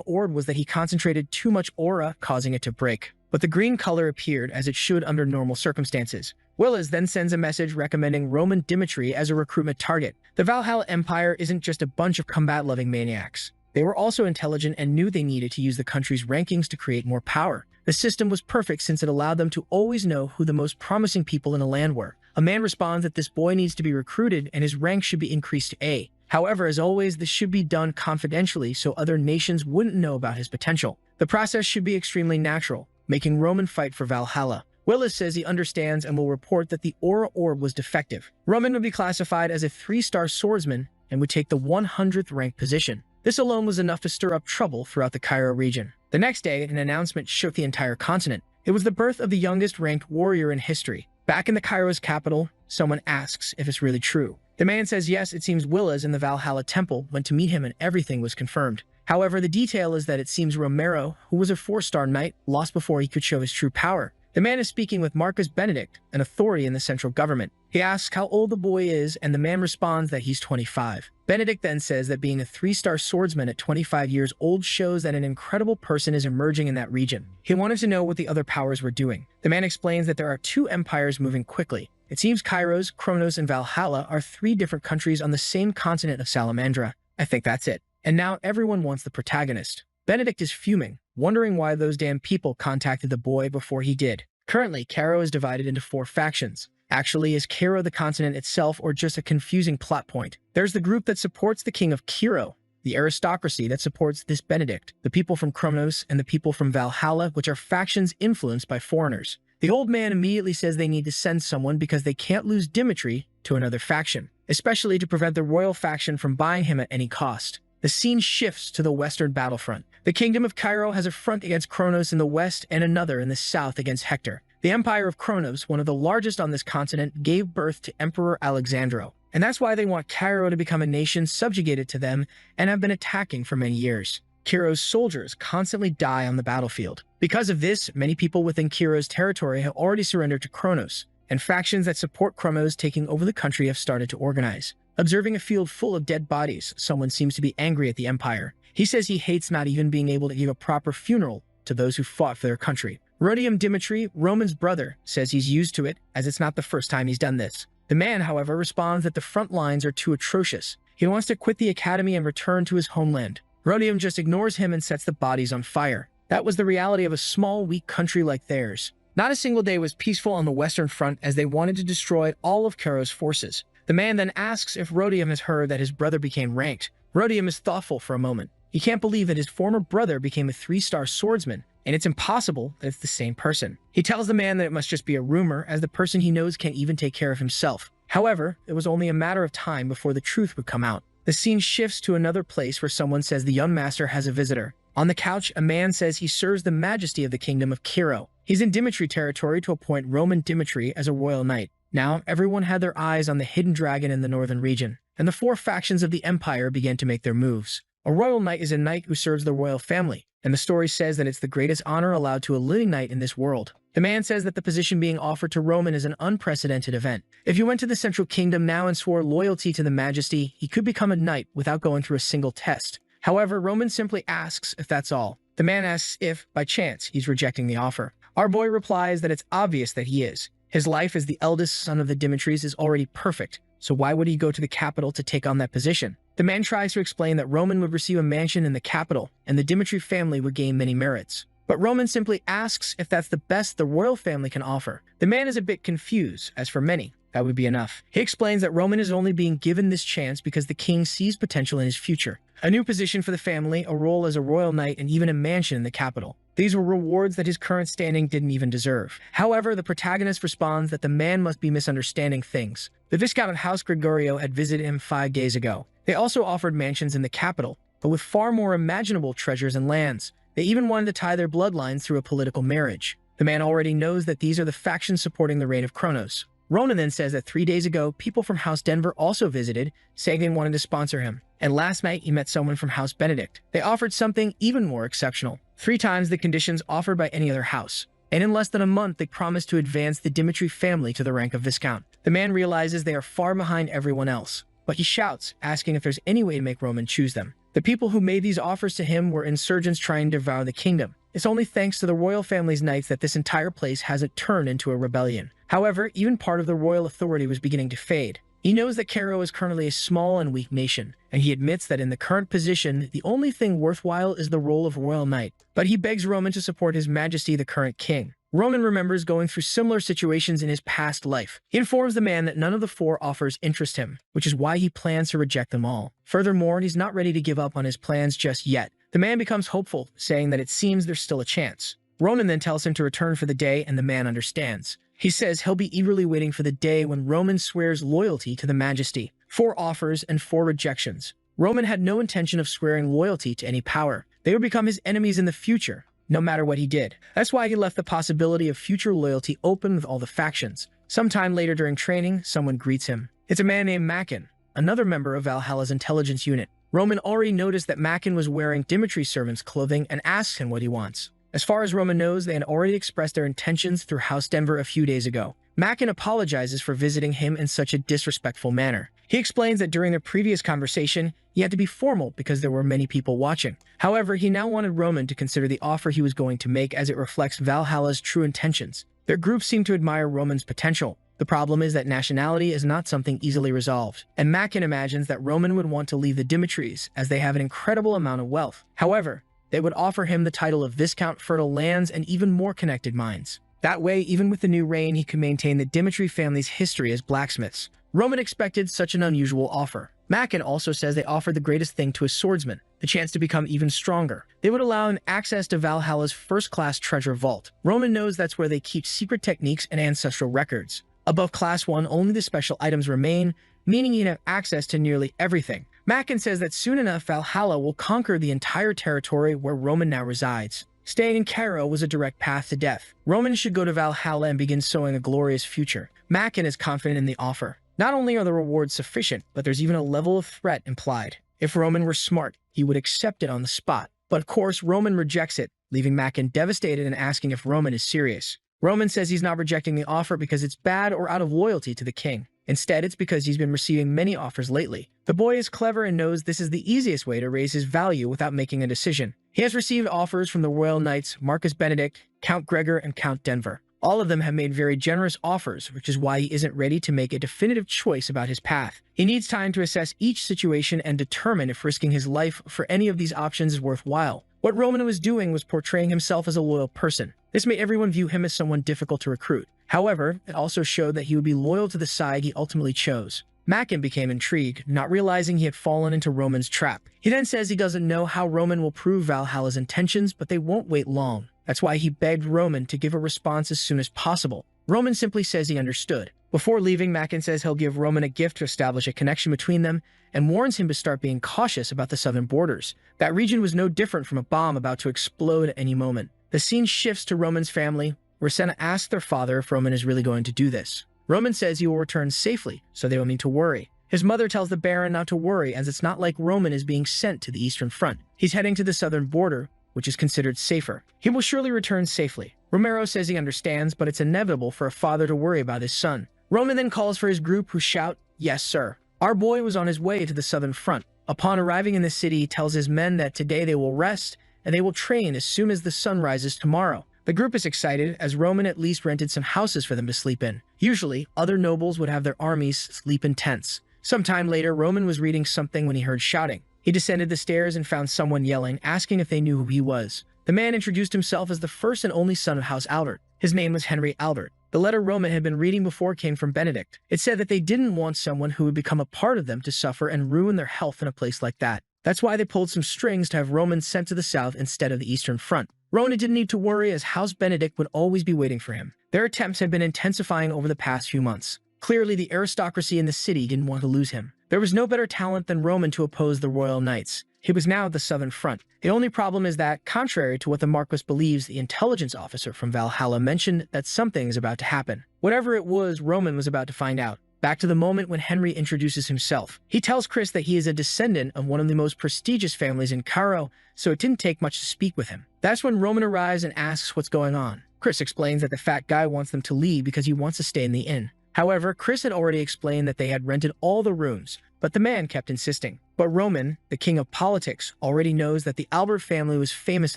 orb was that he concentrated too much aura, causing it to break. But the green color appeared as it should under normal circumstances. Willis then sends a message recommending Roman Dimitri as a recruitment target. The Valhalla Empire isn't just a bunch of combat-loving maniacs. They were also intelligent and knew they needed to use the country's rankings to create more power. The system was perfect since it allowed them to always know who the most promising people in a land were. A man responds that this boy needs to be recruited and his rank should be increased to A. However, as always, this should be done confidentially so other nations wouldn't know about his potential. The process should be extremely natural, making Roman fight for Valhalla. Willis says he understands and will report that the aura orb was defective. Roman would be classified as a 3-star swordsman and would take the 100th ranked position. This alone was enough to stir up trouble throughout the Cairo region. The next day, an announcement shook the entire continent. It was the birth of the youngest ranked warrior in history. Back in the Cairo's capital, someone asks if it's really true. The man says yes, it seems Willis in the Valhalla temple went to meet him and everything was confirmed. However, the detail is that it seems Romero, who was a 4-star knight, lost before he could show his true power. The man is speaking with Marcus Benedict, an authority in the central government. He asks how old the boy is, and the man responds that he's 25. Benedict then says that being a 3-star swordsman at 25 years old shows that an incredible person is emerging in that region. He wanted to know what the other powers were doing. The man explains that there are 2 empires moving quickly. It seems Kairos, Kronos, and Valhalla are 3 different countries on the same continent of Salamandra. I think that's it. And now everyone wants the protagonist. Benedict is fuming, wondering why those damn people contacted the boy before he did. Currently, Cairo is divided into 4 factions. Actually, is Cairo the continent itself or just a confusing plot point? There's the group that supports the king of Cairo, the aristocracy that supports this Benedict, the people from Kronos, and the people from Valhalla, which are factions influenced by foreigners. The old man immediately says they need to send someone because they can't lose Dimitri to another faction, especially to prevent the royal faction from buying him at any cost. The scene shifts to the western battlefront. The kingdom of Cairo has a front against Kronos in the west and another in the south against Hector. The empire of Kronos, one of the largest on this continent, gave birth to Emperor Alexandro. And that's why they want Cairo to become a nation subjugated to them and have been attacking for many years. Cairo's soldiers constantly die on the battlefield. Because of this, many people within Cairo's territory have already surrendered to Kronos, and factions that support Kronos taking over the country have started to organize. Observing a field full of dead bodies, someone seems to be angry at the empire. He says he hates not even being able to give a proper funeral to those who fought for their country. Rodium Dimitri, Roman's brother, says he's used to it, as it's not the first time he's done this. The man, however, responds that the front lines are too atrocious. He wants to quit the academy and return to his homeland. Rodium just ignores him and sets the bodies on fire. That was the reality of a small, weak country like theirs. Not a single day was peaceful on the Western Front as they wanted to destroy all of Cairo's forces. The man then asks if Rodium has heard that his brother became ranked. Rodium is thoughtful for a moment. He can't believe that his former brother became a 3-star swordsman, and it's impossible that it's the same person. He tells the man that it must just be a rumor, as the person he knows can't even take care of himself. However, it was only a matter of time before the truth would come out. The scene shifts to another place where someone says the young master has a visitor. On the couch, a man says he serves the majesty of the kingdom of Cairo. He's in Dimitri territory to appoint Roman Dimitri as a royal knight. Now, everyone had their eyes on the hidden dragon in the northern region, and the 4 factions of the empire began to make their moves. A royal knight is a knight who serves the royal family, and the story says that it's the greatest honor allowed to a living knight in this world. The man says that the position being offered to Roman is an unprecedented event. If he went to the central kingdom now and swore loyalty to the majesty, he could become a knight without going through a single test. However, Roman simply asks if that's all. The man asks if, by chance, he's rejecting the offer. Our boy replies that it's obvious that he is. His life as the eldest son of the Dimitris is already perfect, so why would he go to the capital to take on that position? The man tries to explain that Roman would receive a mansion in the capital, and the Dmitri family would gain many merits. But Roman simply asks if that's the best the royal family can offer. The man is a bit confused, as for many, that would be enough. He explains that Roman is only being given this chance because the king sees potential in his future. A new position for the family, a role as a royal knight, and even a mansion in the capital. These were rewards that his current standing didn't even deserve. However, the protagonist responds that the man must be misunderstanding things. The Viscount of House Gregorio had visited him 5 days ago. They also offered mansions in the capital, but with far more imaginable treasures and lands. They even wanted to tie their bloodlines through a political marriage. The man already knows that these are the factions supporting the reign of Kronos. Ronan then says that 3 days ago, people from House Denver also visited, saying they wanted to sponsor him. And last night, he met someone from House Benedict. They offered something even more exceptional. 3 times the conditions offered by any other house. And in less than a month, they promised to advance the Dmitri family to the rank of Viscount. The man realizes they are far behind everyone else, but he shouts, asking if there's any way to make Roman choose them. The people who made these offers to him were insurgents trying to devour the kingdom. It's only thanks to the royal family's knights that this entire place hasn't turned into a rebellion. However, even part of the royal authority was beginning to fade. He knows that Cairo is currently a small and weak nation, and he admits that in the current position, the only thing worthwhile is the role of royal knight. But he begs Roman to support his majesty, the current king. Roman remembers going through similar situations in his past life. He informs the man that none of the 4 offers interest him, which is why he plans to reject them all. Furthermore, he's not ready to give up on his plans just yet. The man becomes hopeful, saying that it seems there's still a chance. Ronan then tells him to return for the day, and the man understands. He says he'll be eagerly waiting for the day when Roman swears loyalty to the majesty. 4 offers and 4 rejections. Roman had no intention of swearing loyalty to any power. They would become his enemies in the future, no matter what he did. That's why he left the possibility of future loyalty open with all the factions. Sometime later during training, someone greets him. It's a man named Makin, another member of Valhalla's intelligence unit. Roman already noticed that Makin was wearing Dimitri's servant's clothing and asks him what he wants. As far as Roman knows, they had already expressed their intentions through House Denver a few days ago. Makin apologizes for visiting him in such a disrespectful manner. He explains that during their previous conversation, he had to be formal because there were many people watching. However, he now wanted Roman to consider the offer he was going to make as it reflects Valhalla's true intentions. Their group seemed to admire Roman's potential. The problem is that nationality is not something easily resolved, and Makin imagines that Roman would want to leave the Dimitris as they have an incredible amount of wealth. However, they would offer him the title of Viscount, fertile lands, and even more connected minds. That way, even with the new reign, he could maintain the Dmitri family's history as blacksmiths. Roman expected such an unusual offer. Makin also says they offered the greatest thing to a swordsman, the chance to become even stronger. They would allow him access to Valhalla's first-class treasure vault. Roman knows that's where they keep secret techniques and ancestral records. Above Class 1, only the special items remain, meaning he'd have access to nearly everything. Makin says that soon enough, Valhalla will conquer the entire territory where Roman now resides. Staying in Cairo was a direct path to death. Roman should go to Valhalla and begin sowing a glorious future. Makin is confident in the offer. Not only are the rewards sufficient, but there's even a level of threat implied. If Roman were smart, he would accept it on the spot. But of course, Roman rejects it, leaving Makin devastated and asking if Roman is serious. Roman says he's not rejecting the offer because it's bad or out of loyalty to the king. Instead, it's because he's been receiving many offers lately. The boy is clever and knows this is the easiest way to raise his value without making a decision. He has received offers from the royal knights Marcus Benedict, Count Gregor, and Count Denver. All of them have made very generous offers, which is why he isn't ready to make a definitive choice about his path. He needs time to assess each situation and determine if risking his life for any of these options is worthwhile. What Roman was doing was portraying himself as a loyal person. This made everyone view him as someone difficult to recruit. However, it also showed that he would be loyal to the side he ultimately chose. Makin became intrigued, not realizing he had fallen into Roman's trap. He then says he doesn't know how Roman will prove Valhalla's intentions, but they won't wait long. That's why he begged Roman to give a response as soon as possible. Roman simply says he understood. Before leaving, Makin says he'll give Roman a gift to establish a connection between them and warns him to start being cautious about the southern borders. That region was no different from a bomb about to explode at any moment. The scene shifts to Roman's family, where Senna asks their father if Roman is really going to do this. Roman says he will return safely, so they don't need to worry. His mother tells the Baron not to worry, as it's not like Roman is being sent to the Eastern Front. He's heading to the southern border, which is considered safer. He will surely return safely. Romero says he understands, but it's inevitable for a father to worry about his son. Roman then calls for his group, who shout, "Yes, sir. Our boy was on his way to the southern front." Upon arriving in the city, he tells his men that today they will rest, and they will train as soon as the sun rises tomorrow. The group is excited, as Roman at least rented some houses for them to sleep in. Usually, other nobles would have their armies sleep in tents. Sometime later, Roman was reading something when he heard shouting. He descended the stairs and found someone yelling, asking if they knew who he was. The man introduced himself as the first and only son of House Albert. His name was Henry Albert. The letter Roman had been reading before came from Benedict. It said that they didn't want someone who would become a part of them to suffer and ruin their health in a place like that. That's why they pulled some strings to have Roman sent to the south instead of the Eastern Front. Roman didn't need to worry, as House Benedict would always be waiting for him. Their attempts had been intensifying over the past few months. Clearly, the aristocracy in the city didn't want to lose him. There was no better talent than Roman to oppose the royal knights. He was now at the southern front. The only problem is that, contrary to what the Marquis believes, the intelligence officer from Valhalla mentioned that something is about to happen. Whatever it was, Roman was about to find out. Back to the moment when Henry introduces himself. He tells Chris that he is a descendant of one of the most prestigious families in Cairo, so it didn't take much to speak with him. That's when Roman arrives and asks what's going on. Chris explains that the fat guy wants them to leave because he wants to stay in the inn. However, Chris had already explained that they had rented all the rooms, but the man kept insisting. But Roman, the king of politics, already knows that the Albert family was famous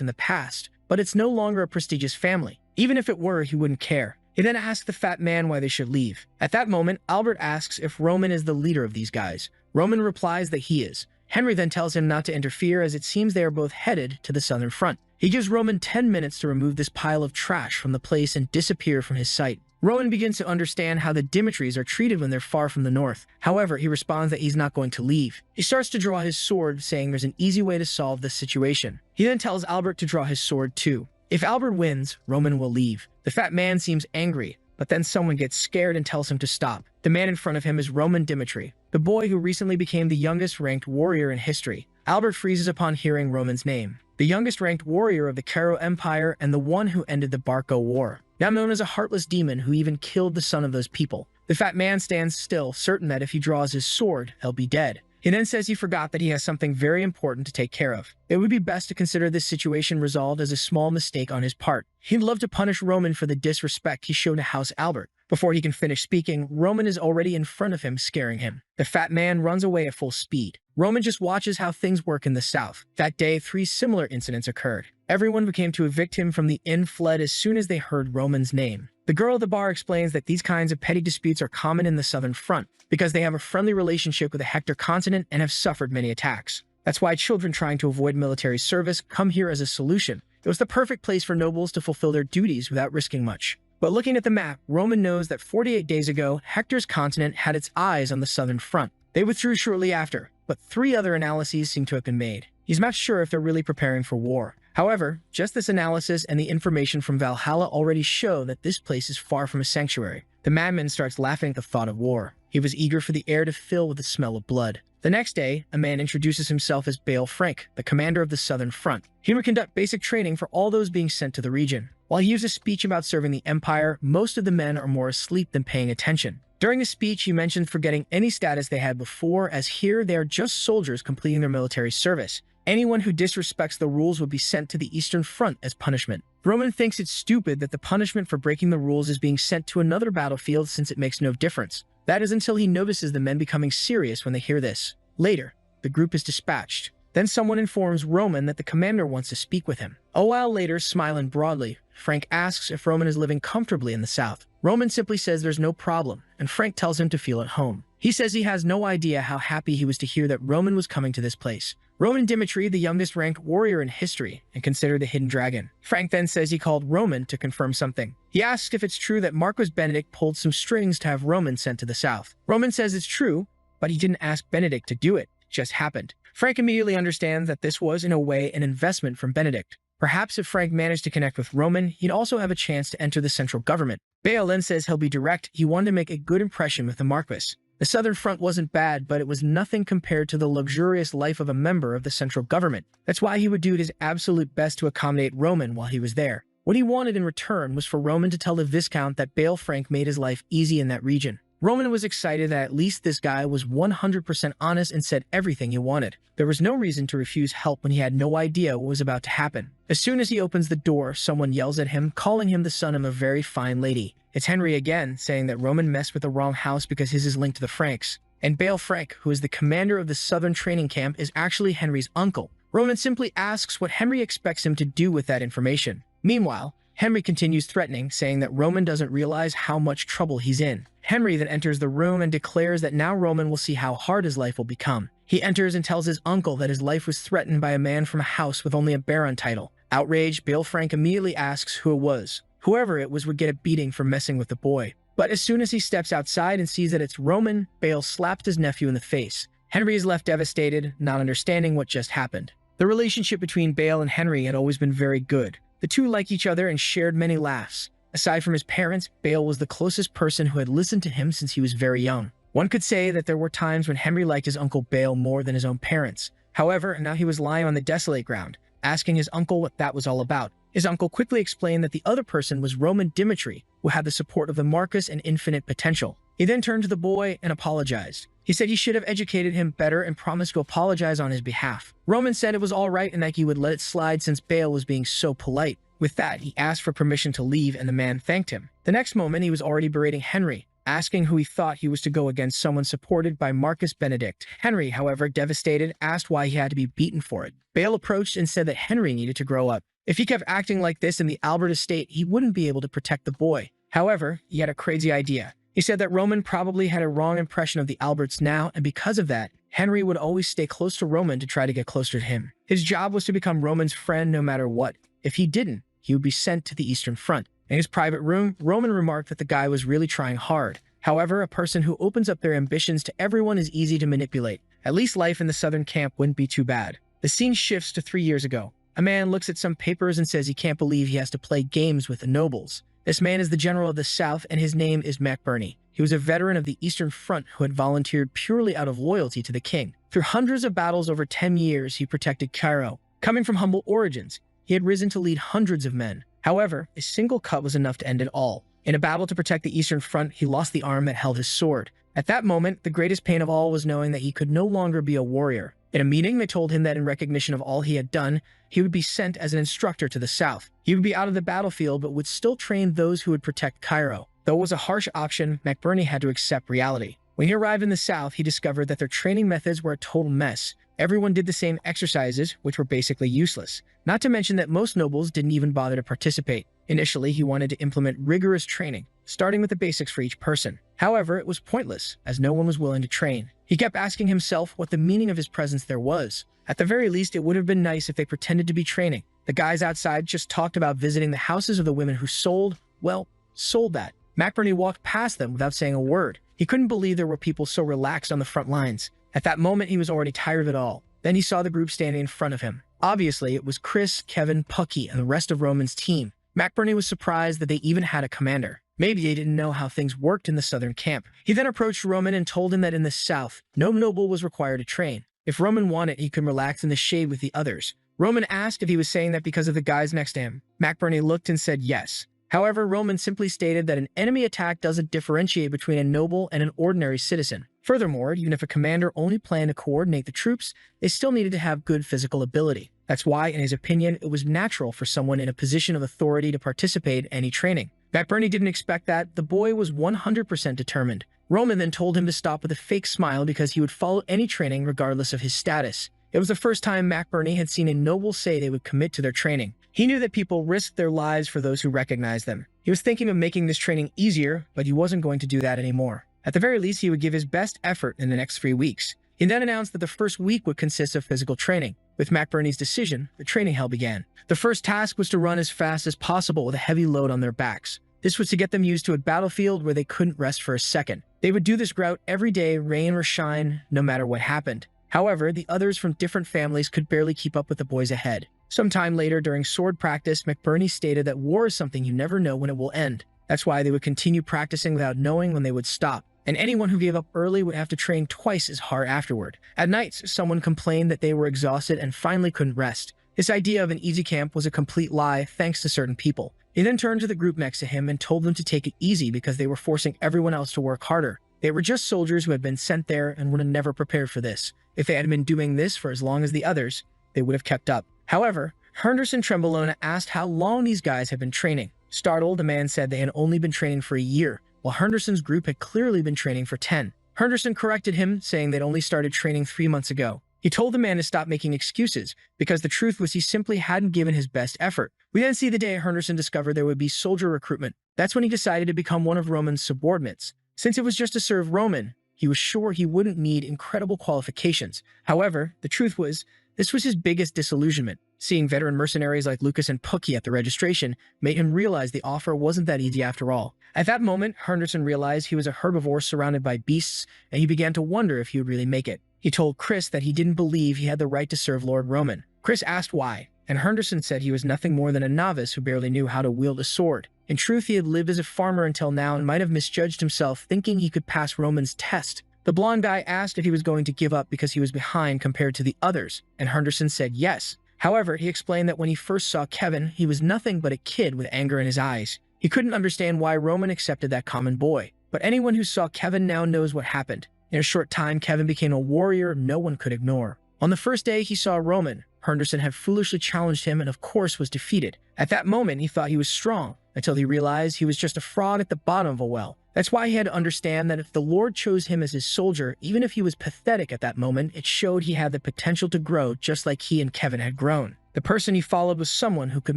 in the past, but it's no longer a prestigious family. Even if it were, he wouldn't care. He then asks the fat man why they should leave. At that moment, Albert asks if Roman is the leader of these guys. Roman replies that he is. Henry then tells him not to interfere, as it seems they are both headed to the southern front. He gives Roman 10 minutes to remove this pile of trash from the place and disappear from his sight. Roman begins to understand how the Dimitris are treated when they're far from the north. However, he responds that he's not going to leave. He starts to draw his sword, saying there's an easy way to solve this situation. He then tells Albert to draw his sword too. If Albert wins, Roman will leave. The fat man seems angry, but then someone gets scared and tells him to stop. The man in front of him is Roman Dimitri, the boy who recently became the youngest ranked warrior in history. Albert freezes upon hearing Roman's name. The youngest ranked warrior of the Cairo Empire and the one who ended the Barco War. Now known as a heartless demon who even killed the son of those people. The fat man stands still, certain that if he draws his sword, he'll be dead. He then says he forgot that he has something very important to take care of. It would be best to consider this situation resolved as a small mistake on his part. He'd love to punish Roman for the disrespect he showed to House Albert. Before he can finish speaking, Roman is already in front of him, scaring him. The fat man runs away at full speed. Roman just watches how things work in the south. That day, 3 similar incidents occurred. Everyone who came to evict him from the inn fled as soon as they heard Roman's name. The girl at the bar explains that these kinds of petty disputes are common in the southern front because they have a friendly relationship with the Hector continent and have suffered many attacks. That's why children trying to avoid military service come here as a solution. It was the perfect place for nobles to fulfill their duties without risking much. But looking at the map, Roman knows that 48 days ago, Hector's continent had its eyes on the southern front. They withdrew shortly after, but 3 other analyses seem to have been made. He's not sure if they're really preparing for war. However, just this analysis and the information from Valhalla already show that this place is far from a sanctuary. The madman starts laughing at the thought of war. He was eager for the air to fill with the smell of blood. The next day, a man introduces himself as Bale Frank, the commander of the Southern Front. He would conduct basic training for all those being sent to the region. While he gives a speech about serving the Empire, most of the men are more asleep than paying attention. During the speech, he mentions forgetting any status they had before, as here they are just soldiers completing their military service. Anyone who disrespects the rules would be sent to the Eastern Front as punishment. Roman thinks it's stupid that the punishment for breaking the rules is being sent to another battlefield since it makes no difference. That is until he notices the men becoming serious when they hear this. Later, the group is dispatched. Then someone informs Roman that the commander wants to speak with him. A while later, smiling broadly, Frank asks if Roman is living comfortably in the south. Roman simply says there's no problem, and Frank tells him to feel at home. He says he has no idea how happy he was to hear that Roman was coming to this place. Roman Dimitri, the youngest ranked warrior in history, and considered the hidden dragon. Frank then says he called Roman to confirm something. He asks if it's true that Marquis Benedict pulled some strings to have Roman sent to the south. Roman says it's true, but he didn't ask Benedict to do it. It just happened. Frank immediately understands that this was, in a way, an investment from Benedict. Perhaps if Frank managed to connect with Roman, he'd also have a chance to enter the central government. Bale then says he'll be direct. He wanted to make a good impression with the Marquis. The Southern Front wasn't bad, but it was nothing compared to the luxurious life of a member of the central government. That's why he would do his absolute best to accommodate Roman while he was there. What he wanted in return was for Roman to tell the Viscount that Bale Frank made his life easy in that region. Roman was excited that at least this guy was 100% honest and said everything he wanted. There was no reason to refuse help when he had no idea what was about to happen. As soon as he opens the door, someone yells at him, calling him the son of a very fine lady. It's Henry again, saying that Roman messed with the wrong house because his is linked to the Franks. And Bale Frank, who is the commander of the southern training camp, is actually Henry's uncle. Roman simply asks what Henry expects him to do with that information. Meanwhile, Henry continues threatening, saying that Roman doesn't realize how much trouble he's in. Henry then enters the room and declares that now Roman will see how hard his life will become. He enters and tells his uncle that his life was threatened by a man from a house with only a baron title. Outraged, Bale Frank immediately asks who it was. Whoever it was would get a beating for messing with the boy. But as soon as he steps outside and sees that it's Roman, Bale slaps his nephew in the face. Henry is left devastated, not understanding what just happened. The relationship between Bale and Henry had always been very good. The two liked each other and shared many laughs. Aside from his parents, Bale was the closest person who had listened to him since he was very young. One could say that there were times when Henry liked his uncle Bale more than his own parents. However, now he was lying on the desolate ground, asking his uncle what that was all about. His uncle quickly explained that the other person was Roman Dimitri, who had the support of the Marcus and infinite potential. He then turned to the boy and apologized. He said he should have educated him better and promised to apologize on his behalf. Roman said it was all right and that he would let it slide since Bale was being so polite. With that, he asked for permission to leave and the man thanked him. The next moment, he was already berating Henry, asking who he thought he was to go against someone supported by Marcus Benedict. Henry, however, devastated, asked why he had to be beaten for it. Bale approached and said that Henry needed to grow up. If he kept acting like this in the Albert estate, he wouldn't be able to protect the boy. However, he had a crazy idea. He said that Roman probably had a wrong impression of the Alberts now, and because of that, Henry would always stay close to Roman to try to get closer to him. His job was to become Roman's friend no matter what. If he didn't, he would be sent to the Eastern Front. In his private room, Roman remarked that the guy was really trying hard. However, a person who opens up their ambitions to everyone is easy to manipulate. At least life in the southern camp wouldn't be too bad. The scene shifts to 3 years ago. A man looks at some papers and says he can't believe he has to play games with the nobles. This man is the general of the South, and his name is McBurney. He was a veteran of the Eastern Front who had volunteered purely out of loyalty to the king. Through hundreds of battles over 10 years, he protected Cairo. Coming from humble origins, he had risen to lead hundreds of men. However, a single cut was enough to end it all. In a battle to protect the Eastern Front, he lost the arm that held his sword. At that moment, the greatest pain of all was knowing that he could no longer be a warrior. In a meeting, they told him that in recognition of all he had done, he would be sent as an instructor to the south. He would be out of the battlefield, but would still train those who would protect Cairo. Though it was a harsh option, McBurney had to accept reality. When he arrived in the south, he discovered that their training methods were a total mess. Everyone did the same exercises, which were basically useless. Not to mention that most nobles didn't even bother to participate. Initially, he wanted to implement rigorous training, starting with the basics for each person. However, it was pointless, as no one was willing to train. He kept asking himself what the meaning of his presence there was. At the very least, it would have been nice if they pretended to be training. The guys outside just talked about visiting the houses of the women who sold that. McBurney walked past them without saying a word. He couldn't believe there were people so relaxed on the front lines. At that moment, he was already tired of it all. Then he saw the group standing in front of him. Obviously, it was Chris, Kevin, Pucky, and the rest of Roman's team. McBurney was surprised that they even had a commander. Maybe they didn't know how things worked in the southern camp. He then approached Roman and told him that in the south, no noble was required to train. If Roman wanted, he could relax in the shade with the others. Roman asked if he was saying that because of the guys next to him. McBurney looked and said yes. However, Roman simply stated that an enemy attack doesn't differentiate between a noble and an ordinary citizen. Furthermore, even if a commander only planned to coordinate the troops, they still needed to have good physical ability. That's why, in his opinion, it was natural for someone in a position of authority to participate in any training. McBurney didn't expect that. The boy was 100% determined. Roman then told him to stop with a fake smile because he would follow any training regardless of his status. It was the first time McBurney had seen a noble say they would commit to their training. He knew that people risked their lives for those who recognized them. He was thinking of making this training easier, but he wasn't going to do that anymore. At the very least, he would give his best effort in the next 3 weeks. He then announced that the first week would consist of physical training. With McBurney's decision, the training hell began. The first task was to run as fast as possible with a heavy load on their backs. This was to get them used to a battlefield where they couldn't rest for a second. They would do this route every day, rain or shine, no matter what happened. However, the others from different families could barely keep up with the boys ahead. Sometime later, during sword practice, McBurney stated that war is something you never know when it will end. That's why they would continue practicing without knowing when they would stop. And anyone who gave up early would have to train twice as hard afterward. At nights, someone complained that they were exhausted and finally couldn't rest. This idea of an easy camp was a complete lie thanks to certain people. He then turned to the group next to him and told them to take it easy because they were forcing everyone else to work harder. They were just soldiers who had been sent there and were never prepared for this. If they had been doing this for as long as the others, they would have kept up. However, Henderson Trembolona asked how long these guys had been training. Startled, the man said they had only been training for a year, while Henderson's group had clearly been training for 10. Henderson corrected him, saying they'd only started training 3 months ago. He told the man to stop making excuses, because the truth was he simply hadn't given his best effort. We then see the day Henderson discovered there would be soldier recruitment. That's when he decided to become one of Roman's subordinates. Since it was just to serve Roman, he was sure he wouldn't need incredible qualifications. However, the truth was, this was his biggest disillusionment. Seeing veteran mercenaries like Lucas and Pookie at the registration made him realize the offer wasn't that easy after all. At that moment, Henderson realized he was a herbivore surrounded by beasts, and he began to wonder if he would really make it. He told Chris that he didn't believe he had the right to serve Lord Roman. Chris asked why, and Henderson said he was nothing more than a novice who barely knew how to wield a sword. In truth, he had lived as a farmer until now and might have misjudged himself, thinking he could pass Roman's test. The blonde guy asked if he was going to give up because he was behind compared to the others, and Henderson said yes. However, he explained that when he first saw Kevin, he was nothing but a kid with anger in his eyes. He couldn't understand why Roman accepted that common boy. But anyone who saw Kevin now knows what happened. In a short time, Kevin became a warrior no one could ignore. On the first day he saw Roman, Henderson had foolishly challenged him and of course was defeated. At that moment, he thought he was strong, until he realized he was just a frog at the bottom of a well. That's why he had to understand that if the Lord chose him as his soldier, even if he was pathetic at that moment, it showed he had the potential to grow just like he and Kevin had grown. The person he followed was someone who could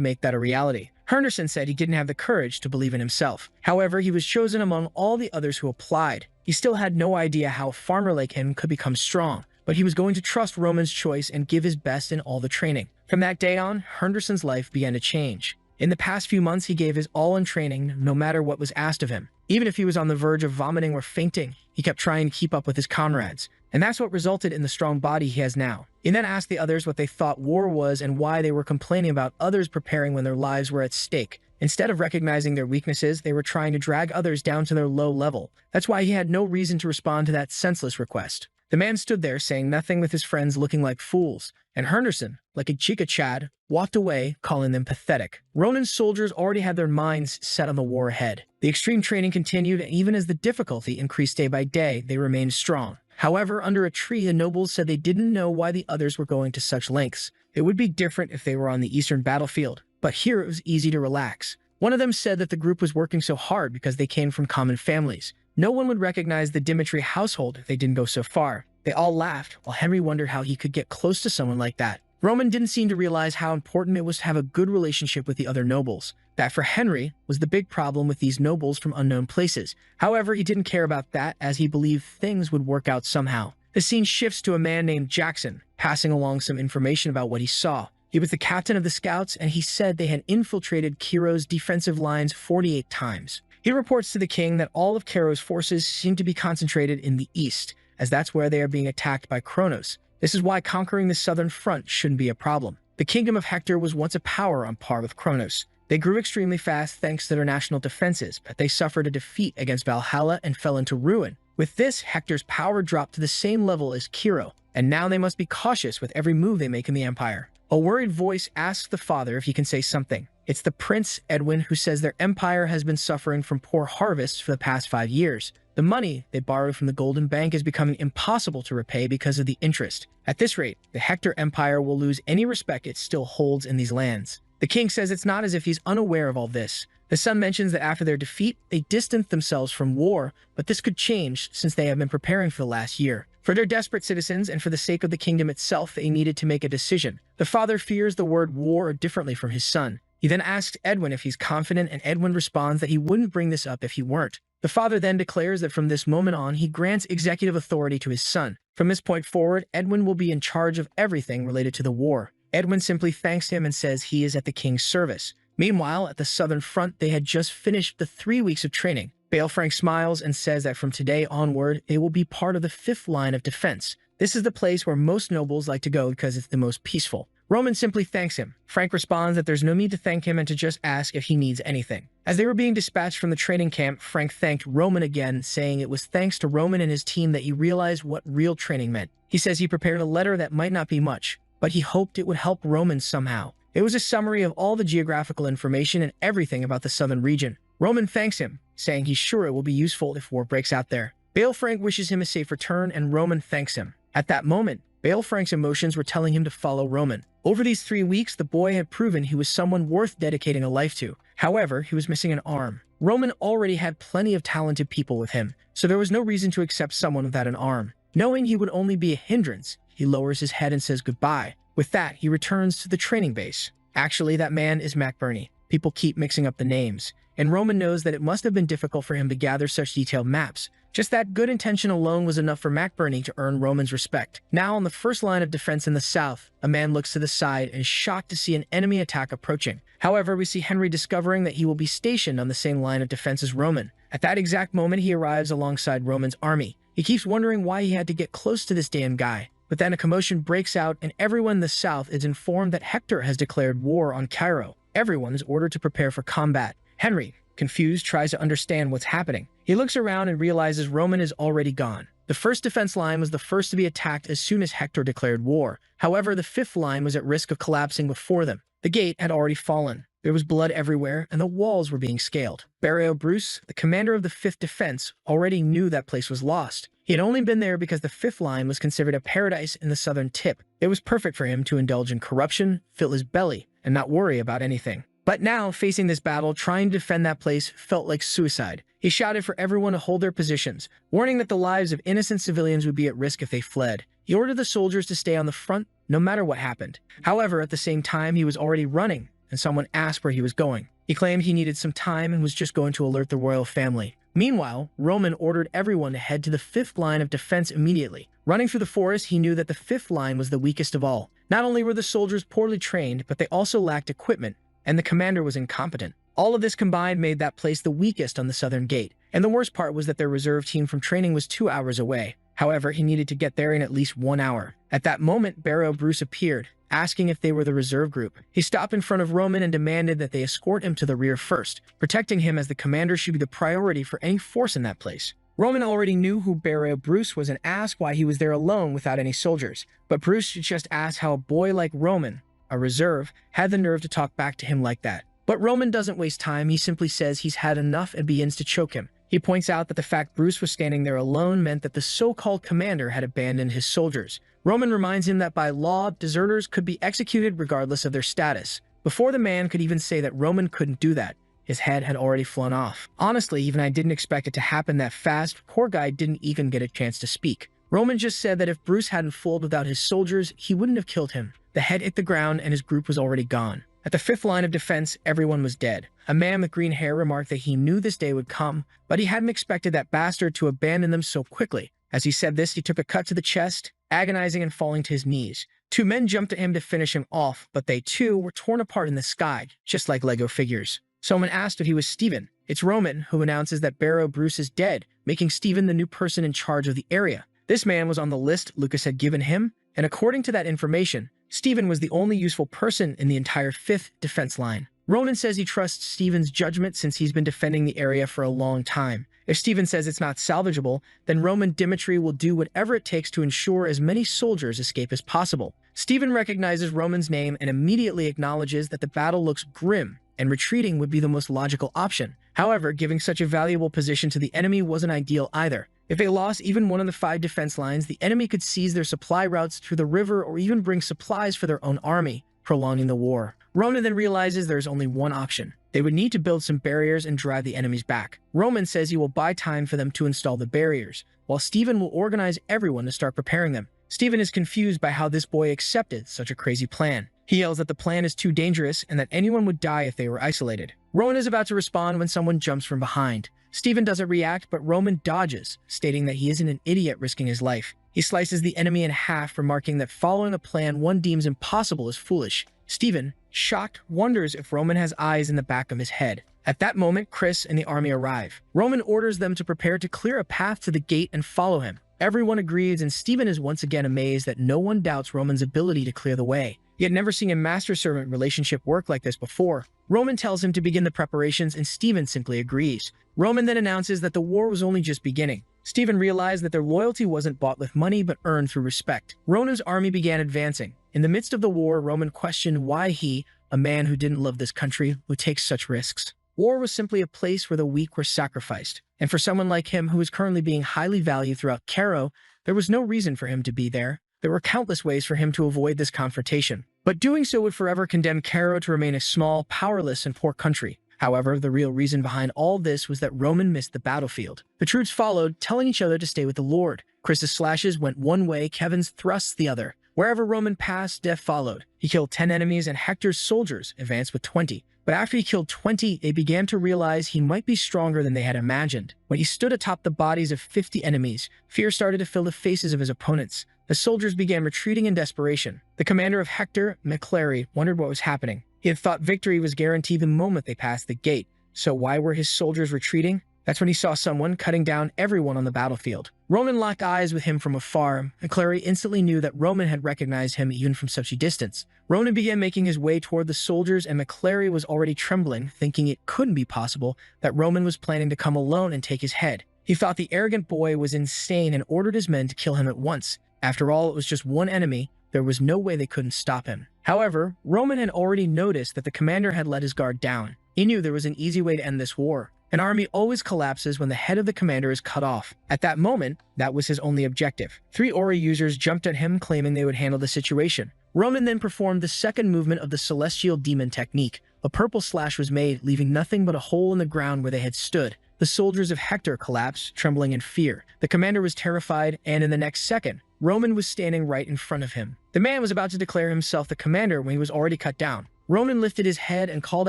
make that a reality. Henderson said he didn't have the courage to believe in himself. However, he was chosen among all the others who applied. He still had no idea how a farmer like him could become strong, but he was going to trust Roman's choice and give his best in all the training. From that day on, Henderson's life began to change. In the past few months, he gave his all in training, no matter what was asked of him. Even if he was on the verge of vomiting or fainting, he kept trying to keep up with his comrades. And that's what resulted in the strong body he has now. He then asked the others what they thought war was and why they were complaining about others preparing when their lives were at stake. Instead of recognizing their weaknesses, they were trying to drag others down to their low level. That's why he had no reason to respond to that senseless request. The man stood there saying nothing with his friends looking like fools, and Henderson, like a chica chad, walked away, calling them pathetic. Ronan's soldiers already had their minds set on the war ahead. The extreme training continued, and even as the difficulty increased day by day, they remained strong. However, under a tree, the nobles said they didn't know why the others were going to such lengths. It would be different if they were on the eastern battlefield, but here it was easy to relax. One of them said that the group was working so hard because they came from common families. No one would recognize the Dimitri household if they didn't go so far. They all laughed, while Henry wondered how he could get close to someone like that. Roman didn't seem to realize how important it was to have a good relationship with the other nobles. That for Henry was the big problem with these nobles from unknown places. However, he didn't care about that as he believed things would work out somehow. The scene shifts to a man named Jackson, passing along some information about what he saw. He was the captain of the scouts, and he said they had infiltrated Kiro's defensive lines 48 times. He reports to the king that all of Kiro's forces seem to be concentrated in the east, as that's where they are being attacked by Kronos. This is why conquering the southern front shouldn't be a problem. The kingdom of Hector was once a power on par with Kronos. They grew extremely fast thanks to their national defenses, but they suffered a defeat against Valhalla and fell into ruin. With this, Hector's power dropped to the same level as Kiro, and now they must be cautious with every move they make in the empire. A worried voice asks the father if he can say something. It's the prince, Edwin, who says their empire has been suffering from poor harvests for the past 5 years. The money they borrowed from the Golden Bank is becoming impossible to repay because of the interest. At this rate, the Hector Empire will lose any respect it still holds in these lands. The king says it's not as if he's unaware of all this. The son mentions that after their defeat, they distanced themselves from war, but this could change since they have been preparing for the last year. For their desperate citizens and for the sake of the kingdom itself, they needed to make a decision. The father fears the word war differently from his son. He then asks Edwin if he's confident, and Edwin responds that he wouldn't bring this up if he weren't. The father then declares that from this moment on, he grants executive authority to his son. From this point forward, Edwin will be in charge of everything related to the war. Edwin simply thanks him and says he is at the king's service. Meanwhile, at the southern front, they had just finished the 3 weeks of training. Balefrank smiles and says that from today onward, they will be part of the 5th line of defense. This is the place where most nobles like to go because it's the most peaceful. Roman simply thanks him. Frank responds that there's no need to thank him and to just ask if he needs anything. As they were being dispatched from the training camp, Frank thanked Roman again, saying it was thanks to Roman and his team that he realized what real training meant. He says he prepared a letter that might not be much, but he hoped it would help Roman somehow. It was a summary of all the geographical information and everything about the southern region. Roman thanks him, saying he's sure it will be useful if war breaks out there. Balefrank wishes him a safe return, and Roman thanks him. At that moment, Balefrank's emotions were telling him to follow Roman. Over these 3 weeks, the boy had proven he was someone worth dedicating a life to. However, he was missing an arm. Roman already had plenty of talented people with him, so there was no reason to accept someone without an arm. Knowing he would only be a hindrance, he lowers his head and says goodbye. With that, he returns to the training base. Actually, that man is McBurney. People keep mixing up the names, and Roman knows that it must have been difficult for him to gather such detailed maps. Just that good intention alone was enough for McBurney to earn Roman's respect. Now on the first line of defense in the south, a man looks to the side and is shocked to see an enemy attack approaching. However, we see Henry discovering that he will be stationed on the same line of defense as Roman. At that exact moment, he arrives alongside Roman's army. He keeps wondering why he had to get close to this damn guy. But then a commotion breaks out and everyone in the south is informed that Hector has declared war on Cairo. Everyone is ordered to prepare for combat. Henry, confused, tries to understand what's happening. He looks around and realizes Roman is already gone. The first defense line was the first to be attacked as soon as Hector declared war. However, the fifth line was at risk of collapsing before them. The gate had already fallen. There was blood everywhere, and the walls were being scaled. Barrio Bruce, the commander of the 5th Defense, already knew that place was lost. He had only been there because the 5th line was considered a paradise in the southern tip. It was perfect for him to indulge in corruption, fill his belly, and not worry about anything. But now, facing this battle, trying to defend that place felt like suicide. He shouted for everyone to hold their positions, warning that the lives of innocent civilians would be at risk if they fled. He ordered the soldiers to stay on the front, no matter what happened. However, at the same time, he was already running, and someone asked where he was going. He claimed he needed some time and was just going to alert the royal family. Meanwhile, Roman ordered everyone to head to the 5th line of defense immediately. Running through the forest, he knew that the 5th line was the weakest of all. Not only were the soldiers poorly trained, but they also lacked equipment, and the commander was incompetent. All of this combined made that place the weakest on the southern gate. And the worst part was that their reserve team from training was 2 hours away. However, he needed to get there in at least 1 hour. At that moment, Barrow Bruce appeared, asking if they were the reserve group. He stopped in front of Roman and demanded that they escort him to the rear first. Protecting him as the commander should be the priority for any force in that place. Roman already knew who Barrow Bruce was and asked why he was there alone without any soldiers. But Bruce just asked how a boy like Roman, a reserve, had the nerve to talk back to him like that. But Roman doesn't waste time. He simply says he's had enough and begins to choke him. He points out that the fact Bruce was standing there alone meant that the so-called commander had abandoned his soldiers. Roman reminds him that by law, deserters could be executed regardless of their status. Before the man could even say that Roman couldn't do that, his head had already flown off. Honestly, even I didn't expect it to happen that fast. Poor guy didn't even get a chance to speak. Roman just said that if Bruce hadn't fooled without his soldiers, he wouldn't have killed him. The head hit the ground and his group was already gone. At the 5th line of defense, everyone was dead. A man with green hair remarked that he knew this day would come, but he hadn't expected that bastard to abandon them so quickly. As he said this, he took a cut to the chest, agonizing and falling to his knees. 2 men jumped at him to finish him off, but they too were torn apart in the sky, just like Lego figures. Someone asked if he was Stephen. It's Roman, who announces that Barrow Bruce is dead, making Stephen the new person in charge of the area. This man was on the list Lucas had given him, and according to that information, Stephen was the only useful person in the entire 5th defense line. Roman says he trusts Stephen's judgment since he's been defending the area for a long time. If Stephen says it's not salvageable, then Roman Dimitri will do whatever it takes to ensure as many soldiers escape as possible. Stephen recognizes Roman's name and immediately acknowledges that the battle looks grim, and retreating would be the most logical option. However, giving such a valuable position to the enemy wasn't ideal either. If they lost even one of the 5 defense lines, the enemy could seize their supply routes through the river or even bring supplies for their own army, prolonging the war. Roman then realizes there's only one option. They would need to build some barriers and drive the enemies back. Roman says he will buy time for them to install the barriers, while Stephen will organize everyone to start preparing them. Stephen is confused by how this boy accepted such a crazy plan. He yells that the plan is too dangerous and that anyone would die if they were isolated. Roman is about to respond when someone jumps from behind. Stephen doesn't react, but Roman dodges, stating that he isn't an idiot risking his life. He slices the enemy in half, remarking that following a plan one deems impossible is foolish. Stephen, shocked, wonders if Roman has eyes in the back of his head. At that moment, Chris and the army arrive. Roman orders them to prepare to clear a path to the gate and follow him. Everyone agrees, and Stephen is once again amazed that no one doubts Roman's ability to clear the way. He had never seen a master-servant relationship work like this before. Roman tells him to begin the preparations, and Stephen simply agrees. Roman then announces that the war was only just beginning. Stephen realized that their loyalty wasn't bought with money but earned through respect. Roman's army began advancing. In the midst of the war, Roman questioned why he, a man who didn't love this country, would take such risks. War was simply a place where the weak were sacrificed. And for someone like him who is currently being highly valued throughout Cairo, there was no reason for him to be there. There were countless ways for him to avoid this confrontation. But doing so would forever condemn Cairo to remain a small, powerless, and poor country. However, the real reason behind all this was that Roman missed the battlefield. The troops followed, telling each other to stay with the Lord. Chris's slashes went one way, Kevin's thrusts the other. Wherever Roman passed, death followed. He killed 10 enemies, and Hector's soldiers advanced with 20. But after he killed 20, they began to realize he might be stronger than they had imagined. When he stood atop the bodies of 50 enemies, fear started to fill the faces of his opponents. The soldiers began retreating in desperation. The commander of Hector, McClary, wondered what was happening. He had thought victory was guaranteed the moment they passed the gate. So why were his soldiers retreating? That's when he saw someone cutting down everyone on the battlefield. Roman locked eyes with him from afar. McClary instantly knew that Roman had recognized him even from such a distance. Roman began making his way toward the soldiers, and McClary was already trembling, thinking it couldn't be possible that Roman was planning to come alone and take his head. He thought the arrogant boy was insane and ordered his men to kill him at once. After all, it was just one enemy. There was no way they couldn't stop him. However, Roman had already noticed that the commander had let his guard down. He knew there was an easy way to end this war. An army always collapses when the head of the commander is cut off. At that moment, that was his only objective. 3 Ori users jumped at him, claiming they would handle the situation. Roman then performed the second movement of the Celestial Demon technique. A purple slash was made, leaving nothing but a hole in the ground where they had stood. The soldiers of Hector collapsed, trembling in fear. The commander was terrified, and in the next second, Roman was standing right in front of him. The man was about to declare himself the commander when he was already cut down. Roman lifted his head and called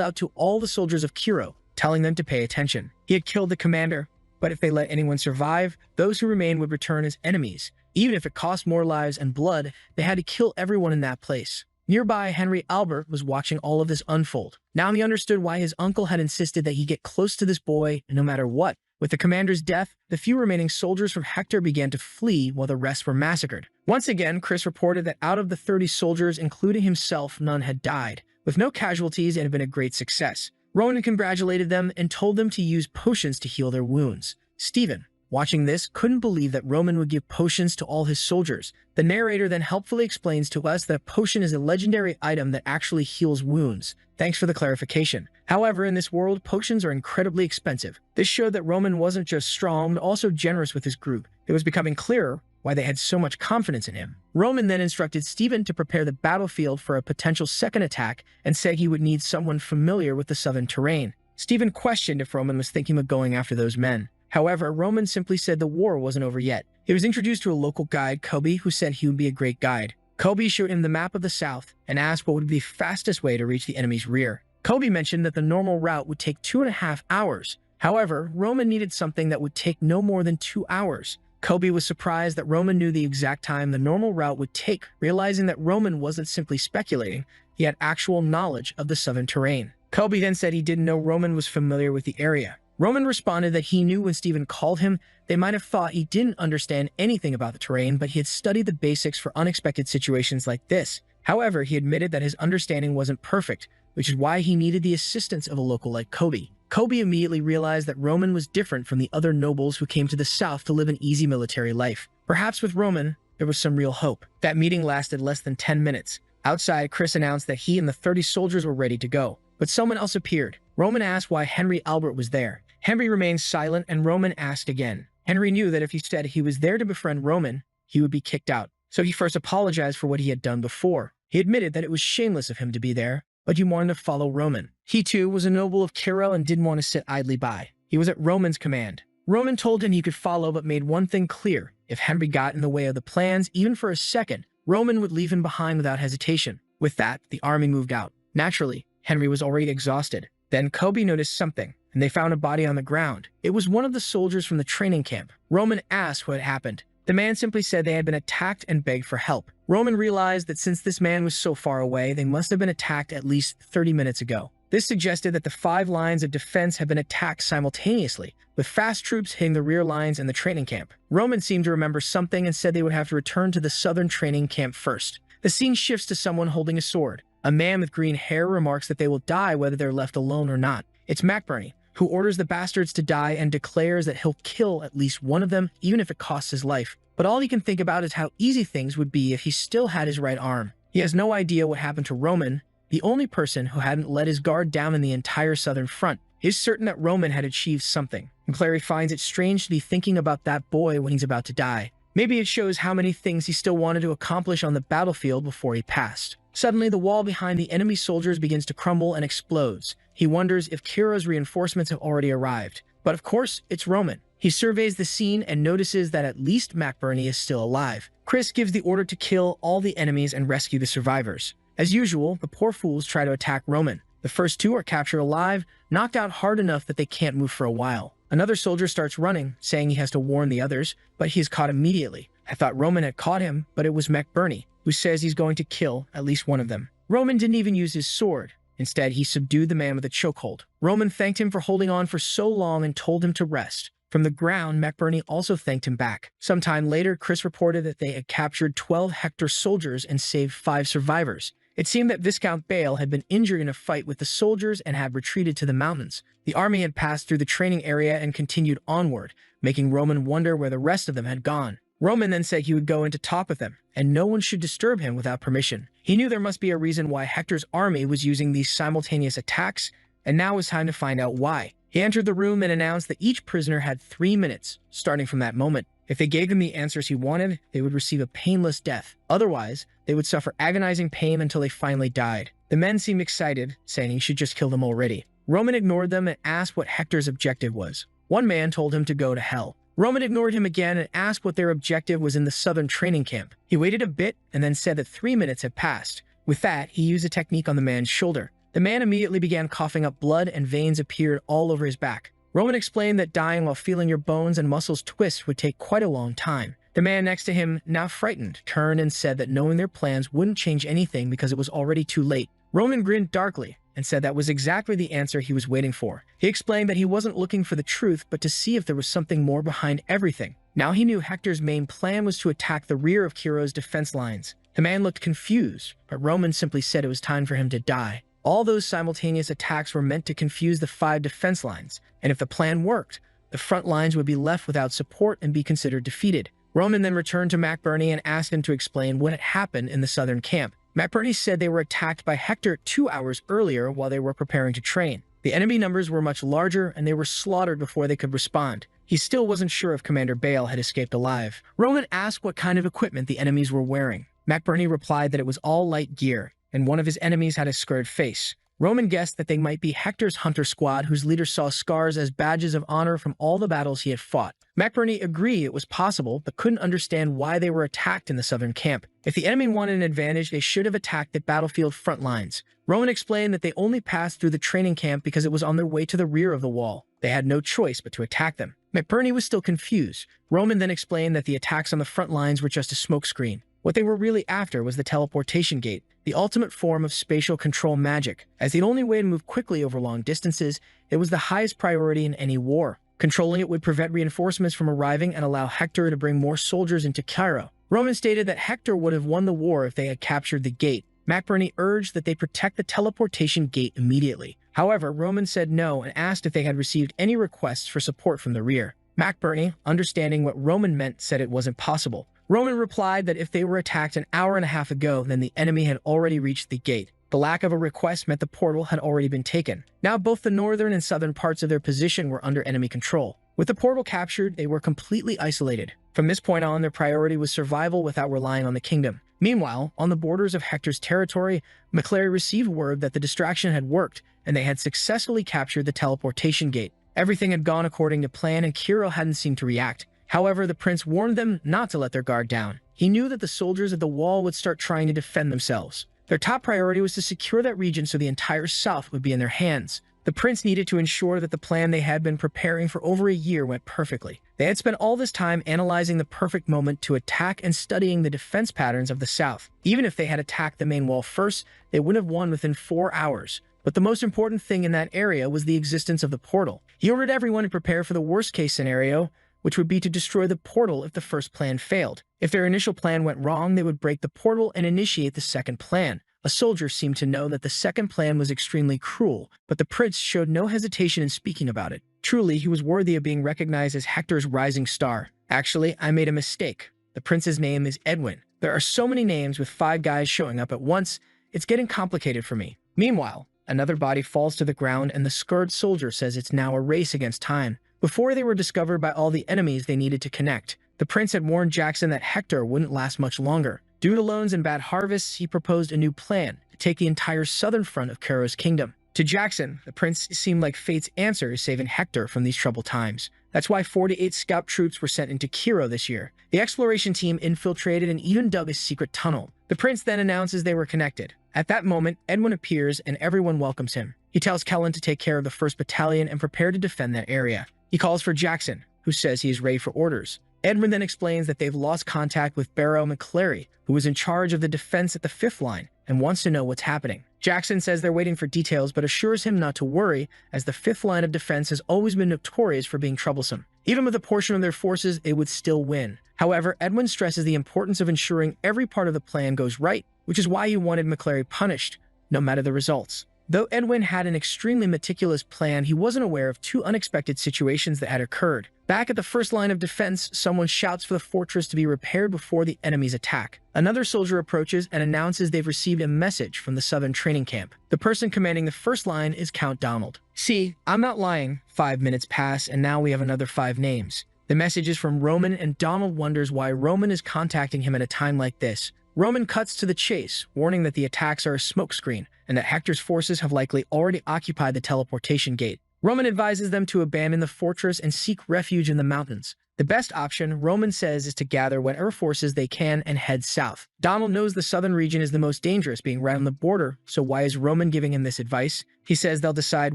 out to all the soldiers of Kiro, telling them to pay attention. He had killed the commander, but if they let anyone survive, those who remained would return as enemies. Even if it cost more lives and blood, they had to kill everyone in that place. Nearby, Henry Albert was watching all of this unfold. Now he understood why his uncle had insisted that he get close to this boy no matter what. With the commander's death, the few remaining soldiers from Hector began to flee while the rest were massacred. Once again, Chris reported that out of the 30 soldiers, including himself, none had died. With no casualties, it had been a great success. Ronan congratulated them and told them to use potions to heal their wounds. Stephen, watching this, couldn't believe that Roman would give potions to all his soldiers. The narrator then helpfully explains to us that a potion is a legendary item that actually heals wounds. Thanks for the clarification. However, in this world, potions are incredibly expensive. This showed that Roman wasn't just strong, but also generous with his group. It was becoming clearer why they had so much confidence in him. Roman then instructed Stephen to prepare the battlefield for a potential second attack and said he would need someone familiar with the southern terrain. Stephen questioned if Roman was thinking of going after those men. However, Roman simply said the war wasn't over yet. He was introduced to a local guide, Kobe, who said he would be a great guide. Kobe showed him the map of the south and asked what would be the fastest way to reach the enemy's rear. Kobe mentioned that the normal route would take 2.5 hours. However, Roman needed something that would take no more than 2 hours. Kobe was surprised that Roman knew the exact time the normal route would take, realizing that Roman wasn't simply speculating, he had actual knowledge of the southern terrain. Kobe then said he didn't know Roman was familiar with the area. Roman responded that he knew when Stephen called him, they might have thought he didn't understand anything about the terrain, but he had studied the basics for unexpected situations like this. However, he admitted that his understanding wasn't perfect, which is why he needed the assistance of a local like Kobe. Kobe immediately realized that Roman was different from the other nobles who came to the south to live an easy military life. Perhaps with Roman, there was some real hope. That meeting lasted less than 10 minutes. Outside, Chris announced that he and the 30 soldiers were ready to go. But someone else appeared. Roman asked why Henry Albert was there. Henry remained silent, and Roman asked again. Henry knew that if he said he was there to befriend Roman, he would be kicked out. So he first apologized for what he had done before. He admitted that it was shameless of him to be there, but he wanted to follow Roman. He too was a noble of Kiro and didn't want to sit idly by. He was at Roman's command. Roman told him he could follow, but made one thing clear. If Henry got in the way of the plans, even for a second, Roman would leave him behind without hesitation. With that, the army moved out. Naturally, Henry was already exhausted. Then Kobe noticed something, and they found a body on the ground. It was one of the soldiers from the training camp. Roman asked what had happened. The man simply said they had been attacked and begged for help. Roman realized that since this man was so far away, they must have been attacked at least 30 minutes ago. This suggested that the 5 lines of defense had been attacked simultaneously, with fast troops hitting the rear lines and the training camp. Roman seemed to remember something and said they would have to return to the southern training camp first. The scene shifts to someone holding a sword. A man with green hair remarks that they will die whether they're left alone or not. It's McBurney, who orders the bastards to die and declares that he'll kill at least one of them, even if it costs his life. But all he can think about is how easy things would be if he still had his right arm. He has no idea what happened to Roman, the only person who hadn't let his guard down in the entire southern front. He's certain that Roman had achieved something, and Clary finds it strange to be thinking about that boy when he's about to die. Maybe it shows how many things he still wanted to accomplish on the battlefield before he passed. Suddenly, the wall behind the enemy soldiers begins to crumble and explodes. He wonders if Kira's reinforcements have already arrived. But of course, it's Roman. He surveys the scene and notices that at least McBurney is still alive. Chris gives the order to kill all the enemies and rescue the survivors. As usual, the poor fools try to attack Roman. The first two are captured alive, knocked out hard enough that they can't move for a while. Another soldier starts running, saying he has to warn the others, but he is caught immediately. I thought Roman had caught him, but it was McBurney, who says he's going to kill at least one of them. Roman didn't even use his sword. Instead, he subdued the man with a chokehold. Roman thanked him for holding on for so long and told him to rest. From the ground, McBurney also thanked him back. Sometime later, Chris reported that they had captured 12 Hector soldiers and saved 5 survivors. It seemed that Viscount Bale had been injured in a fight with the soldiers and had retreated to the mountains. The army had passed through the training area and continued onward, making Roman wonder where the rest of them had gone. Roman then said he would go in to talk with them, and no one should disturb him without permission. He knew there must be a reason why Hector's army was using these simultaneous attacks, and now was time to find out why. He entered the room and announced that each prisoner had 3 minutes, starting from that moment. If they gave him the answers he wanted, they would receive a painless death. Otherwise, they would suffer agonizing pain until they finally died. The men seemed excited, saying he should just kill them already. Roman ignored them and asked what Hector's objective was. One man told him to go to hell. Roman ignored him again and asked what their objective was in the southern training camp. He waited a bit and then said that 3 minutes had passed. With that, he used a technique on the man's shoulder. The man immediately began coughing up blood and veins appeared all over his back. Roman explained that dying while feeling your bones and muscles twist would take quite a long time. The man next to him, now frightened, turned and said that knowing their plans wouldn't change anything because it was already too late. Roman grinned darkly and said that was exactly the answer he was waiting for. He explained that he wasn't looking for the truth, but to see if there was something more behind everything. Now he knew Hector's main plan was to attack the rear of Kiro's defense lines. The man looked confused, but Roman simply said it was time for him to die. All those simultaneous attacks were meant to confuse the 5 defense lines, and if the plan worked, the front lines would be left without support and be considered defeated. Roman then returned to McBurney and asked him to explain what had happened in the southern camp. McBurney said they were attacked by Hector 2 hours earlier while they were preparing to train. The enemy numbers were much larger and they were slaughtered before they could respond. He still wasn't sure if Commander Bale had escaped alive. Roman asked what kind of equipment the enemies were wearing. McBurney replied that it was all light gear, and one of his enemies had a scarred face. Roman guessed that they might be Hector's hunter squad, whose leader saw scars as badges of honor from all the battles he had fought. McBurney agreed it was possible, but couldn't understand why they were attacked in the southern camp. If the enemy wanted an advantage, they should have attacked the battlefield front lines. Roman explained that they only passed through the training camp because it was on their way to the rear of the wall. They had no choice but to attack them. McBurney was still confused. Roman then explained that the attacks on the front lines were just a smokescreen. What they were really after was the teleportation gate, the ultimate form of spatial control magic. As the only way to move quickly over long distances, it was the highest priority in any war. Controlling it would prevent reinforcements from arriving and allow Hector to bring more soldiers into Cairo. Roman stated that Hector would have won the war if they had captured the gate. McBurney urged that they protect the teleportation gate immediately. However, Roman said no and asked if they had received any requests for support from the rear. McBurney, understanding what Roman meant, said it wasn't possible. Roman replied that if they were attacked an hour and a half ago, then the enemy had already reached the gate. The lack of a request meant the portal had already been taken. Now both the northern and southern parts of their position were under enemy control. With the portal captured, they were completely isolated. From this point on, their priority was survival without relying on the kingdom. Meanwhile, on the borders of Hector's territory, McClary received word that the distraction had worked, and they had successfully captured the teleportation gate. Everything had gone according to plan, and Kiro hadn't seemed to react. However, the prince warned them not to let their guard down. He knew that the soldiers at the wall would start trying to defend themselves. Their top priority was to secure that region so the entire south would be in their hands. The prince needed to ensure that the plan they had been preparing for over a year went perfectly. They had spent all this time analyzing the perfect moment to attack and studying the defense patterns of the south. Even if they had attacked the main wall first, they would have won within 4 hours. But the most important thing in that area was the existence of the portal. He ordered everyone to prepare for the worst-case scenario, which would be to destroy the portal if the first plan failed. If their initial plan went wrong, they would break the portal and initiate the second plan. A soldier seemed to know that the second plan was extremely cruel, but the prince showed no hesitation in speaking about it. Truly, he was worthy of being recognized as Hector's rising star. Actually, I made a mistake. The prince's name is Edwin. There are so many names with 5 guys showing up at once, it's getting complicated for me. Meanwhile, another body falls to the ground and the scarred soldier says it's now a race against time. Before they were discovered by all the enemies they needed to connect, the prince had warned Jackson that Hector wouldn't last much longer. Due to loans and bad harvests, he proposed a new plan to take the entire southern front of Cairo's kingdom. To To Jackson, the prince seemed like fate's answer is saving Hector from these troubled times. That's why 48 scout troops were sent into Kiro this year. The exploration team infiltrated and even dug a secret tunnel. The prince then announces they were connected. At that moment, Edwin appears and everyone welcomes him. He tells Kellen to take care of the 1st Battalion and prepare to defend that area. He calls for Jackson, who says he is ready for orders. Edwin then explains that they've lost contact with Barrow McClary, who was in charge of the defense at the 5th line, and wants to know what's happening. Jackson says they're waiting for details but assures him not to worry, as the 5th line of defense has always been notorious for being troublesome. Even with a portion of their forces, it would still win. However, Edwin stresses the importance of ensuring every part of the plan goes right, which is why he wanted McClary punished, no matter the results. Though Edwin had an extremely meticulous plan, he wasn't aware of 2 unexpected situations that had occurred. Back at the 1st line of defense, someone shouts for the fortress to be repaired before the enemy's attack. Another soldier approaches and announces they've received a message from the southern training camp. The person commanding the 1st line is Count Donald. See, I'm not lying. 5 minutes pass and now we have another 5 names. The message is from Roman, and Donald wonders why Roman is contacting him at a time like this. Roman cuts to the chase, warning that the attacks are a smokescreen and that Hector's forces have likely already occupied the teleportation gate. Roman advises them to abandon the fortress and seek refuge in the mountains. The best option, Roman says, is to gather whatever forces they can and head south. Donald knows the southern region is the most dangerous, being right on the border, so why is Roman giving him this advice? He says they'll decide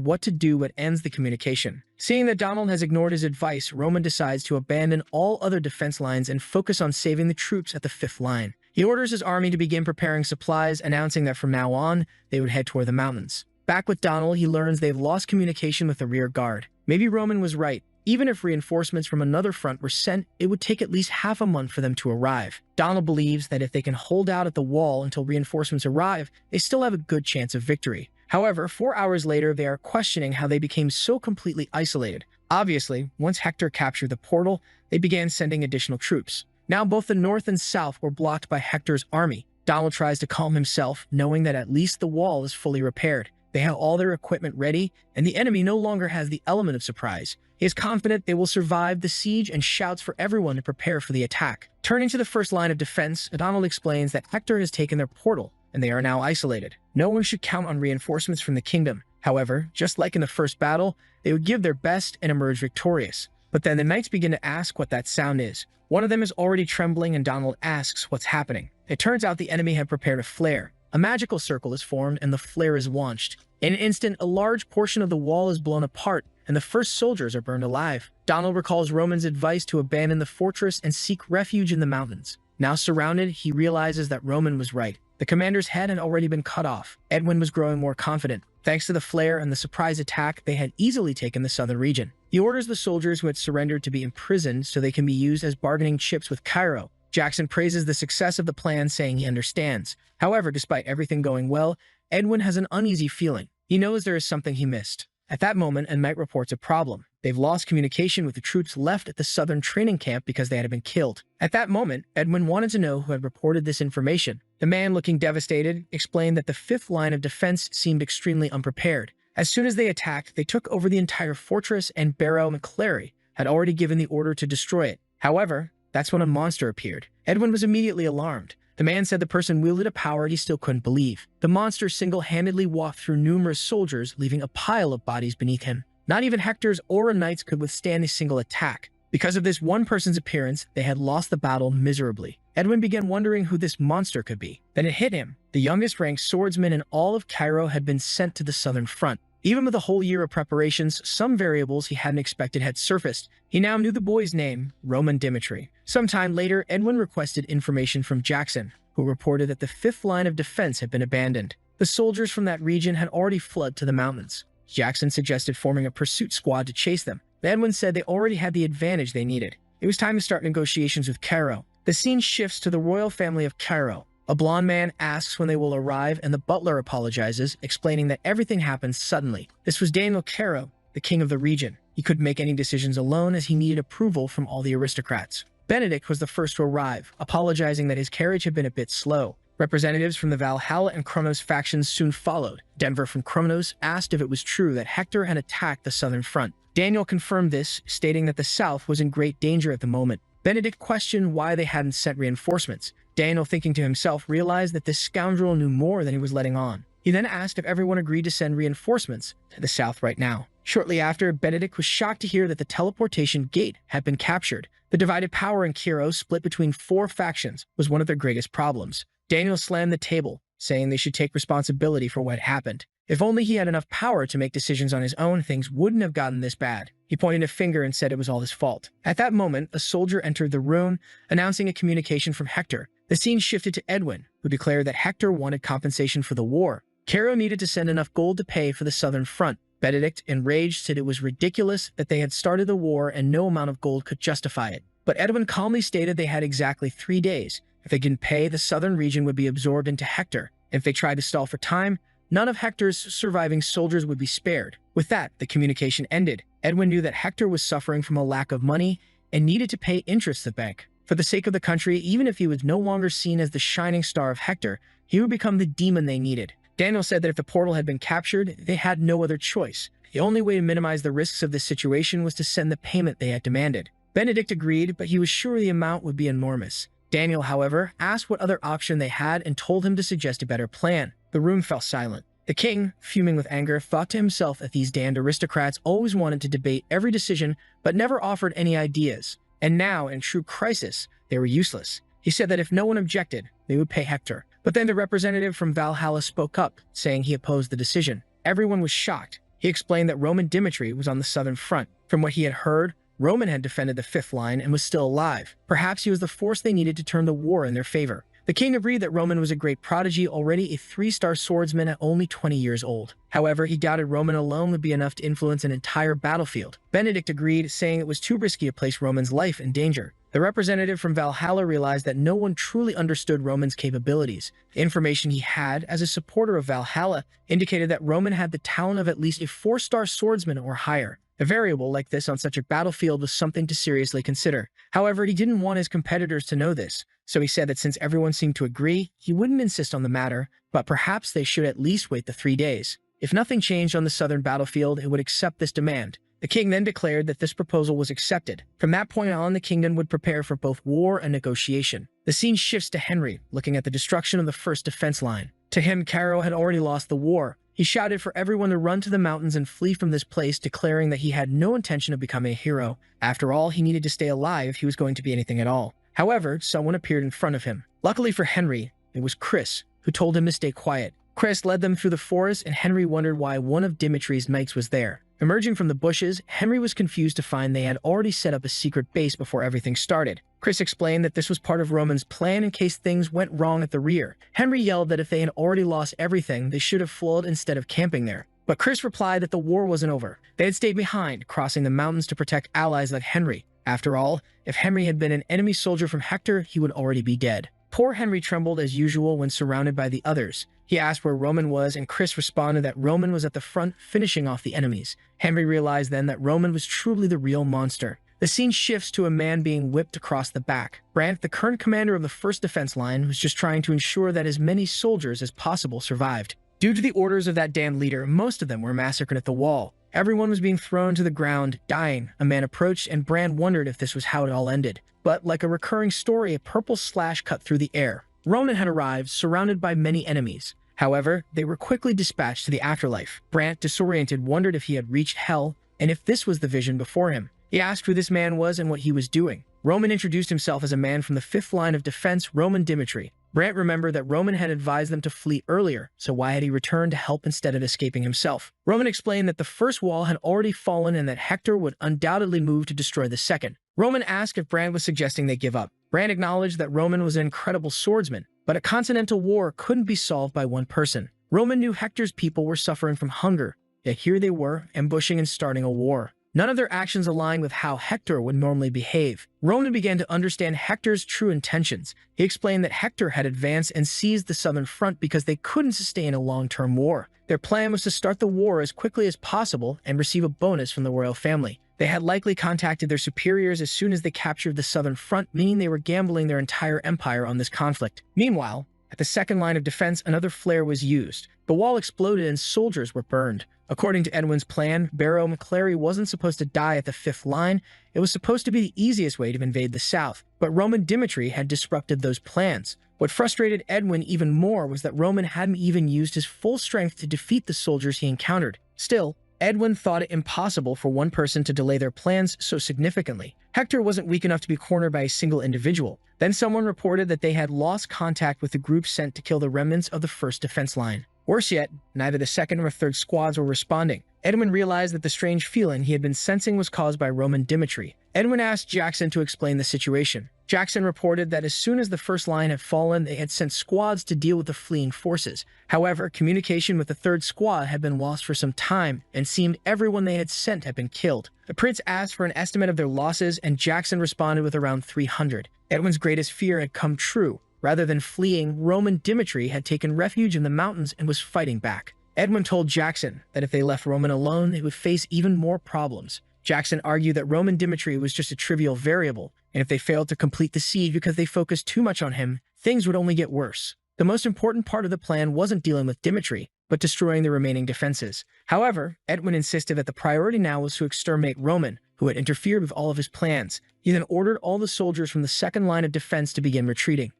what to do what ends the communication. Seeing that Donald has ignored his advice, Roman decides to abandon all other defense lines and focus on saving the troops at the 5th line. He orders his army to begin preparing supplies, announcing that from now on, they would head toward the mountains. Back with Donald, he learns they've lost communication with the rear guard. Maybe Roman was right. Even if reinforcements from another front were sent, it would take at least half a month for them to arrive. Donald believes that if they can hold out at the wall until reinforcements arrive, they still have a good chance of victory. However, 4 hours later, they are questioning how they became so completely isolated. Obviously, once Hector captured the portal, they began sending additional troops. Now both the north and south were blocked by Hector's army. Donald tries to calm himself, knowing that at least the wall is fully repaired. They have all their equipment ready, and the enemy no longer has the element of surprise. He is confident they will survive the siege and shouts for everyone to prepare for the attack. Turning to the 1st line of defense, Donald explains that Hector has taken their portal, and they are now isolated. No one should count on reinforcements from the kingdom. However, just like in the first battle, they would give their best and emerge victorious. But then the knights begin to ask what that sound is. One of them is already trembling, and Donald asks what's happening. It turns out the enemy had prepared a flare. A magical circle is formed, and the flare is launched. In an instant, a large portion of the wall is blown apart, and the first soldiers are burned alive. Donald recalls Roman's advice to abandon the fortress and seek refuge in the mountains. Now surrounded, he realizes that Roman was right. The commander's head had already been cut off. Edwin was growing more confident. Thanks to the flare and the surprise attack, they had easily taken the southern region. He orders the soldiers who had surrendered to be imprisoned so they can be used as bargaining chips with Cairo. Jackson praises the success of the plan, saying he understands. However, despite everything going well, Edwin has an uneasy feeling. He knows there is something he missed. At that moment, a knight reports a problem. They've lost communication with the troops left at the southern training camp because they had been killed. At that moment, Edwin wanted to know who had reported this information. The man, looking devastated, explained that the 5th line of defense seemed extremely unprepared. As soon as they attacked, they took over the entire fortress, and Barrow McClary had already given the order to destroy it. However, that's when a monster appeared. Edwin was immediately alarmed. The man said the person wielded a power he still couldn't believe. The monster single-handedly walked through numerous soldiers, leaving a pile of bodies beneath him. Not even Hector's or knights could withstand a single attack. Because of this one person's appearance, they had lost the battle miserably. Edwin began wondering who this monster could be. Then it hit him. The youngest-ranked swordsman in all of Cairo had been sent to the southern front. Even with a whole year of preparations, some variables he hadn't expected had surfaced. He now knew the boy's name, Roman Dimitri. Sometime later, Edwin requested information from Jackson, who reported that the 5th line of defense had been abandoned. The soldiers from that region had already fled to the mountains. Jackson suggested forming a pursuit squad to chase them. Edwin said they already had the advantage they needed. It was time to start negotiations with Cairo. The scene shifts to the royal family of Cairo. A blonde man asks when they will arrive, and the butler apologizes, explaining that everything happened suddenly. This was Daniel Cairo, the king of the region. He couldn't make any decisions alone, as he needed approval from all the aristocrats. Benedict was the first to arrive, apologizing that his carriage had been a bit slow. Representatives from the Valhalla and Kronos factions soon followed. Denver from Kronos asked if it was true that Hector had attacked the southern front. Daniel confirmed this, stating that the south was in great danger at the moment. Benedict questioned why they hadn't sent reinforcements. Daniel, thinking to himself, realized that this scoundrel knew more than he was letting on. He then asked if everyone agreed to send reinforcements to the south right now. Shortly after, Benedict was shocked to hear that the teleportation gate had been captured. The divided power in Kiro, split between 4 factions, was one of their greatest problems. Daniel slammed the table, saying they should take responsibility for what happened. If only he had enough power to make decisions on his own, things wouldn't have gotten this bad. He pointed a finger and said it was all his fault. At that moment, a soldier entered the room, announcing a communication from Hector. The scene shifted to Edwin, who declared that Hector wanted compensation for the war. Cairo needed to send enough gold to pay for the southern front. Benedict, enraged, said it was ridiculous that they had started the war and no amount of gold could justify it. But Edwin calmly stated they had exactly 3 days. If they didn't pay, the southern region would be absorbed into Hector. If they tried to stall for time, none of Hector's surviving soldiers would be spared. With that, the communication ended. Edwin knew that Hector was suffering from a lack of money and needed to pay interest to the bank. For the sake of the country, even if he was no longer seen as the shining star of Hector, he would become the demon they needed. Daniel said that if the portal had been captured, they had no other choice. The only way to minimize the risks of this situation was to send the payment they had demanded. Benedict agreed, but he was sure the amount would be enormous. Daniel, however, asked what other option they had and told him to suggest a better plan. The room fell silent. The king, fuming with anger, thought to himself that these damned aristocrats always wanted to debate every decision but never offered any ideas. And now, in true crisis, they were useless. He said that if no one objected, they would pay Hector. But then the representative from Valhalla spoke up, saying he opposed the decision. Everyone was shocked. He explained that Roman Dimitri was on the southern front. From what he had heard, Roman had defended the 5th line and was still alive. Perhaps he was the force they needed to turn the war in their favor. The king agreed that Roman was a great prodigy, already a 3-star swordsman at only 20 years old. However, he doubted Roman alone would be enough to influence an entire battlefield. Benedict agreed, saying it was too risky to place Roman's life in danger. The representative from Valhalla realized that no one truly understood Roman's capabilities. The information he had, as a supporter of Valhalla, indicated that Roman had the talent of at least a 4-star swordsman or higher. A variable like this on such a battlefield was something to seriously consider. However, he didn't want his competitors to know this, so he said that since everyone seemed to agree, he wouldn't insist on the matter, but perhaps they should at least wait the 3 days. If nothing changed on the southern battlefield, it would accept this demand. The king then declared that this proposal was accepted. From that point on, the kingdom would prepare for both war and negotiation. The scene shifts to Henry, looking at the destruction of the first defense line. To him, Cairo had already lost the war. He shouted for everyone to run to the mountains and flee from this place, declaring that he had no intention of becoming a hero. After all, he needed to stay alive if he was going to be anything at all. However, someone appeared in front of him. Luckily for Henry, it was Chris, who told him to stay quiet. Chris led them through the forest, and Henry wondered why one of Dimitri's knights was there. Emerging from the bushes, Henry was confused to find they had already set up a secret base before everything started. Chris explained that this was part of Roman's plan in case things went wrong at the rear. Henry yelled that if they had already lost everything, they should have fled instead of camping there. But Chris replied that the war wasn't over. They had stayed behind, crossing the mountains to protect allies like Henry. After all, if Henry had been an enemy soldier from Hector, he would already be dead. Poor Henry trembled as usual when surrounded by the others. He asked where Roman was, and Chris responded that Roman was at the front finishing off the enemies. Henry realized then that Roman was truly the real monster. The scene shifts to a man being whipped across the back. Brant, the current commander of the first defense line, was just trying to ensure that as many soldiers as possible survived. Due to the orders of that damned leader, most of them were massacred at the wall. Everyone was being thrown to the ground, dying. A man approached, and Brand wondered if this was how it all ended. But like a recurring story, a purple slash cut through the air. Roman had arrived, surrounded by many enemies. However, they were quickly dispatched to the afterlife. Brant, disoriented, wondered if he had reached hell, and if this was the vision before him. He asked who this man was and what he was doing. Roman introduced himself as a man from the 5th line of defense, Roman Dimitri. Brant remembered that Roman had advised them to flee earlier, so why had he returned to help instead of escaping himself? Roman explained that the first wall had already fallen and that Hector would undoubtedly move to destroy the second. Roman asked if Brand was suggesting they give up. Brand acknowledged that Roman was an incredible swordsman, but a continental war couldn't be solved by one person. Roman knew Hector's people were suffering from hunger, yet here they were, ambushing and starting a war. None of their actions aligned with how Hector would normally behave. Roman began to understand Hector's true intentions. He explained that Hector had advanced and seized the southern front because they couldn't sustain a long-term war. Their plan was to start the war as quickly as possible and receive a bonus from the royal family. They had likely contacted their superiors as soon as they captured the southern front, meaning they were gambling their entire empire on this conflict. Meanwhile, at the second line of defense, another flare was used. The wall exploded and soldiers were burned. According to Edwin's plan, Barrow McClary wasn't supposed to die at the 5th line. It was supposed to be the easiest way to invade the South, but Roman Dimitri had disrupted those plans. What frustrated Edwin even more was that Roman hadn't even used his full strength to defeat the soldiers he encountered. Still, Edwin thought it impossible for one person to delay their plans so significantly. Hector wasn't weak enough to be cornered by a single individual. Then someone reported that they had lost contact with the group sent to kill the remnants of the first defense line. Worse yet, neither the 2nd or 3rd squads were responding. Edwin realized that the strange feeling he had been sensing was caused by Roman Dimitri. Edwin asked Jackson to explain the situation. Jackson reported that as soon as the first line had fallen, they had sent squads to deal with the fleeing forces. However, communication with the 3rd squad had been lost for some time, and seemed everyone they had sent had been killed. The prince asked for an estimate of their losses, and Jackson responded with around 300. Edwin's greatest fear had come true. Rather than fleeing, Roman Dimitri had taken refuge in the mountains and was fighting back. Edwin told Jackson that if they left Roman alone, they would face even more problems. Jackson argued that Roman Dimitri was just a trivial variable, and if they failed to complete the siege because they focused too much on him, things would only get worse. The most important part of the plan wasn't dealing with Dimitri, but destroying the remaining defenses. However, Edwin insisted that the priority now was to exterminate Roman, who had interfered with all of his plans. He then ordered all the soldiers from the 2nd line of defense to begin retreating.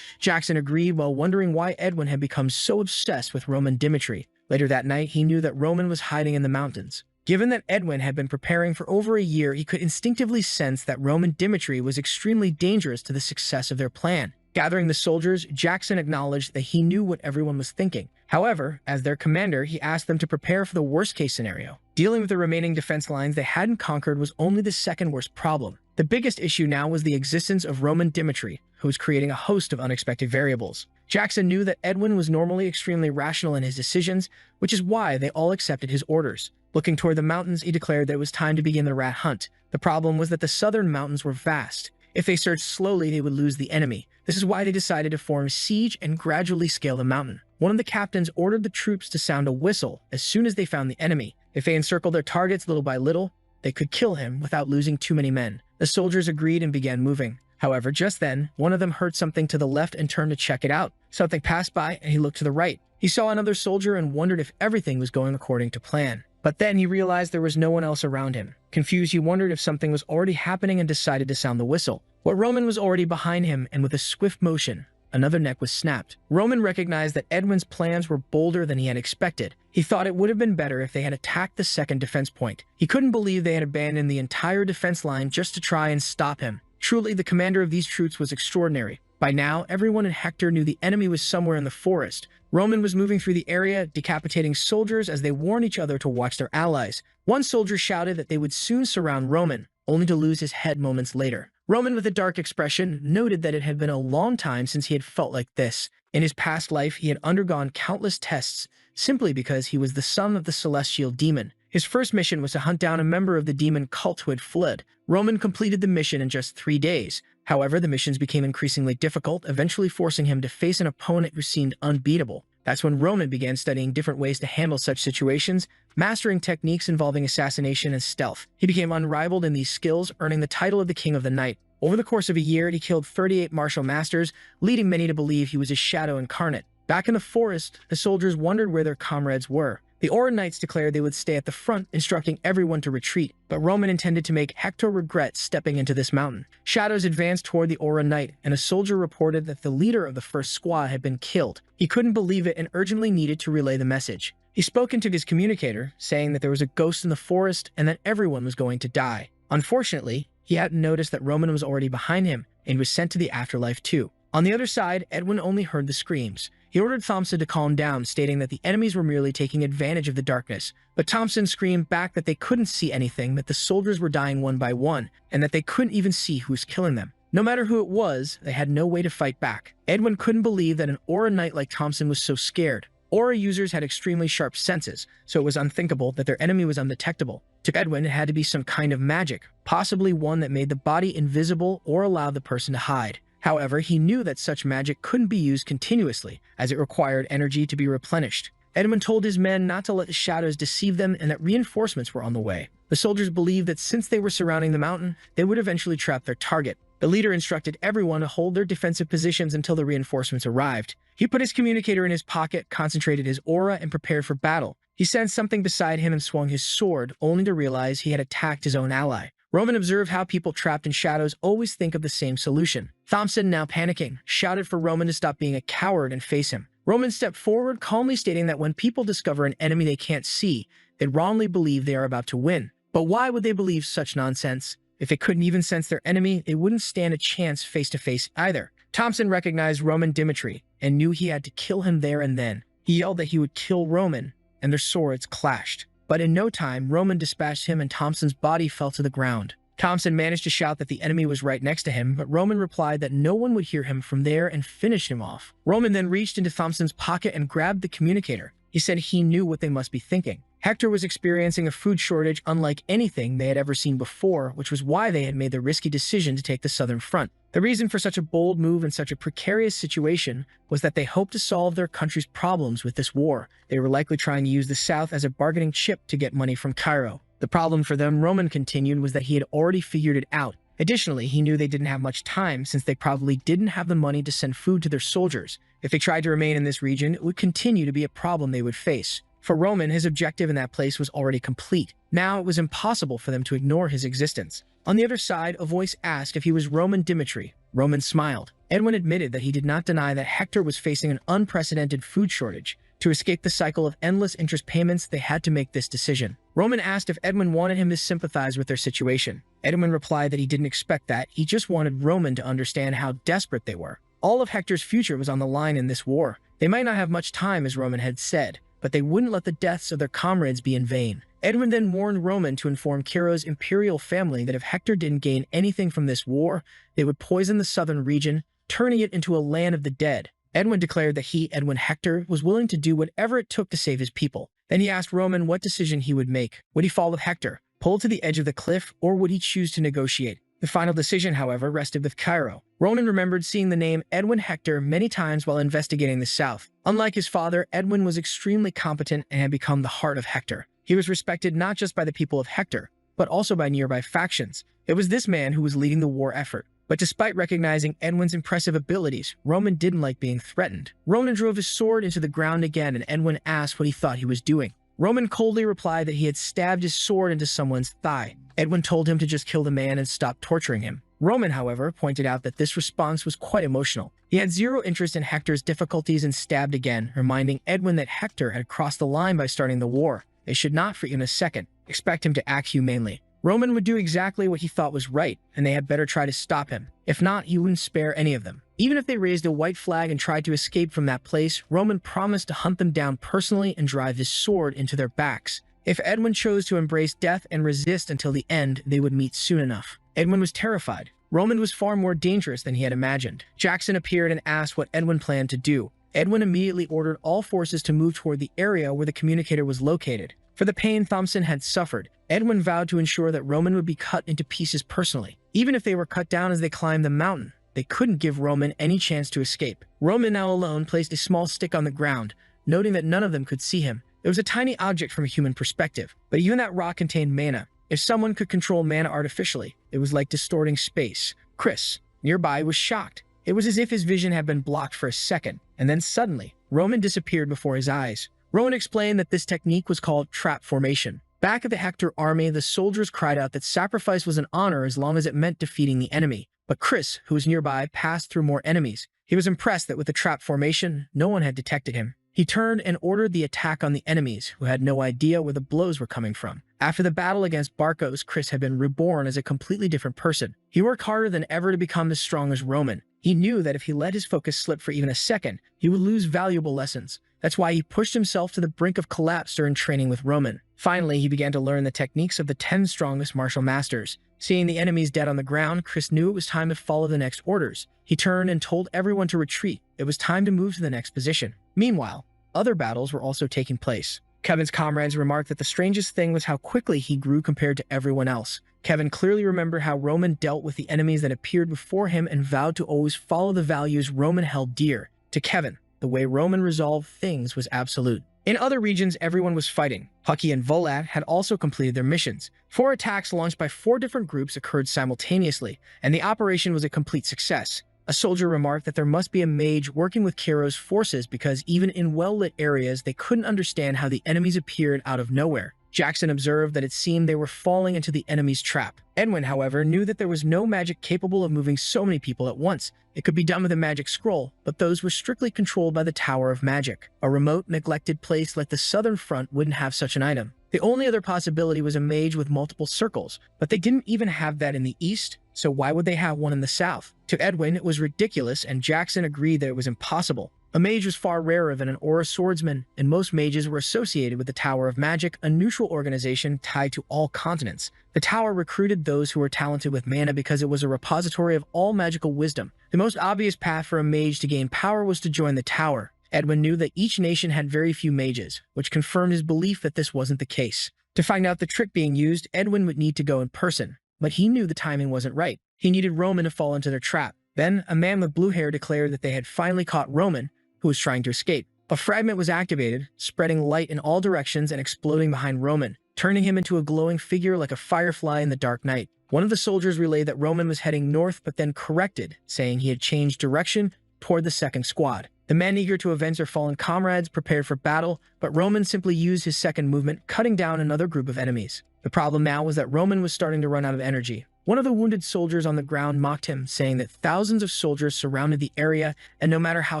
Jackson agreed while wondering why Edwin had become so obsessed with Roman Dimitri. Later that night, he knew that Roman was hiding in the mountains. Given that Edwin had been preparing for over a year, he could instinctively sense that Roman Dimitri was extremely dangerous to the success of their plan. Gathering the soldiers, Jackson acknowledged that he knew what everyone was thinking. However, as their commander, he asked them to prepare for the worst-case scenario. Dealing with the remaining defense lines they hadn't conquered was only the second worst problem. The biggest issue now was the existence of Roman Dimitri, who was creating a host of unexpected variables. Jackson knew that Edwin was normally extremely rational in his decisions, which is why they all accepted his orders. Looking toward the mountains, he declared that it was time to begin the rat hunt. The problem was that the southern mountains were vast. If they searched slowly, they would lose the enemy. This is why they decided to form a siege and gradually scale the mountain. One of the captains ordered the troops to sound a whistle as soon as they found the enemy. If they encircled their targets little by little, they could kill him without losing too many men. The soldiers agreed and began moving. However, just then, one of them heard something to the left and turned to check it out. Something passed by, and he looked to the right. He saw another soldier and wondered if everything was going according to plan. But then he realized there was no one else around him. Confused, he wondered if something was already happening and decided to sound the whistle. But Roman was already behind him, and with a swift motion, another neck was snapped. Roman recognized that Edwin's plans were bolder than he had expected. He thought it would have been better if they had attacked the 2nd defense point. He couldn't believe they had abandoned the entire defense line just to try and stop him. Truly, the commander of these troops was extraordinary. By now, everyone in Hector knew the enemy was somewhere in the forest. Roman was moving through the area, decapitating soldiers as they warned each other to watch their allies. One soldier shouted that they would soon surround Roman, only to lose his head moments later. Roman, with a dark expression, noted that it had been a long time since he had felt like this. In his past life, he had undergone countless tests simply because he was the son of the celestial demon. His first mission was to hunt down a member of the demon cult who had fled. Roman completed the mission in just 3 days. However, the missions became increasingly difficult, eventually forcing him to face an opponent who seemed unbeatable. That's when Roman began studying different ways to handle such situations, mastering techniques involving assassination and stealth. He became unrivaled in these skills, earning the title of the King of the Night. Over the course of a year, he killed 38 martial masters, leading many to believe he was a shadow incarnate. Back in the forest, the soldiers wondered where their comrades were. The Aura Knights declared they would stay at the front, instructing everyone to retreat, but Roman intended to make Hector regret stepping into this mountain. Shadows advanced toward the Aura Knight, and a soldier reported that the leader of the first squad had been killed. He couldn't believe it and urgently needed to relay the message. He spoke into his communicator, saying that there was a ghost in the forest and that everyone was going to die. Unfortunately, he hadn't noticed that Roman was already behind him, and he was sent to the afterlife too. On the other side, Edwin only heard the screams. He ordered Thompson to calm down, stating that the enemies were merely taking advantage of the darkness. But Thompson screamed back that they couldn't see anything, that the soldiers were dying one by one, and that they couldn't even see who was killing them. No matter who it was, they had no way to fight back. Edwin couldn't believe that an Aura Knight like Thompson was so scared. Aura users had extremely sharp senses, so it was unthinkable that their enemy was undetectable. To Edwin, it had to be some kind of magic, possibly one that made the body invisible or allowed the person to hide. However, he knew that such magic couldn't be used continuously, as it required energy to be replenished. Edwin told his men not to let the shadows deceive them and that reinforcements were on the way. The soldiers believed that since they were surrounding the mountain, they would eventually trap their target. The leader instructed everyone to hold their defensive positions until the reinforcements arrived. He put his communicator in his pocket, concentrated his aura, and prepared for battle. He sensed something beside him and swung his sword, only to realize he had attacked his own ally. Roman observed how people trapped in shadows always think of the same solution. Thompson, now panicking, shouted for Roman to stop being a coward and face him. Roman stepped forward, calmly stating that when people discover an enemy they can't see, they wrongly believe they are about to win. But why would they believe such nonsense? If they couldn't even sense their enemy, they wouldn't stand a chance face-to-face either. Thompson recognized Roman Dimitri and knew he had to kill him there and then. He yelled that he would kill Roman, and their swords clashed. But in no time, Roman dispatched him and Thompson's body fell to the ground. Thompson managed to shout that the enemy was right next to him, but Roman replied that no one would hear him from there and finish him off. Roman then reached into Thompson's pocket and grabbed the communicator. He said he knew what they must be thinking. Hector was experiencing a food shortage unlike anything they had ever seen before, which was why they had made the risky decision to take the southern front. The reason for such a bold move in such a precarious situation was that they hoped to solve their country's problems with this war. They were likely trying to use the South as a bargaining chip to get money from Cairo. The problem for them, Roman continued, was that he had already figured it out. Additionally, he knew they didn't have much time since they probably didn't have the money to send food to their soldiers. If they tried to remain in this region, it would continue to be a problem they would face. For Roman, his objective in that place was already complete. Now it was impossible for them to ignore his existence. On the other side, a voice asked if he was Roman Dimitri. Roman smiled. Edwin admitted that he did not deny that Hector was facing an unprecedented food shortage. To escape the cycle of endless interest payments, they had to make this decision. Roman asked if Edwin wanted him to sympathize with their situation. Edwin replied that he didn't expect that, he just wanted Roman to understand how desperate they were. All of Hector's future was on the line in this war. They might not have much time, as Roman had said, but they wouldn't let the deaths of their comrades be in vain. Edwin then warned Roman to inform Cairo's imperial family that if Hector didn't gain anything from this war, they would poison the southern region, turning it into a land of the dead. Edwin declared that he, Edwin Hector, was willing to do whatever it took to save his people. Then he asked Roman what decision he would make. Would he fall with Hector, pull to the edge of the cliff, or would he choose to negotiate? The final decision, however, rested with Cairo. Roman remembered seeing the name Edwin Hector many times while investigating the South. Unlike his father, Edwin was extremely competent and had become the heart of Hector. He was respected not just by the people of Hector, but also by nearby factions. It was this man who was leading the war effort. But despite recognizing Edwin's impressive abilities, Roman didn't like being threatened. Roman drove his sword into the ground again, and Edwin asked what he thought he was doing. Roman coldly replied that he had stabbed his sword into someone's thigh. Edwin told him to just kill the man and stop torturing him. Roman, however, pointed out that this response was quite emotional. He had zero interest in Hector's difficulties and stabbed again, reminding Edwin that Hector had crossed the line by starting the war. They should not, for even a second, expect him to act humanely. Roman would do exactly what he thought was right, and they had better try to stop him. If not, he wouldn't spare any of them. Even if they raised a white flag and tried to escape from that place, Roman promised to hunt them down personally and drive his sword into their backs. If Edwin chose to embrace death and resist until the end, they would meet soon enough. Edwin was terrified. Roman was far more dangerous than he had imagined. Jackson appeared and asked what Edwin planned to do. Edwin immediately ordered all forces to move toward the area where the communicator was located. For the pain Thompson had suffered, Edwin vowed to ensure that Roman would be cut into pieces personally. Even if they were cut down as they climbed the mountain, they couldn't give Roman any chance to escape. Roman, now alone, placed a small stick on the ground, noting that none of them could see him. It was a tiny object from a human perspective, but even that rock contained mana. If someone could control mana artificially, it was like distorting space. Chris, nearby, was shocked. It was as if his vision had been blocked for a second, and then suddenly, Roman disappeared before his eyes. Roman explained that this technique was called trap formation. Back at the Hector army, the soldiers cried out that sacrifice was an honor as long as it meant defeating the enemy. But Chris, who was nearby, passed through more enemies. He was impressed that with the trap formation, no one had detected him. He turned and ordered the attack on the enemies, who had no idea where the blows were coming from. After the battle against Barcos, Chris had been reborn as a completely different person. He worked harder than ever to become as strong as Roman. He knew that if he let his focus slip for even a second, he would lose valuable lessons. That's why he pushed himself to the brink of collapse during training with Roman. Finally, he began to learn the techniques of the 10 strongest martial masters. Seeing the enemies dead on the ground, Chris knew it was time to follow the next orders. He turned and told everyone to retreat. It was time to move to the next position. Meanwhile, other battles were also taking place. Kevin's comrades remarked that the strangest thing was how quickly he grew compared to everyone else. Kevin clearly remembered how Roman dealt with the enemies that appeared before him and vowed to always follow the values Roman held dear. To Kevin, the way Roman resolved things was absolute. In other regions, everyone was fighting. Hucky and Volad had also completed their missions. 4 attacks launched by 4 different groups occurred simultaneously, and the operation was a complete success. A soldier remarked that there must be a mage working with Kiro's forces because even in well-lit areas, they couldn't understand how the enemies appeared out of nowhere. Jackson observed that it seemed they were falling into the enemy's trap. Edwin, however, knew that there was no magic capable of moving so many people at once. It could be done with a magic scroll, but those were strictly controlled by the Tower of Magic. A remote, neglected place like the Southern Front wouldn't have such an item. The only other possibility was a mage with multiple circles, but they didn't even have that in the East, so why would they have one in the South? To Edwin, it was ridiculous, and Jackson agreed that it was impossible. A mage was far rarer than an aura swordsman, and most mages were associated with the Tower of Magic, a neutral organization tied to all continents. The Tower recruited those who were talented with mana because it was a repository of all magical wisdom. The most obvious path for a mage to gain power was to join the Tower. Edwin knew that each nation had very few mages, which confirmed his belief that this wasn't the case. To find out the trick being used, Edwin would need to go in person, but he knew the timing wasn't right. He needed Roman to fall into their trap. Then, a man with blue hair declared that they had finally caught Roman, who was trying to escape. A fragment was activated, spreading light in all directions and exploding behind Roman, turning him into a glowing figure like a firefly in the dark night. One of the soldiers relayed that Roman was heading north but then corrected, saying he had changed direction toward the second squad. The men eager to avenge their fallen comrades prepared for battle, but Roman simply used his second movement, cutting down another group of enemies. The problem now was that Roman was starting to run out of energy. One of the wounded soldiers on the ground mocked him, saying that thousands of soldiers surrounded the area, and no matter how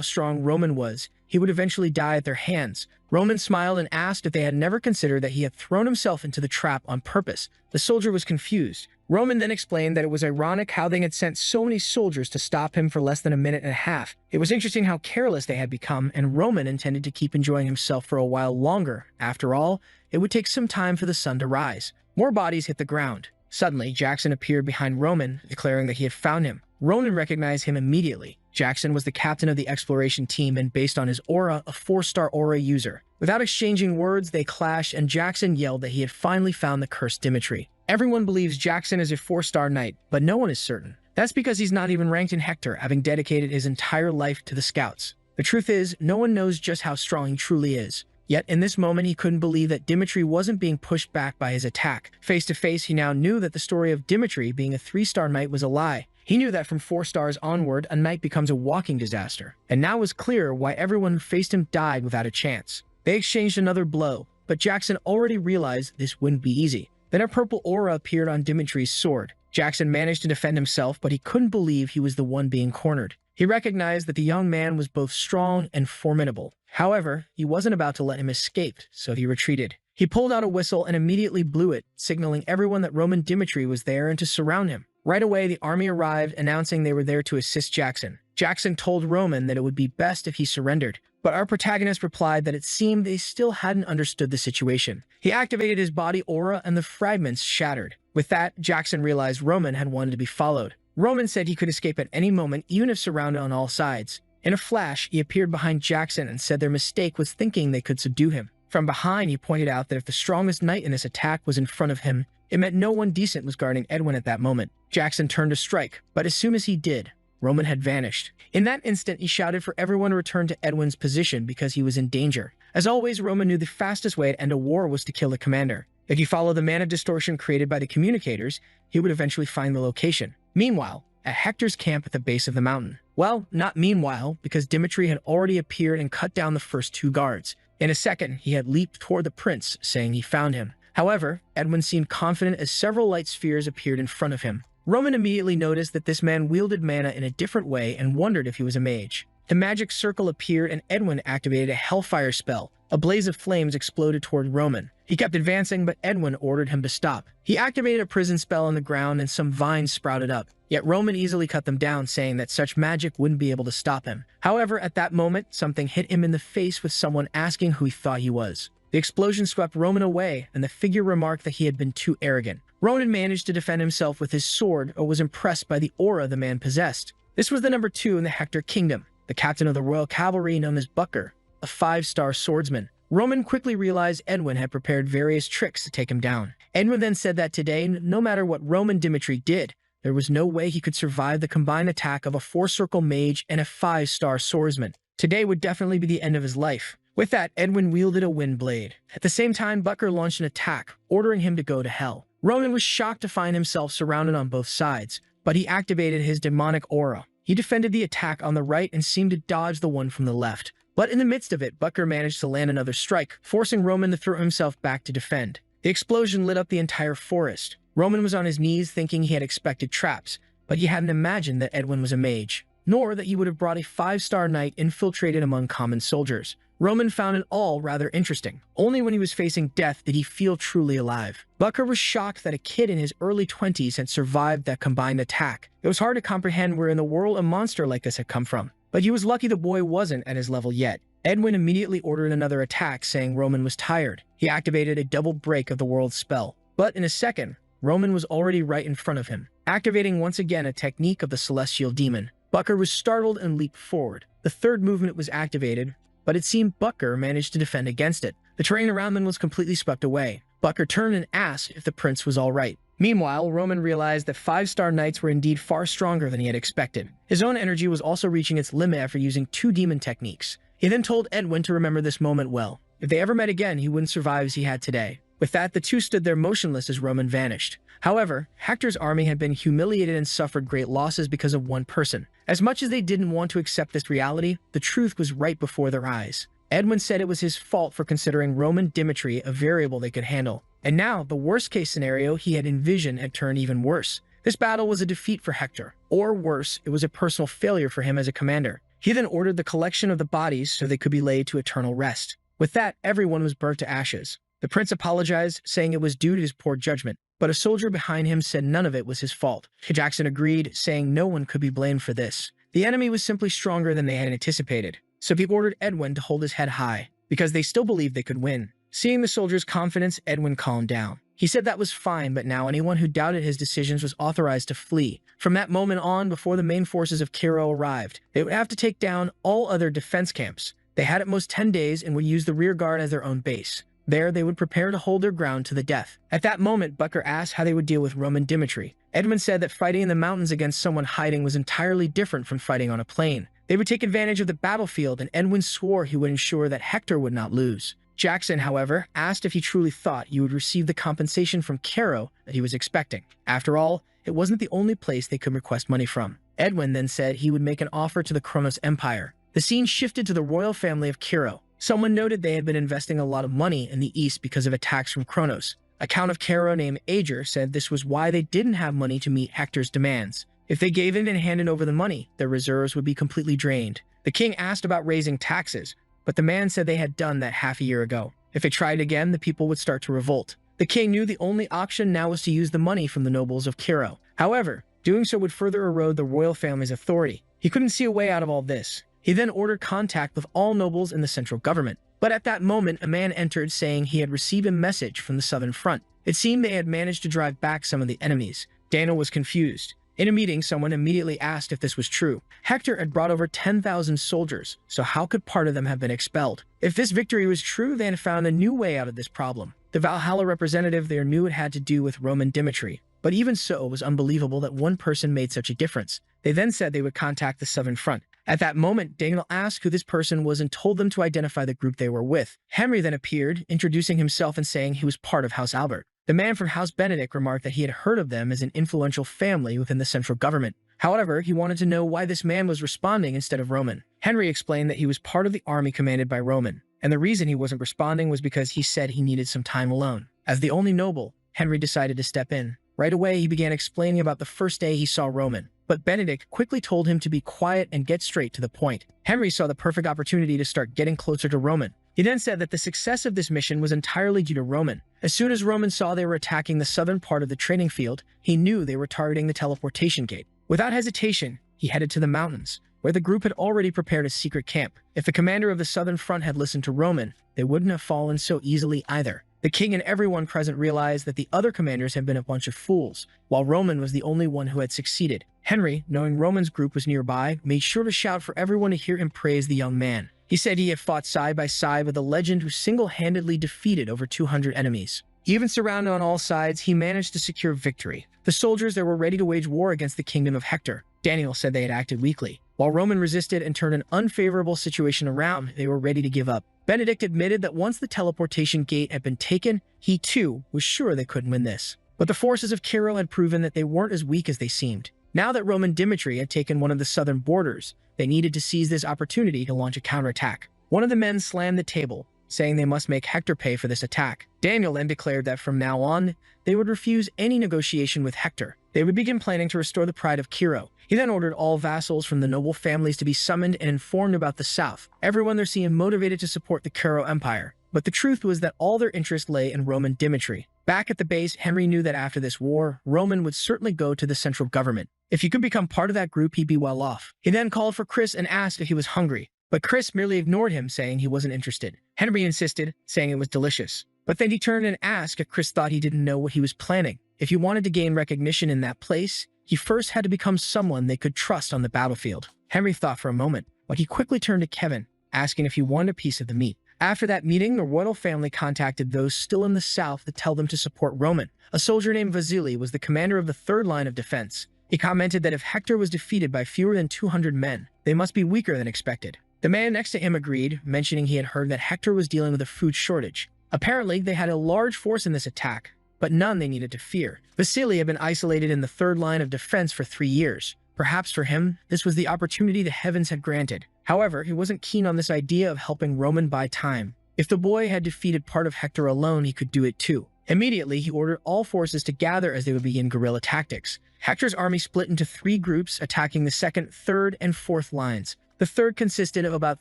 strong Roman was, he would eventually die at their hands. Roman smiled and asked if they had never considered that he had thrown himself into the trap on purpose. The soldier was confused. Roman then explained that it was ironic how they had sent so many soldiers to stop him for less than a minute and a half. It was interesting how careless they had become, and Roman intended to keep enjoying himself for a while longer. After all, it would take some time for the sun to rise. More bodies hit the ground. Suddenly, Jackson appeared behind Roman, declaring that he had found him. Roman recognized him immediately. Jackson was the captain of the exploration team and, based on his aura, a 4-star aura user. Without exchanging words, they clashed, and Jackson yelled that he had finally found the cursed Dimitri. Everyone believes Jackson is a 4-star knight, but no one is certain. That's because he's not even ranked in Hector, having dedicated his entire life to the scouts. The truth is, no one knows just how strong he truly is. Yet in this moment, he couldn't believe that Dimitri wasn't being pushed back by his attack. Face to face, he now knew that the story of Dimitri being a 3-star knight was a lie. He knew that from 4 stars onward, a knight becomes a walking disaster. And now it was clear why everyone who faced him died without a chance. They exchanged another blow, but Jackson already realized this wouldn't be easy. Then a purple aura appeared on Dimitri's sword. Jackson managed to defend himself, but he couldn't believe he was the one being cornered. He recognized that the young man was both strong and formidable. However, he wasn't about to let him escape, so he retreated. He pulled out a whistle and immediately blew it, signaling everyone that Roman Dimitri was there and to surround him. Right away, the army arrived, announcing they were there to assist Jackson. Jackson told Roman that it would be best if he surrendered, but our protagonist replied that it seemed they still hadn't understood the situation. He activated his body aura and the fragments shattered. With that, Jackson realized Roman had wanted to be followed. Roman said he could escape at any moment, even if surrounded on all sides. In a flash, he appeared behind Jackson and said their mistake was thinking they could subdue him. From behind, he pointed out that if the strongest knight in this attack was in front of him, it meant no one decent was guarding Edwin at that moment. Jackson turned to strike, but as soon as he did, Roman had vanished. In that instant, he shouted for everyone to return to Edwin's position because he was in danger. As always, Roman knew the fastest way to end a war was to kill the commander. If you follow the mana distortion created by the communicators, he would eventually find the location. Meanwhile, at Hector's camp at the base of the mountain. Well, not meanwhile, because Dimitri had already appeared and cut down the first 2 guards. In a second, he had leaped toward the prince, saying he found him. However, Edwin seemed confident as several light spheres appeared in front of him. Roman immediately noticed that this man wielded mana in a different way and wondered if he was a mage. The magic circle appeared and Edwin activated a hellfire spell. A blaze of flames exploded toward Roman. He kept advancing, but Edwin ordered him to stop. He activated a prison spell on the ground and some vines sprouted up. Yet Roman easily cut them down, saying that such magic wouldn't be able to stop him. However, at that moment, something hit him in the face with someone asking who he thought he was. The explosion swept Roman away, and the figure remarked that he had been too arrogant. Roman managed to defend himself with his sword, or was impressed by the aura the man possessed. This was the number 2 in the Hector Kingdom, the captain of the Royal Cavalry known as Butker, a 5-star swordsman. Roman quickly realized Edwin had prepared various tricks to take him down. Edwin then said that today, no matter what Roman Dimitri did, there was no way he could survive the combined attack of a 4-circle mage and a 5-star swordsman. Today would definitely be the end of his life. With that, Edwin wielded a wind blade. At the same time, Butker launched an attack, ordering him to go to hell. Roman was shocked to find himself surrounded on both sides, but he activated his demonic aura. He He defended the attack on the right and seemed to dodge the one from the left. But in the midst of it, Butker managed to land another strike, forcing Roman to throw himself back to defend. The explosion lit up the entire forest. Roman was on his knees thinking he had expected traps, but he hadn't imagined that Edwin was a mage, nor that he would have brought a 5-star knight infiltrated among common soldiers. Roman found it all rather interesting. Only when he was facing death did he feel truly alive. Butker was shocked that a kid in his early 20s had survived that combined attack. It was hard to comprehend where in the world a monster like this had come from. But he was lucky the boy wasn't at his level yet. Edwin immediately ordered another attack, saying Roman was tired. He activated a double break of the world's spell. But in a second, Roman was already right in front of him, activating once again a technique of the celestial demon. Butker was startled and leaped forward. The third movement was activated, but it seemed Butker managed to defend against it. The terrain around them was completely swept away. Butker turned and asked if the prince was all right. Meanwhile, Roman realized that 5-star knights were indeed far stronger than he had expected. His own energy was also reaching its limit after using 2 demon techniques. He then told Edwin to remember this moment well. If they ever met again, he wouldn't survive as he had today. With that, the two stood there motionless as Roman vanished. However, Hector's army had been humiliated and suffered great losses because of one person. As much as they didn't want to accept this reality, the truth was right before their eyes. Edwin said it was his fault for considering Roman Dimitri a variable they could handle. And now, the worst-case scenario he had envisioned had turned even worse. This battle was a defeat for Hector. Or worse, it was a personal failure for him as a commander. He then ordered the collection of the bodies so they could be laid to eternal rest. With that, everyone was burnt to ashes. The prince apologized, saying it was due to his poor judgment, but a soldier behind him said none of it was his fault. Jackson agreed, saying no one could be blamed for this. The enemy was simply stronger than they had anticipated, so he ordered Edwin to hold his head high, because they still believed they could win. Seeing the soldier's confidence, Edwin calmed down. He said that was fine, but now anyone who doubted his decisions was authorized to flee. From that moment on, before the main forces of Cairo arrived, they would have to take down all other defense camps. They had at most 10 days and would use the rear guard as their own base. There, they would prepare to hold their ground to the death. At that moment, Butker asked how they would deal with Roman Dimitri. Edwin said that fighting in the mountains against someone hiding was entirely different from fighting on a plain. They would take advantage of the battlefield, and Edwin swore he would ensure that Hector would not lose. Jackson, however, asked if he truly thought he would receive the compensation from Cairo that he was expecting. After all, it wasn't the only place they could request money from. Edwin then said he would make an offer to the Kronos Empire. The scene shifted to the royal family of Cairo. Someone noted they had been investing a lot of money in the east because of attacks from Kronos. A count of Cairo named Ager said this was why they didn't have money to meet Hector's demands. If they gave in and handed over the money, their reserves would be completely drained. The king asked about raising taxes, but the man said they had done that half a year ago. If they tried again, the people would start to revolt. The king knew the only option now was to use the money from the nobles of Cairo. However, doing so would further erode the royal family's authority. He couldn't see a way out of all this. He then ordered contact with all nobles in the central government. But at that moment, a man entered saying he had received a message from the southern front. It seemed they had managed to drive back some of the enemies. Daniel was confused. In a meeting, someone immediately asked if this was true. Hector had brought over 10,000 soldiers, so how could part of them have been expelled? If this victory was true, they had found a new way out of this problem. The Valhalla representative there knew it had to do with Roman Dimitri. But even so, it was unbelievable that one person made such a difference. They then said they would contact the southern front. At that moment, Daniel asked who this person was and told them to identify the group they were with. Henry then appeared, introducing himself and saying he was part of House Albert. The man from House Benedict remarked that he had heard of them as an influential family within the central government. However, he wanted to know why this man was responding instead of Roman. Henry explained that he was part of the army commanded by Roman, and the reason he wasn't responding was because he said he needed some time alone. As the only noble, Henry decided to step in. Right away, he began explaining about the first day he saw Roman. But Benedict quickly told him to be quiet and get straight to the point. Henry saw the perfect opportunity to start getting closer to Roman. He then said that the success of this mission was entirely due to Roman. As soon as Roman saw they were attacking the southern part of the training field, he knew they were targeting the teleportation gate. Without hesitation, he headed to the mountains, where the group had already prepared a secret camp. If the commander of the southern front had listened to Roman, they wouldn't have fallen so easily either. The king and everyone present realized that the other commanders had been a bunch of fools, while Roman was the only one who had succeeded. Henry, knowing Roman's group was nearby, made sure to shout for everyone to hear him praise the young man. He said he had fought side by side with a legend who single-handedly defeated over 200 enemies. Even surrounded on all sides, he managed to secure victory. The soldiers there were ready to wage war against the kingdom of Hector. Daniel said they had acted weakly. While Roman resisted and turned an unfavorable situation around, they were ready to give up. Benedict admitted that once the teleportation gate had been taken, he too was sure they couldn't win this. But the forces of Cairo had proven that they weren't as weak as they seemed. Now that Roman Dimitri had taken one of the southern borders, they needed to seize this opportunity to launch a counterattack. One of the men slammed the table, saying they must make Hector pay for this attack. Daniel then declared that from now on, they would refuse any negotiation with Hector. They would begin planning to restore the pride of Kiro. He then ordered all vassals from the noble families to be summoned and informed about the south. Everyone there seemed motivated to support the Kiro Empire. But the truth was that all their interest lay in Roman Dimitri. Back at the base, Henry knew that after this war, Roman would certainly go to the central government. If he could become part of that group, he'd be well off. He then called for Chris and asked if he was hungry. But Chris merely ignored him, saying he wasn't interested. Henry insisted, saying it was delicious. But then he turned and asked if Chris thought he didn't know what he was planning. If he wanted to gain recognition in that place, he first had to become someone they could trust on the battlefield. Henry thought for a moment, but he quickly turned to Kevin, asking if he wanted a piece of the meat. After that meeting, the royal family contacted those still in the south to tell them to support Roman. A soldier named Vasily was the commander of the third line of defense. He commented that if Hector was defeated by fewer than 200 men, they must be weaker than expected. The man next to him agreed, mentioning he had heard that Hector was dealing with a food shortage. Apparently, they had a large force in this attack, but none they needed to fear. Vasily had been isolated in the third line of defense for 3 years. Perhaps for him, this was the opportunity the heavens had granted. However, he wasn't keen on this idea of helping Roman buy time. If the boy had defeated part of Hector alone, he could do it too. Immediately, he ordered all forces to gather as they would begin guerrilla tactics. Hector's army split into 3 groups, attacking the second, third, and fourth lines. The third consisted of about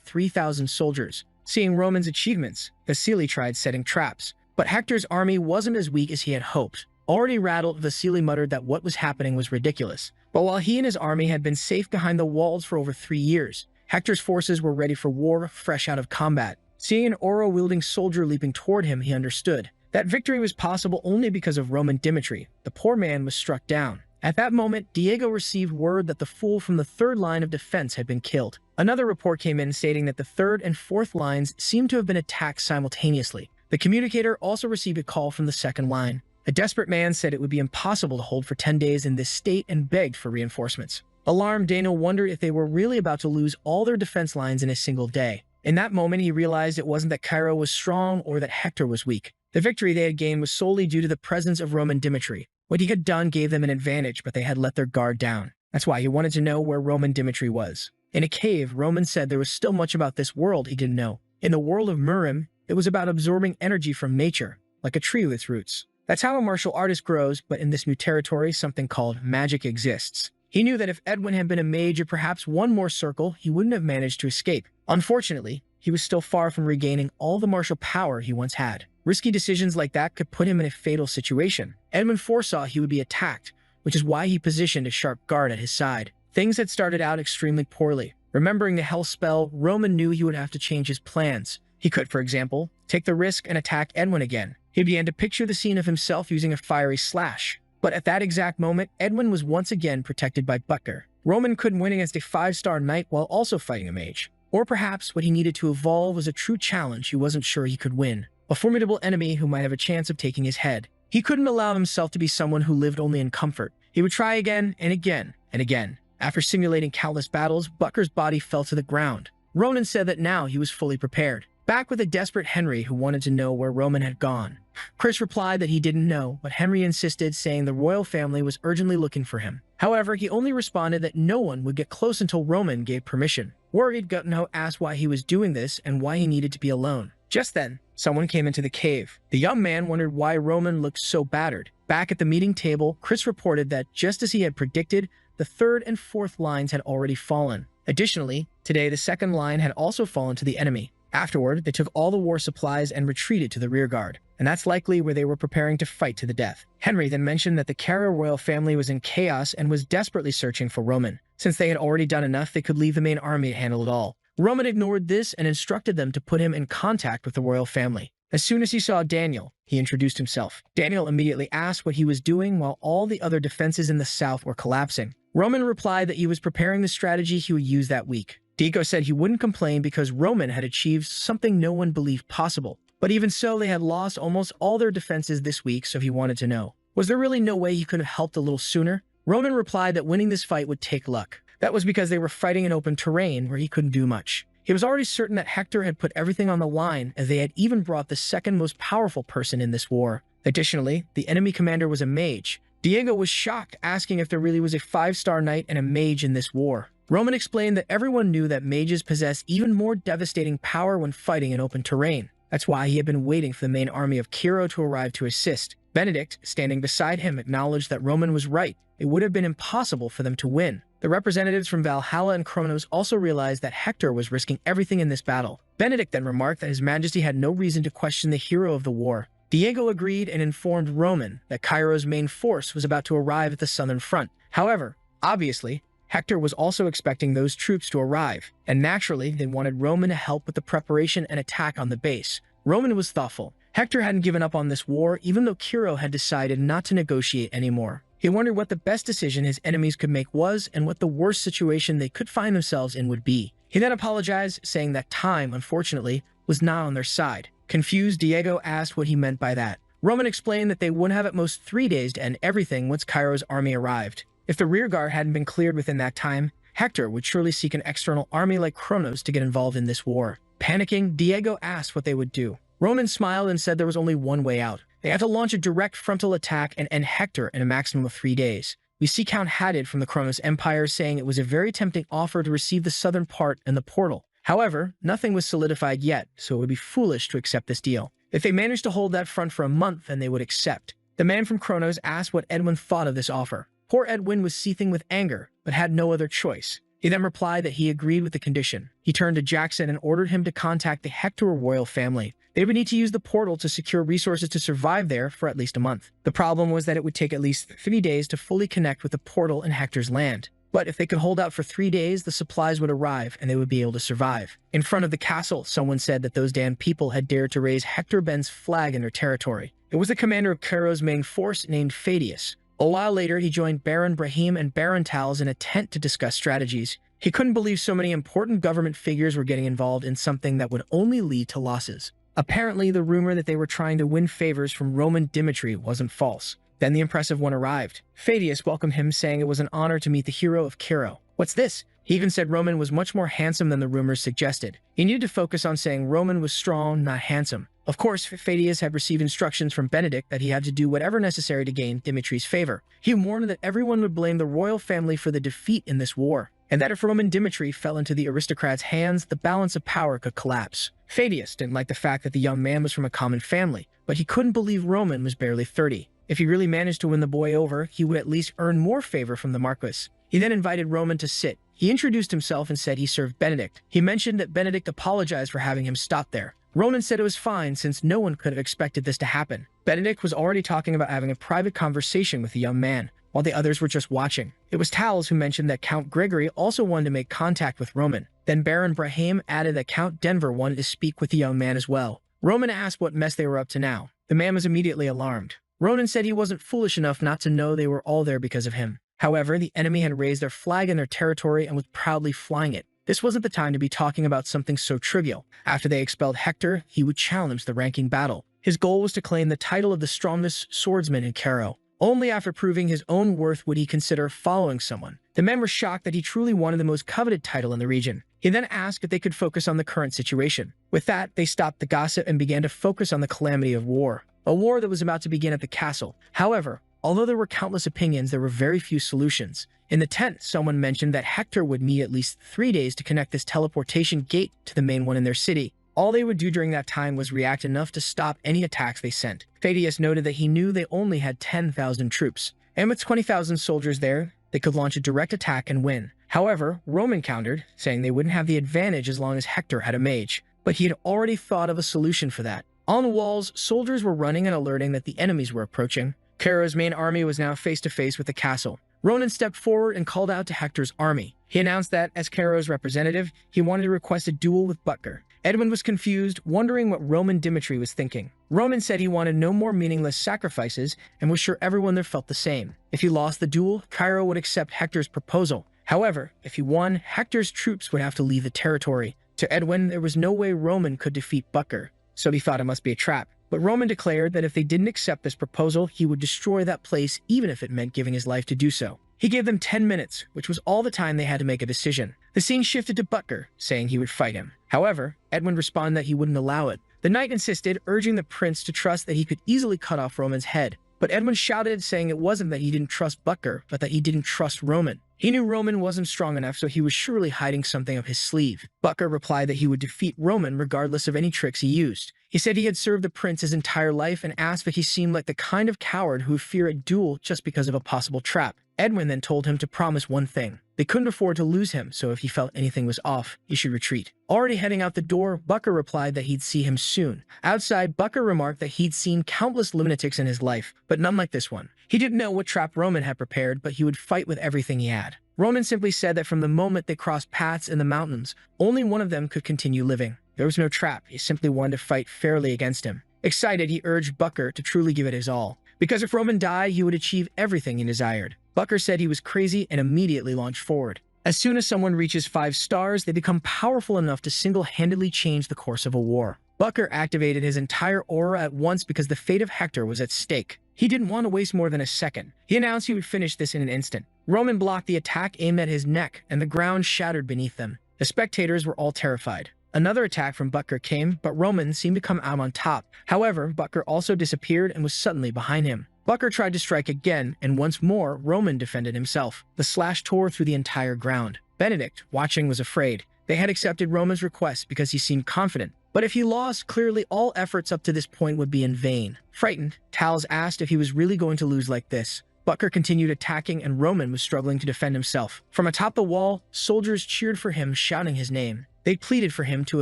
3,000 soldiers. Seeing Roman's achievements, Vasily tried setting traps. But Hector's army wasn't as weak as he had hoped. Already rattled, Vasily muttered that what was happening was ridiculous. But while he and his army had been safe behind the walls for over 3 years, Hector's forces were ready for war, fresh out of combat. Seeing an Oro-wielding soldier leaping toward him, he understood. That victory was possible only because of Roman Dimitri. The poor man was struck down. At that moment, Diego received word that the fool from the third line of defense had been killed. Another report came in stating that the third and fourth lines seemed to have been attacked simultaneously. The communicator also received a call from the second line. A desperate man said it would be impossible to hold for 10 days in this state and begged for reinforcements. Alarmed, Daniel wondered if they were really about to lose all their defense lines in a single day. In that moment, he realized it wasn't that Cairo was strong or that Hector was weak. The victory they had gained was solely due to the presence of Roman Dimitri. What he had done gave them an advantage, but they had let their guard down. That's why he wanted to know where Roman Dimitri was. In a cave, Roman said there was still much about this world he didn't know. In the world of Murim, it was about absorbing energy from nature, like a tree with its roots. That's how a martial artist grows, but in this new territory, something called magic exists. He knew that if Edwin had been a mage or perhaps one more circle, he wouldn't have managed to escape. Unfortunately, he was still far from regaining all the martial power he once had. Risky decisions like that could put him in a fatal situation. Edwin foresaw he would be attacked, which is why he positioned a sharp guard at his side. Things had started out extremely poorly. Remembering the hell spell, Roman knew he would have to change his plans. He could, for example, take the risk and attack Edwin again. He began to picture the scene of himself using a fiery slash. But at that exact moment, Edwin was once again protected by Butker. Roman couldn't win against a 5-star knight while also fighting a mage. Or perhaps what he needed to evolve was a true challenge he wasn't sure he could win. A formidable enemy who might have a chance of taking his head. He couldn't allow himself to be someone who lived only in comfort. He would try again and again and again. After simulating countless battles, Butker's body fell to the ground. Ronan said that now he was fully prepared. Back with a desperate Henry who wanted to know where Roman had gone. Chris replied that he didn't know, but Henry insisted, saying the royal family was urgently looking for him. However, he only responded that no one would get close until Roman gave permission. Worried, Gutno asked why he was doing this and why he needed to be alone. Just then, someone came into the cave. The young man wondered why Roman looked so battered. Back at the meeting table, Chris reported that just as he had predicted, the third and fourth lines had already fallen. Additionally, today the second line had also fallen to the enemy. Afterward, they took all the war supplies and retreated to the rearguard, and that's likely where they were preparing to fight to the death. Henry then mentioned that the Cara royal family was in chaos and was desperately searching for Roman. Since they had already done enough, they could leave the main army to handle it all. Roman ignored this and instructed them to put him in contact with the royal family. As soon as he saw Daniel, he introduced himself. Daniel immediately asked what he was doing while all the other defenses in the south were collapsing. Roman replied that he was preparing the strategy he would use that week. Diego said he wouldn't complain because Roman had achieved something no one believed possible. But even so, they had lost almost all their defenses this week, so he wanted to know, was there really no way he could have helped a little sooner? Roman replied that winning this fight would take luck. That was because they were fighting in open terrain where he couldn't do much. He was already certain that Hector had put everything on the line, as they had even brought the second most powerful person in this war. Additionally, the enemy commander was a mage, Diego was shocked, asking if there really was a 5-star knight and a mage in this war. Roman explained that everyone knew that mages possess even more devastating power when fighting in open terrain. That's why he had been waiting for the main army of Kiro to arrive to assist. Benedict, standing beside him, acknowledged that Roman was right. It would have been impossible for them to win. The representatives from Valhalla and Kronos also realized that Hector was risking everything in this battle. Benedict then remarked that His Majesty had no reason to question the hero of the war. Diego agreed and informed Roman that Cairo's main force was about to arrive at the southern front. However, obviously, Hector was also expecting those troops to arrive, and naturally, they wanted Roman to help with the preparation and attack on the base. Roman was thoughtful. Hector hadn't given up on this war, even though Kiro had decided not to negotiate anymore. He wondered what the best decision his enemies could make was and what the worst situation they could find themselves in would be. He then apologized, saying that time, unfortunately, was not on their side. Confused, Diego asked what he meant by that. Roman explained that they would have at most 3 days to end everything once Cairo's army arrived. If the rearguard hadn't been cleared within that time, Hector would surely seek an external army like Kronos to get involved in this war. Panicking, Diego asked what they would do. Roman smiled and said there was only one way out. They had to launch a direct frontal attack and end Hector in a maximum of 3 days. We see Count Hadid from the Kronos Empire saying it was a very tempting offer to receive the southern part and the portal. However, nothing was solidified yet, so it would be foolish to accept this deal. If they managed to hold that front for a month, then they would accept. The man from Kronos asked what Edwin thought of this offer. Poor Edwin was seething with anger, but had no other choice. He then replied that he agreed with the condition. He turned to Jackson and ordered him to contact the Hector royal family. They would need to use the portal to secure resources to survive there for at least a month. The problem was that it would take at least 3 days to fully connect with the portal in Hector's land. But if they could hold out for 3 days, the supplies would arrive and they would be able to survive. In front of the castle, someone said that those damn people had dared to raise Hector Ben's flag in their territory. It was the commander of Cairo's main force named Pheidias. A while later, he joined Baron Brahim and Baron Tals in a tent to discuss strategies. He couldn't believe so many important government figures were getting involved in something that would only lead to losses. Apparently, the rumor that they were trying to win favors from Roman Dimitri wasn't false. Then the impressive one arrived. Pheidias welcomed him, saying it was an honor to meet the hero of Cairo. What's this? He even said Roman was much more handsome than the rumors suggested. He needed to focus on saying Roman was strong, not handsome. Of course, Pheidias had received instructions from Benedict that he had to do whatever necessary to gain Dimitri's favor. He warned that everyone would blame the royal family for the defeat in this war, and that if Roman Dimitri fell into the aristocrats' hands, the balance of power could collapse. Pheidias didn't like the fact that the young man was from a common family, but he couldn't believe Roman was barely 30. If he really managed to win the boy over, he would at least earn more favor from the Marquis. He then invited Roman to sit. He introduced himself and said he served Benedict. He mentioned that Benedict apologized for having him stop there. Roman said it was fine since no one could have expected this to happen. Benedict was already talking about having a private conversation with the young man, while the others were just watching. It was Tals who mentioned that Count Gregory also wanted to make contact with Roman. Then Baron Brahim added that Count Denver wanted to speak with the young man as well. Roman asked what mess they were up to now. The man was immediately alarmed. Ronan said he wasn't foolish enough not to know they were all there because of him. However, the enemy had raised their flag in their territory and was proudly flying it. This wasn't the time to be talking about something so trivial. After they expelled Hector, he would challenge the ranking battle. His goal was to claim the title of the strongest swordsman in Cairo. Only after proving his own worth would he consider following someone. The men were shocked that he truly wanted the most coveted title in the region. He then asked if they could focus on the current situation. With that, they stopped the gossip and began to focus on the calamity of war. A war that was about to begin at the castle. However, although there were countless opinions, there were very few solutions. In the tent, someone mentioned that Hector would need at least 3 days to connect this teleportation gate to the main one in their city. All they would do during that time was react enough to stop any attacks they sent. Pheidias noted that he knew they only had 10,000 troops, and with 20,000 soldiers there, they could launch a direct attack and win. However, Roman countered, saying they wouldn't have the advantage as long as Hector had a mage, but he had already thought of a solution for that. On the walls, soldiers were running and alerting that the enemies were approaching. Cairo's main army was now face-to-face with the castle. Ronan stepped forward and called out to Hector's army. He announced that, as Cairo's representative, he wanted to request a duel with Butker. Edwin was confused, wondering what Roman Dimitri was thinking. Roman said he wanted no more meaningless sacrifices and was sure everyone there felt the same. If he lost the duel, Cairo would accept Hector's proposal. However, if he won, Hector's troops would have to leave the territory. To Edwin, there was no way Roman could defeat Butker, so he thought it must be a trap. But Roman declared that if they didn't accept this proposal, he would destroy that place even if it meant giving his life to do so. He gave them 10 minutes, which was all the time they had to make a decision. The scene shifted to Butker, saying he would fight him. However, Edwin responded that he wouldn't allow it. The knight insisted, urging the prince to trust that he could easily cut off Roman's head. but Edwin shouted, saying it wasn't that he didn't trust Butker, but that he didn't trust Roman. He knew Roman wasn't strong enough, so he was surely hiding something up his sleeve. Butker replied that he would defeat Roman regardless of any tricks he used. He said he had served the prince his entire life and asked if he seemed like the kind of coward who would fear a duel just because of a possible trap. Edwin then told him to promise one thing. They couldn't afford to lose him, so if he felt anything was off, he should retreat. Already heading out the door, Butker replied that he'd see him soon. Outside, Butker remarked that he'd seen countless lunatics in his life, but none like this one. He didn't know what trap Roman had prepared, but he would fight with everything he had. Roman simply said that from the moment they crossed paths in the mountains, only one of them could continue living. There was no trap, he simply wanted to fight fairly against him. Excited, he urged Butker to truly give it his all, because if Roman died, he would achieve everything he desired. Butker said he was crazy and immediately launched forward. As soon as someone reaches 5 stars, they become powerful enough to single-handedly change the course of a war. Butker activated his entire aura at once because the fate of Hector was at stake. He didn't want to waste more than a second. He announced he would finish this in an instant. Roman blocked the attack aimed at his neck, and the ground shattered beneath them. The spectators were all terrified. Another attack from Butker came, but Roman seemed to come out on top. However, Butker also disappeared and was suddenly behind him. Butker tried to strike again, and once more, Roman defended himself. The slash tore through the entire ground. Benedict, watching, was afraid. They had accepted Roman's request because he seemed confident. But if he lost, clearly all efforts up to this point would be in vain. Frightened, Tals asked if he was really going to lose like this. Butker continued attacking, and Roman was struggling to defend himself. From atop the wall, soldiers cheered for him, shouting his name. They pleaded for him to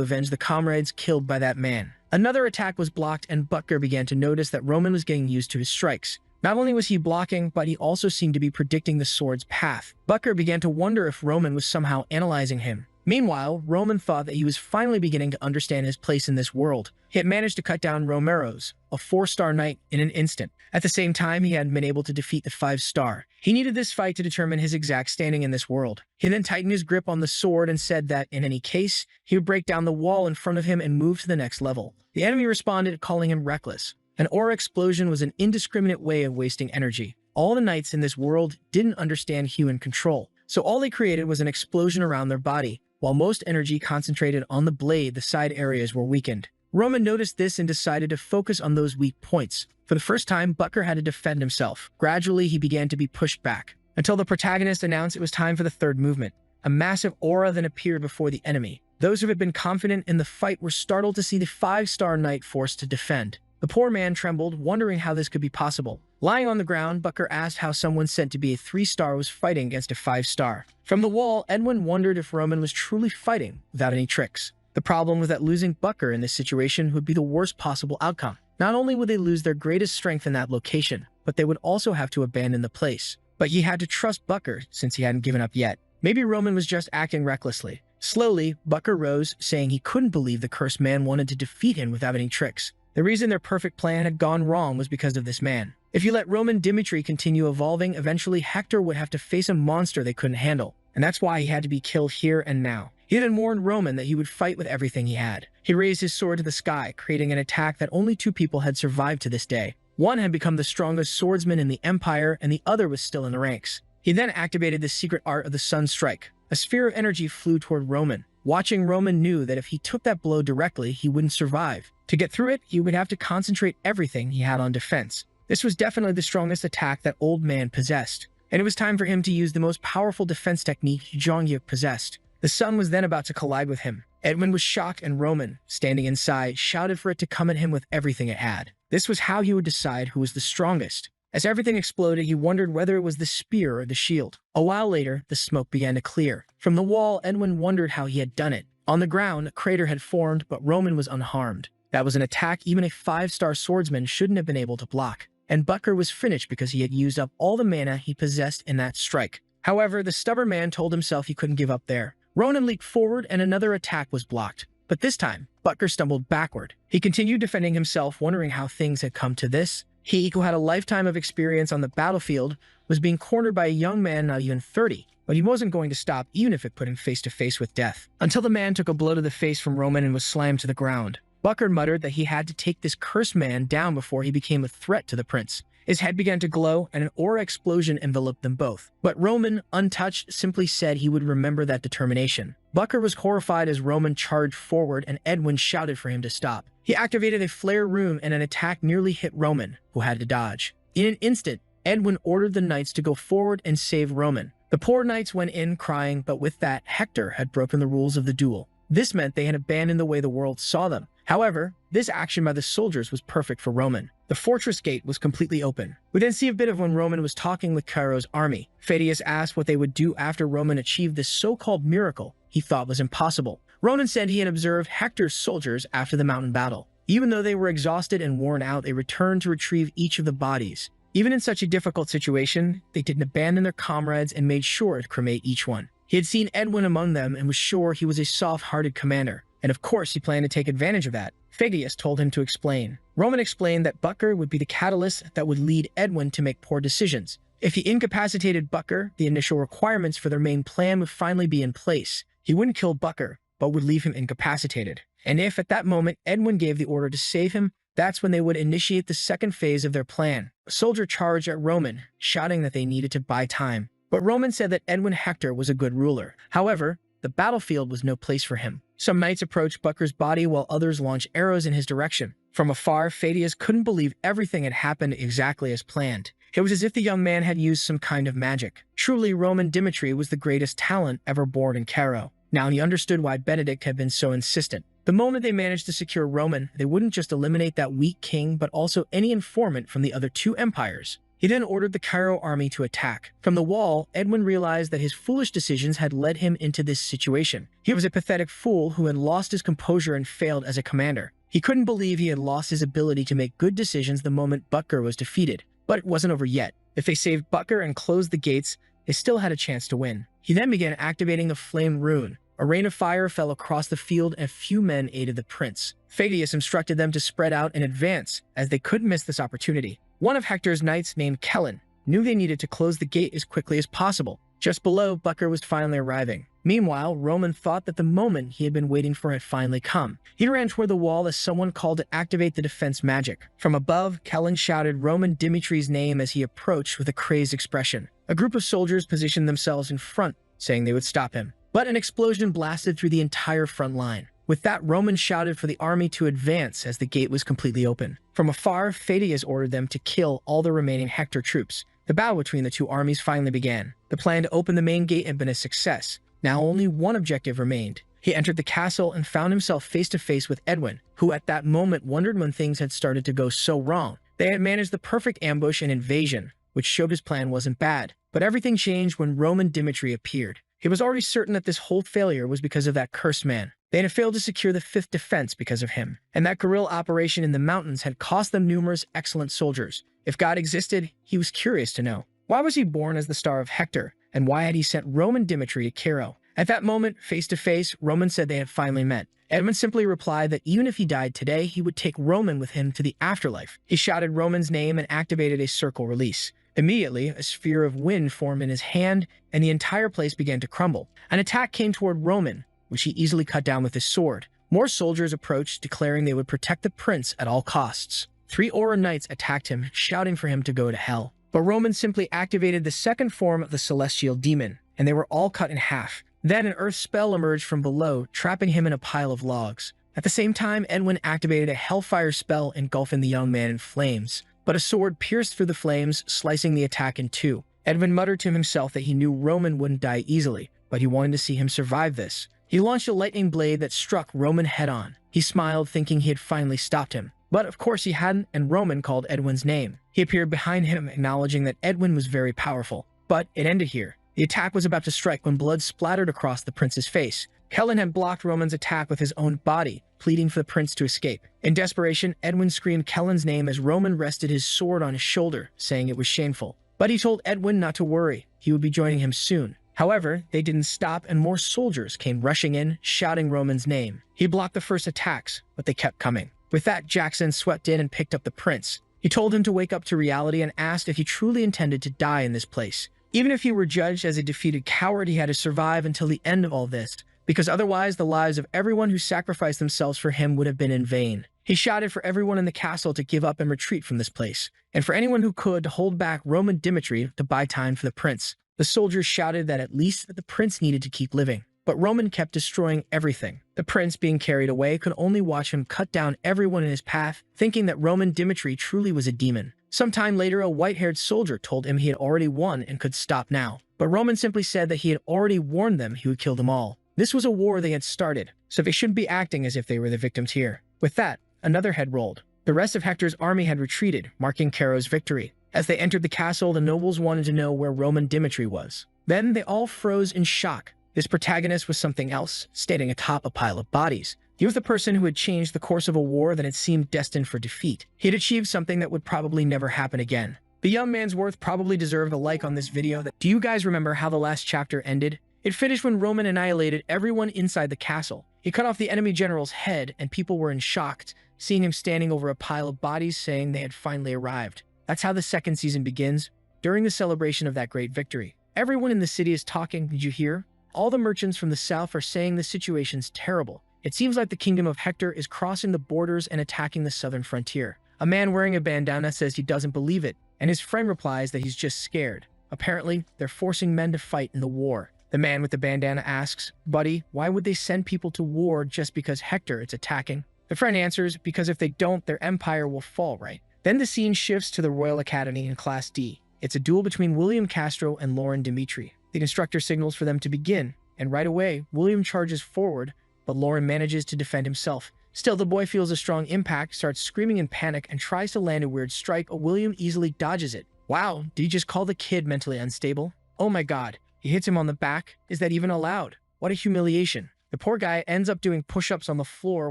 avenge the comrades killed by that man. Another attack was blocked, and Butker began to notice that Roman was getting used to his strikes. Not only was he blocking, but he also seemed to be predicting the sword's path. Butker began to wonder if Roman was somehow analyzing him. Meanwhile, Roman thought that he was finally beginning to understand his place in this world. He had managed to cut down Romero's, a 4-star knight, in an instant. At the same time, he hadn't been able to defeat the 5-star. He needed this fight to determine his exact standing in this world. He then tightened his grip on the sword and said that, in any case, he would break down the wall in front of him and move to the next level. The enemy responded, calling him reckless. An aura explosion was an indiscriminate way of wasting energy. All the knights in this world didn't understand human control, so all they created was an explosion around their body. While most energy concentrated on the blade, the side areas were weakened. Roman noticed this and decided to focus on those weak points. For the first time, Butker had to defend himself. Gradually, he began to be pushed back, until the protagonist announced it was time for the third movement. A massive aura then appeared before the enemy. Those who had been confident in the fight were startled to see the 5-star knight forced to defend. The poor man trembled, wondering how this could be possible. Lying on the ground, Butker asked how someone sent to be a 3-star was fighting against a 5-star. From the wall, Edwin wondered if Roman was truly fighting without any tricks. The problem was that losing Butker in this situation would be the worst possible outcome. Not only would they lose their greatest strength in that location, but they would also have to abandon the place. But he had to trust Butker since he hadn't given up yet. Maybe Roman was just acting recklessly. Slowly, Butker rose, saying he couldn't believe the cursed man wanted to defeat him without any tricks. The reason their perfect plan had gone wrong was because of this man. If you let Roman Dimitri continue evolving, eventually Hector would have to face a monster they couldn't handle. And that's why he had to be killed here and now. He then warned Roman that he would fight with everything he had. He raised his sword to the sky, creating an attack that only 2 people had survived to this day. One had become the strongest swordsman in the Empire, and the other was still in the ranks. He then activated the secret art of the Sun Strike. A sphere of energy flew toward Roman. Watching, Roman knew that if he took that blow directly, he wouldn't survive. To get through it, he would have to concentrate everything he had on defense. This was definitely the strongest attack that old man possessed, and it was time for him to use the most powerful defense technique Jongyuk possessed. The sun was then about to collide with him. Edwin was shocked, and Roman, standing inside, shouted for it to come at him with everything it had. This was how he would decide who was the strongest. As everything exploded, he wondered whether it was the spear or the shield. A while later, the smoke began to clear. From the wall, Edwin wondered how he had done it. On the ground, a crater had formed, but Roman was unharmed. That was an attack even a 5-star swordsman shouldn't have been able to block. And Butker was finished because he had used up all the mana he possessed in that strike. However, the stubborn man told himself he couldn't give up there. Ronan leaped forward and another attack was blocked. But this time, Butker stumbled backward. He continued defending himself, wondering how things had come to this. He, who had a lifetime of experience on the battlefield, was being cornered by a young man not even 30. But he wasn't going to stop even if it put him face to face with death. Until the man took a blow to the face from Roman and was slammed to the ground. Butker muttered that he had to take this cursed man down before he became a threat to the prince. His head began to glow, and an aura explosion enveloped them both. But Roman, untouched, simply said he would remember that determination. Butker was horrified as Roman charged forward, and Edwin shouted for him to stop. He activated a flare rune, and an attack nearly hit Roman, who had to dodge. In an instant, Edwin ordered the knights to go forward and save Roman. The poor knights went in crying, but with that, Hector had broken the rules of the duel. This meant they had abandoned the way the world saw them. However, this action by the soldiers was perfect for Roman. The fortress gate was completely open. We then see a bit of when Roman was talking with Cairo's army. Phidias asked what they would do after Roman achieved this so-called miracle he thought was impossible. Roman said he had observed Hector's soldiers after the mountain battle. Even though they were exhausted and worn out, they returned to retrieve each of the bodies. Even in such a difficult situation, they didn't abandon their comrades and made sure to cremate each one. He had seen Edwin among them and was sure he was a soft-hearted commander. And of course, he planned to take advantage of that. Phidias told him to explain. Roman explained that Butker would be the catalyst that would lead Edwin to make poor decisions. If he incapacitated Butker, the initial requirements for their main plan would finally be in place. He wouldn't kill Butker, but would leave him incapacitated. And if at that moment Edwin gave the order to save him, that's when they would initiate the second phase of their plan. A soldier charged at Roman, shouting that they needed to buy time. But Roman said that Edwin Hector was a good ruler. However, the battlefield was no place for him. Some knights approached Butker's body while others launched arrows in his direction. From afar, Phidias couldn't believe everything had happened exactly as planned. It was as if the young man had used some kind of magic. Truly, Roman Dimitri was the greatest talent ever born in Cairo. Now he understood why Benedict had been so insistent. The moment they managed to secure Roman, they wouldn't just eliminate that weak king, but also any informant from the other two empires. He then ordered the Cairo army to attack. From the wall, Edwin realized that his foolish decisions had led him into this situation. He was a pathetic fool who had lost his composure and failed as a commander. He couldn't believe he had lost his ability to make good decisions the moment Butker was defeated. But it wasn't over yet. If they saved Butker and closed the gates, they still had a chance to win. He then began activating the Flame Rune. A rain of fire fell across the field and a few men aided the prince. Phidias instructed them to spread out and advance, as they couldn't miss this opportunity. One of Hector's knights, named Kellen, knew they needed to close the gate as quickly as possible. Just below, Butker was finally arriving. Meanwhile, Roman thought that the moment he had been waiting for had finally come. He ran toward the wall as someone called to activate the defense magic. From above, Kellen shouted Roman Dimitri's name as he approached with a crazed expression. A group of soldiers positioned themselves in front, saying they would stop him. But an explosion blasted through the entire front line. With that, Roman shouted for the army to advance as the gate was completely open. From afar, Phidias ordered them to kill all the remaining Hector troops. The battle between the two armies finally began. The plan to open the main gate had been a success. Now only one objective remained. He entered the castle and found himself face to face with Edwin, who at that moment wondered when things had started to go so wrong. They had managed the perfect ambush and invasion, which showed his plan wasn't bad. But everything changed when Roman Dimitri appeared. He was already certain that this whole failure was because of that cursed man. They had failed to secure the 5th defense because of him, and that guerrilla operation in the mountains had cost them numerous excellent soldiers. If God existed, he was curious to know. Why was he born as the star of Hector, and why had he sent Roman Dimitri to Cairo? At that moment, face to face, Roman said they had finally met. Edwin simply replied that even if he died today, he would take Roman with him to the afterlife. He shouted Roman's name and activated a circle release. Immediately, a sphere of wind formed in his hand, and the entire place began to crumble. An attack came toward Roman, which he easily cut down with his sword. More soldiers approached, declaring they would protect the prince at all costs. 3 Aura knights attacked him, shouting for him to go to hell. But Roman simply activated the second form of the celestial demon, and they were all cut in half. Then an earth spell emerged from below, trapping him in a pile of logs. At the same time, Edwin activated a hellfire spell, engulfing the young man in flames. But a sword pierced through the flames, slicing the attack in two. Edwin muttered to himself that he knew Roman wouldn't die easily, but he wanted to see him survive this. He launched a lightning blade that struck Roman head-on. He smiled, thinking he had finally stopped him. But of course he hadn't, and Roman called Edwin's name. He appeared behind him, acknowledging that Edwin was very powerful. But it ended here. The attack was about to strike when blood splattered across the prince's face. Kellen had blocked Roman's attack with his own body, pleading for the prince to escape. In desperation, Edwin screamed Kellen's name as Roman rested his sword on his shoulder, saying it was shameful. But he told Edwin not to worry, he would be joining him soon. However, they didn't stop, and more soldiers came rushing in, shouting Roman's name. He blocked the first attacks, but they kept coming. With that, Jackson swept in and picked up the prince. He told him to wake up to reality and asked if he truly intended to die in this place. Even if he were judged as a defeated coward, he had to survive until the end of all this, because otherwise the lives of everyone who sacrificed themselves for him would have been in vain. He shouted for everyone in the castle to give up and retreat from this place, and for anyone who could to hold back Roman Dimitri to buy time for the prince. The soldiers shouted that at least the prince needed to keep living. But Roman kept destroying everything. The prince, being carried away, could only watch him cut down everyone in his path, thinking that Roman Dimitri truly was a demon. Sometime later, a white-haired soldier told him he had already won and could stop now. But Roman simply said that he had already warned them he would kill them all. This was a war they had started, so they shouldn't be acting as if they were the victims here. With that, another head rolled. The rest of Hector's army had retreated, marking Caro's victory. As they entered the castle, the nobles wanted to know where Roman Dimitri was. Then they all froze in shock. This protagonist was something else, standing atop a pile of bodies. He was the person who had changed the course of a war that had seemed destined for defeat. He had achieved something that would probably never happen again. The young man's worth probably deserved a like on this video. Do you guys remember how the last chapter ended? It finished when Roman annihilated everyone inside the castle. He cut off the enemy general's head, and people were in shock, seeing him standing over a pile of bodies saying they had finally arrived. That's how the second season begins, during the celebration of that great victory. Everyone in the city is talking, did you hear? All the merchants from the south are saying the situation's terrible. It seems like the kingdom of Hector is crossing the borders and attacking the southern frontier. A man wearing a bandana says he doesn't believe it, and his friend replies that he's just scared. Apparently, they're forcing men to fight in the war. The man with the bandana asks, "Buddy, why would they send people to war just because Hector is attacking?" The friend answers, "Because if they don't, their empire will fall, right?" Then the scene shifts to the Royal Academy in Class D. It's a duel between William Castro and Lauren Dimitri. The instructor signals for them to begin, and right away, William charges forward, but Lauren manages to defend himself. Still, the boy feels a strong impact, starts screaming in panic, and tries to land a weird strike, but William easily dodges it. Wow, did he just call the kid mentally unstable? Oh my god, he hits him on the back. Is that even allowed? What a humiliation. The poor guy ends up doing push-ups on the floor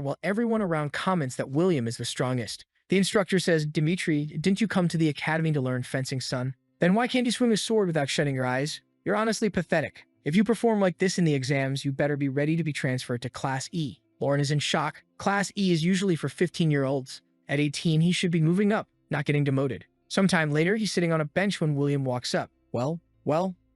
while everyone around comments that William is the strongest. The instructor says, "Dimitri, didn't you come to the academy to learn fencing, son? Then why can't you swing a sword without shutting your eyes? You're honestly pathetic. If you perform like this in the exams, you better be ready to be transferred to Class E." Lauren is in shock. Class E is usually for 15-year-olds. At 18, he should be moving up, not getting demoted. Sometime later, he's sitting on a bench when William walks up. Well,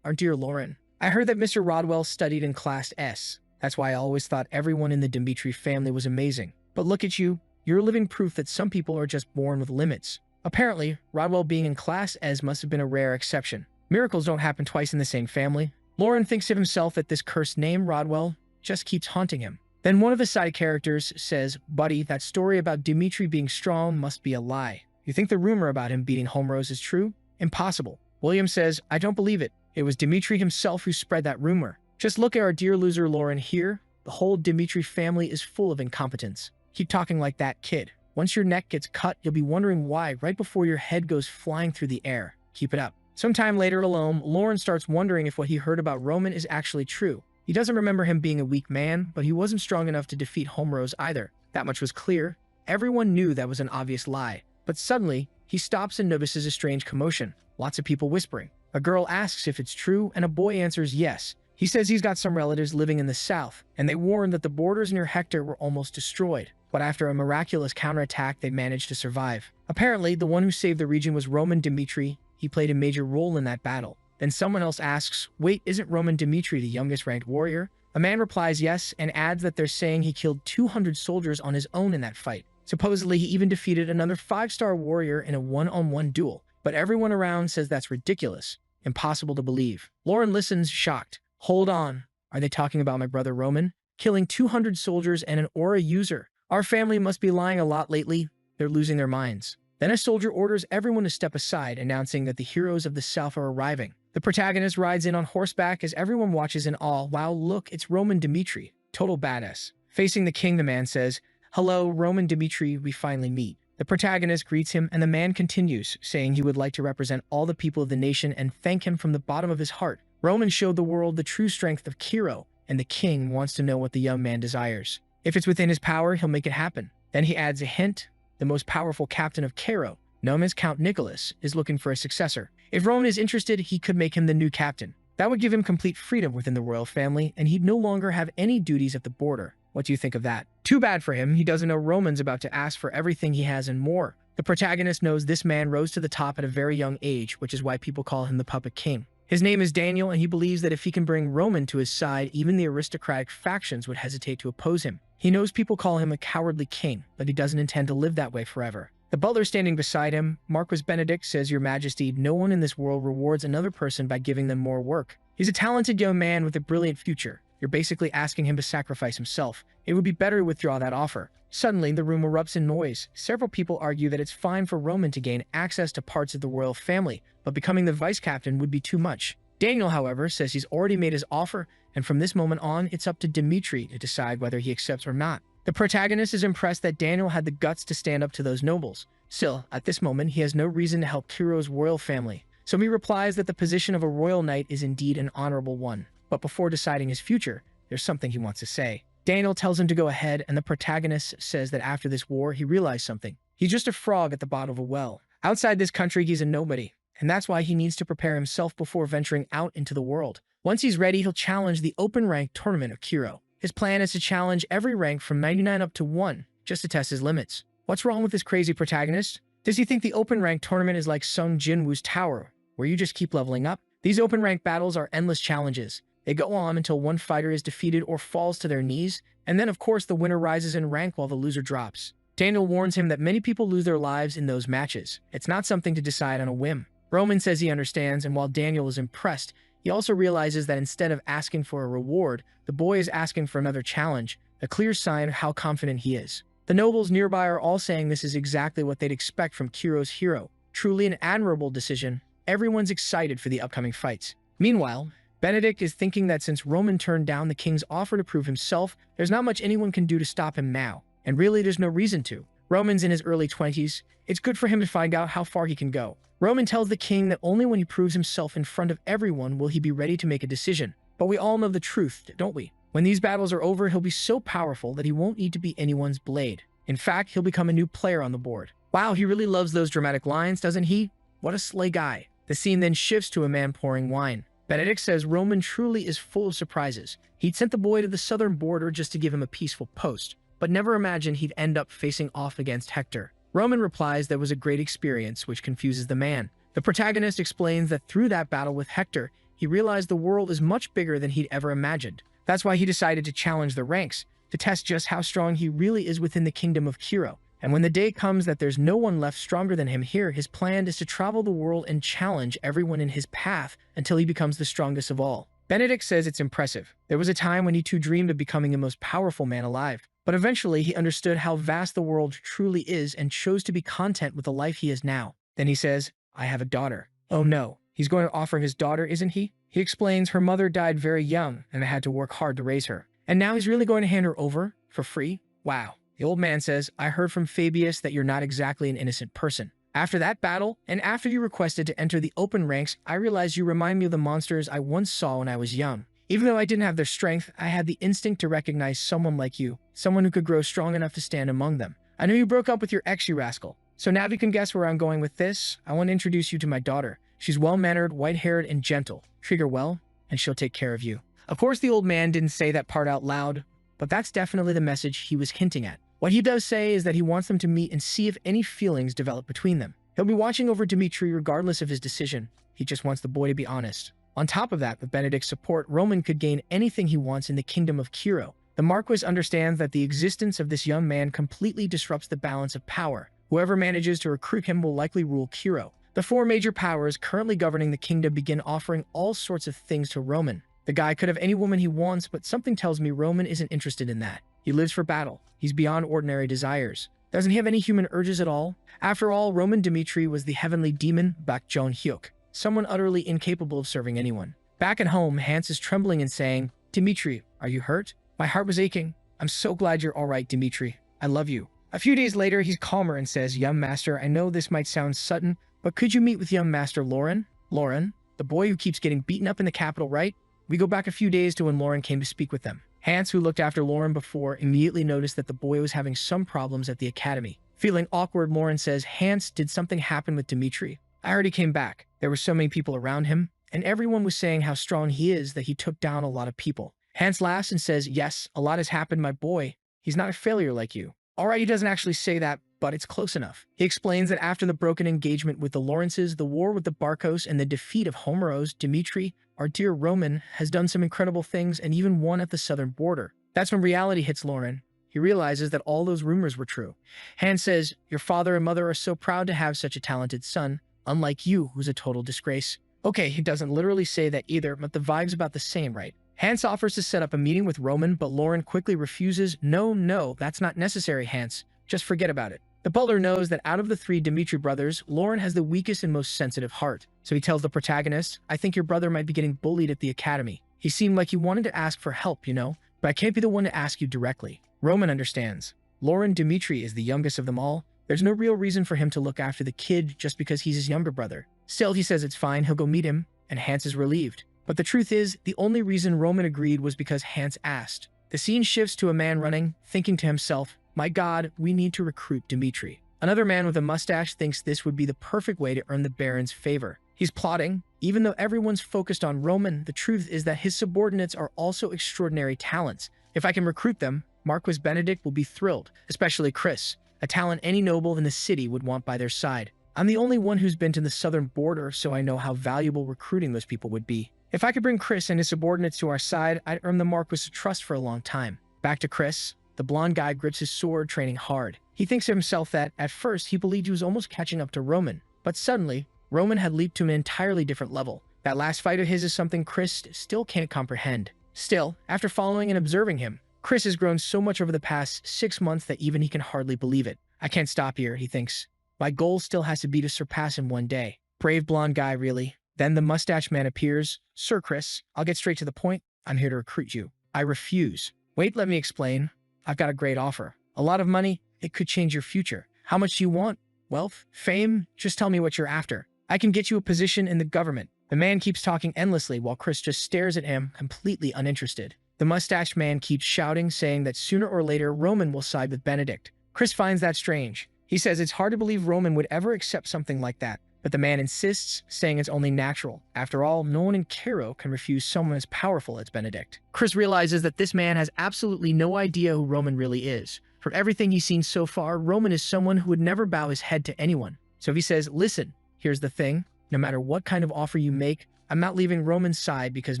our dear Lauren. I heard that Mr. Rodwell studied in Class S. That's why I always thought everyone in the Dimitri family was amazing. But look at you. You're living proof that some people are just born with limits. Apparently, Rodwell being in Class S must have been a rare exception. Miracles don't happen twice in the same family. Lauren thinks of himself that this cursed name, Rodwell, just keeps haunting him. Then one of the side characters says, "Buddy, that story about Dimitri being strong must be a lie. You think the rumor about him beating Homrose is true? Impossible." William says, "I don't believe it. It was Dimitri himself who spread that rumor. Just look at our dear loser Lauren here. The whole Dimitri family is full of incompetence. Keep talking like that, kid. Once your neck gets cut, you'll be wondering why right before your head goes flying through the air. Keep it up." Sometime later alone, Lauren starts wondering if what he heard about Roman is actually true. He doesn't remember him being a weak man, but he wasn't strong enough to defeat Homrose either. That much was clear. Everyone knew that was an obvious lie. But suddenly, he stops and notices a strange commotion. Lots of people whispering. A girl asks if it's true, and a boy answers yes. He says he's got some relatives living in the south, and they warned that the borders near Hector were almost destroyed. But after a miraculous counterattack, they managed to survive. Apparently, the one who saved the region was Roman Dimitri. He played a major role in that battle. Then someone else asks, "Wait, isn't Roman Dimitri the youngest ranked warrior?" A man replies yes, and adds that they're saying he killed 200 soldiers on his own in that fight. Supposedly, he even defeated another 5-star warrior in a one-on-one duel. But everyone around says that's ridiculous. Impossible to believe. Lauren listens, shocked. Hold on. Are they talking about my brother Roman? Killing 200 soldiers and an aura user. Our family must be lying a lot lately. They're losing their minds. Then a soldier orders everyone to step aside, announcing that the heroes of the south are arriving. The protagonist rides in on horseback as everyone watches in awe. Wow, look, it's Roman Dimitri. Total badass. Facing the king, the man says, "Hello, Roman Dimitri, we finally meet." The protagonist greets him, and the man continues, saying he would like to represent all the people of the nation and thank him from the bottom of his heart. Roman showed the world the true strength of Kiro, and the king wants to know what the young man desires. If it's within his power, he'll make it happen. Then he adds a hint. The most powerful captain of Cairo, known as Count Nicholas, is looking for a successor. If Roman is interested, he could make him the new captain. That would give him complete freedom within the royal family, and he'd no longer have any duties at the border. What do you think of that? Too bad for him, he doesn't know Roman's about to ask for everything he has and more. The protagonist knows this man rose to the top at a very young age, which is why people call him the Puppet King. His name is Daniel, and he believes that if he can bring Roman to his side, even the aristocratic factions would hesitate to oppose him. He knows people call him a cowardly king, but he doesn't intend to live that way forever. The butler standing beside him, Marquis Benedict, says, "Your Majesty, no one in this world rewards another person by giving them more work." He's a talented young man with a brilliant future. You're basically asking him to sacrifice himself. It would be better to withdraw that offer. Suddenly, the room erupts in noise. Several people argue that it's fine for Roman to gain access to parts of the royal family, but becoming the vice captain would be too much. Daniel, however, says he's already made his offer, and from this moment on, it's up to Dimitri to decide whether he accepts or not. The protagonist is impressed that Daniel had the guts to stand up to those nobles. Still, at this moment, he has no reason to help Kiro's royal family, so he replies that the position of a royal knight is indeed an honorable one. But before deciding his future, there's something he wants to say. Daniel tells him to go ahead, and the protagonist says that after this war, he realized something. He's just a frog at the bottom of a well. Outside this country, he's a nobody, and that's why he needs to prepare himself before venturing out into the world. Once he's ready, he'll challenge the open rank tournament of Kiro. His plan is to challenge every rank from 99 up to 1, just to test his limits. What's wrong with this crazy protagonist? Does he think the open rank tournament is like Sung Jinwoo's tower, where you just keep leveling up? These open rank battles are endless challenges. They go on until one fighter is defeated or falls to their knees, and then of course the winner rises in rank while the loser drops. Daniel warns him that many people lose their lives in those matches. It's not something to decide on a whim. Roman says he understands, and while Daniel is impressed, he also realizes that instead of asking for a reward, the boy is asking for another challenge, a clear sign of how confident he is. The nobles nearby are all saying this is exactly what they'd expect from Kiro's hero. Truly an admirable decision. Everyone's excited for the upcoming fights. Meanwhile, Benedict is thinking that since Roman turned down the king's offer to prove himself, there's not much anyone can do to stop him now. And really, there's no reason to. Roman's in his early 20s. It's good for him to find out how far he can go. Roman tells the king that only when he proves himself in front of everyone will he be ready to make a decision. But we all know the truth, don't we? When these battles are over, he'll be so powerful that he won't need to be anyone's blade. In fact, he'll become a new player on the board. Wow, he really loves those dramatic lines, doesn't he? What a slay guy. The scene then shifts to a man pouring wine. Benedict says Roman truly is full of surprises. He'd sent the boy to the southern border just to give him a peaceful post, but never imagined he'd end up facing off against Hector. Roman replies that was a great experience, which confuses the man. The protagonist explains that through that battle with Hector, he realized the world is much bigger than he'd ever imagined. That's why he decided to challenge the ranks, to test just how strong he really is within the kingdom of Kiro. And when the day comes that there's no one left stronger than him here, his plan is to travel the world and challenge everyone in his path until he becomes the strongest of all. Benedict says it's impressive. There was a time when he too dreamed of becoming the most powerful man alive. But eventually he understood how vast the world truly is and chose to be content with the life he is now. Then he says, I have a daughter. Oh no, he's going to offer his daughter, isn't he? He explains her mother died very young and had to work hard to raise her. And now he's really going to hand her over for free? Wow. The old man says, I heard from Fabius that you're not exactly an innocent person. After that battle, and after you requested to enter the open ranks, I realized you remind me of the monsters I once saw when I was young. Even though I didn't have their strength, I had the instinct to recognize someone like you, someone who could grow strong enough to stand among them. I knew you broke up with your ex, you rascal. So now if you can guess where I'm going with this, I want to introduce you to my daughter. She's well-mannered, white-haired, and gentle. Treat her well, and she'll take care of you. Of course, the old man didn't say that part out loud, but that's definitely the message he was hinting at. What he does say is that he wants them to meet and see if any feelings develop between them. He'll be watching over Dimitri regardless of his decision. He just wants the boy to be honest. On top of that, with Benedict's support, Roman could gain anything he wants in the kingdom of Kiro. The Marquis understands that the existence of this young man completely disrupts the balance of power. Whoever manages to recruit him will likely rule Kiro. The four major powers currently governing the kingdom begin offering all sorts of things to Roman. The guy could have any woman he wants, but something tells me Roman isn't interested in that. He lives for battle. He's beyond ordinary desires. Doesn't he have any human urges at all? After all, Roman Dimitri was the heavenly demon Bak Jon-hyuk, someone utterly incapable of serving anyone. Back at home, Hans is trembling and saying, Dimitri, are you hurt? My heart was aching. I'm so glad you're all right, Dimitri. I love you. A few days later, he's calmer and says, Young master, I know this might sound sudden, but could you meet with young master Lauren? Lauren, the boy who keeps getting beaten up in the capital, right? We go back a few days to when Lauren came to speak with them. Hans, who looked after Lauren before, immediately noticed that the boy was having some problems at the academy. Feeling awkward, Lauren says, Hans, did something happen with Dimitri? I already came back. There were so many people around him, and everyone was saying how strong he is that he took down a lot of people. Hans laughs and says, Yes, a lot has happened, my boy. He's not a failure like you. All right, he doesn't actually say that, but it's close enough. He explains that after the broken engagement with the Lawrences, the war with the Barcos, and the defeat of Homeros, Dimitri, our dear Roman, has done some incredible things and even won at the southern border. That's when reality hits Lauren. He realizes that all those rumors were true. Hans says, Your father and mother are so proud to have such a talented son, unlike you, who's a total disgrace. Okay, he doesn't literally say that either, but the vibe's about the same, right? Hans offers to set up a meeting with Roman, but Lauren quickly refuses. No, that's not necessary, Hans. Just forget about it. The butler knows that out of the three Dimitri brothers, Lauren has the weakest and most sensitive heart. So he tells the protagonist, I think your brother might be getting bullied at the academy. He seemed like he wanted to ask for help, but I can't be the one to ask you directly. Roman understands. Lauren Dimitri is the youngest of them all. There's no real reason for him to look after the kid just because he's his younger brother. Still, he says it's fine, he'll go meet him, and Hans is relieved. But the truth is, the only reason Roman agreed was because Hans asked. The scene shifts to a man running, thinking to himself, my God, we need to recruit Dimitri. Another man with a mustache thinks this would be the perfect way to earn the Baron's favor. He's plotting. Even though everyone's focused on Roman, the truth is that his subordinates are also extraordinary talents. If I can recruit them, Marquis Benedict will be thrilled, especially Chris, a talent any noble in the city would want by their side. I'm the only one who's been to the southern border, so I know how valuable recruiting those people would be. If I could bring Chris and his subordinates to our side, I'd earn the Marquis' trust for a long time. Back to Chris. The blonde guy grips his sword, training hard. He thinks to himself that, at first, he believed he was almost catching up to Roman. But suddenly, Roman had leaped to an entirely different level. That last fight of his is something Chris still can't comprehend. Still, after following and observing him, Chris has grown so much over the past 6 months that even he can hardly believe it. I can't stop here, he thinks. My goal still has to be to surpass him one day. Brave blonde guy, really. Then the mustache man appears. Sir Chris, I'll get straight to the point. I'm here to recruit you. I refuse. Wait, let me explain. I've got a great offer. A lot of money. It could change your future. How much do you want? Wealth? Fame? Just tell me what you're after. I can get you a position in the government. The man keeps talking endlessly while Chris just stares at him, completely uninterested. The mustached man keeps shouting, saying that sooner or later Roman will side with Benedict. Chris finds that strange. He says it's hard to believe Roman would ever accept something like that. But the man insists, saying it's only natural. After all, no one in Cairo can refuse someone as powerful as Benedict. Chris realizes that this man has absolutely no idea who Roman really is. From everything he's seen so far, Roman is someone who would never bow his head to anyone. So he says, listen, here's the thing. No matter what kind of offer you make, I'm not leaving Roman's side because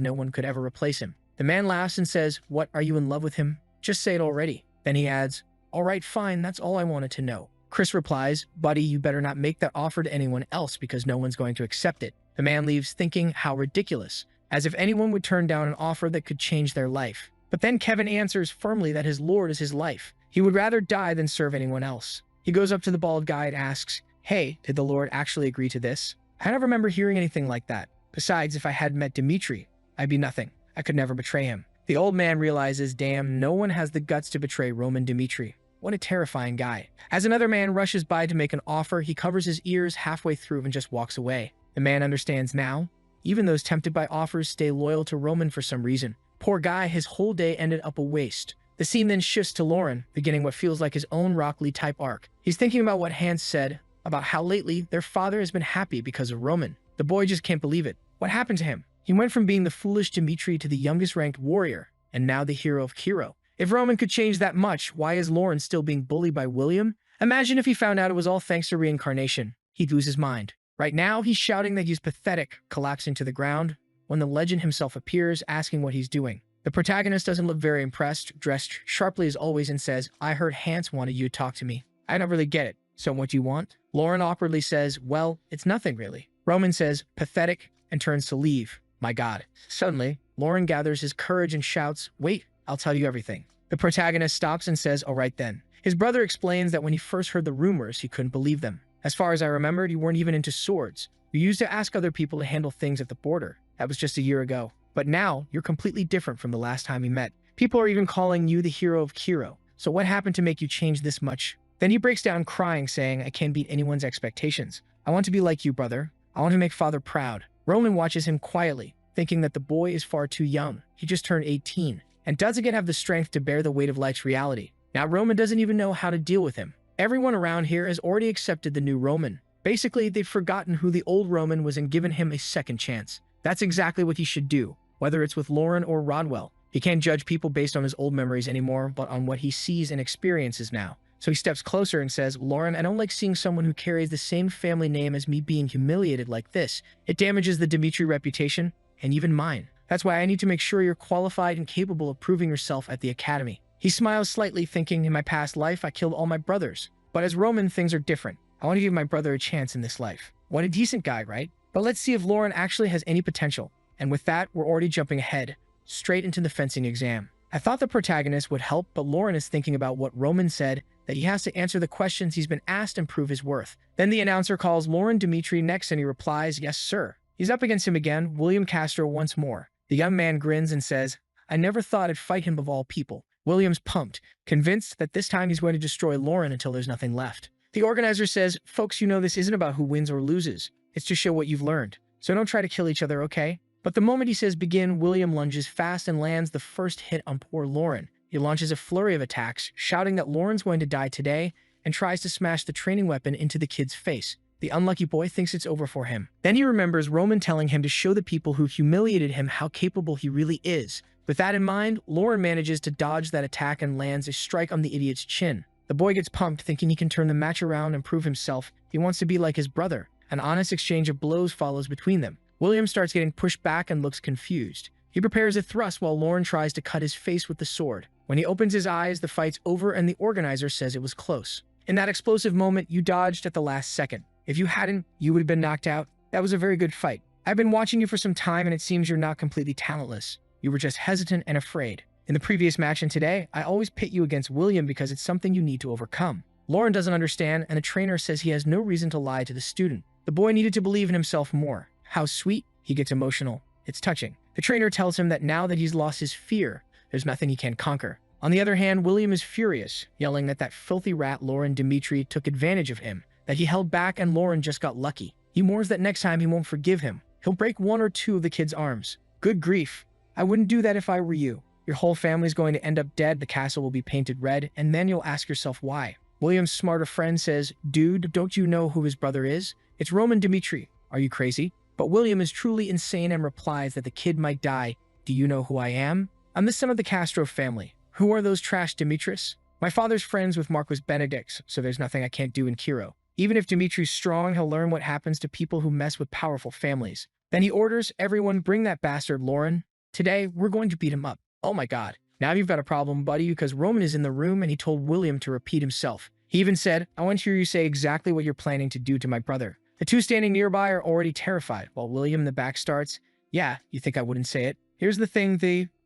no one could ever replace him. The man laughs and says, what, are you in love with him? Just say it already. Then he adds, all right, fine, that's all I wanted to know. Chris replies, buddy, you better not make that offer to anyone else because no one's going to accept it. The man leaves thinking how ridiculous, as if anyone would turn down an offer that could change their life. But then Kevin answers firmly that his lord is his life. He would rather die than serve anyone else. He goes up to the bald guy and asks, hey, did the lord actually agree to this? I don't remember hearing anything like that. Besides, if I had met Dimitri, I'd be nothing. I could never betray him. The old man realizes, damn, no one has the guts to betray Roman Dimitri. What a terrifying guy. As another man rushes by to make an offer, he covers his ears halfway through and just walks away. The man understands now. Even those tempted by offers stay loyal to Roman for some reason. Poor guy, his whole day ended up a waste. The scene then shifts to Lauren, beginning what feels like his own Rock Lee type arc. He's thinking about what Hans said, about how lately their father has been happy because of Roman. The boy just can't believe it. What happened to him? He went from being the foolish Dimitri to the youngest ranked warrior, and now the hero of Cairo. If Roman could change that much, why is Lauren still being bullied by William? Imagine if he found out it was all thanks to reincarnation. He'd lose his mind. Right now, he's shouting that he's pathetic, collapsing to the ground, when the legend himself appears, asking what he's doing. The protagonist doesn't look very impressed, dressed sharply as always, and says, I heard Hans wanted you to talk to me. I don't really get it. So what do you want? Lauren awkwardly says, well, it's nothing really. Roman says, pathetic, and turns to leave. My God. Suddenly, Lauren gathers his courage and shouts, wait, I'll tell you everything. The protagonist stops and says, all right then. His brother explains that when he first heard the rumors, he couldn't believe them. As far as I remembered, you weren't even into swords. You used to ask other people to handle things at the border. That was just a year ago. But now, you're completely different from the last time we met. People are even calling you the hero of Cairo. So what happened to make you change this much? Then he breaks down crying, saying, I can't beat anyone's expectations. I want to be like you, brother. I want to make father proud. Roman watches him quietly, thinking that the boy is far too young. He just turned 18. And doesn't yet have the strength to bear the weight of life's reality. Now Roman doesn't even know how to deal with him. Everyone around here has already accepted the new Roman. Basically, they've forgotten who the old Roman was and given him a second chance. That's exactly what he should do, whether it's with Lauren or Rodwell. He can't judge people based on his old memories anymore, but on what he sees and experiences now. So he steps closer and says, Lauren, I don't like seeing someone who carries the same family name as me being humiliated like this. It damages the Dimitri reputation, and even mine. That's why I need to make sure you're qualified and capable of proving yourself at the academy. He smiles slightly, thinking, in my past life, I killed all my brothers. But as Roman, things are different. I want to give my brother a chance in this life. What a decent guy, right? But let's see if Lauren actually has any potential. And with that, we're already jumping ahead. straight into the fencing exam. I thought the protagonist would help, but Lauren is thinking about what Roman said, that he has to answer the questions he's been asked and prove his worth. Then the announcer calls Lauren Dimitri next and he replies, "Yes, sir." He's up against him again, William Castro once more. The young man grins and says, "I never thought I'd fight him of all people." William's pumped, convinced that this time he's going to destroy Lauren until there's nothing left. The organizer says, "Folks, you know this isn't about who wins or loses. It's to show what you've learned. So don't try to kill each other, okay?" But the moment he says begin, William lunges fast and lands the first hit on poor Lauren. He launches a flurry of attacks, shouting that Lauren's going to die today, and tries to smash the training weapon into the kid's face. The unlucky boy thinks it's over for him. Then he remembers Roman telling him to show the people who humiliated him how capable he really is. With that in mind, Lauren manages to dodge that attack and lands a strike on the idiot's chin. The boy gets pumped, thinking he can turn the match around and prove himself. He wants to be like his brother. An honest exchange of blows follows between them. William starts getting pushed back and looks confused. He prepares a thrust while Lauren tries to cut his face with the sword. When he opens his eyes, the fight's over and the organizer says it was close. In that explosive moment, you dodged at the last second. If you hadn't, you would have been knocked out. That was a very good fight. I've been watching you for some time and it seems you're not completely talentless. You were just hesitant and afraid. In the previous match and today, I always pit you against William because it's something you need to overcome. Lauren doesn't understand and the trainer says he has no reason to lie to the student. The boy needed to believe in himself more. How sweet. He gets emotional. It's touching. The trainer tells him that now that he's lost his fear, there's nothing he can't conquer. On the other hand, William is furious, yelling that filthy rat Lauren Dimitri took advantage of him, that he held back and Lauren just got lucky. He mourns that next time he won't forgive him. He'll break one or two of the kid's arms. Good grief. I wouldn't do that if I were you. Your whole family's going to end up dead, the castle will be painted red, and then you'll ask yourself why. William's smarter friend says, "Dude, don't you know who his brother is? It's Roman Dimitri. Are you crazy?" But William is truly insane and replies that the kid might die. "Do you know who I am? I'm the son of the Castro family. Who are those trash Dimitris? My father's friends with Marquis Benedict's, so there's nothing I can't do in Kiro. Even if Dimitri's strong, he'll learn what happens to people who mess with powerful families." Then he orders everyone bring that bastard Lauren. Today, we're going to beat him up. Oh my god. Now you've got a problem, buddy, because Roman is in the room and he told William to repeat himself. He even said, "I want to hear you say exactly what you're planning to do to my brother." The two standing nearby are already terrified, while William in the back starts, "Yeah, you think I wouldn't say it? Here's the thing,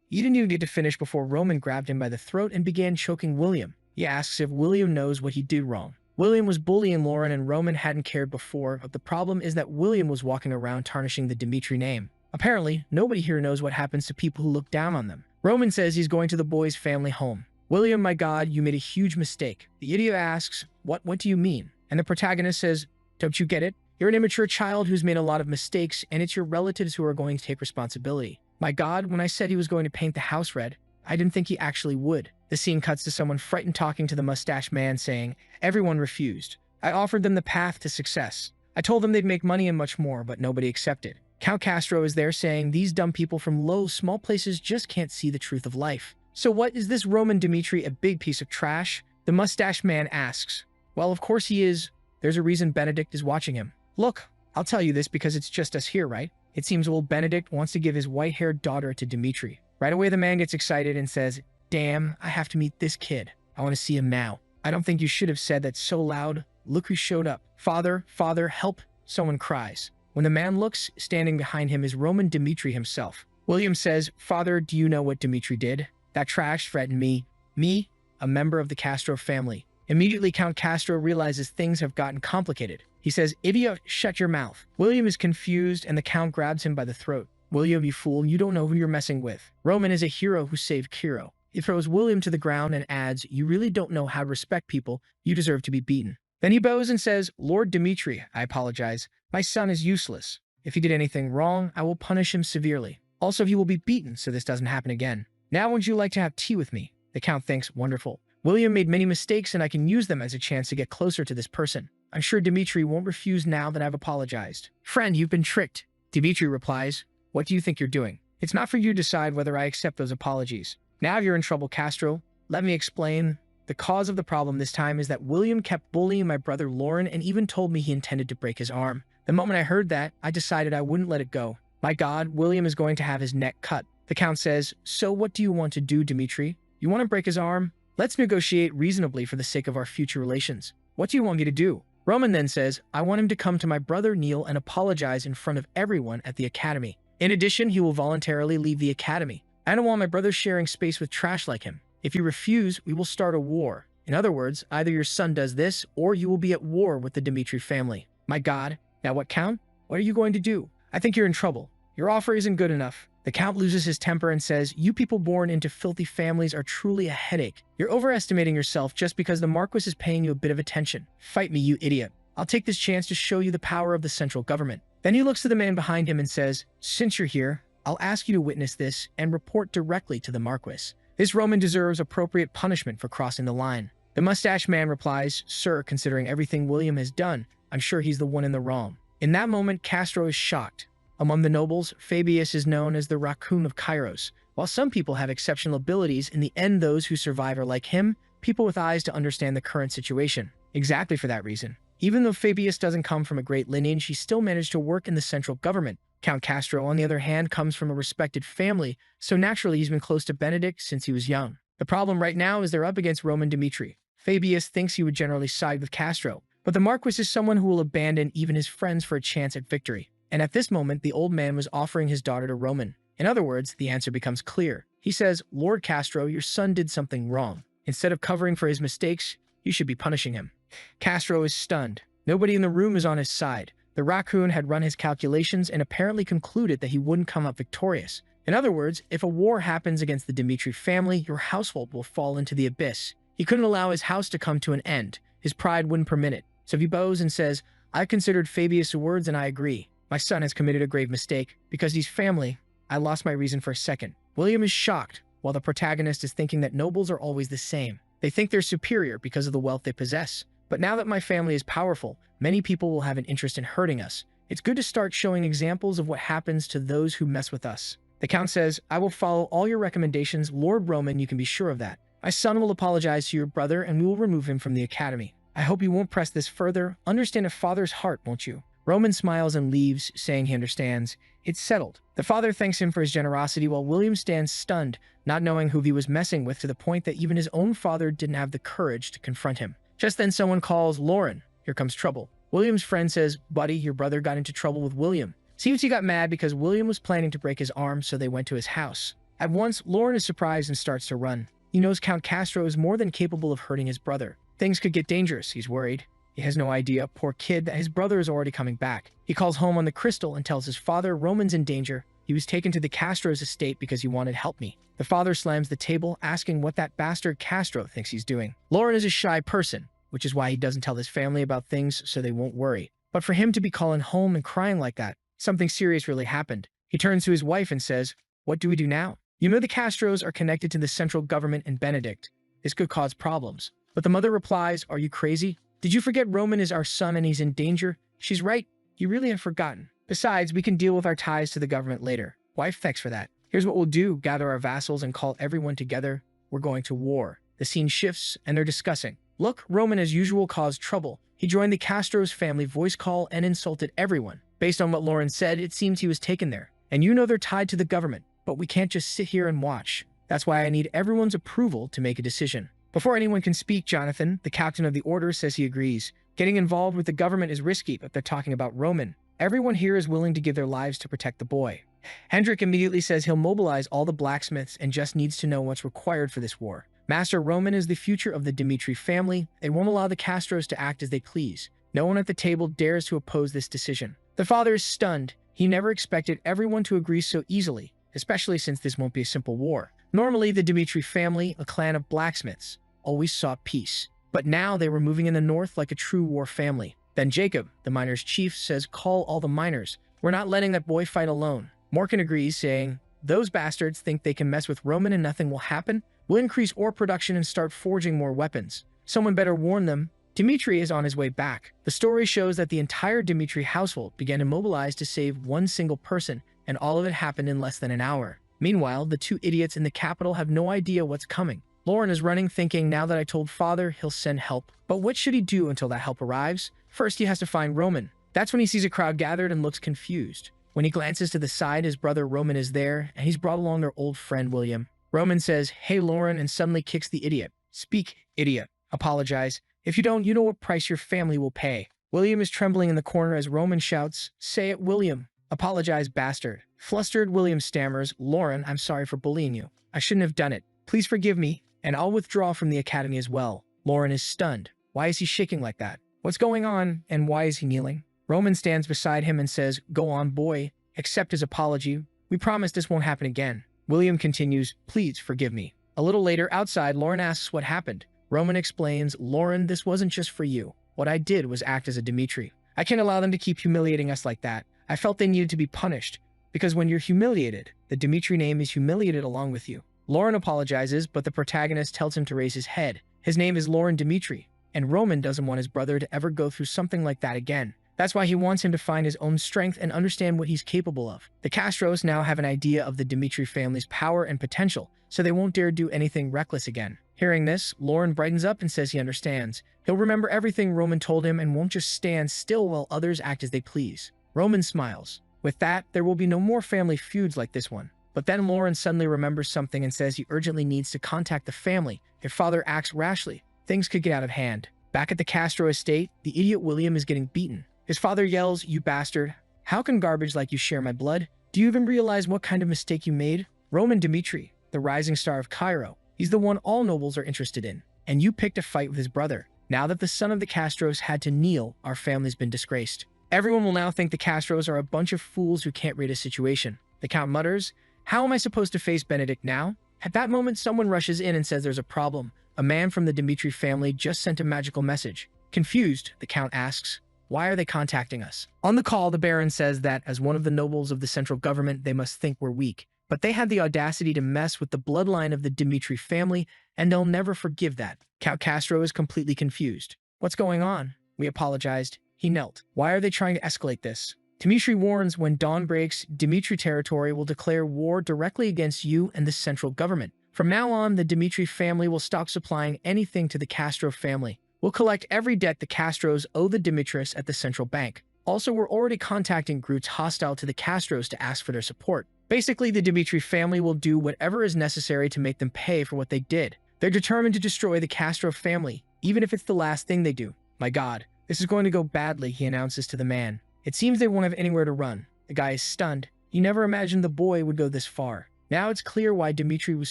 you didn't even get to finish before Roman grabbed him by the throat and began choking William. He asks if William knows what he did wrong. William was bullying Lauren and Roman hadn't cared before, but the problem is that William was walking around tarnishing the Dimitri name. Apparently, nobody here knows what happens to people who look down on them. Roman says he's going to the boy's family home. "William, my god, you made a huge mistake." The idiot asks, What do you mean?" And the protagonist says, "Don't you get it? You're an immature child who's made a lot of mistakes, and it's your relatives who are going to take responsibility. My god, when I said he was going to paint the house red, I didn't think he actually would." The scene cuts to someone frightened talking to the mustache man saying, "Everyone refused. I offered them the path to success. I told them they'd make money and much more, but nobody accepted." Count Castro is there saying these dumb people from low, small places just can't see the truth of life. "So what, is this Roman Dimitri a big piece of trash?" The mustache man asks. "Well, of course he is. There's a reason Benedict is watching him. Look, I'll tell you this because it's just us here, right? It seems old Benedict wants to give his white-haired daughter to Dimitri." Right away, the man gets excited and says, "Damn, I have to meet this kid. I want to see him now." "I don't think you should have said that so loud. Look who showed up. Father, help." Someone cries. When the man looks, standing behind him is Roman Dimitri himself. William says, "Father, do you know what Dimitri did? That trash threatened me. Me, a member of the Castro family." Immediately, Count Castro realizes things have gotten complicated. He says, "Idiot, shut your mouth." William is confused and the Count grabs him by the throat. "William, you fool, you don't know who you're messing with. Roman is a hero who saved Kiro." He throws William to the ground and adds, "You really don't know how to respect people. You deserve to be beaten." Then he bows and says, "Lord Dimitri, I apologize. My son is useless. If he did anything wrong, I will punish him severely. Also, he will be beaten so this doesn't happen again. Now would you like to have tea with me?" The Count thinks, "Wonderful. William made many mistakes and I can use them as a chance to get closer to this person. I'm sure Dimitri won't refuse now that I've apologized." "Friend, you've been tricked." Dimitri replies, "What do you think you're doing? It's not for you to decide whether I accept those apologies. Now you're in trouble, Castro. Let me explain. The cause of the problem this time is that William kept bullying my brother Lauren and even told me he intended to break his arm. The moment I heard that, I decided I wouldn't let it go. My god, William is going to have his neck cut." The Count says, "So what do you want to do, Dimitri? You want to break his arm? Let's negotiate reasonably for the sake of our future relations. What do you want me to do?" Roman then says, "I want him to come to my brother Neil and apologize in front of everyone at the academy. In addition, he will voluntarily leave the academy. I don't want my brother sharing space with trash like him. If you refuse, we will start a war. In other words, either your son does this, or you will be at war with the Dmitri family. My God, now what, Count? What are you going to do? I think you're in trouble. Your offer isn't good enough. The Count loses his temper and says, you people born into filthy families are truly a headache. You're overestimating yourself just because the Marquis is paying you a bit of attention. Fight me, you idiot. I'll take this chance to show you the power of the central government. Then he looks to the man behind him and says, since you're here, I'll ask you to witness this and report directly to the Marquis. This Roman deserves appropriate punishment for crossing the line. The mustache man replies, sir, considering everything William has done, I'm sure he's the one in the wrong. In that moment, Castro is shocked. Among the nobles, Fabius is known as the raccoon of Kairos. While some people have exceptional abilities, in the end those who survive are like him, people with eyes to understand the current situation. Exactly for that reason. Even though Fabius doesn't come from a great lineage, he still managed to work in the central government. Count Castro, on the other hand, comes from a respected family, so naturally he's been close to Benedict since he was young. The problem right now is they're up against Roman Dmitri. Fabius thinks he would generally side with Castro, but the Marquis is someone who will abandon even his friends for a chance at victory. And at this moment, the old man was offering his daughter to Roman. In other words, the answer becomes clear. He says, Lord Castro, your son did something wrong. Instead of covering for his mistakes, you should be punishing him. Castro is stunned. Nobody in the room is on his side. The raccoon had run his calculations and apparently concluded that he wouldn't come up victorious. In other words, if a war happens against the Dmitri family, your household will fall into the abyss. He couldn't allow his house to come to an end. His pride wouldn't permit it. So he bows and says, I considered Fabius' words and I agree. My son has committed a grave mistake. Because he's family, I lost my reason for a second. William is shocked, while the protagonist is thinking that nobles are always the same. They think they're superior because of the wealth they possess. But now that my family is powerful, many people will have an interest in hurting us. It's good to start showing examples of what happens to those who mess with us. The Count says, I will follow all your recommendations, Lord Roman, you can be sure of that. My son will apologize to your brother and we will remove him from the academy. I hope you won't press this further. Understand a father's heart, won't you? Roman smiles and leaves, saying he understands. It's settled. The father thanks him for his generosity while William stands stunned, not knowing who he was messing with, to the point that even his own father didn't have the courage to confront him. Just then someone calls, Lauren, here comes trouble. William's friend says, buddy, your brother got into trouble with William. Seems he got mad because William was planning to break his arm, so they went to his house. At once, Lauren is surprised and starts to run. He knows Count Castro is more than capable of hurting his brother. Things could get dangerous, he's worried. He has no idea, poor kid, that his brother is already coming back. He calls home on the crystal and tells his father Roman's in danger. He was taken to the Castro's estate because he wanted help me. The father slams the table, asking what that bastard Castro thinks he's doing. Lauren is a shy person, which is why he doesn't tell his family about things so they won't worry. But for him to be calling home and crying like that, something serious really happened. He turns to his wife and says, what do we do now? You know the Castros are connected to the central government and Benedict. This could cause problems. But the mother replies, are you crazy? Did you forget Roman is our son and he's in danger? She's right. You really have forgotten. Besides, we can deal with our ties to the government later. Wife, thanks for that. Here's what we'll do. Gather our vassals and call everyone together. We're going to war. The scene shifts and they're discussing. Look, Roman as usual caused trouble. He joined the Castro's family voice call and insulted everyone. Based on what Lauren said, it seems he was taken there. And you know they're tied to the government. But we can't just sit here and watch. That's why I need everyone's approval to make a decision. Before anyone can speak, Jonathan, the captain of the order, says he agrees. Getting involved with the government is risky, but they're talking about Roman. Everyone here is willing to give their lives to protect the boy. Hendrik immediately says he'll mobilize all the blacksmiths and just needs to know what's required for this war. Master Roman is the future of the Dmitri family. They won't allow the Castros to act as they please. No one at the table dares to oppose this decision. The father is stunned. He never expected everyone to agree so easily, especially since this won't be a simple war. Normally, the Dmitri family, a clan of blacksmiths, always sought peace. But now they were moving in the north like a true war family. Then Jacob, the miners' chief, says, call all the miners. We're not letting that boy fight alone. Morkan agrees, saying, those bastards think they can mess with Roman and nothing will happen. We'll increase ore production and start forging more weapons. Someone better warn them. Dmitri is on his way back. The story shows that the entire Dmitri household began to mobilize to save one single person, and all of it happened in less than an hour. Meanwhile, the two idiots in the capital have no idea what's coming. Lauren is running, thinking, now that I told father, he'll send help. But what should he do until that help arrives? First, he has to find Roman. That's when he sees a crowd gathered and looks confused. When he glances to the side, his brother Roman is there, and he's brought along their old friend William. Roman says, hey Lauren, and suddenly kicks the idiot. Speak, idiot. Apologize. If you don't, you know what price your family will pay. William is trembling in the corner as Roman shouts, say it, William. Apologize, bastard. Flustered, William stammers, Lauren, I'm sorry for bullying you. I shouldn't have done it. Please forgive me, and I'll withdraw from the academy as well. Lauren is stunned. Why is he shaking like that? What's going on, and why is he kneeling? Roman stands beside him and says, Go on, boy. Accept his apology. We promise this won't happen again. William continues, Please forgive me. A little later, outside, Lauren asks what happened. Roman explains, Lauren, this wasn't just for you. What I did was act as a Dimitri. I can't allow them to keep humiliating us like that. I felt they needed to be punished, because when you're humiliated, the Dimitri name is humiliated along with you. Lauren apologizes, but the protagonist tells him to raise his head. His name is Lauren Dimitri, and Roman doesn't want his brother to ever go through something like that again. That's why he wants him to find his own strength and understand what he's capable of. The Castros now have an idea of the Dimitri family's power and potential, so they won't dare do anything reckless again. Hearing this, Lauren brightens up and says he understands. He'll remember everything Roman told him and won't just stand still while others act as they please. Roman smiles. With that, there will be no more family feuds like this one. But then Lauren suddenly remembers something and says he urgently needs to contact the family. If father acts rashly, things could get out of hand. Back at the Castro estate, the idiot William is getting beaten. His father yells, You bastard. How can garbage like you share my blood? Do you even realize what kind of mistake you made? Roman Dimitri, the rising star of Cairo. He's the one all nobles are interested in. And you picked a fight with his brother. Now that the son of the Castros had to kneel, our family's been disgraced. Everyone will now think the Castros are a bunch of fools who can't read a situation. The Count mutters, How am I supposed to face Benedict now? At that moment, someone rushes in and says there's a problem. A man from the Dimitri family just sent a magical message. Confused, the Count asks, Why are they contacting us? On the call, the Baron says that, as one of the nobles of the central government, they must think we're weak. But they had the audacity to mess with the bloodline of the Dimitri family, and they'll never forgive that. Count Castro is completely confused. What's going on? We apologized. He knelt. Why are they trying to escalate this? Dimitri warns when dawn breaks, Dimitri territory will declare war directly against you and the central government. From now on, the Dimitri family will stop supplying anything to the Castro family. We'll collect every debt the Castros owe the Dimitris at the central bank. Also, we're already contacting groups hostile to the Castros to ask for their support. Basically, the Dimitri family will do whatever is necessary to make them pay for what they did. They're determined to destroy the Castro family, even if it's the last thing they do. My God, this is going to go badly, he announces to the man. It seems they won't have anywhere to run. The guy is stunned. He never imagined the boy would go this far. Now it's clear why Dimitri was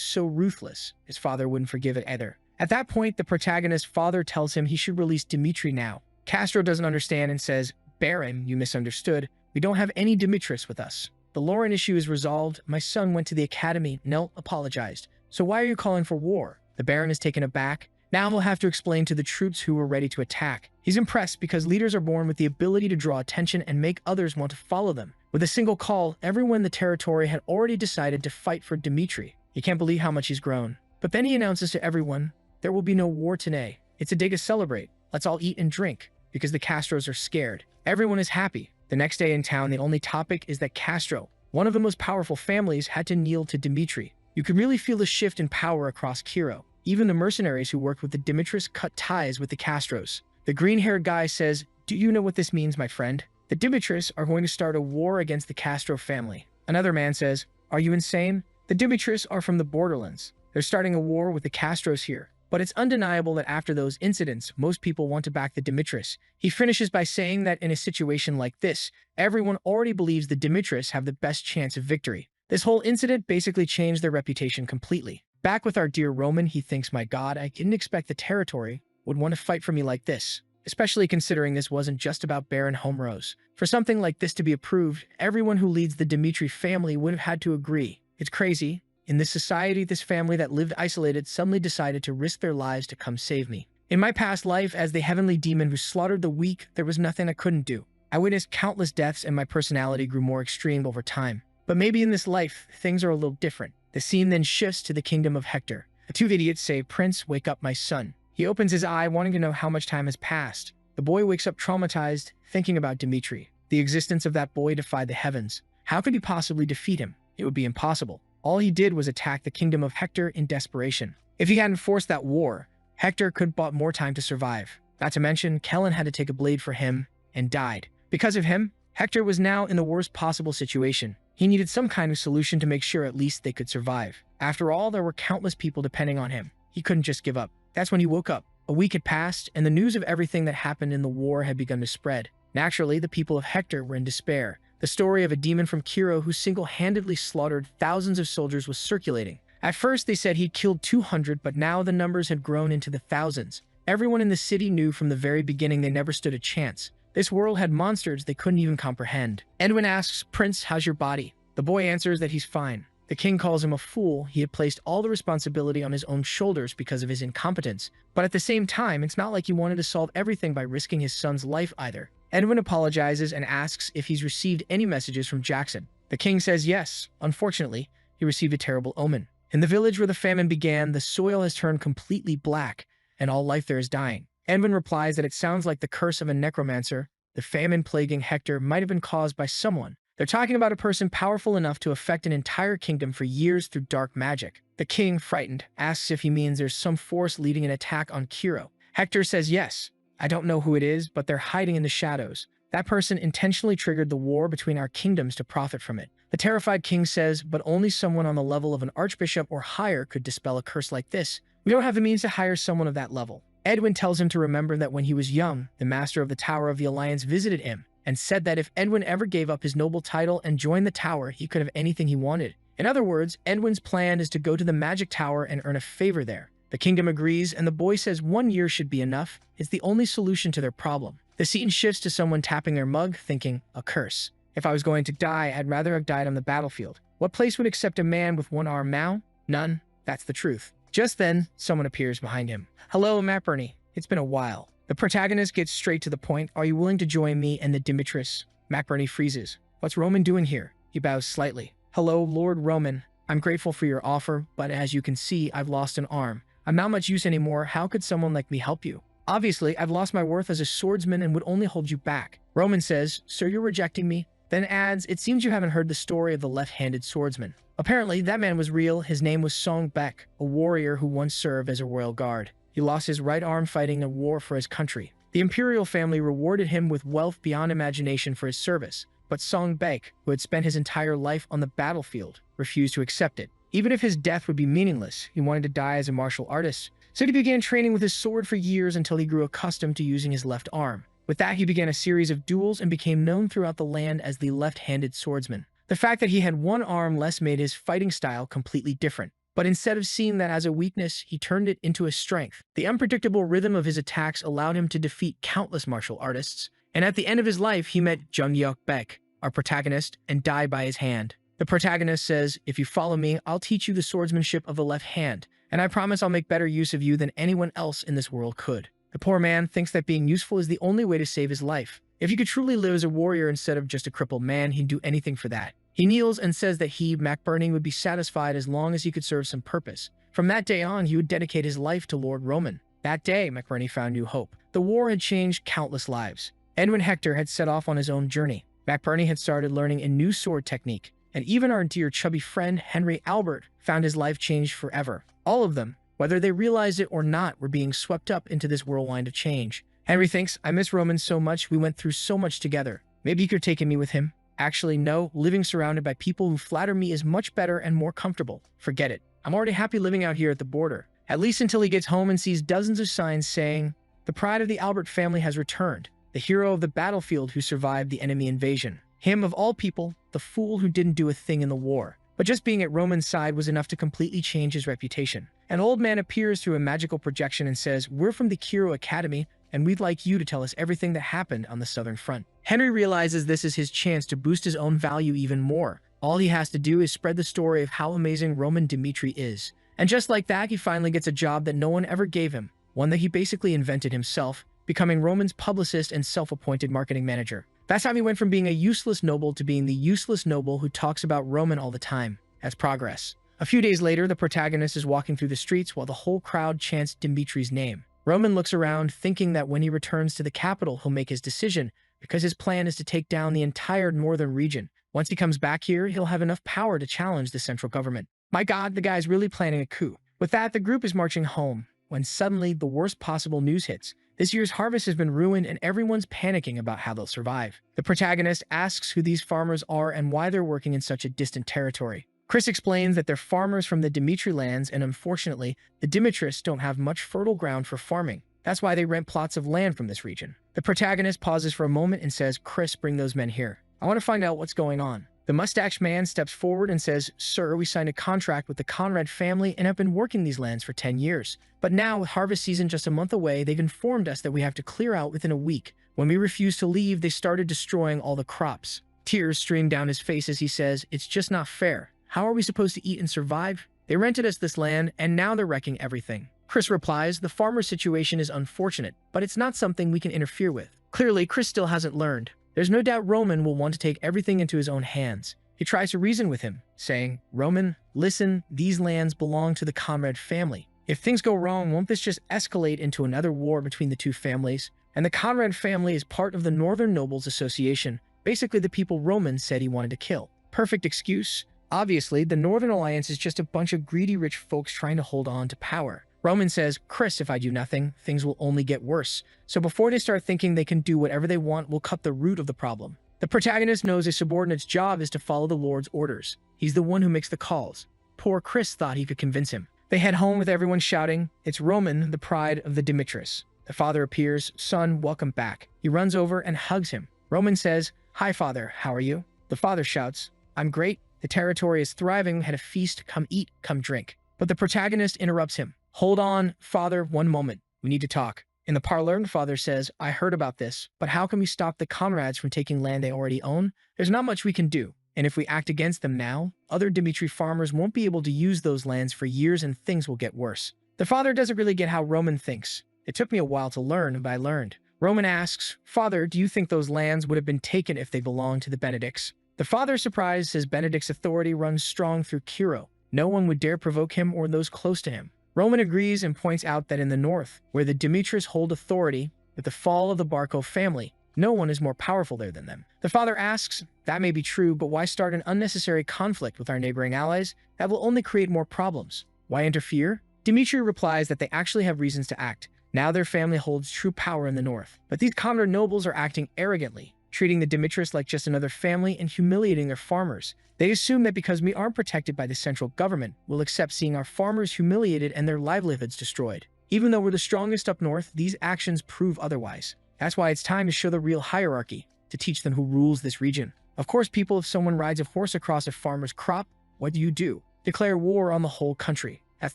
so ruthless. His father wouldn't forgive it either. At that point, the protagonist's father tells him he should release Dimitri now. Castro doesn't understand and says, Baron, you misunderstood. We don't have any Dimitris with us. The Lauren issue is resolved. My son went to the academy. Nell apologized. So why are you calling for war? The Baron is taken aback. Now he'll have to explain to the troops who were ready to attack. He's impressed because leaders are born with the ability to draw attention and make others want to follow them. With a single call, everyone in the territory had already decided to fight for Dimitri. He can't believe how much he's grown. But then he announces to everyone, there will be no war today. It's a day to celebrate. Let's all eat and drink, because the Castros are scared. Everyone is happy. The next day in town, the only topic is that Castro, one of the most powerful families, had to kneel to Dimitri. You could really feel the shift in power across Cairo. Even the mercenaries who worked with the Dimitris cut ties with the Castros. The green-haired guy says, Do you know what this means, my friend? The Dimitris are going to start a war against the Castro family. Another man says, Are you insane? The Dimitris are from the borderlands. They're starting a war with the Castros here. But it's undeniable that after those incidents, most people want to back the Dimitris. He finishes by saying that in a situation like this, everyone already believes the Dimitris have the best chance of victory. This whole incident basically changed their reputation completely. Back with our dear Roman, he thinks, My God, I didn't expect the territory would want to fight for me like this, especially considering this wasn't just about Baron Homerose. For something like this to be approved, everyone who leads the Dimitri family would have had to agree. It's crazy. In this society, this family that lived isolated suddenly decided to risk their lives to come save me. In my past life, as the heavenly demon who slaughtered the weak, there was nothing I couldn't do. I witnessed countless deaths and my personality grew more extreme over time. But maybe in this life, things are a little different. The scene then shifts to the kingdom of Hector. The two idiots say, Prince, wake up my son. He opens his eye, wanting to know how much time has passed. The boy wakes up traumatized, thinking about Dimitri. The existence of that boy defied the heavens. How could he possibly defeat him? It would be impossible. All he did was attack the kingdom of Hector in desperation. If he hadn't forced that war, Hector could have bought more time to survive. Not to mention, Kellen had to take a blade for him and died. Because of him, Hector was now in the worst possible situation. He needed some kind of solution to make sure at least they could survive. After all, there were countless people depending on him. He couldn't just give up. That's when he woke up. A week had passed, and the news of everything that happened in the war had begun to spread. Naturally, the people of Hector were in despair. The story of a demon from Kiro who single-handedly slaughtered thousands of soldiers was circulating. At first, they said he'd killed 200, but now the numbers had grown into the thousands. Everyone in the city knew from the very beginning they never stood a chance. This world had monsters they couldn't even comprehend. Edwin asks, "Prince, how's your body?" The boy answers that he's fine. The king calls him a fool. He had placed all the responsibility on his own shoulders because of his incompetence. But at the same time, it's not like he wanted to solve everything by risking his son's life either. Edwin apologizes and asks if he's received any messages from Jackson. The king says yes. Unfortunately, he received a terrible omen. In the village where the famine began, the soil has turned completely black, and all life there is dying. Edwin replies that it sounds like the curse of a necromancer. The famine plaguing Hector might have been caused by someone. They're talking about a person powerful enough to affect an entire kingdom for years through dark magic. The king, frightened, asks if he means there's some force leading an attack on Kiro. Hector says yes. I don't know who it is, but they're hiding in the shadows. That person intentionally triggered the war between our kingdoms to profit from it. The terrified king says, but only someone on the level of an archbishop or higher could dispel a curse like this. We don't have the means to hire someone of that level. Edwin tells him to remember that when he was young, the master of the Tower of the Alliance visited him and said that if Edwin ever gave up his noble title and joined the tower, he could have anything he wanted. In other words, Edwin's plan is to go to the magic tower and earn a favor there. The kingdom agrees, and the boy says 1 year should be enough. It's the only solution to their problem. The scene shifts to someone tapping their mug, thinking, a curse. If I was going to die, I'd rather have died on the battlefield. What place would accept a man with one arm now? None. That's the truth. Just then, someone appears behind him. Hello, Maperny. It's been a while. The protagonist gets straight to the point. Are you willing to join me and the Dimitris? Maperny freezes. What's Roman doing here? He bows slightly. Hello, Lord Roman. I'm grateful for your offer, but as you can see, I've lost an arm. I'm not much use anymore. How could someone like me help you? Obviously, I've lost my worth as a swordsman and would only hold you back. Roman says, Sir, you're rejecting me? Then adds, it seems you haven't heard the story of the left-handed swordsman. Apparently, that man was real. His name was Song Bek, a warrior who once served as a royal guard. He lost his right arm fighting a war for his country. The imperial family rewarded him with wealth beyond imagination for his service, but Song Bek, who had spent his entire life on the battlefield, refused to accept it. Even if his death would be meaningless, he wanted to die as a martial artist, so he began training with his sword for years until he grew accustomed to using his left arm. With that, he began a series of duels and became known throughout the land as the left-handed swordsman. The fact that he had one arm less made his fighting style completely different. But instead of seeing that as a weakness, he turned it into a strength. The unpredictable rhythm of his attacks allowed him to defeat countless martial artists. And at the end of his life, he met Jung-Yuk Bek, our protagonist, and died by his hand. The protagonist says, if you follow me, I'll teach you the swordsmanship of the left hand, and I promise I'll make better use of you than anyone else in this world could. The poor man thinks that being useful is the only way to save his life. If he could truly live as a warrior instead of just a crippled man, he'd do anything for that. He kneels and says that he, MacBurning, would be satisfied as long as he could serve some purpose. From that day on, he would dedicate his life to Lord Roman. That day, MacBurning found new hope. The war had changed countless lives. Edwin Hector had set off on his own journey. MacBurning had started learning a new sword technique. And even our dear chubby friend, Henry Albert, found his life changed forever. All of them, whether they realized it or not, were being swept up into this whirlwind of change. Henry thinks, I miss Roman so much, we went through so much together. Maybe he could have taken me with him. Actually, no, living surrounded by people who flatter me is much better and more comfortable. Forget it. I'm already happy living out here at the border. At least until he gets home and sees dozens of signs saying, the pride of the Albert family has returned. The hero of the battlefield who survived the enemy invasion. Him, of all people, the fool who didn't do a thing in the war. But just being at Roman's side was enough to completely change his reputation. An old man appears through a magical projection and says, we're from the Kiro Academy, and we'd like you to tell us everything that happened on the southern front. Henry realizes this is his chance to boost his own value even more. All he has to do is spread the story of how amazing Roman Dimitri is. And just like that, he finally gets a job that no one ever gave him, one that he basically invented himself, becoming Roman's publicist and self-appointed marketing manager. That's how he went from being a useless noble to being the useless noble who talks about Roman all the time. That's progress. A few days later, the protagonist is walking through the streets while the whole crowd chants Dimitri's name. Roman looks around, thinking that when he returns to the capital, he'll make his decision, because his plan is to take down the entire northern region. Once he comes back here, he'll have enough power to challenge the central government. My God, the guy's really planning a coup. With that, the group is marching home, when suddenly the worst possible news hits. This year's harvest has been ruined and everyone's panicking about how they'll survive. The protagonist asks who these farmers are and why they're working in such a distant territory. Chris explains that they're farmers from the Dimitri lands, and unfortunately, the Dimitris don't have much fertile ground for farming. That's why they rent plots of land from this region. The protagonist pauses for a moment and says, Chris, bring those men here. I want to find out what's going on. The mustache man steps forward and says, "Sir, we signed a contract with the Conrad family and have been working these lands for 10 years. But now, with harvest season just a month away, they've informed us that we have to clear out within a week. When we refused to leave, they started destroying all the crops." Tears stream down his face as he says, "It's just not fair. How are we supposed to eat and survive? They rented us this land, and now they're wrecking everything." Chris replies, "The farmer's situation is unfortunate, but it's not something we can interfere with." Clearly, Chris still hasn't learned. There's no doubt Roman will want to take everything into his own hands. He tries to reason with him, saying, "Roman, listen, these lands belong to the Conrad family. If things go wrong, won't this just escalate into another war between the two families? And the Conrad family is part of the Northern Nobles Association, basically the people Roman said he wanted to kill. Perfect excuse. Obviously, the Northern Alliance is just a bunch of greedy rich folks trying to hold on to power." Roman says, "Chris, if I do nothing, things will only get worse. So before they start thinking they can do whatever they want, we'll cut the root of the problem." The protagonist knows a subordinate's job is to follow the Lord's orders. He's the one who makes the calls. Poor Chris thought he could convince him. They head home with everyone shouting, "It's Roman, the pride of the Dimitris." The father appears. "Son, welcome back." He runs over and hugs him. Roman says, "Hi, father, how are you?" The father shouts, "I'm great. The territory is thriving. We had a feast. Come eat, come drink." But the protagonist interrupts him. "Hold on, father, one moment. We need to talk." In the parlor, the father says, "I heard about this, but how can we stop the Conrads from taking land they already own? There's not much we can do. And if we act against them now, other Dimitri farmers won't be able to use those lands for years and things will get worse." The father doesn't really get how Roman thinks. "It took me a while to learn, but I learned." Roman asks, "Father, do you think those lands would have been taken if they belonged to the Benedicts?" The father, surprised, says Benedict's authority runs strong through Kiro. No one would dare provoke him or those close to him. Roman agrees and points out that in the north, where the Dimitris hold authority, with the fall of the Barco family, no one is more powerful there than them. The father asks, "That may be true, but why start an unnecessary conflict with our neighboring allies? That will only create more problems. Why interfere?" Dimitri replies that they actually have reasons to act. Now their family holds true power in the north. But these Conrad nobles are acting arrogantly, treating the Dimitris like just another family and humiliating their farmers. They assume that because we aren't protected by the central government, we'll accept seeing our farmers humiliated and their livelihoods destroyed. Even though we're the strongest up north, these actions prove otherwise. That's why it's time to show the real hierarchy, to teach them who rules this region. Of course, people, if someone rides a horse across a farmer's crop, what do? Declare war on the whole country. That's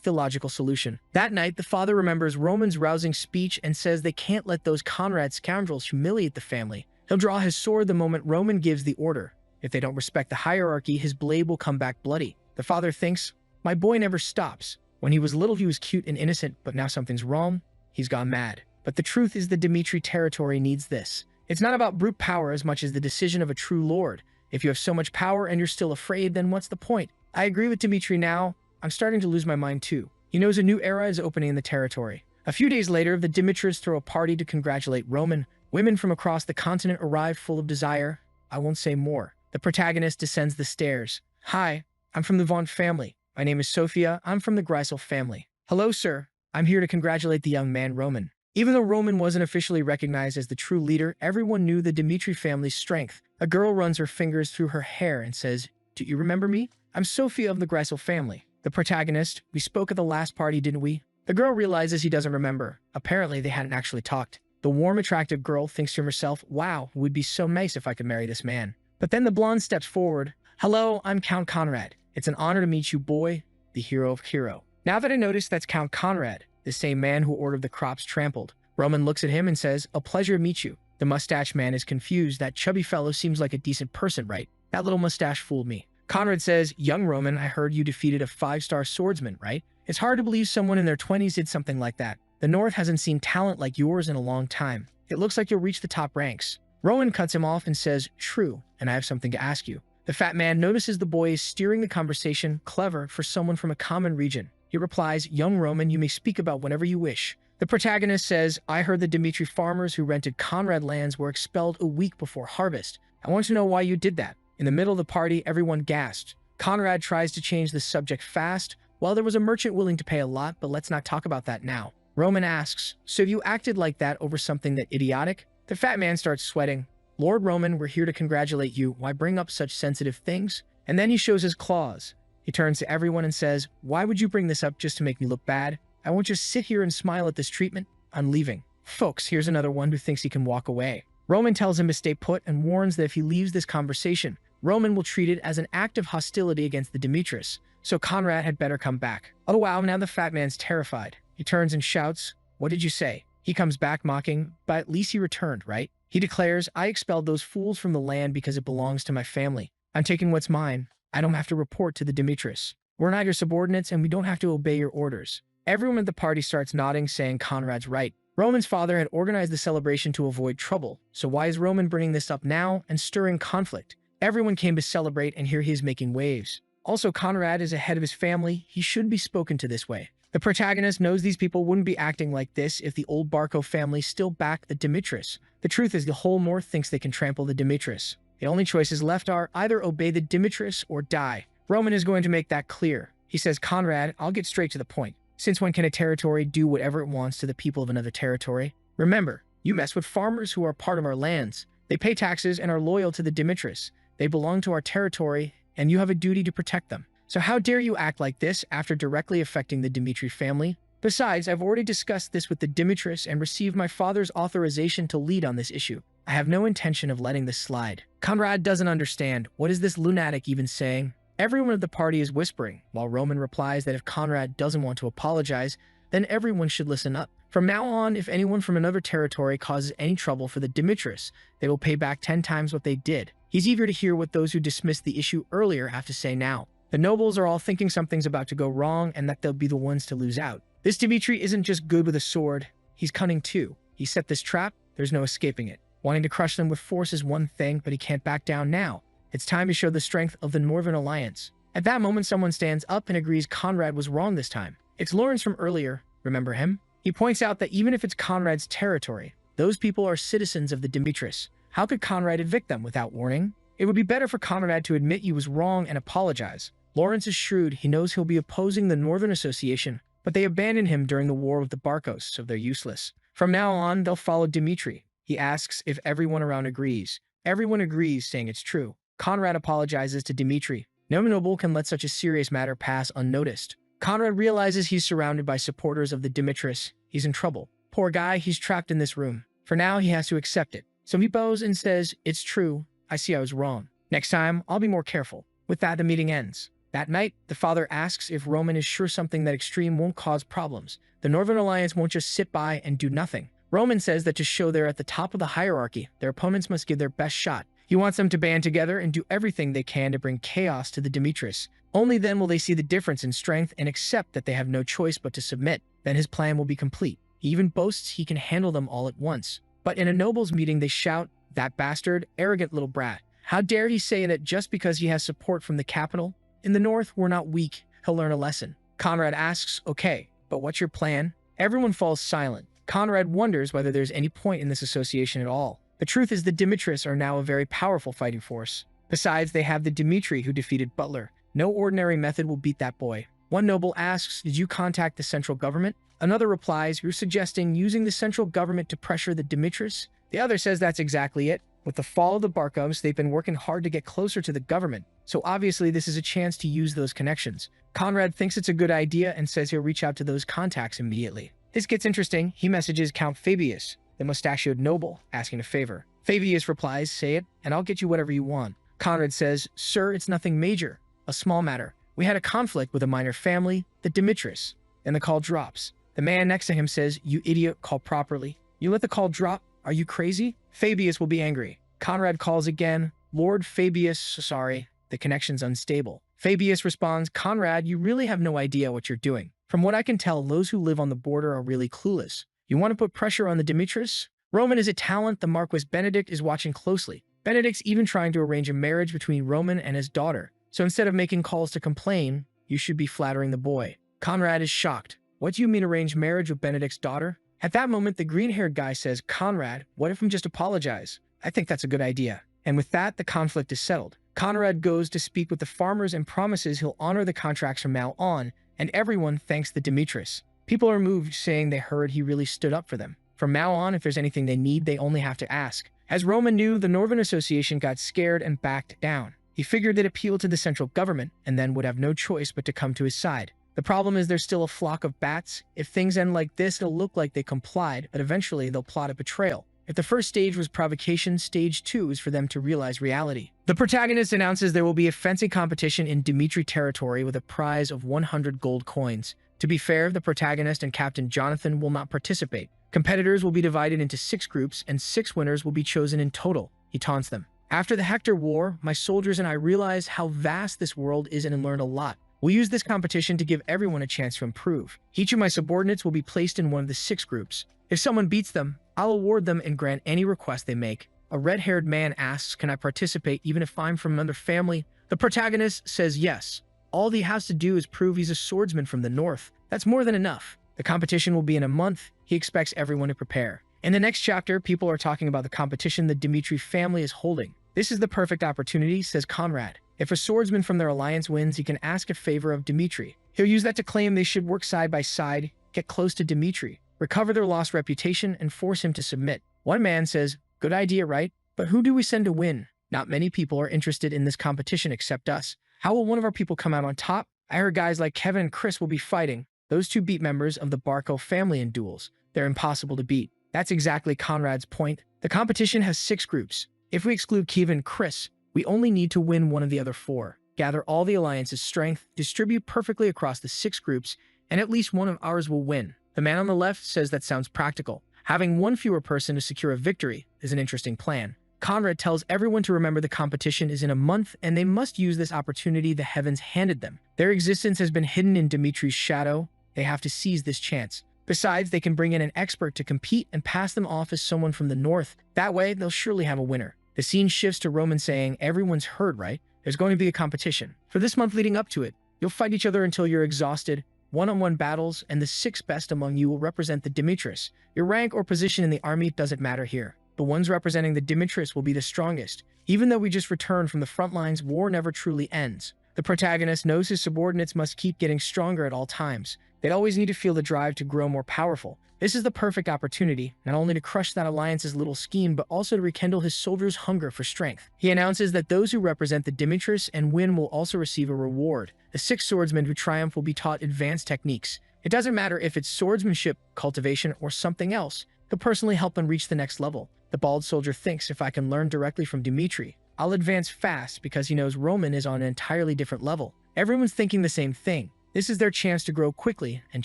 the logical solution. That night, the father remembers Roman's rousing speech and says they can't let those Conrad scoundrels humiliate the family. He'll draw his sword the moment Roman gives the order. If they don't respect the hierarchy, his blade will come back bloody. The father thinks, "My boy never stops. When he was little, he was cute and innocent, but now something's wrong. He's gone mad." But the truth is the Dimitri territory needs this. It's not about brute power as much as the decision of a true lord. If you have so much power and you're still afraid, then what's the point? I agree with Dimitri now. I'm starting to lose my mind too. He knows a new era is opening in the territory. A few days later, the Dimitris throw a party to congratulate Roman. Women from across the continent arrive full of desire. I won't say more. The protagonist descends the stairs. "Hi, I'm from the Vaughn family. My name is Sophia. I'm from the Greisel family." "Hello, sir. I'm here to congratulate the young man, Roman." Even though Roman wasn't officially recognized as the true leader, everyone knew the Dimitri family's strength. A girl runs her fingers through her hair and says, "Do you remember me? I'm Sophia of the Greisel family." The protagonist, "We spoke at the last party, didn't we?" The girl realizes he doesn't remember. Apparently, they hadn't actually talked. The warm, attractive girl thinks to herself, "Wow, it would be so nice if I could marry this man." But then the blonde steps forward. "Hello, I'm Count Conrad. It's an honor to meet you, boy, the hero of Kiro." Now that I notice, that's Count Conrad, the same man who ordered the crops trampled. Roman looks at him and says, "A pleasure to meet you." The mustache man is confused. "That chubby fellow seems like a decent person, right? That little mustache fooled me." Conrad says, "Young Roman, I heard you defeated a 5-star swordsman, right? It's hard to believe someone in their 20s did something like that. The North hasn't seen talent like yours in a long time. It looks like you'll reach the top ranks." Roman cuts him off and says, "True, and I have something to ask you." The fat man notices the boy is steering the conversation, clever for someone from a common region. He replies, "Young Roman, you may speak about whenever you wish." The protagonist says, "I heard the Dimitri farmers who rented Conrad lands were expelled a week before harvest. I want to know why you did that." In the middle of the party, everyone gasped. Conrad tries to change the subject fast. "Well, there was a merchant willing to pay a lot, but let's not talk about that now." Roman asks, "So you acted like that over something that idiotic?" The fat man starts sweating. "Lord Roman, we're here to congratulate you. Why bring up such sensitive things?" And then he shows his claws. He turns to everyone and says, "Why would you bring this up just to make me look bad? I won't just sit here and smile at this treatment. I'm leaving." Folks, here's another one who thinks he can walk away. Roman tells him to stay put and warns that if he leaves this conversation, Roman will treat it as an act of hostility against the Demetrius, so Conrad had better come back. Oh wow, now the fat man's terrified. He turns and shouts, "What did you say?" He comes back mocking, but at least he returned, right? He declares, "I expelled those fools from the land because it belongs to my family. I'm taking what's mine. I don't have to report to the Demetrius. We're not your subordinates and we don't have to obey your orders." Everyone at the party starts nodding, saying Conrad's right. Roman's father had organized the celebration to avoid trouble, so why is Roman bringing this up now and stirring conflict? Everyone came to celebrate, and here he is making waves. Also, Conrad is ahead of his family. He should be spoken to this way. The protagonist knows these people wouldn't be acting like this if the old Barco family still backed the Demetrius. The truth is the whole North thinks they can trample the Demetrius. The only choices left are either obey the Demetrius or die. Roman is going to make that clear. He says, "Conrad, I'll get straight to the point. Since when can a territory do whatever it wants to the people of another territory? Remember, you mess with farmers who are part of our lands. They pay taxes and are loyal to the Demetrius. They belong to our territory, and you have a duty to protect them. So how dare you act like this after directly affecting the Dimitri family? Besides, I've already discussed this with the Demetrius and received my father's authorization to lead on this issue. I have no intention of letting this slide." Conrad doesn't understand. What is this lunatic even saying? Everyone at the party is whispering, while Roman replies that if Conrad doesn't want to apologize, then everyone should listen up. From now on, if anyone from another territory causes any trouble for the Demetrius, they will pay back 10 times what they did. He's eager to hear what those who dismissed the issue earlier have to say now. The nobles are all thinking something's about to go wrong and that they'll be the ones to lose out. This Dimitri isn't just good with a sword, he's cunning too. He set this trap, there's no escaping it. Wanting to crush them with force is one thing, but he can't back down now. It's time to show the strength of the Northern Alliance. At that moment, someone stands up and agrees Conrad was wrong this time. It's Lawrence from earlier, remember him? He points out that even if it's Conrad's territory, those people are citizens of the Demetrius. How could Conrad evict them without warning? It would be better for Conrad to admit he was wrong and apologize. Lawrence is shrewd. He knows he'll be opposing the Northern Association, but they abandoned him during the war with the Barcos, so they're useless. From now on, they'll follow Dimitri. He asks if everyone around agrees. Everyone agrees, saying it's true. Conrad apologizes to Dimitri. No noble can let such a serious matter pass unnoticed. Conrad realizes he's surrounded by supporters of the Demetrius. He's in trouble. Poor guy, he's trapped in this room. For now, he has to accept it. So he bows and says, "It's true. I see I was wrong. Next time, I'll be more careful." With that, the meeting ends. That night, the father asks if Roman is sure something that extreme won't cause problems. The Northern Alliance won't just sit by and do nothing. Roman says that to show they're at the top of the hierarchy, their opponents must give their best shot. He wants them to band together and do everything they can to bring chaos to the Demetrius. Only then will they see the difference in strength and accept that they have no choice but to submit. Then his plan will be complete. He even boasts he can handle them all at once. But in a nobles meeting, they shout, "That bastard, arrogant little brat. How dare he say that just because he has support from the capital? In the north, we're not weak. He'll learn a lesson." Conrad asks, "Okay, but what's your plan?" Everyone falls silent. Conrad wonders whether there's any point in this association at all. The truth is the Demetrius are now a very powerful fighting force. Besides, they have the Dimitri who defeated Butler. No ordinary method will beat that boy. One noble asks, "Did you contact the central government?" Another replies, "You're suggesting using the central government to pressure the Demetrius?" The other says that's exactly it. With the fall of the Barcos, they've been working hard to get closer to the government, so obviously this is a chance to use those connections. Conrad thinks it's a good idea and says he'll reach out to those contacts immediately. This gets interesting. He messages Count Fabius, the mustachioed noble, asking a favor. Fabius replies, "Say it, and I'll get you whatever you want." Conrad says, "Sir, it's nothing major. A small matter. We had a conflict with a minor family, the Demetrius." Then the call drops. The man next to him says, "You idiot, call properly. You let the call drop? Are you crazy?" Fabius will be angry. Conrad calls again. "Lord Fabius, sorry. The connection's unstable." Fabius responds, "Conrad, you really have no idea what you're doing. From what I can tell, those who live on the border are really clueless. You want to put pressure on the Demetrius? Roman is a talent. The Marquis Benedict is watching closely. Benedict's even trying to arrange a marriage between Roman and his daughter. So instead of making calls to complain, you should be flattering the boy." Conrad is shocked. "What do you mean arrange marriage with Benedict's daughter?" At that moment, the green-haired guy says, "Conrad, what if I just apologize? I think that's a good idea." And with that, the conflict is settled. Conrad goes to speak with the farmers and promises he'll honor the contracts from now on, and everyone thanks the Demetrius. People are moved, saying they heard he really stood up for them. From now on, if there's anything they need, they only have to ask. As Roman knew, the Northern Association got scared and backed down. He figured they'd appeal to the central government and then would have no choice but to come to his side. The problem is there's still a flock of bats. If things end like this, it'll look like they complied, but eventually they'll plot a betrayal. If the first stage was provocation, stage 2 is for them to realize reality. The protagonist announces there will be a fencing competition in Dimitri territory with a prize of 100 gold coins. To be fair, the protagonist and Captain Jonathan will not participate. Competitors will be divided into 6 groups, and 6 winners will be chosen in total. He taunts them. After the Hector War, my soldiers and I realized how vast this world is and learned a lot. We'll use this competition to give everyone a chance to improve. Each of my subordinates will be placed in one of the 6 groups. If someone beats them, I'll award them and grant any request they make. A red-haired man asks, can I participate even if I'm from another family? The protagonist says yes. All he has to do is prove he's a swordsman from the north. That's more than enough. The competition will be in a month. He expects everyone to prepare. In the next chapter, people are talking about the competition the Dimitri family is holding. This is the perfect opportunity, says Conrad. If a swordsman from their alliance wins, he can ask a favor of Dimitri. He'll use that to claim they should work side by side, get close to Dimitri, recover their lost reputation, and force him to submit. One man says, good idea, right? But who do we send to win? Not many people are interested in this competition except us. How will one of our people come out on top? I heard guys like Kevin and Chris will be fighting. Those 2 beat members of the Barco family in duels. They're impossible to beat. That's exactly Conrad's point. The competition has 6 groups. If we exclude Kevin and Chris, we only need to win one of the other 4. Gather all the alliance's strength, distribute perfectly across the 6 groups, and at least one of ours will win. The man on the left says that sounds practical. Having one fewer person to secure a victory is an interesting plan. Conrad tells everyone to remember the competition is in a month and they must use this opportunity the heavens handed them. Their existence has been hidden in Dimitri's shadow. They have to seize this chance. Besides, they can bring in an expert to compete and pass them off as someone from the north. That way, they'll surely have a winner. The scene shifts to Roman saying, everyone's heard, right? There's going to be a competition. For this month leading up to it, you'll fight each other until you're exhausted. One-on-one battles, and the 6 best among you will represent the Dimitris. Your rank or position in the army doesn't matter here. The ones representing the Dimitris will be the strongest. Even though we just returned from the front lines, war never truly ends. The protagonist knows his subordinates must keep getting stronger at all times. They always need to feel the drive to grow more powerful. This is the perfect opportunity, not only to crush that alliance's little scheme, but also to rekindle his soldiers' hunger for strength. He announces that those who represent the Dimitris and win will also receive a reward. The 6 swordsmen who triumph will be taught advanced techniques. It doesn't matter if it's swordsmanship, cultivation, or something else. He'll personally help them reach the next level. The bald soldier thinks, if I can learn directly from Dimitri, I'll advance fast because he knows Roman is on an entirely different level. Everyone's thinking the same thing. This is their chance to grow quickly and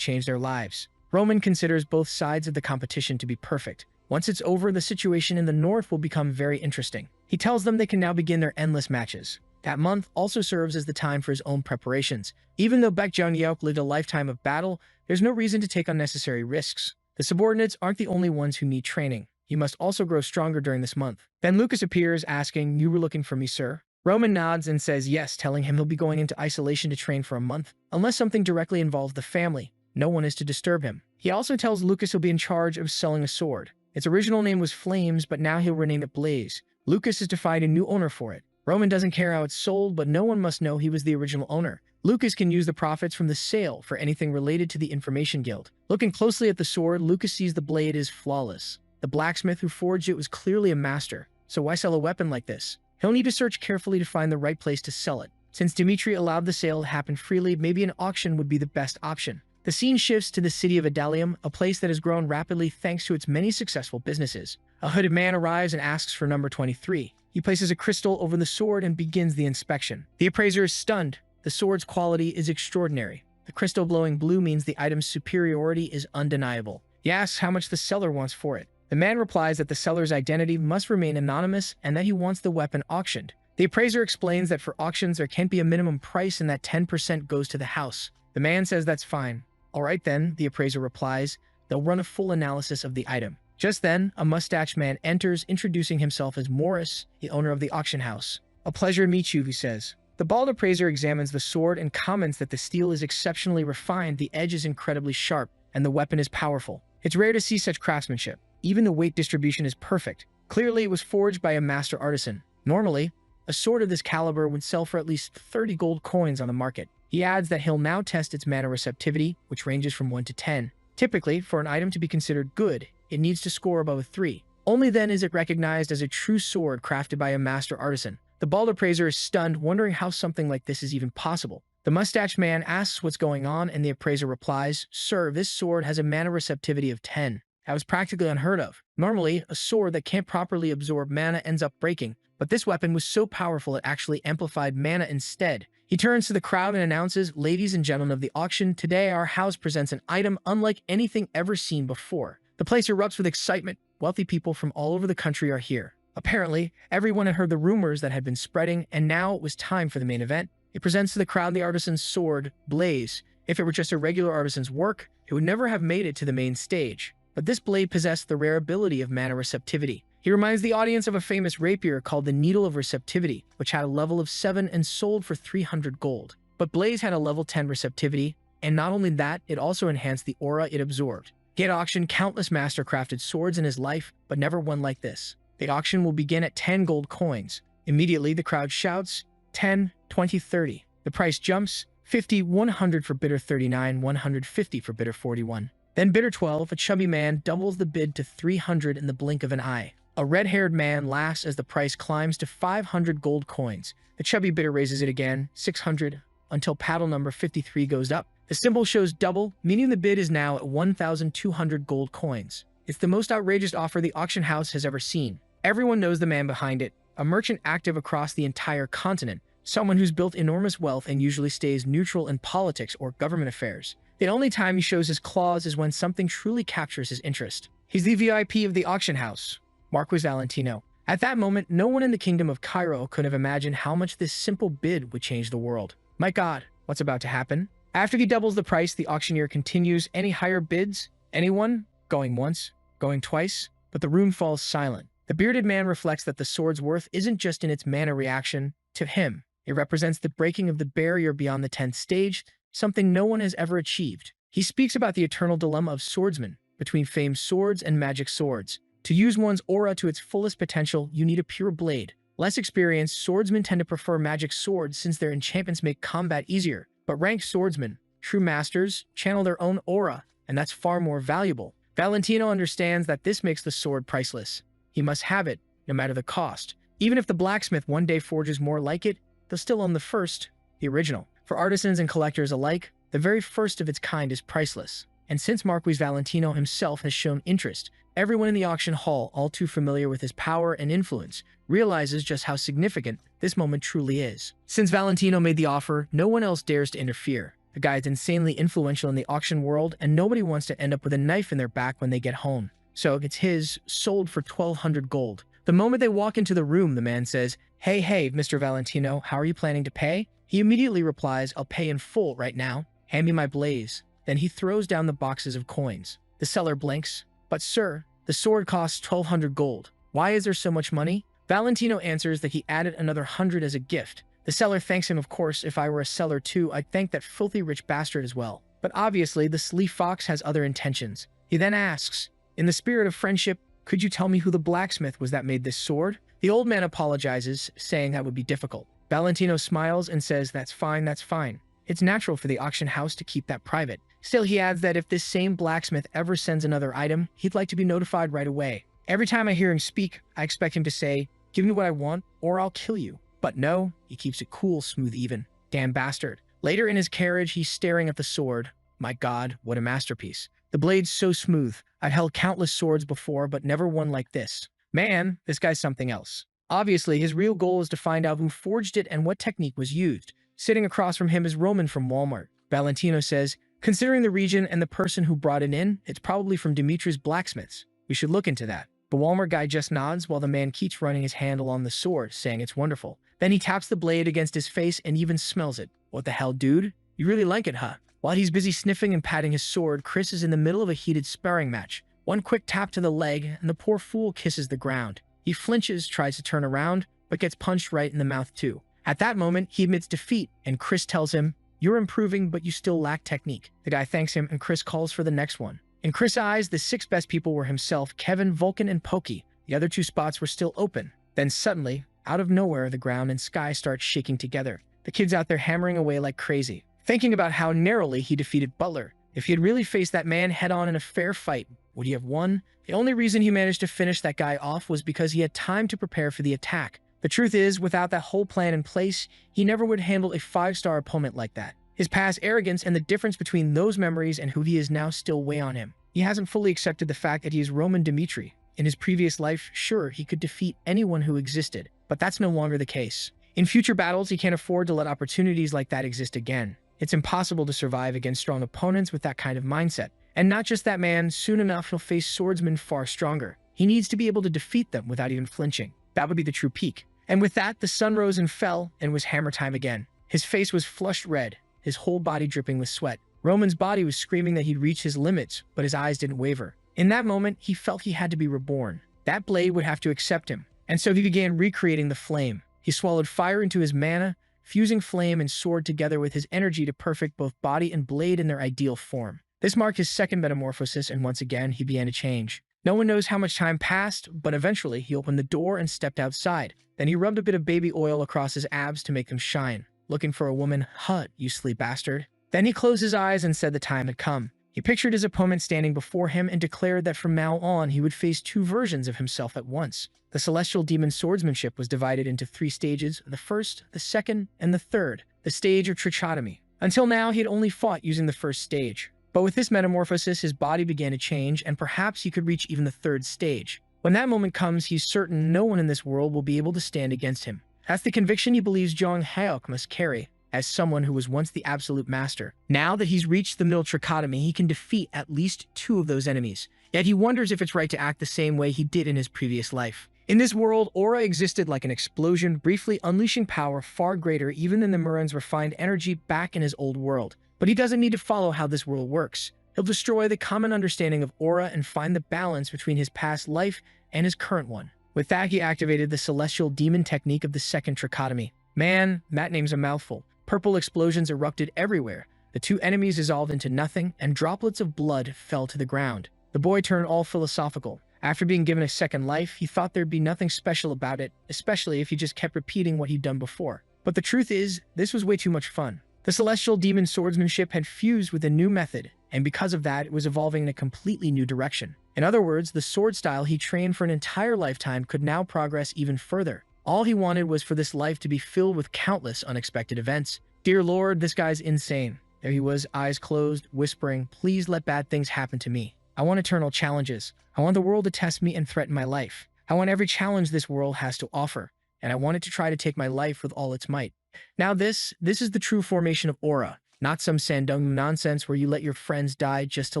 change their lives. Roman considers both sides of the competition to be perfect. Once it's over, the situation in the north will become very interesting. He tells them they can now begin their endless matches. That month also serves as the time for his own preparations. Even though Baek Jung-yeok lived a lifetime of battle, there's no reason to take unnecessary risks. The subordinates aren't the only ones who need training. You must also grow stronger during this month. Then Lucas appears, asking, you were looking for me, sir? Roman nods and says yes, telling him he'll be going into isolation to train for a month. Unless something directly involves the family, no one is to disturb him. He also tells Lucas he'll be in charge of selling a sword. Its original name was Flames, but now he'll rename it Blaze. Lucas is to find a new owner for it. Roman doesn't care how it's sold, but no one must know he was the original owner. Lucas can use the profits from the sale for anything related to the Information Guild. Looking closely at the sword, Lucas sees the blade is flawless. The blacksmith who forged it was clearly a master, so why sell a weapon like this? He'll need to search carefully to find the right place to sell it. Since Dimitri allowed the sale to happen freely, maybe an auction would be the best option. The scene shifts to the city of Adalium, a place that has grown rapidly thanks to its many successful businesses. A hooded man arrives and asks for number 23. He places a crystal over the sword and begins the inspection. The appraiser is stunned. The sword's quality is extraordinary. The crystal glowing blue means the item's superiority is undeniable. He asks how much the seller wants for it. The man replies that the seller's identity must remain anonymous and that he wants the weapon auctioned. The appraiser explains that for auctions there can't be a minimum price and that 10% goes to the house. The man says that's fine. All right then, the appraiser replies, they'll run a full analysis of the item. Just then, a mustached man enters, introducing himself as Morris, the owner of the auction house. A pleasure to meet you, he says. The bald appraiser examines the sword and comments that the steel is exceptionally refined, the edge is incredibly sharp, and the weapon is powerful. It's rare to see such craftsmanship. Even the weight distribution is perfect. Clearly, it was forged by a master artisan. Normally, a sword of this caliber would sell for at least 30 gold coins on the market. He adds that he'll now test its mana receptivity, which ranges from 1 to 10. Typically, for an item to be considered good, it needs to score above a 3. Only then is it recognized as a true sword crafted by a master artisan. The bald appraiser is stunned, wondering how something like this is even possible. The mustached man asks what's going on, and the appraiser replies, "Sir, this sword has a mana receptivity of 10. That was practically unheard of. Normally, a sword that can't properly absorb mana ends up breaking, but this weapon was so powerful it actually amplified mana instead. He turns to the crowd and announces, "Ladies and gentlemen of the auction, today our house presents an item unlike anything ever seen before." The place erupts with excitement. Wealthy people from all over the country are here. Apparently, everyone had heard the rumors that had been spreading, and now it was time for the main event. It presents to the crowd the artisan's sword, Blaze. If it were just a regular artisan's work, it would never have made it to the main stage. But this blade possessed the rare ability of mana receptivity. He reminds the audience of a famous rapier called the Needle of Receptivity, which had a level of 7 and sold for 300 gold. But Blaze had a level 10 receptivity, and not only that, it also enhanced the aura it absorbed. He had auctioned countless master-crafted swords in his life, but never one like this. The auction will begin at 10 gold coins. Immediately, the crowd shouts, 10, 20, 30. The price jumps, 50, 100 for bidder 39, 150 for bidder 41. Then bidder 12, a chubby man, doubles the bid to 300 in the blink of an eye. A red-haired man laughs as the price climbs to 500 gold coins. The chubby bidder raises it again, 600, until paddle number 53 goes up. The symbol shows double, meaning the bid is now at 1,200 gold coins. It's the most outrageous offer the auction house has ever seen. Everyone knows the man behind it, a merchant active across the entire continent, someone who's built enormous wealth and usually stays neutral in politics or government affairs. The only time he shows his claws is when something truly captures his interest. He's the VIP of the auction house, Marquis Valentino. At that moment, no one in the kingdom of Cairo could have imagined how much this simple bid would change the world. My God, what's about to happen? After he doubles the price, the auctioneer continues, "Any higher bids? Anyone?" Going once, going twice, but the room falls silent. The bearded man reflects that the sword's worth isn't just in its mana reaction. To him, it represents the breaking of the barrier beyond the 10th stage, something no one has ever achieved. He speaks about the eternal dilemma of swordsmen, between famed swords and magic swords. To use one's aura to its fullest potential, you need a pure blade. Less experienced swordsmen tend to prefer magic swords since their enchantments make combat easier. But ranked swordsmen, true masters, channel their own aura, and that's far more valuable. Valentino understands that this makes the sword priceless. He must have it, no matter the cost. Even if the blacksmith one day forges more like it, they'll still own the first, the original. For artisans and collectors alike, the very first of its kind is priceless. And since Marquis Valentino himself has shown interest, everyone in the auction hall, all too familiar with his power and influence, realizes just how significant this moment truly is. Since Valentino made the offer, no one else dares to interfere. The guy is insanely influential in the auction world, and nobody wants to end up with a knife in their back when they get home. So it's his, sold for 1,200 gold. The moment they walk into the room, the man says, Hey, Mr. Valentino, how are you planning to pay?" He immediately replies, "I'll pay in full right now. Hand me my blaze." Then he throws down the boxes of coins. The seller blinks. "But sir, the sword costs 1,200 gold. Why is there so much money?" Valentino answers that he added another 100 as a gift. The seller thanks him. "Of course, if I were a seller too, I'd thank that filthy rich bastard as well." But obviously, the sleek fox has other intentions. He then asks, "In the spirit of friendship, could you tell me who the blacksmith was that made this sword?" The old man apologizes, saying that would be difficult. Valentino smiles and says, that's fine. It's natural for the auction house to keep that private. Still, he adds that if this same blacksmith ever sends another item, he'd like to be notified right away. Every time I hear him speak, I expect him to say, "Give me what I want, or I'll kill you." But no, he keeps it cool, smooth, even. Damn bastard. Later in his carriage, he's staring at the sword. My God, what a masterpiece. The blade's so smooth. I've held countless swords before, but never one like this. Man, this guy's something else. Obviously, his real goal is to find out who forged it and what technique was used. Sitting across from him is Roman from Walmart. Valentino says, "Considering the region and the person who brought it in, it's probably from Dimitri's blacksmiths. We should look into that." The Walmart guy just nods while the man keeps running his hand along the sword, saying it's wonderful. Then he taps the blade against his face and even smells it. "What the hell, dude? You really like it, huh?" While he's busy sniffing and patting his sword, Chris is in the middle of a heated sparring match. One quick tap to the leg, and the poor fool kisses the ground. He flinches, tries to turn around, but gets punched right in the mouth too. At that moment, he admits defeat, and Chris tells him, "You're improving, but you still lack technique." The guy thanks him, and Chris calls for the next one. In Chris' eyes, the 6 best people were himself, Kevin, Vulcan, and Pokey. The other 2 spots were still open. Then suddenly, out of nowhere, the ground and sky start shaking together. The kid's out there hammering away like crazy, thinking about how narrowly he defeated Butler. If he had really faced that man head-on in a fair fight, would he have won? The only reason he managed to finish that guy off was because he had time to prepare for the attack. The truth is, without that whole plan in place, he never would handle a 5-star opponent like that. His past arrogance and the difference between those memories and who he is now still weigh on him. He hasn't fully accepted the fact that he is Roman Dimitri. In his previous life, sure, he could defeat anyone who existed, but that's no longer the case. In future battles, he can't afford to let opportunities like that exist again. It's impossible to survive against strong opponents with that kind of mindset. And not just that, man, soon enough he'll face swordsmen far stronger. He needs to be able to defeat them without even flinching. That would be the true peak. And with that, the sun rose and fell, and it was hammer time again. His face was flushed red, his whole body dripping with sweat. Roman's body was screaming that he'd reached his limits, but his eyes didn't waver. In that moment, he felt he had to be reborn. That blade would have to accept him. And so he began recreating the flame. He swallowed fire into his mana, fusing flame and sword together with his energy to perfect both body and blade in their ideal form. This marked his second metamorphosis, and once again, he began to change. No one knows how much time passed, but eventually he opened the door and stepped outside. Then he rubbed a bit of baby oil across his abs to make them shine. Looking for a woman? Hut, you sleep bastard. Then he closed his eyes and said the time had come. He pictured his opponent standing before him and declared that from now on he would face two versions of himself at once. The celestial demon swordsmanship was divided into 3 stages: the first, the second, and the third, the stage of trichotomy. Until now, he had only fought using the first stage. But with this metamorphosis, his body began to change, and perhaps he could reach even the 3rd stage. When that moment comes, he's certain no one in this world will be able to stand against him. That's the conviction he believes Jong Hyuk must carry, as someone who was once the absolute master. Now that he's reached the middle trichotomy, he can defeat at least 2 of those enemies. Yet he wonders if it's right to act the same way he did in his previous life. In this world, aura existed like an explosion, briefly unleashing power far greater even than the Murin's refined energy back in his old world. But he doesn't need to follow how this world works. He'll destroy the common understanding of aura and find the balance between his past life and his current one. With that, he activated the celestial demon technique of the second trichotomy. Man, that name's a mouthful. Purple explosions erupted everywhere. The 2 enemies dissolved into nothing, and droplets of blood fell to the ground. The boy turned all philosophical. After being given a second life, he thought there'd be nothing special about it, especially if he just kept repeating what he'd done before. But the truth is, this was way too much fun. The celestial demon swordsmanship had fused with a new method, and because of that, it was evolving in a completely new direction. In other words, the sword style he trained for an entire lifetime could now progress even further. All he wanted was for this life to be filled with countless unexpected events. Dear Lord, this guy's insane. There he was, eyes closed, whispering, "Please let bad things happen to me. I want eternal challenges. I want the world to test me and threaten my life. I want every challenge this world has to offer, and I want it to try to take my life with all its might." Now this is the true formation of aura, not some Sandung nonsense where you let your friends die just to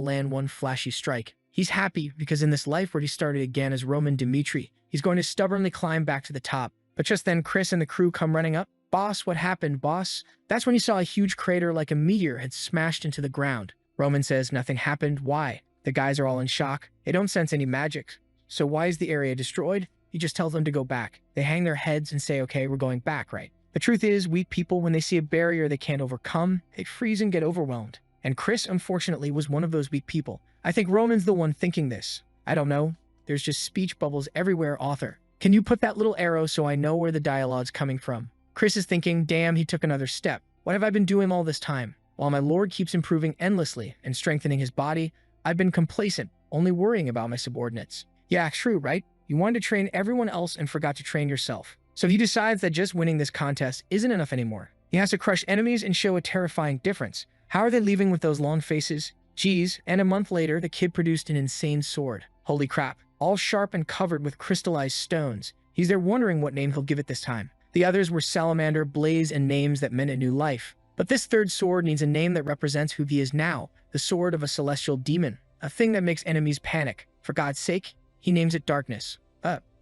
land one flashy strike. He's happy because in this life where he started again as Roman Dimitri, he's going to stubbornly climb back to the top. But just then Chris and the crew come running up. "Boss, what happened, boss?" That's when he saw a huge crater like a meteor had smashed into the ground. Roman says nothing happened. Why? The guys are all in shock. They don't sense any magic. So why is the area destroyed? He just tells them to go back. They hang their heads and say, "Okay, we're going back, right?" The truth is, weak people, when they see a barrier they can't overcome, they freeze and get overwhelmed. And Chris, unfortunately, was one of those weak people. I think Roman's the one thinking this. I don't know. There's just speech bubbles everywhere, author. Can you put that little arrow so I know where the dialogue's coming from? Chris is thinking, damn, he took another step. What have I been doing all this time? While my lord keeps improving endlessly and strengthening his body, I've been complacent, only worrying about my subordinates. Yeah, true, right? You wanted to train everyone else and forgot to train yourself. So he decides that just winning this contest isn't enough anymore. He has to crush enemies and show a terrifying difference. How are they leaving with those long faces? Geez, and a month later, the kid produced an insane sword. Holy crap, all sharp and covered with crystallized stones. He's there wondering what name he'll give it this time. The others were Salamander, Blaze, and names that meant a new life. But this third sword needs a name that represents who he is now, the sword of a celestial demon, a thing that makes enemies panic. For God's sake, he names it Darkness.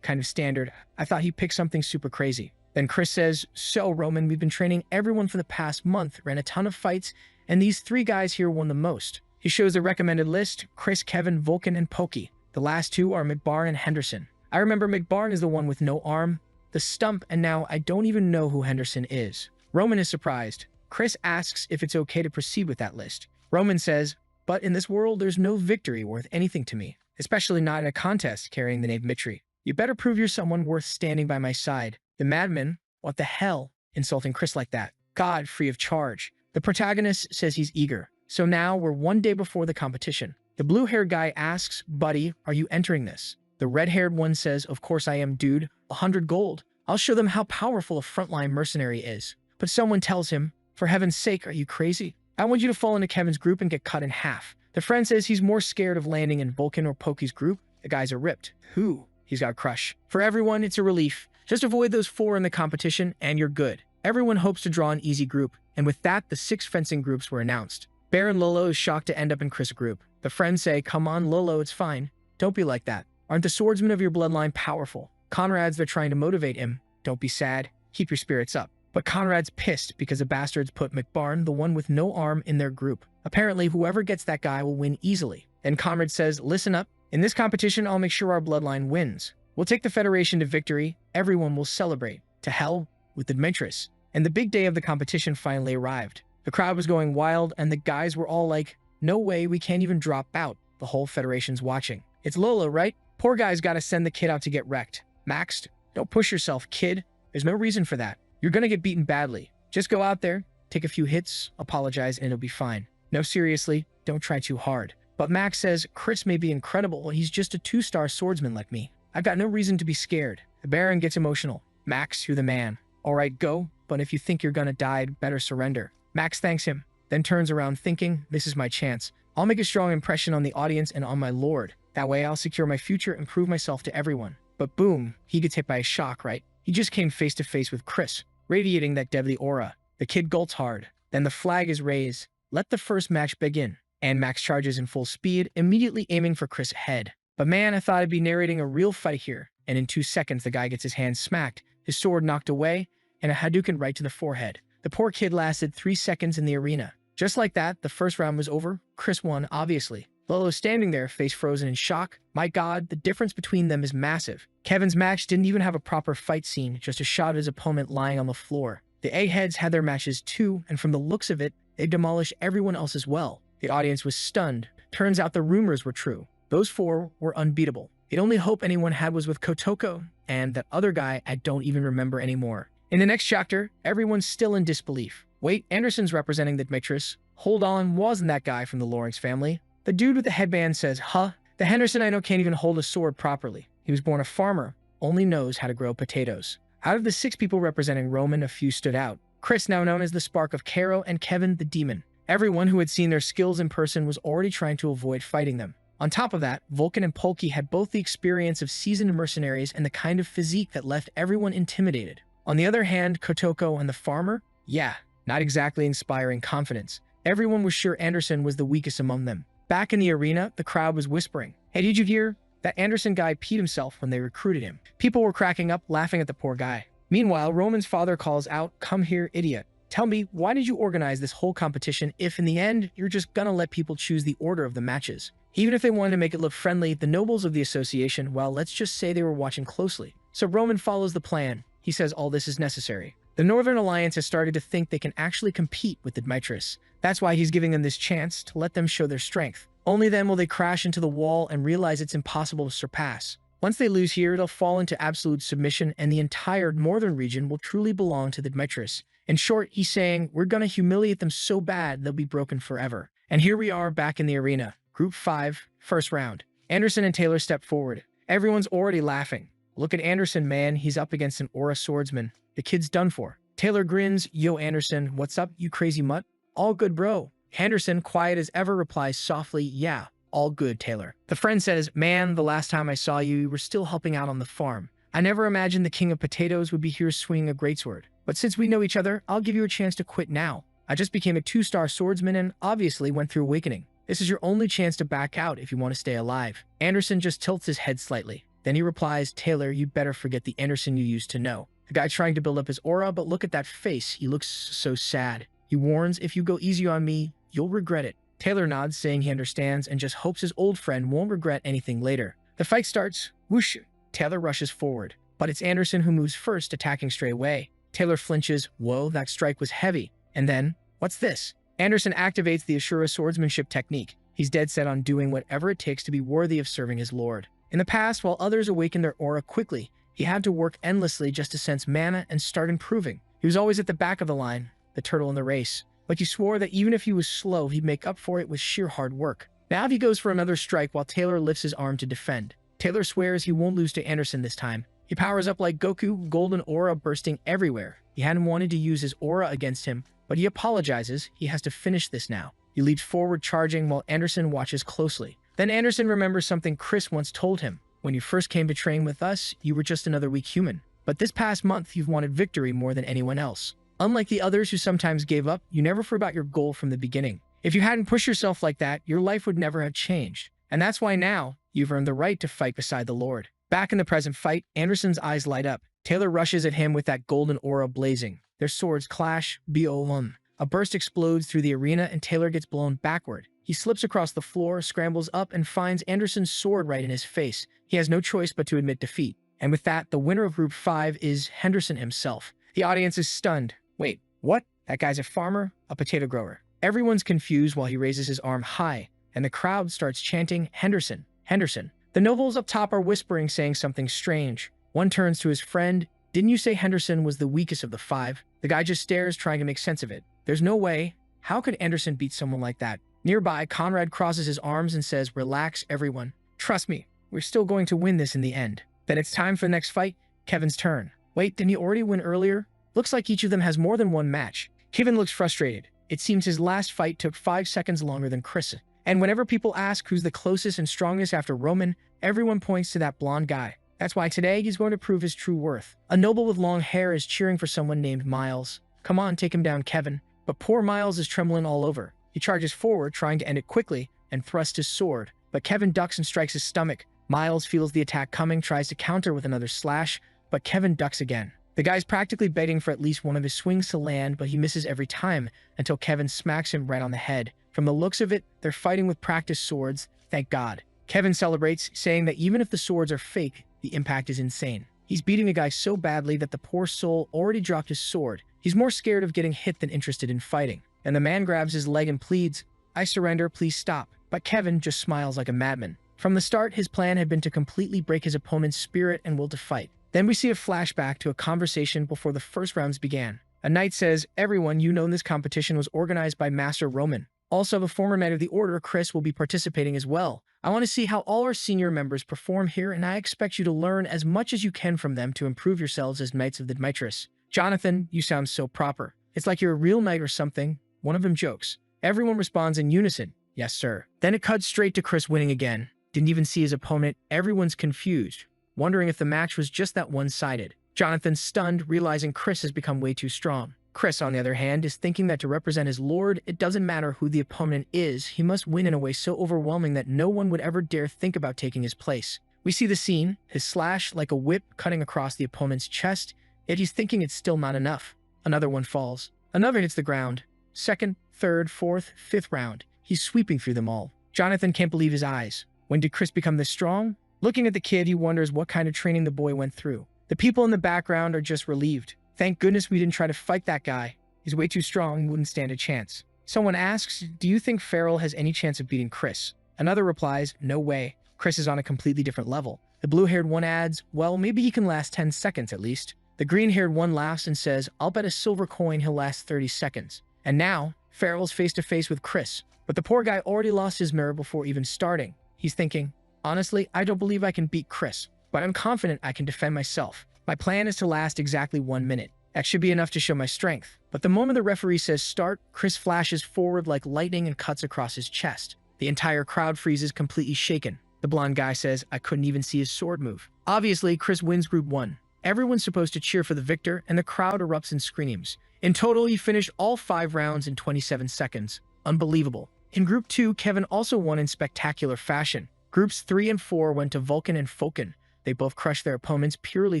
Kind of standard. I thought he'd pick something super crazy. Then Chris says, "So, Roman, we've been training everyone for the past month, ran a ton of fights, and these 3 guys here won the most." He shows the recommended list: Chris, Kevin, Vulcan, and Pokey. The last 2 are McBarn and Henderson. I remember McBarn is the one with no arm, the stump, and now I don't even know who Henderson is. Roman is surprised. Chris asks if it's okay to proceed with that list. Roman says, "But in this world, there's no victory worth anything to me, especially not in a contest carrying the name Mitri. You better prove you're someone worth standing by my side." The madman, what the hell, insulting Chris like that? God, free of charge. The protagonist says he's eager. So now we're 1 day before the competition. The blue-haired guy asks, "Buddy, are you entering this?" The red-haired one says, "Of course I am, dude. 100 gold. I'll show them how powerful a frontline mercenary is." But someone tells him, "For heaven's sake, are you crazy? I want you to fall into Kevin's group and get cut in half. The friend says he's more scared of landing in Vulcan or Poki's group. The guys are ripped. Who? He's got a crush. For everyone, it's a relief. Just avoid those 4 in the competition and you're good. Everyone hopes to draw an easy group, and with that, the 6 fencing groups were announced. Bear and Lolo is shocked to end up in Chris' group. The friends say, come on, Lolo, it's fine. Don't be like that. Aren't the swordsmen of your bloodline powerful? Conrad's, they're trying to motivate him. Don't be sad. Keep your spirits up. But Conrad's pissed because the bastards put McBarn, the one with no arm, in their group. Apparently, whoever gets that guy will win easily. Then Conrad says, listen up. In this competition, I'll make sure our bloodline wins. We'll take the Federation to victory. Everyone will celebrate. To hell with the Demetrius. And the big day of the competition finally arrived. The crowd was going wild, and the guys were all like, no way, we can't even drop out. The whole Federation's watching. It's Lolo, right? Poor guy's gotta send the kid out to get wrecked. Max, don't push yourself, kid. There's no reason for that. You're gonna get beaten badly. Just go out there, take a few hits, apologize, and it'll be fine. No, seriously, don't try too hard. But Max says, Chris may be incredible, he's just a 2-star swordsman like me. I've got no reason to be scared. The Baron gets emotional. Max, you're the man. All right, go, but if you think you're gonna die, better surrender. Max thanks him, then turns around thinking, this is my chance. I'll make a strong impression on the audience and on my lord. That way I'll secure my future and prove myself to everyone. But boom, he gets hit by a shock, right? He just came face to face with Chris, radiating that deadly aura. The kid gulps hard. Then the flag is raised. Let the first match begin. And Max charges in full speed, immediately aiming for Chris' head. But man, I thought I'd be narrating a real fight here. And in 2 seconds, the guy gets his hand smacked, his sword knocked away, and a Hadouken right to the forehead. The poor kid lasted 3 seconds in the arena. Just like that, the first round was over. Chris won, obviously. Lolo standing there, face frozen in shock. My god, the difference between them is massive. Kevin's match didn't even have a proper fight scene, just a shot of his opponent lying on the floor. The eggheads had their matches too, and from the looks of it, they demolished everyone else as well. The audience was stunned. Turns out the rumors were true. Those 4 were unbeatable. The only hope anyone had was with Kotoko, and that other guy I don't even remember anymore. In the next chapter, everyone's still in disbelief. Wait, Anderson's representing the Demetrius. Hold on, wasn't that guy from the Lawrence family? The dude with the headband says, huh? The Henderson I know can't even hold a sword properly. He was born a farmer, only knows how to grow potatoes. Out of the 6 people representing Roman, a few stood out. Chris, now known as the Spark of Cairo, and Kevin, the Demon. Everyone who had seen their skills in person was already trying to avoid fighting them. On top of that, Vulcan and Polky had both the experience of seasoned mercenaries and the kind of physique that left everyone intimidated. On the other hand, Kotoko and the farmer? Yeah, not exactly inspiring confidence. Everyone was sure Anderson was the weakest among them. Back in the arena, the crowd was whispering, hey, did you hear? That Anderson guy peed himself when they recruited him. People were cracking up, laughing at the poor guy. Meanwhile, Roman's father calls out, come here, idiot. Tell me, why did you organize this whole competition if in the end, you're just gonna let people choose the order of the matches? Even if they wanted to make it look friendly, the nobles of the association, well, let's just say they were watching closely. So Roman follows the plan. He says all this is necessary. The Northern Alliance has started to think they can actually compete with the Demetrius. That's why he's giving them this chance to let them show their strength. Only then will they crash into the wall and realize it's impossible to surpass. Once they lose here, they'll fall into absolute submission and the entire northern region will truly belong to the Demetrius. In short, he's saying, we're gonna humiliate them so bad they'll be broken forever. And here we are back in the arena. Group 5, first round. Anderson and Taylor step forward. Everyone's already laughing. Look at Anderson, man, he's up against an aura swordsman. The kid's done for. Taylor grins, yo Anderson, what's up, you crazy mutt? All good, bro. Anderson, quiet as ever, replies softly, yeah, all good, Taylor. The friend says, man, the last time I saw you, you were still helping out on the farm. I never imagined the king of potatoes would be here swinging a greatsword. But since we know each other, I'll give you a chance to quit now. I just became a 2-star swordsman and obviously went through awakening. This is your only chance to back out if you want to stay alive. Anderson just tilts his head slightly. Then he replies, Taylor, you better forget the Anderson you used to know. The guy trying to build up his aura, but look at that face. He looks so sad. He warns, if you go easy on me, you'll regret it. Taylor nods, saying he understands and just hopes his old friend won't regret anything later. The fight starts. Whoosh! Taylor rushes forward. But it's Anderson who moves first, attacking straight away. Taylor flinches. Whoa, that strike was heavy. And then, what's this? Anderson activates the Asura swordsmanship technique. He's dead set on doing whatever it takes to be worthy of serving his lord. In the past, while others awakened their aura quickly, he had to work endlessly just to sense mana and start improving. He was always at the back of the line, the turtle in the race. But he swore that even if he was slow, he'd make up for it with sheer hard work. Now he goes for another strike while Taylor lifts his arm to defend. Taylor swears he won't lose to Anderson this time. He powers up like Goku, golden aura bursting everywhere. He hadn't wanted to use his aura against him, but he apologizes. He has to finish this now. He leaps forward charging while Anderson watches closely. Then Anderson remembers something Chris once told him. When you first came to train with us, you were just another weak human. But this past month, you've wanted victory more than anyone else. Unlike the others who sometimes gave up, you never forgot your goal from the beginning. If you hadn't pushed yourself like that, your life would never have changed. And that's why now, you've earned the right to fight beside the Lord. Back in the present fight, Anderson's eyes light up. Taylor rushes at him with that golden aura blazing. Their swords clash, BO1. A burst explodes through the arena and Taylor gets blown backward. He slips across the floor, scrambles up, and finds Anderson's sword right in his face. He has no choice but to admit defeat. And with that, the winner of Group 5 is Henderson himself. The audience is stunned. Wait, what? That guy's a farmer? A potato grower. Everyone's confused while he raises his arm high, and the crowd starts chanting, Henderson, Henderson. The nobles up top are whispering, saying something strange. One turns to his friend. Didn't you say Henderson was the weakest of the 5? The guy just stares, trying to make sense of it. There's no way. How could Anderson beat someone like that? Nearby, Conrad crosses his arms and says, relax, everyone. Trust me, we're still going to win this in the end. Then it's time for the next fight, Kevin's turn. Wait, didn't he already win earlier? Looks like each of them has more than one match. Kevin looks frustrated. It seems his last fight took 5 seconds longer than Chris. And whenever people ask who's the closest and strongest after Roman, everyone points to that blonde guy. That's why today he's going to prove his true worth. A noble with long hair is cheering for someone named Miles. Come on, take him down, Kevin. But poor Miles is trembling all over. He charges forward, trying to end it quickly, and thrusts his sword. But Kevin ducks and strikes his stomach. Miles feels the attack coming, tries to counter with another slash, but Kevin ducks again. The guy's practically begging for at least one of his swings to land, but he misses every time, until Kevin smacks him right on the head. From the looks of it, they're fighting with practiced swords, thank God. Kevin celebrates, saying that even if the swords are fake, the impact is insane. He's beating the guy so badly that the poor soul already dropped his sword. He's more scared of getting hit than interested in fighting. And the man grabs his leg and pleads, I surrender, please stop. But Kevin just smiles like a madman. From the start, his plan had been to completely break his opponent's spirit and will to fight. Then we see a flashback to a conversation before the first rounds began. A knight says, everyone you know in this competition was organized by Master Roman. Also, the former Knight of the Order, Chris, will be participating as well. I want to see how all our senior members perform here, and I expect you to learn as much as you can from them to improve yourselves as Knights of the Mitris. Jonathan, you sound so proper. It's like you're a real knight or something. One of them jokes. Everyone responds in unison. Yes, sir. Then it cuts straight to Chris winning again. Didn't even see his opponent. Everyone's confused, wondering if the match was just that one-sided. Jonathan's stunned, realizing Chris has become way too strong. Chris, on the other hand, is thinking that to represent his lord, it doesn't matter who the opponent is, he must win in a way so overwhelming that no one would ever dare think about taking his place. We see the scene, his slash like a whip cutting across the opponent's chest, yet he's thinking it's still not enough. Another one falls. Another hits the ground. Second, third, fourth, fifth round. He's sweeping through them all. Jonathan can't believe his eyes. When did Chris become this strong? Looking at the kid, he wonders what kind of training the boy went through. The people in the background are just relieved. Thank goodness we didn't try to fight that guy. He's way too strong and wouldn't stand a chance. Someone asks, do you think Farrell has any chance of beating Chris? Another replies, no way. Chris is on a completely different level. The blue-haired one adds, well, maybe he can last 10 seconds at least. The green-haired one laughs and says, I'll bet a silver coin he'll last 30 seconds. And now, Farrell's face-to-face with Chris. But the poor guy already lost his mirror before even starting. He's thinking, honestly, I don't believe I can beat Chris, but I'm confident I can defend myself. My plan is to last exactly 1 minute. That should be enough to show my strength. But the moment the referee says start, Chris flashes forward like lightning and cuts across his chest. The entire crowd freezes, completely shaken. The blonde guy says, I couldn't even see his sword move. Obviously, Chris wins Group 1. Everyone's supposed to cheer for the victor, and the crowd erupts in screams. In total, he finished all 5 rounds in 27 seconds. Unbelievable. In Group 2, Kevin also won in spectacular fashion. Groups 3 and 4 went to Vulcan and Falcon. They both crushed their opponents purely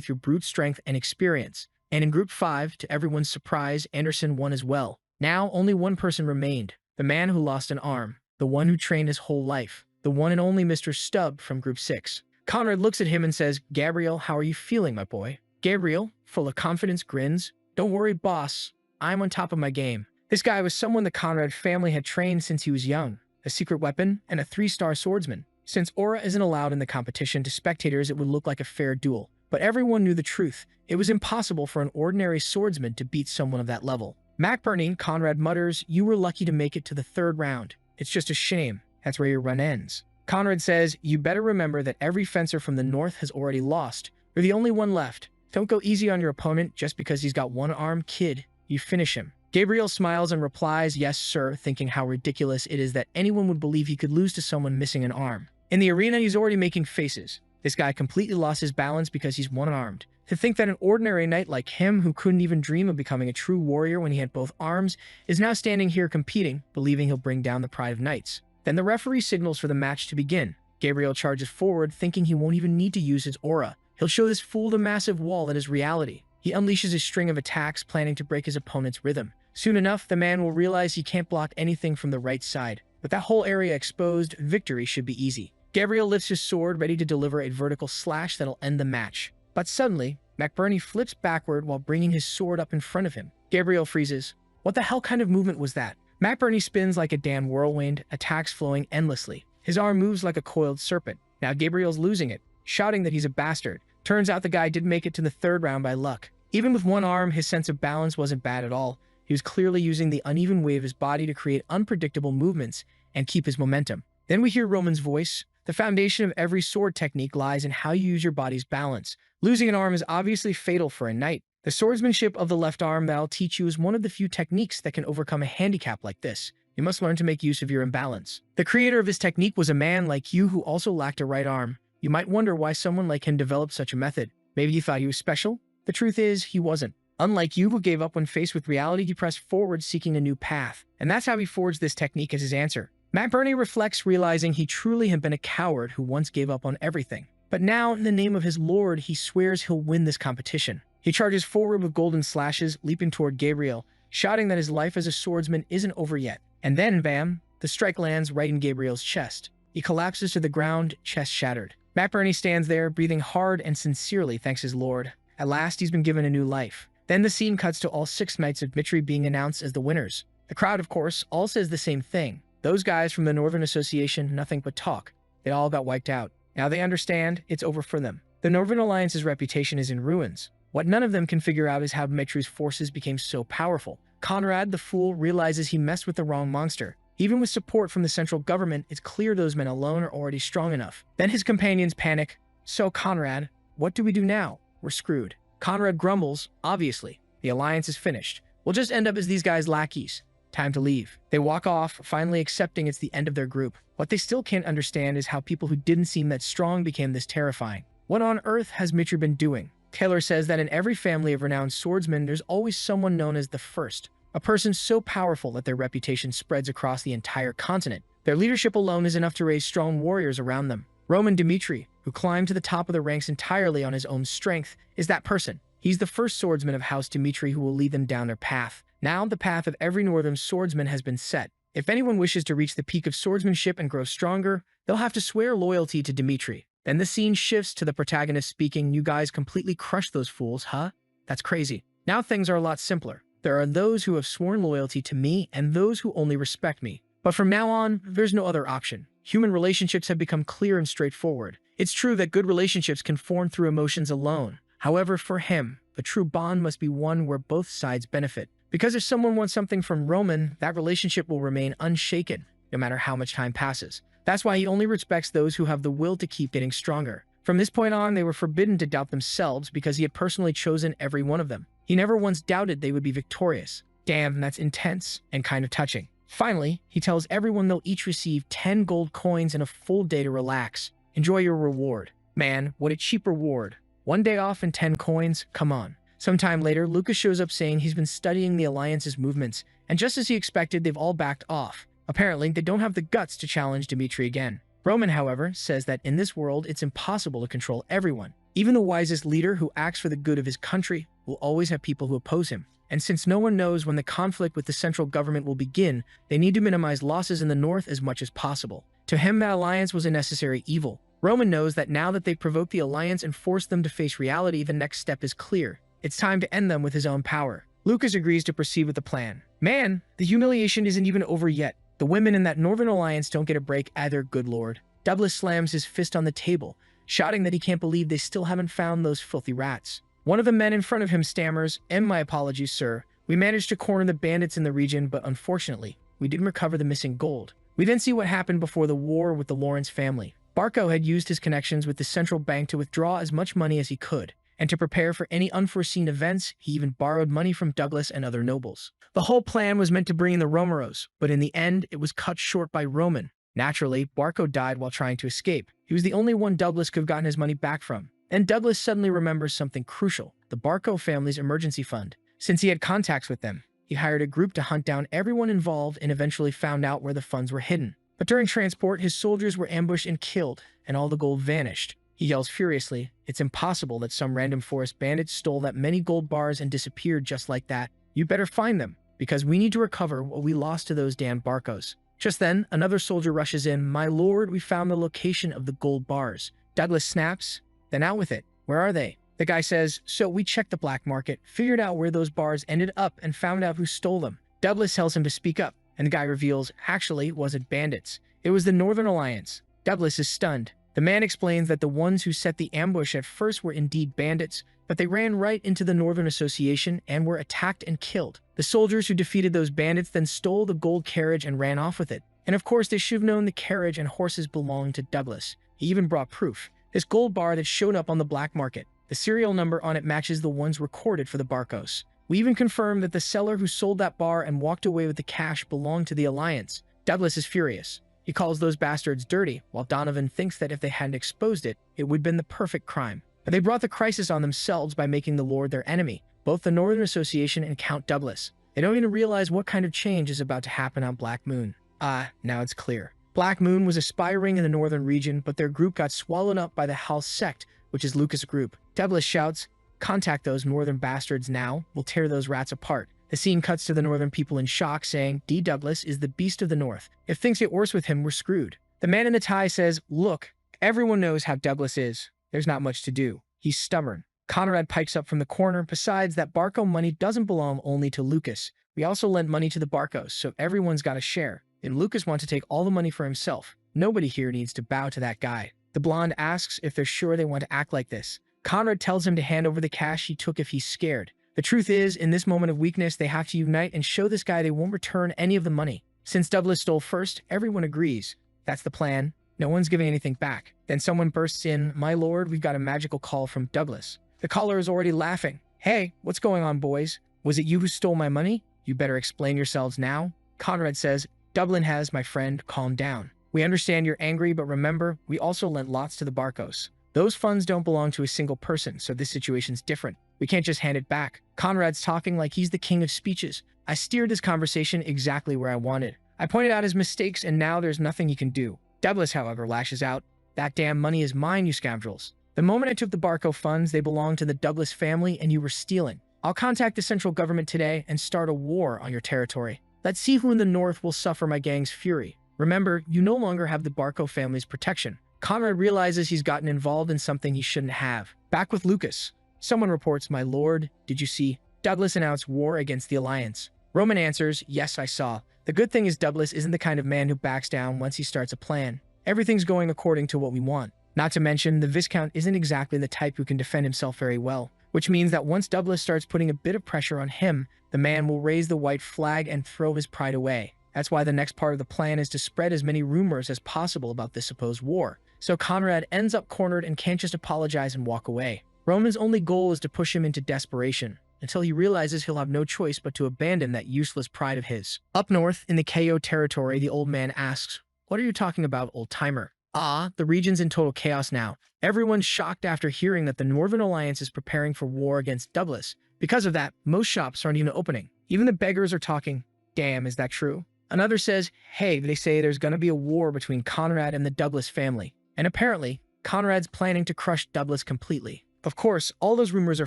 through brute strength and experience. And in Group 5, to everyone's surprise, Anderson won as well. Now, only one person remained. The man who lost an arm. The one who trained his whole life. The one and only Mr. Stubb from Group 6. Conrad looks at him and says, Gabriel, how are you feeling, my boy? Gabriel, full of confidence, grins. Don't worry, boss. I'm on top of my game. This guy was someone the Conrad family had trained since he was young. A secret weapon and a 3-star swordsman. Since aura isn't allowed in the competition, to spectators it would look like a fair duel. But everyone knew the truth. It was impossible for an ordinary swordsman to beat someone of that level. McBurney, Conrad mutters, you were lucky to make it to the 3rd round. It's just a shame. That's where your run ends. Conrad says, you better remember that every fencer from the north has already lost. You're the only one left. Don't go easy on your opponent just because he's got one arm, kid. You finish him. Gabriel smiles and replies, "Yes, sir," thinking how ridiculous it is that anyone would believe he could lose to someone missing an arm. In the arena, he's already making faces. This guy completely lost his balance because he's one-armed. To think that an ordinary knight like him, who couldn't even dream of becoming a true warrior when he had both arms, is now standing here competing, believing he'll bring down the pride of knights. Then the referee signals for the match to begin. Gabriel charges forward, thinking he won't even need to use his aura. He'll show this fool the massive wall that is reality. He unleashes a string of attacks, planning to break his opponent's rhythm. Soon enough, the man will realize he can't block anything from the right side. With that whole area exposed, victory should be easy. Gabriel lifts his sword, ready to deliver a vertical slash that'll end the match. But suddenly, McBurney flips backward while bringing his sword up in front of him. Gabriel freezes. What the hell kind of movement was that? McBurney spins like a damn whirlwind, attacks flowing endlessly. His arm moves like a coiled serpent. Now Gabriel's losing it, shouting that he's a bastard. Turns out the guy did make it to the third round by luck. Even with one arm, his sense of balance wasn't bad at all. He was clearly using the uneven weight of his body to create unpredictable movements and keep his momentum. Then we hear Roman's voice. The foundation of every sword technique lies in how you use your body's balance. Losing an arm is obviously fatal for a knight. The swordsmanship of the left arm that I'll teach you is one of the few techniques that can overcome a handicap like this. You must learn to make use of your imbalance. The creator of this technique was a man like you who also lacked a right arm. You might wonder why someone like him developed such a method. Maybe you thought he was special? The truth is, he wasn't. Unlike you who gave up when faced with reality, he pressed forward seeking a new path. And that's how he forged this technique as his answer. McBurney reflects, realizing he truly had been a coward who once gave up on everything. But now, in the name of his lord, he swears he'll win this competition. He charges forward with golden slashes, leaping toward Gabriel, shouting that his life as a swordsman isn't over yet. And then, bam, the strike lands right in Gabriel's chest. He collapses to the ground, chest shattered. McBurney stands there, breathing hard and sincerely thanks his lord. At last, he's been given a new life. Then the scene cuts to all 6 Knights of Mitri being announced as the winners. The crowd, of course, all says the same thing. Those guys from the Northern Association, nothing but talk. They all got wiped out. Now they understand it's over for them. The Northern Alliance's reputation is in ruins. What none of them can figure out is how Mitri's forces became so powerful. Conrad, the fool, realizes he messed with the wrong monster. Even with support from the central government, it's clear those men alone are already strong enough. Then his companions panic. So, Conrad, what do we do now? We're screwed. Conrad grumbles, obviously. The alliance is finished. We'll just end up as these guys' lackeys. Time to leave. They walk off, finally accepting it's the end of their group. What they still can't understand is how people who didn't seem that strong became this terrifying. What on earth has Mitri been doing? Taylor says that in every family of renowned swordsmen, there's always someone known as the First. A person so powerful that their reputation spreads across the entire continent. Their leadership alone is enough to raise strong warriors around them. Roman Dimitri, who climbed to the top of the ranks entirely on his own strength, is that person. He's the first swordsman of House Dimitri who will lead them down their path. Now the path of every northern swordsman has been set. If anyone wishes to reach the peak of swordsmanship and grow stronger, they'll have to swear loyalty to Dimitri. Then the scene shifts to the protagonist speaking, "You guys completely crushed those fools, huh? That's crazy. Now things are a lot simpler. There are those who have sworn loyalty to me and those who only respect me. But from now on, there's no other option. Human relationships have become clear and straightforward. It's true that good relationships can form through emotions alone. However, for him, the true bond must be one where both sides benefit. Because if someone wants something from Roman, that relationship will remain unshaken, no matter how much time passes. That's why he only respects those who have the will to keep getting stronger. From this point on, they were forbidden to doubt themselves because he had personally chosen every one of them. He never once doubted they would be victorious. Damn, that's intense and kind of touching. Finally, he tells everyone they'll each receive 10 gold coins and a full day to relax. Enjoy your reward. Man, what a cheap reward. 1 day off and 10 coins? Come on. Sometime later, Lucas shows up saying he's been studying the Alliance's movements, and just as he expected, they've all backed off. Apparently, they don't have the guts to challenge Dimitri again. Roman, however, says that in this world, it's impossible to control everyone. Even the wisest leader who acts for the good of his country will always have people who oppose him. And since no one knows when the conflict with the central government will begin, they need to minimize losses in the north as much as possible. To him, that alliance was a necessary evil. Roman knows that now that they've provoked the alliance and forced them to face reality, the next step is clear. It's time to end them with his own power. Lucas agrees to proceed with the plan. Man, the humiliation isn't even over yet. The women in that Northern Alliance don't get a break either, good lord. Douglas slams his fist on the table, shouting that he can't believe they still haven't found those filthy rats. One of the men in front of him stammers, "My apologies, sir. We managed to corner the bandits in the region, but unfortunately, we didn't recover the missing gold." We then see what happened before the war with the Lawrence family. Barco had used his connections with the central bank to withdraw as much money as he could. and to prepare for any unforeseen events, he even borrowed money from Douglas and other nobles. The whole plan was meant to bring in the Romeros, but in the end, it was cut short by Roman. Naturally, Barco died while trying to escape. He was the only one Douglas could have gotten his money back from. And Douglas suddenly remembers something crucial: the Barco family's emergency fund. Since he had contacts with them, he hired a group to hunt down everyone involved and eventually found out where the funds were hidden. But during transport, his soldiers were ambushed and killed, and all the gold vanished. He yells furiously, "It's impossible that some random forest bandits stole that many gold bars and disappeared just like that. You better find them, because we need to recover what we lost to those damn Barcos." Just then, another soldier rushes in. "My lord, we found the location of the gold bars." Douglas snaps, "Then out with it. Where are they?" The guy says, "So we checked the black market, figured out where those bars ended up, and found out who stole them." Douglas tells him to speak up, and the guy reveals, actually, it wasn't bandits. It was the Northern Alliance. Douglas is stunned. The man explains that the ones who set the ambush at first were indeed bandits, but they ran right into the Northern Association and were attacked and killed. The soldiers who defeated those bandits then stole the gold carriage and ran off with it. And of course, they should have known the carriage and horses belonged to Douglas. He even brought proof. This gold bar that showed up on the black market. The serial number on it matches the ones recorded for the Barcos. We even confirmed that the seller who sold that bar and walked away with the cash belonged to the Alliance. Douglas is furious. He calls those bastards dirty, while Donovan thinks that if they hadn't exposed it, it would have been the perfect crime. But they brought the crisis on themselves by making the Lord their enemy, both the Northern Association and Count Douglas. They don't even realize what kind of change is about to happen on Black Moon. Now it's clear. Black Moon was aspiring in the northern region, but their group got swallowed up by the House sect, which is Lucas' group. Douglas shouts, "Contact those northern bastards now. We'll tear those rats apart." The scene cuts to the northern people in shock, saying, "D. Douglas is the beast of the north. If things get worse with him, we're screwed." The man in the tie says, "Look, everyone knows how Douglas is. There's not much to do. He's stubborn." Conrad pikes up from the corner. "Besides, that Barco money doesn't belong only to Lucas. We also lent money to the Barcos, so everyone's got a share. And Lucas wants to take all the money for himself. Nobody here needs to bow to that guy." The blonde asks if they're sure they want to act like this. Conrad tells him to hand over the cash he took if he's scared. The truth is, in this moment of weakness, they have to unite and show this guy they won't return any of the money. Since Douglas stole first, everyone agrees. That's the plan. No one's giving anything back. Then someone bursts in, "My lord, we've got a magical call from Douglas." The caller is already laughing. "Hey, what's going on, boys? Was it you who stole my money? You better explain yourselves now." Conrad says, "Dublin has, my friend, calm down. We understand you're angry, but remember, we also lent lots to the Barcos. Those funds don't belong to a single person, so this situation's different. We can't just hand it back." Conrad's talking like he's the king of speeches. I steered this conversation exactly where I wanted. I pointed out his mistakes, and now there's nothing he can do. Douglas, however, lashes out, "That damn money is mine, you scoundrels. The moment I took the Barco funds, they belonged to the Douglas family, and you were stealing. I'll contact the central government today and start a war on your territory. Let's see who in the north will suffer my gang's fury. Remember, you no longer have the Barco family's protection." Conrad realizes he's gotten involved in something he shouldn't have. Back with Lucas. Someone reports, "My lord, did you see? Douglas announced war against the Alliance." Roman answers, "Yes, I saw. The good thing is Douglas isn't the kind of man who backs down once he starts a plan. Everything's going according to what we want. Not to mention, the Viscount isn't exactly the type who can defend himself very well, which means that once Douglas starts putting a bit of pressure on him, the man will raise the white flag and throw his pride away. That's why the next part of the plan is to spread as many rumors as possible about this supposed war. So Conrad ends up cornered and can't just apologize and walk away. Roman's only goal is to push him into desperation, until he realizes he'll have no choice but to abandon that useless pride of his. Up north, in the KO territory, the old man asks, "What are you talking about, old-timer?" The region's in total chaos now. Everyone's shocked after hearing that the Northern Alliance is preparing for war against Douglas. Because of that, most shops aren't even opening. Even the beggars are talking. Damn, is that true? Another says, "Hey, they say there's gonna be a war between Conrad and the Douglas family. And apparently, Conrad's planning to crush Douglas completely." Of course, all those rumors are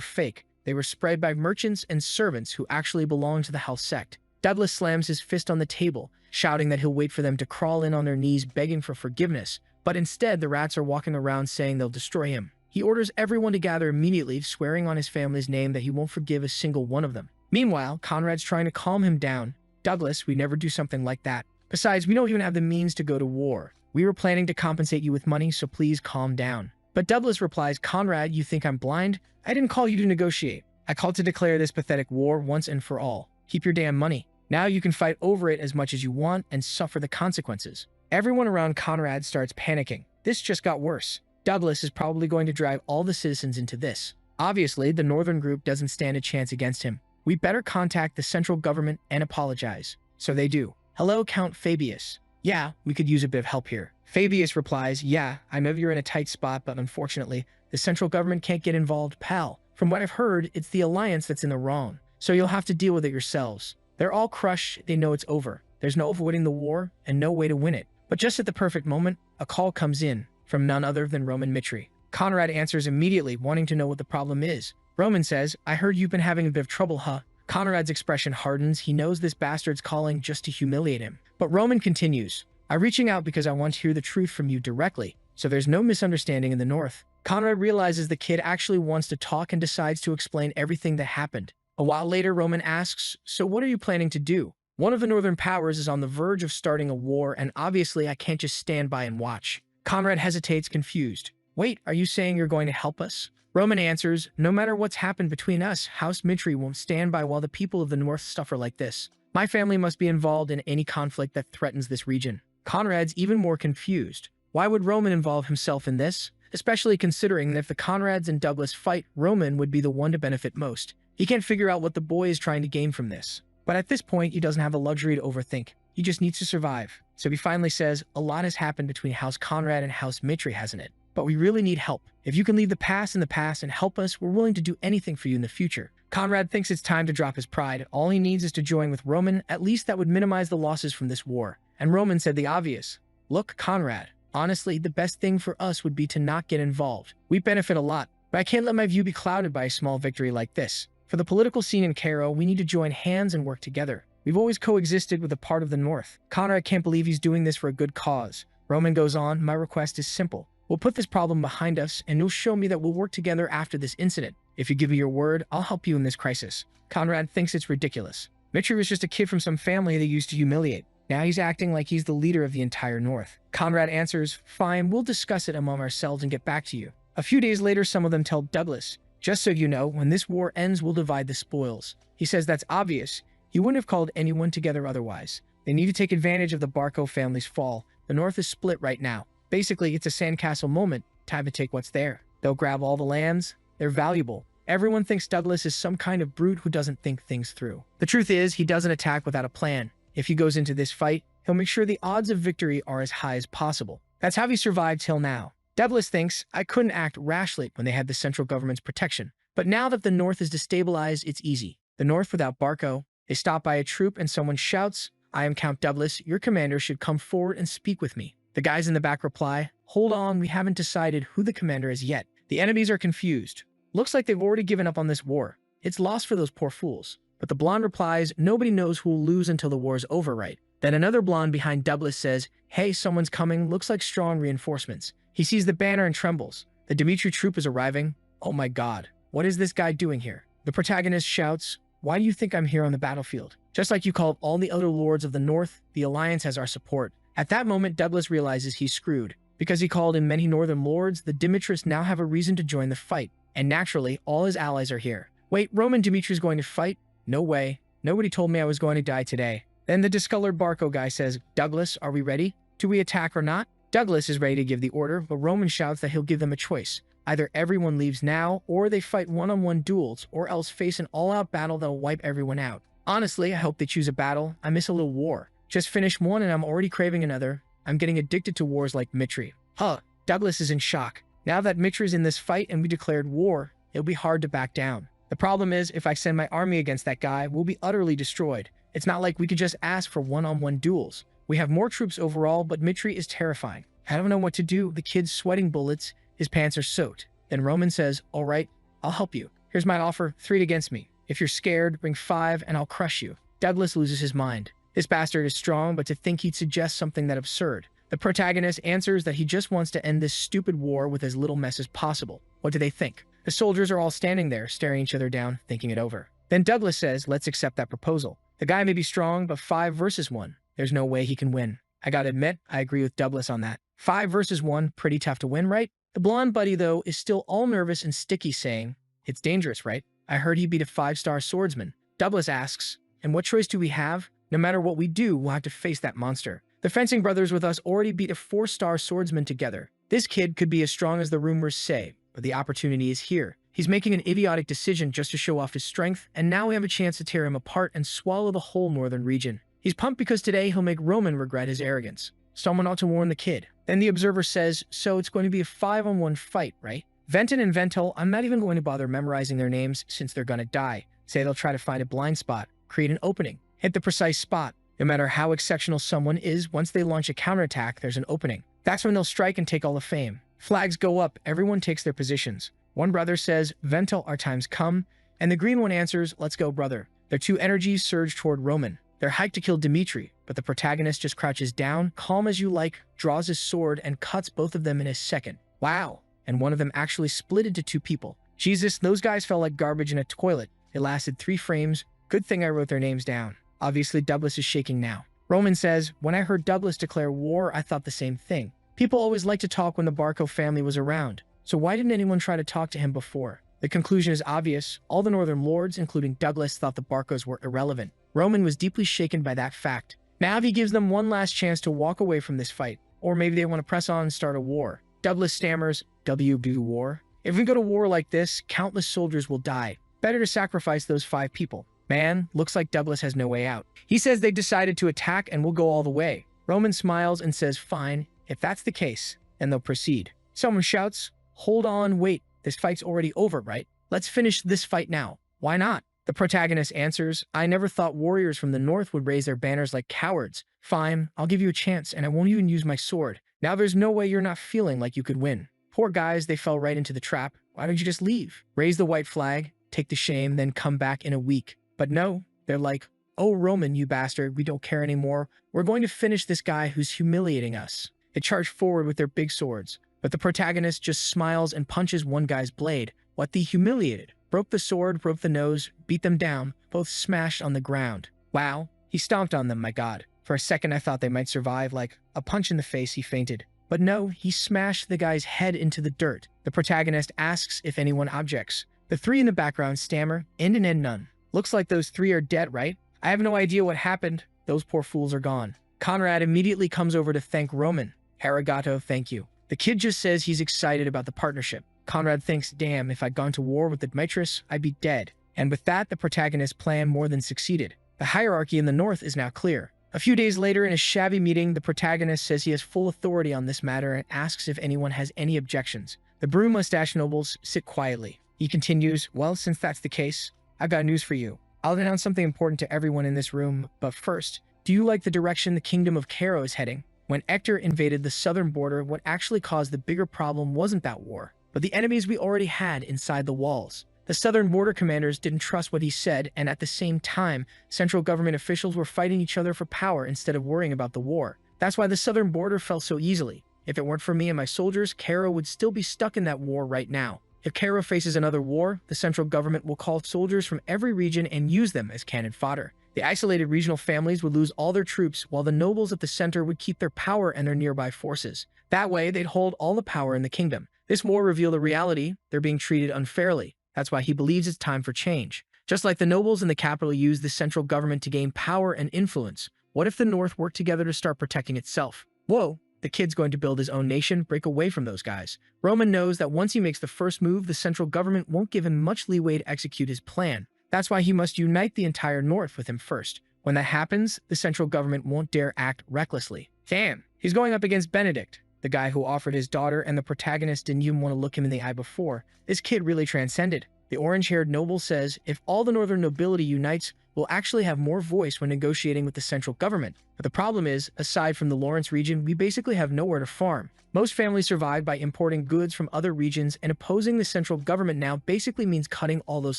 fake. They were spread by merchants and servants who actually belong to the House sect. Douglas slams his fist on the table, shouting that he'll wait for them to crawl in on their knees begging for forgiveness, but instead the rats are walking around saying they'll destroy him. He orders everyone to gather immediately, swearing on his family's name that he won't forgive a single one of them. Meanwhile, Conrad's trying to calm him down. "Douglas, we never do something like that. Besides, we don't even have the means to go to war. We were planning to compensate you with money, so please calm down." But Douglas replies, "Conrad, you think I'm blind? I didn't call you to negotiate. I called to declare this pathetic war once and for all. Keep your damn money. Now you can fight over it as much as you want and suffer the consequences." Everyone around Conrad starts panicking. This just got worse. Douglas is probably going to drive all the citizens into this. Obviously, the northern group doesn't stand a chance against him. We better contact the central government and apologize. So they do. Hello, Count Fabius. Yeah, we could use a bit of help here. Fabius replies, yeah, I know you're in a tight spot, but unfortunately, the central government can't get involved, pal. From what I've heard, it's the Alliance that's in the wrong. So you'll have to deal with it yourselves. They're all crushed, they know it's over. There's no avoiding the war, and no way to win it. But just at the perfect moment, a call comes in, from none other than Roman Mitri. Conrad answers immediately, wanting to know what the problem is. Roman says, I heard you've been having a bit of trouble, huh? Conrad's expression hardens. He knows this bastard's calling just to humiliate him. But Roman continues, I'm reaching out because I want to hear the truth from you directly, so there's no misunderstanding in the north. Conrad realizes the kid actually wants to talk and decides to explain everything that happened. A while later, Roman asks, so what are you planning to do? One of the northern powers is on the verge of starting a war, and obviously I can't just stand by and watch. Conrad hesitates, confused. Wait, are you saying you're going to help us? Roman answers, no matter what's happened between us, House Mitri won't stand by while the people of the north suffer like this. My family must be involved in any conflict that threatens this region. Conrad's even more confused. Why would Roman involve himself in this? Especially considering that if the Conrads and Douglas fight, Roman would be the one to benefit most. He can't figure out what the boy is trying to gain from this. But at this point, he doesn't have the luxury to overthink. He just needs to survive. So he finally says, a lot has happened between House Conrad and House Mitri, hasn't it? But we really need help. If you can leave the past in the past and help us, we're willing to do anything for you in the future. Conrad thinks it's time to drop his pride. All he needs is to join with Roman. At least that would minimize the losses from this war. And Roman said the obvious. Look, Conrad, honestly, the best thing for us would be to not get involved. We benefit a lot, but I can't let my view be clouded by a small victory like this. For the political scene in Cairo, we need to join hands and work together. We've always coexisted with a part of the North. Conrad can't believe he's doing this for a good cause. Roman goes on, my request is simple. We'll put this problem behind us, and you'll show me that we'll work together after this incident. If you give me your word, I'll help you in this crisis. Conrad thinks it's ridiculous. Mitri was just a kid from some family they used to humiliate. Now he's acting like he's the leader of the entire North. Conrad answers, fine, we'll discuss it among ourselves and get back to you. A few days later, some of them tell Douglas, just so you know, when this war ends, we'll divide the spoils. He says that's obvious. He wouldn't have called anyone together otherwise. They need to take advantage of the Barco family's fall. The North is split right now. Basically, it's a sandcastle moment. Time to take what's there. They'll grab all the lands. They're valuable. Everyone thinks Douglas is some kind of brute who doesn't think things through. The truth is, he doesn't attack without a plan. If he goes into this fight, he'll make sure the odds of victory are as high as possible. That's how he survived till now. Douglas thinks, I couldn't act rashly when they had the central government's protection. But now that the North is destabilized, it's easy. The North without Barco, they stop by a troop and someone shouts, I am Count Douglas, your commander should come forward and speak with me. The guys in the back reply, hold on, we haven't decided who the commander is yet. The enemies are confused. Looks like they've already given up on this war. It's lost for those poor fools. But the blonde replies, nobody knows who will lose until the war's over, right? Then another blonde behind Douglas says, hey, someone's coming, looks like strong reinforcements. He sees the banner and trembles. The Dimitri troop is arriving. Oh my god, what is this guy doing here? The protagonist shouts, why do you think I'm here on the battlefield? Just like you called all the other lords of the North, the Alliance has our support. At that moment, Douglas realizes he's screwed. Because he called in many northern lords, the Dimitris now have a reason to join the fight. And naturally, all his allies are here. Wait, Roman Dimitri's going to fight? No way. Nobody told me I was going to die today. Then the discolored Barco guy says, Douglas, are we ready? Do we attack or not? Douglas is ready to give the order, but Roman shouts that he'll give them a choice. Either everyone leaves now, or they fight one-on-one duels, or else face an all-out battle that'll wipe everyone out. Honestly, I hope they choose a battle. I miss a little war. Just finished one and I'm already craving another. I'm getting addicted to wars like Mitri. Huh, Douglas is in shock. Now that Mitri's in this fight and we declared war, it'll be hard to back down. The problem is, if I send my army against that guy, we'll be utterly destroyed. It's not like we could just ask for one-on-one duels. We have more troops overall, but Mitri is terrifying. I don't know what to do. The kid's sweating bullets. His pants are soaked. Then Roman says, all right, I'll help you. Here's my offer, 3 against me. If you're scared, bring 5 and I'll crush you. Douglas loses his mind. This bastard is strong, but to think he'd suggest something that absurd. The protagonist answers that he just wants to end this stupid war with as little mess as possible. What do they think? The soldiers are all standing there, staring each other down, thinking it over. Then Douglas says, let's accept that proposal. The guy may be strong, but 5 versus 1. There's no way he can win. I gotta admit, I agree with Douglas on that. 5 versus 1, pretty tough to win, right? The blonde buddy, though, is still all nervous and sticky, saying, it's dangerous, right? I heard he beat a 5-star swordsman. Douglas asks, and what choice do we have? No matter what we do, we'll have to face that monster. The fencing brothers with us already beat a 4-star swordsman together. This kid could be as strong as the rumors say, but the opportunity is here. He's making an idiotic decision just to show off his strength, and now we have a chance to tear him apart and swallow the whole northern region. He's pumped because today he'll make Roman regret his arrogance. Someone ought to warn the kid. Then the observer says, so it's going to be a 5-on-1 fight, right? Venton and Ventil, I'm not even going to bother memorizing their names since they're gonna die. Say they'll try to find a blind spot, create an opening, hit the precise spot. No matter how exceptional someone is, once they launch a counterattack, there's an opening. That's when they'll strike and take all the fame. Flags go up, everyone takes their positions. One brother says, Ventil, our time's come, and the green one answers, let's go, brother. Their two energies surge toward Roman. They're hyped to kill Dimitri, but the protagonist just crouches down, calm as you like, draws his sword, and cuts both of them in a second. Wow. And one of them actually split into two people. Jesus, those guys fell like garbage in a toilet. It lasted 3 frames. Good thing I wrote their names down. Obviously, Douglas is shaking now. Roman says, when I heard Douglas declare war, I thought the same thing. People always liked to talk when the Barco family was around. So why didn't anyone try to talk to him before? The conclusion is obvious. All the northern lords, including Douglas, thought the Barcos were irrelevant. Roman was deeply shaken by that fact. Now he gives them one last chance to walk away from this fight. Or maybe they want to press on and start a war. Douglas stammers, WB war? If we go to war like this, countless soldiers will die. Better to sacrifice those 5 people. Man, looks like Douglas has no way out. He says they decided to attack and will go all the way. Roman smiles and says, fine, if that's the case, then they'll proceed. Someone shouts, hold on, wait, this fight's already over, right? Let's finish this fight now. Why not? The protagonist answers, I never thought warriors from the north would raise their banners like cowards. Fine, I'll give you a chance and I won't even use my sword. Now there's no way you're not feeling like you could win. Poor guys, they fell right into the trap. Why don't you just leave? Raise the white flag, take the shame, then come back in a week. But no, they're like, oh Roman, you bastard, we don't care anymore. We're going to finish this guy who's humiliating us. They charge forward with their big swords, but the protagonist just smiles and punches one guy's blade. What the humiliated? Broke the sword, broke the nose, beat them down, both smashed on the ground. Wow, he stomped on them, my god. For a second I thought they might survive, like a punch in the face, he fainted. But no, he smashed the guy's head into the dirt. The protagonist asks if anyone objects. The 3 in the background stammer, end and end none. Looks like those 3 are dead, right? I have no idea what happened. Those poor fools are gone. Conrad immediately comes over to thank Roman. Arigato, thank you. The kid just says he's excited about the partnership. Conrad thinks, damn, if I'd gone to war with the Demetrius, I'd be dead. And with that, the protagonist's plan more than succeeded. The hierarchy in the north is now clear. A few days later, in a shabby meeting, the protagonist says he has full authority on this matter and asks if anyone has any objections. The brew-mustache nobles sit quietly. He continues, well, since that's the case, I've got news for you. I'll announce something important to everyone in this room, but first, do you like the direction the kingdom of Cairo is heading? When Hector invaded the southern border, what actually caused the bigger problem wasn't that war, but the enemies we already had inside the walls. The southern border commanders didn't trust what he said, and at the same time, central government officials were fighting each other for power instead of worrying about the war. That's why the southern border fell so easily. If it weren't for me and my soldiers, Cairo would still be stuck in that war right now. If Cairo faces another war, the central government will call soldiers from every region and use them as cannon fodder. The isolated regional families would lose all their troops, while the nobles at the center would keep their power and their nearby forces. That way, they'd hold all the power in the kingdom. This war revealed the reality: they're being treated unfairly. That's why he believes it's time for change. Just like the nobles in the capital used the central government to gain power and influence, what if the North worked together to start protecting itself? Whoa, the kid's going to build his own nation, break away from those guys. Roman knows that once he makes the first move, the central government won't give him much leeway to execute his plan. That's why he must unite the entire North with him first. When that happens, the central government won't dare act recklessly. Damn, he's going up against Benedict, the guy who offered his daughter, and the protagonist didn't even want to look him in the eye before. This kid really transcended. The orange-haired noble says, if all the northern nobility unites, we'll actually have more voice when negotiating with the central government. But the problem is, aside from the Lawrence region, we basically have nowhere to farm. Most families survive by importing goods from other regions, and opposing the central government now basically means cutting all those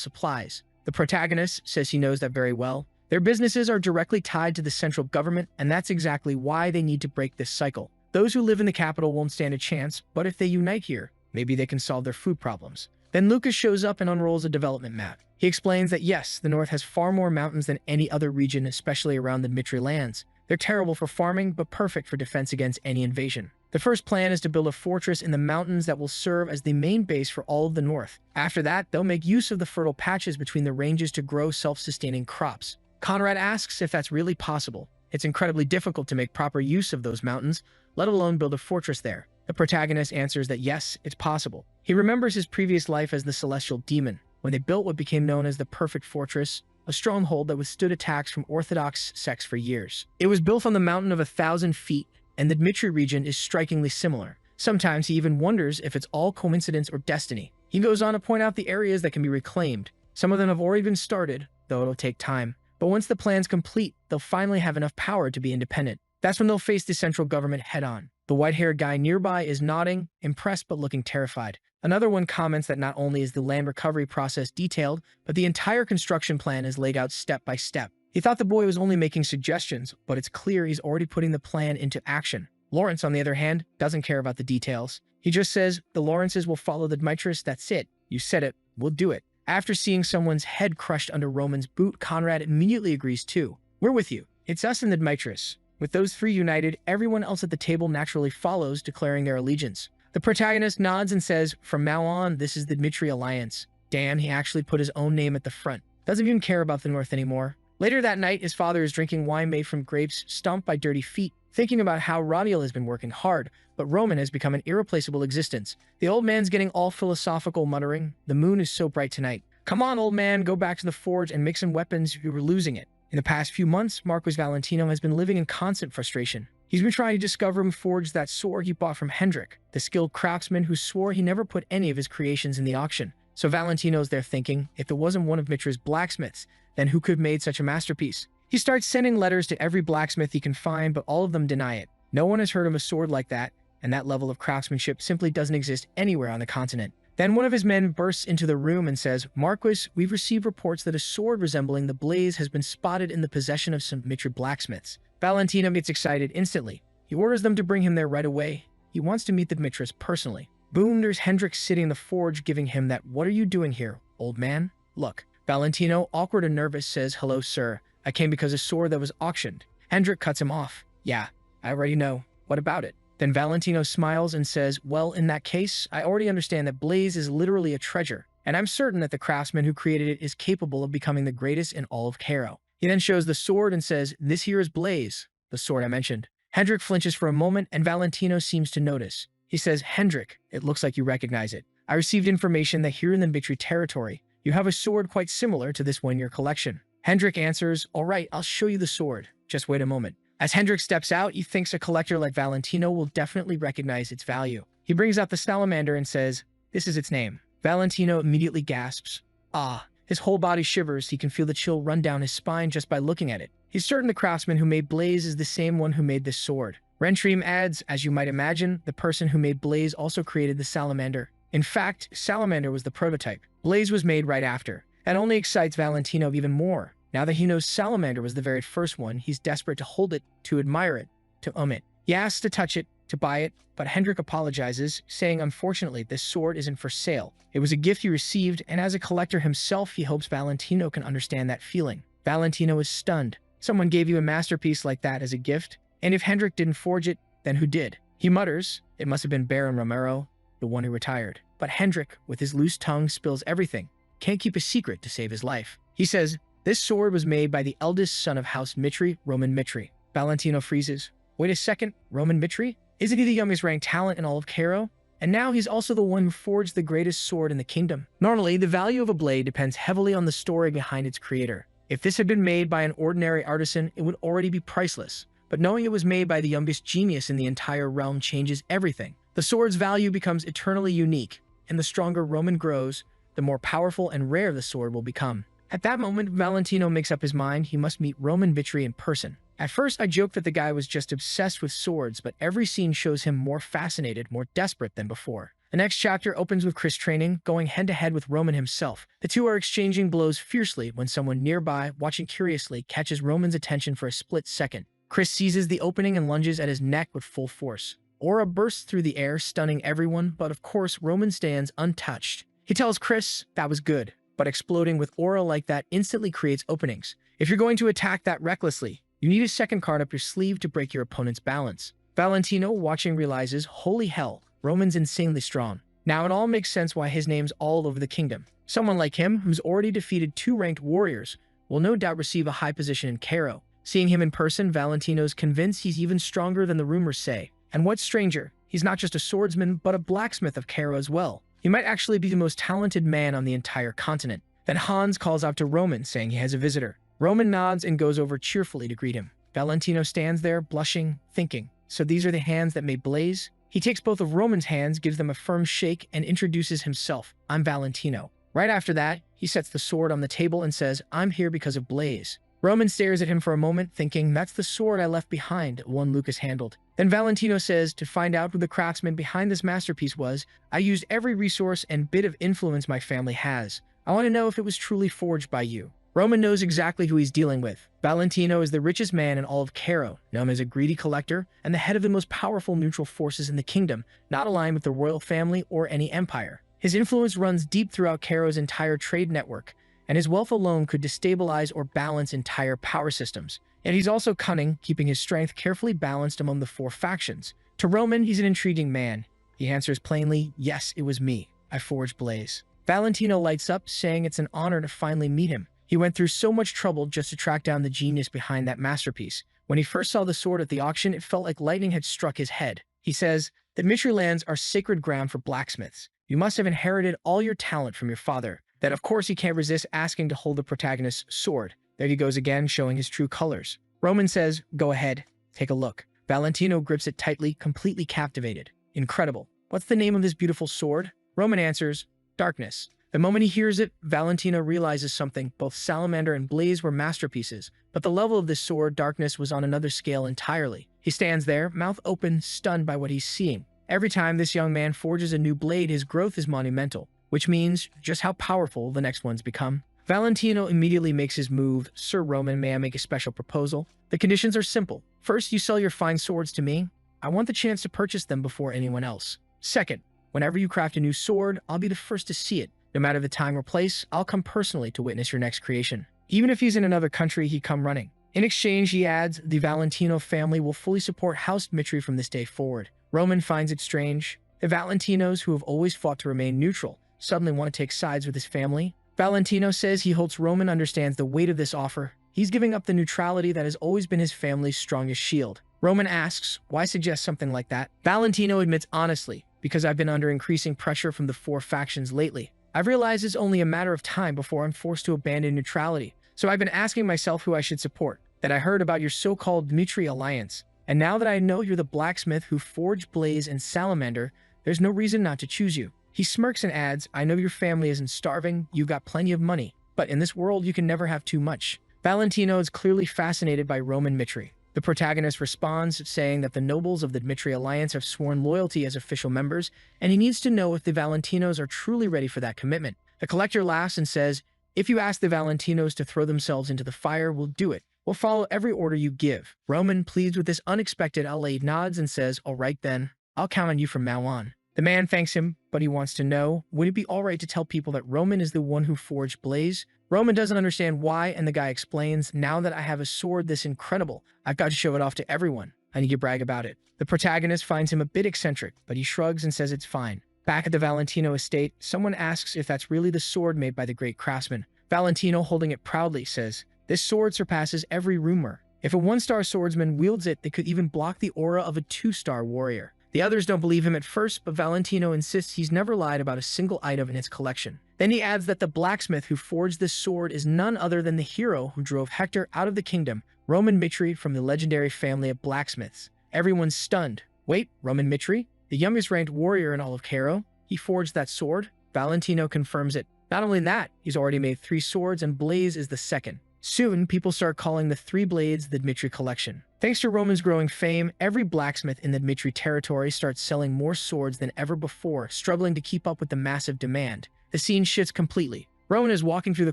supplies. The protagonist says he knows that very well. Their businesses are directly tied to the central government, and that's exactly why they need to break this cycle. Those who live in the capital won't stand a chance, but if they unite here, maybe they can solve their food problems. Then Lucas shows up and unrolls a development map. He explains that yes, the North has far more mountains than any other region, especially around the Mitri lands. They're terrible for farming, but perfect for defense against any invasion. The first plan is to build a fortress in the mountains that will serve as the main base for all of the North. After that, they'll make use of the fertile patches between the ranges to grow self-sustaining crops. Conrad asks if that's really possible. It's incredibly difficult to make proper use of those mountains, let alone build a fortress there. The protagonist answers that yes, it's possible. He remembers his previous life as the celestial demon, when they built what became known as the Perfect Fortress, a stronghold that withstood attacks from Orthodox sects for years. It was built on the mountain of 1,000 feet, and the Dmitry region is strikingly similar. Sometimes he even wonders if it's all coincidence or destiny. He goes on to point out the areas that can be reclaimed. Some of them have already been started, though it'll take time. But once the plan's complete, they'll finally have enough power to be independent. That's when they'll face the central government head-on. The white-haired guy nearby is nodding, impressed but looking terrified. Another one comments that not only is the land recovery process detailed, but the entire construction plan is laid out step by step. He thought the boy was only making suggestions, but it's clear he's already putting the plan into action. Lawrence, on the other hand, doesn't care about the details. He just says, the Lawrences will follow the Dmitris, that's it. You said it, we'll do it. After seeing someone's head crushed under Roman's boot, Conrad immediately agrees too. We're with you. It's us and the Dmitris. With those three united, everyone else at the table naturally follows, declaring their allegiance. The protagonist nods and says, from now on, this is the Dmitri Alliance. Damn, he actually put his own name at the front. Doesn't even care about the North anymore. Later that night, his father is drinking wine made from grapes stomped by dirty feet, thinking about how Radiel has been working hard, but Roman has become an irreplaceable existence. The old man's getting all philosophical, muttering, the moon is so bright tonight. Come on, old man, go back to the forge and make some weapons, you were losing it. In the past few months, Marquis Valentino has been living in constant frustration. He's been trying to discover and forge that sword he bought from Hendrik, the skilled craftsman who swore he never put any of his creations in the auction. So Valentino's there thinking, if it wasn't one of Mitra's blacksmiths, then who could have made such a masterpiece? He starts sending letters to every blacksmith he can find, but all of them deny it. No one has heard of a sword like that, and that level of craftsmanship simply doesn't exist anywhere on the continent. Then one of his men bursts into the room and says, Marquis, we've received reports that a sword resembling the blaze has been spotted in the possession of some Mitra blacksmiths. Valentino gets excited instantly. He orders them to bring him there right away. He wants to meet the Mitras personally. Boom, there's Hendrik sitting in the forge giving him that, what are you doing here, old man? Look. Valentino, awkward and nervous, says, hello, sir. I came because a sword that was auctioned. Hendrik cuts him off. Yeah, I already know. What about it? Then Valentino smiles and says, well, in that case, I already understand that Blaze is literally a treasure, and I'm certain that the craftsman who created it is capable of becoming the greatest in all of Cairo. He then shows the sword and says, this here is Blaze, the sword I mentioned. Hendrik flinches for a moment, and Valentino seems to notice. He says, Hendrik, it looks like you recognize it. I received information that here in the Mitri territory, you have a sword quite similar to this one in your collection. Hendrik answers, all right, I'll show you the sword. Just wait a moment. As Hendrik steps out, he thinks a collector like Valentino will definitely recognize its value. He brings out the salamander and says, this is its name. Valentino immediately gasps. Ah, his whole body shivers. He can feel the chill run down his spine just by looking at it. He's certain the craftsman who made Blaze is the same one who made this sword. Rentream adds, as you might imagine, the person who made Blaze also created the salamander. In fact, salamander was the prototype. Blaze was made right after. That only excites Valentino even more. Now that he knows salamander was the very first one, he's desperate to hold it, to admire it, to it. He asks to touch it, to buy it, but Hendrik apologizes, saying unfortunately this sword isn't for sale. It was a gift he received, and as a collector himself, he hopes Valentino can understand that feeling. Valentino is stunned. Someone gave you a masterpiece like that as a gift? And if Hendrik didn't forge it, then who did? He mutters, it must have been Baron Romero, the one who retired. But Hendrik, with his loose tongue, spills everything. Can't keep a secret to save his life. He says, this sword was made by the eldest son of House Mitri, Roman Mitri. Valentino freezes. Wait a second, Roman Mitri? Isn't he the youngest ranked talent in all of Cairo? And now he's also the one who forged the greatest sword in the kingdom. Normally, the value of a blade depends heavily on the story behind its creator. If this had been made by an ordinary artisan, it would already be priceless. But knowing it was made by the youngest genius in the entire realm changes everything. The sword's value becomes eternally unique, and the stronger Roman grows, the more powerful and rare the sword will become. At that moment, Valentino makes up his mind he must meet Roman Vitri in person. At first, I joked that the guy was just obsessed with swords, but every scene shows him more fascinated, more desperate than before. The next chapter opens with Chris training, going head-to-head with Roman himself. The two are exchanging blows fiercely when someone nearby, watching curiously, catches Roman's attention for a split second. Chris seizes the opening and lunges at his neck with full force. Aura bursts through the air, stunning everyone, but of course, Roman stands untouched. He tells Chris, that was good, but exploding with aura like that instantly creates openings. If you're going to attack that recklessly, you need a second card up your sleeve to break your opponent's balance. Valentino, watching, realizes, holy hell, Roman's insanely strong. Now it all makes sense why his name's all over the kingdom. Someone like him, who's already defeated 2 ranked warriors, will no doubt receive a high position in Cairo. Seeing him in person, Valentino's convinced he's even stronger than the rumors say. And what's stranger, he's not just a swordsman, but a blacksmith of Cairo as well. He might actually be the most talented man on the entire continent. Then Hans calls out to Roman, saying he has a visitor. Roman nods and goes over cheerfully to greet him. Valentino stands there, blushing, thinking, so these are the hands that made Blaze? He takes both of Roman's hands, gives them a firm shake, and introduces himself. I'm Valentino. Right after that, he sets the sword on the table and says, I'm here because of Blaze. Roman stares at him for a moment, thinking, that's the sword I left behind, one Lucas handled. Then Valentino says, to find out who the craftsman behind this masterpiece was, I used every resource and bit of influence my family has. I want to know if it was truly forged by you. Roman knows exactly who he's dealing with. Valentino is the richest man in all of Cairo, known as a greedy collector, and the head of the most powerful neutral forces in the kingdom, not aligned with the royal family or any empire. His influence runs deep throughout Cairo's entire trade network, and his wealth alone could destabilize or balance entire power systems. Yet he's also cunning, keeping his strength carefully balanced among the four factions. To Roman, he's an intriguing man. He answers plainly, yes, it was me. I forged Blaze. Valentino lights up, saying it's an honor to finally meet him. He went through so much trouble just to track down the genius behind that masterpiece. When he first saw the sword at the auction, it felt like lightning had struck his head. He says, the Mitri lands are sacred ground for blacksmiths. You must have inherited all your talent from your father. Then of course he can't resist asking to hold the protagonist's sword. There he goes again, showing his true colors. Roman says, go ahead, take a look. Valentino grips it tightly, completely captivated. Incredible. What's the name of this beautiful sword? Roman answers, Darkness. The moment he hears it, Valentino realizes something. Both Salamander and Blaze were masterpieces, but the level of this sword, Darkness, was on another scale entirely. He stands there, mouth open, stunned by what he's seeing. Every time this young man forges a new blade, his growth is monumental, which means just how powerful the next ones become. Valentino immediately makes his move. Sir Roman, may I make a special proposal? The conditions are simple. First, you sell your fine swords to me. I want the chance to purchase them before anyone else. Second, whenever you craft a new sword, I'll be the first to see it. No matter the time or place, I'll come personally to witness your next creation. Even if he's in another country, he'd come running. In exchange, he adds, the Valentino family will fully support House Mitri from this day forward. Roman finds it strange. The Valentinos, who have always fought to remain neutral, suddenly want to take sides with his family. Valentino says he hopes Roman understands the weight of this offer. He's giving up the neutrality that has always been his family's strongest shield. Roman asks, why suggest something like that? Valentino admits honestly, because I've been under increasing pressure from the four factions lately. I've realized it's only a matter of time before I'm forced to abandon neutrality. So I've been asking myself who I should support. That I heard about your so-called Mitri alliance. And now that I know you're the blacksmith who forged Blaze and Salamander, there's no reason not to choose you. He smirks and adds, I know your family isn't starving, you got plenty of money. But in this world, you can never have too much. Valentino is clearly fascinated by Roman Mitri. The protagonist responds, saying that the nobles of the Mitri alliance have sworn loyalty as official members, and he needs to know if the Valentinos are truly ready for that commitment. The collector laughs and says, if you ask the Valentinos to throw themselves into the fire, we'll do it. We'll follow every order you give. Roman, pleased with this unexpected outlay, nods and says, all right then, I'll count on you from now on. The man thanks him, but he wants to know, would it be all right to tell people that Roman is the one who forged Blaze? Roman doesn't understand why, and the guy explains, now that I have a sword this incredible, I've got to show it off to everyone. I need to brag about it. The protagonist finds him a bit eccentric, but he shrugs and says it's fine. Back at the Valentino estate, someone asks if that's really the sword made by the great craftsman. Valentino, holding it proudly, says, this sword surpasses every rumor. If a one-star swordsman wields it, they could even block the aura of a two-star warrior. The others don't believe him at first, but Valentino insists he's never lied about a single item in his collection. Then he adds that the blacksmith who forged this sword is none other than the hero who drove Hector out of the kingdom, Roman Mitri from the legendary family of blacksmiths. Everyone's stunned. Wait, Roman Mitri? The youngest ranked warrior in all of Cairo? He forged that sword? Valentino confirms it. Not only that, he's already made 3 swords and Blaze is the second. Soon, people start calling the 3 blades the Dmitri collection. Thanks to Roman's growing fame, every blacksmith in the Dmitri territory starts selling more swords than ever before, struggling to keep up with the massive demand. The scene shifts completely. Roman is walking through the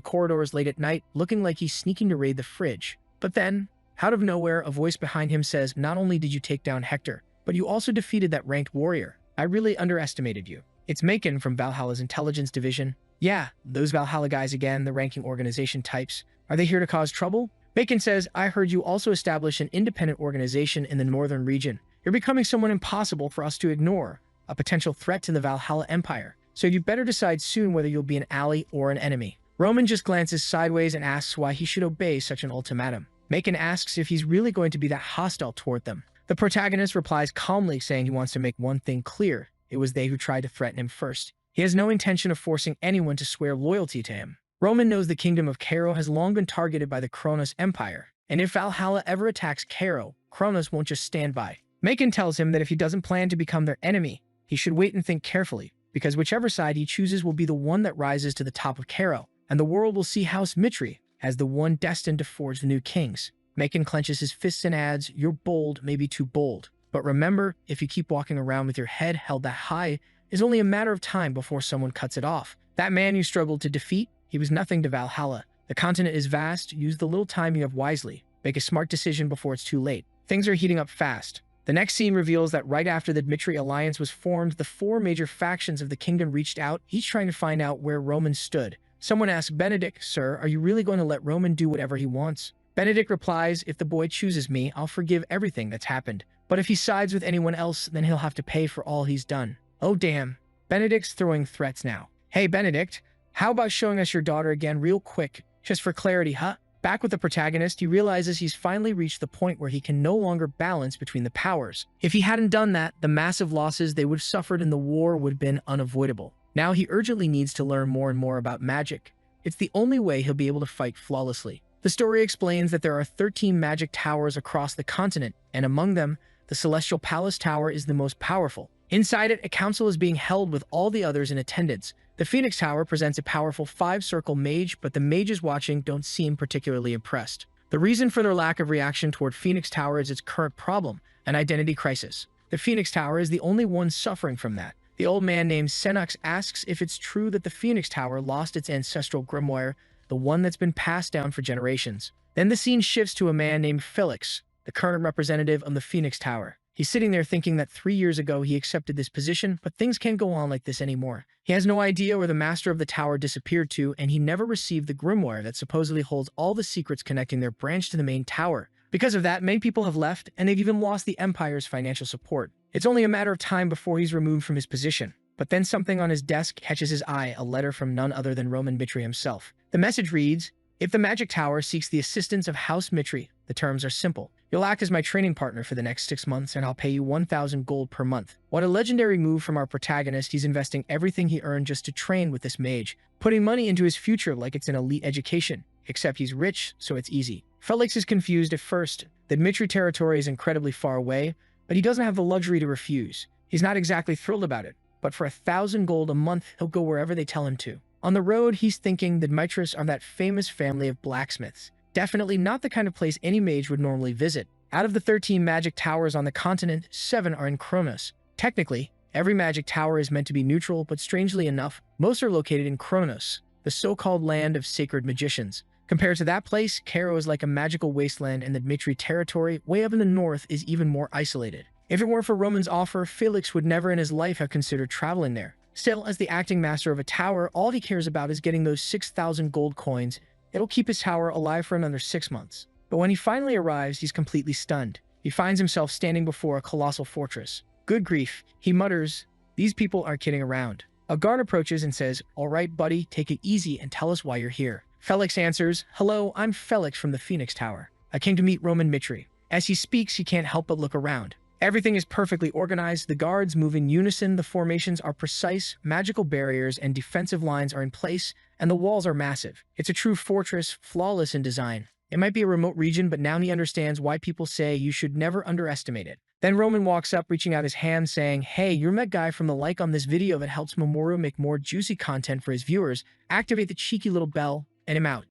corridors late at night, looking like he's sneaking to raid the fridge. But then, out of nowhere, a voice behind him says, not only did you take down Hector, but you also defeated that ranked warrior. I really underestimated you. It's Macon from Valhalla's intelligence division. Yeah, those Valhalla guys again, the ranking organization types. Are they here to cause trouble? Bacon says, I heard you also establish an independent organization in the northern region. You're becoming someone impossible for us to ignore, a potential threat to the Valhalla Empire. So you'd better decide soon whether you'll be an ally or an enemy. Roman just glances sideways and asks why he should obey such an ultimatum. Macon asks if he's really going to be that hostile toward them. The protagonist replies calmly, saying he wants to make one thing clear. It was they who tried to threaten him first. He has no intention of forcing anyone to swear loyalty to him. Roman knows the kingdom of Cairo has long been targeted by the Kronos Empire, and if Valhalla ever attacks Cairo, Kronos won't just stand by. Macon tells him that if he doesn't plan to become their enemy, he should wait and think carefully, because whichever side he chooses will be the one that rises to the top of Cairo, and the world will see House Mitri as the one destined to forge the new kings. Macon clenches his fists and adds, "You're bold, maybe too bold. But remember, if you keep walking around with your head held that high, it's only a matter of time before someone cuts it off. That man you struggled to defeat, he was nothing to Valhalla. The continent is vast, use the little time you have wisely. Make a smart decision before it's too late." Things are heating up fast. The next scene reveals that right after the Dmitri alliance was formed, the four major factions of the kingdom reached out, each trying to find out where Roman stood. Someone asks Benedict, "Sir, are you really going to let Roman do whatever he wants?" Benedict replies, "If the boy chooses me, I'll forgive everything that's happened. But if he sides with anyone else, then he'll have to pay for all he's done." Oh damn. Benedict's throwing threats now. "Hey Benedict, how about showing us your daughter again real quick, just for clarity, huh?" Back with the protagonist, he realizes he's finally reached the point where he can no longer balance between the powers. If he hadn't done that, the massive losses they would have suffered in the war would have been unavoidable. Now he urgently needs to learn more and more about magic. It's the only way he'll be able to fight flawlessly. The story explains that there are 13 magic towers across the continent, and among them, the Celestial Palace Tower is the most powerful. Inside it, a council is being held with all the others in attendance. The Phoenix Tower presents a powerful 5-circle mage, but the mages watching don't seem particularly impressed. The reason for their lack of reaction toward Phoenix Tower is its current problem, an identity crisis. The Phoenix Tower is the only one suffering from that. The old man named Senux asks if it's true that the Phoenix Tower lost its ancestral grimoire, the one that's been passed down for generations. Then the scene shifts to a man named Felix, the current representative of the Phoenix Tower. He's sitting there thinking that 3 years ago he accepted this position, but things can't go on like this anymore. He has no idea where the master of the tower disappeared to, and he never received the grimoire that supposedly holds all the secrets connecting their branch to the main tower. Because of that, many people have left, and they've even lost the Empire's financial support. It's only a matter of time before he's removed from his position. But then something on his desk catches his eye, a letter from none other than Roman Mitri himself. The message reads, "If the Magic Tower seeks the assistance of House Mitri, the terms are simple. You'll act as my training partner for the next 6 months, and I'll pay you 1,000 gold per month." What a legendary move from our protagonist. He's investing everything he earned just to train with this mage, putting money into his future like it's an elite education. Except he's rich, so it's easy. Felix is confused at first. The Dmitri territory is incredibly far away, but he doesn't have the luxury to refuse. He's not exactly thrilled about it, but for 1,000 gold a month, he'll go wherever they tell him to. On the road, he's thinking the Dmitris are that famous family of blacksmiths. Definitely not the kind of place any mage would normally visit. Out of the 13 magic towers on the continent, 7 are in Kronos. Technically, every magic tower is meant to be neutral, but strangely enough, most are located in Kronos, the so-called land of sacred magicians. Compared to that place, Cairo is like a magical wasteland, and the Dmitri territory, way up in the north, is even more isolated. If it weren't for Roman's offer, Felix would never in his life have considered traveling there. Still, as the acting master of a tower, all he cares about is getting those 6,000 gold coins. It'll keep his tower alive for another 6 months. But when he finally arrives, he's completely stunned. He finds himself standing before a colossal fortress. Good grief, he mutters, "These people aren't kidding around." A guard approaches and says, "All right, buddy, take it easy and tell us why you're here." Felix answers, "Hello, I'm Felix from the Phoenix Tower. I came to meet Roman Mitri." As he speaks, he can't help but look around. Everything is perfectly organized, the guards move in unison, the formations are precise, magical barriers and defensive lines are in place, and the walls are massive. It's a true fortress, flawless in design. It might be a remote region, but now he understands why people say you should never underestimate it. Then Roman walks up, reaching out his hand, saying, "Hey, you're that guy from the like on this video that helps Mamoru make more juicy content for his viewers. Activate the cheeky little bell," and I'm out.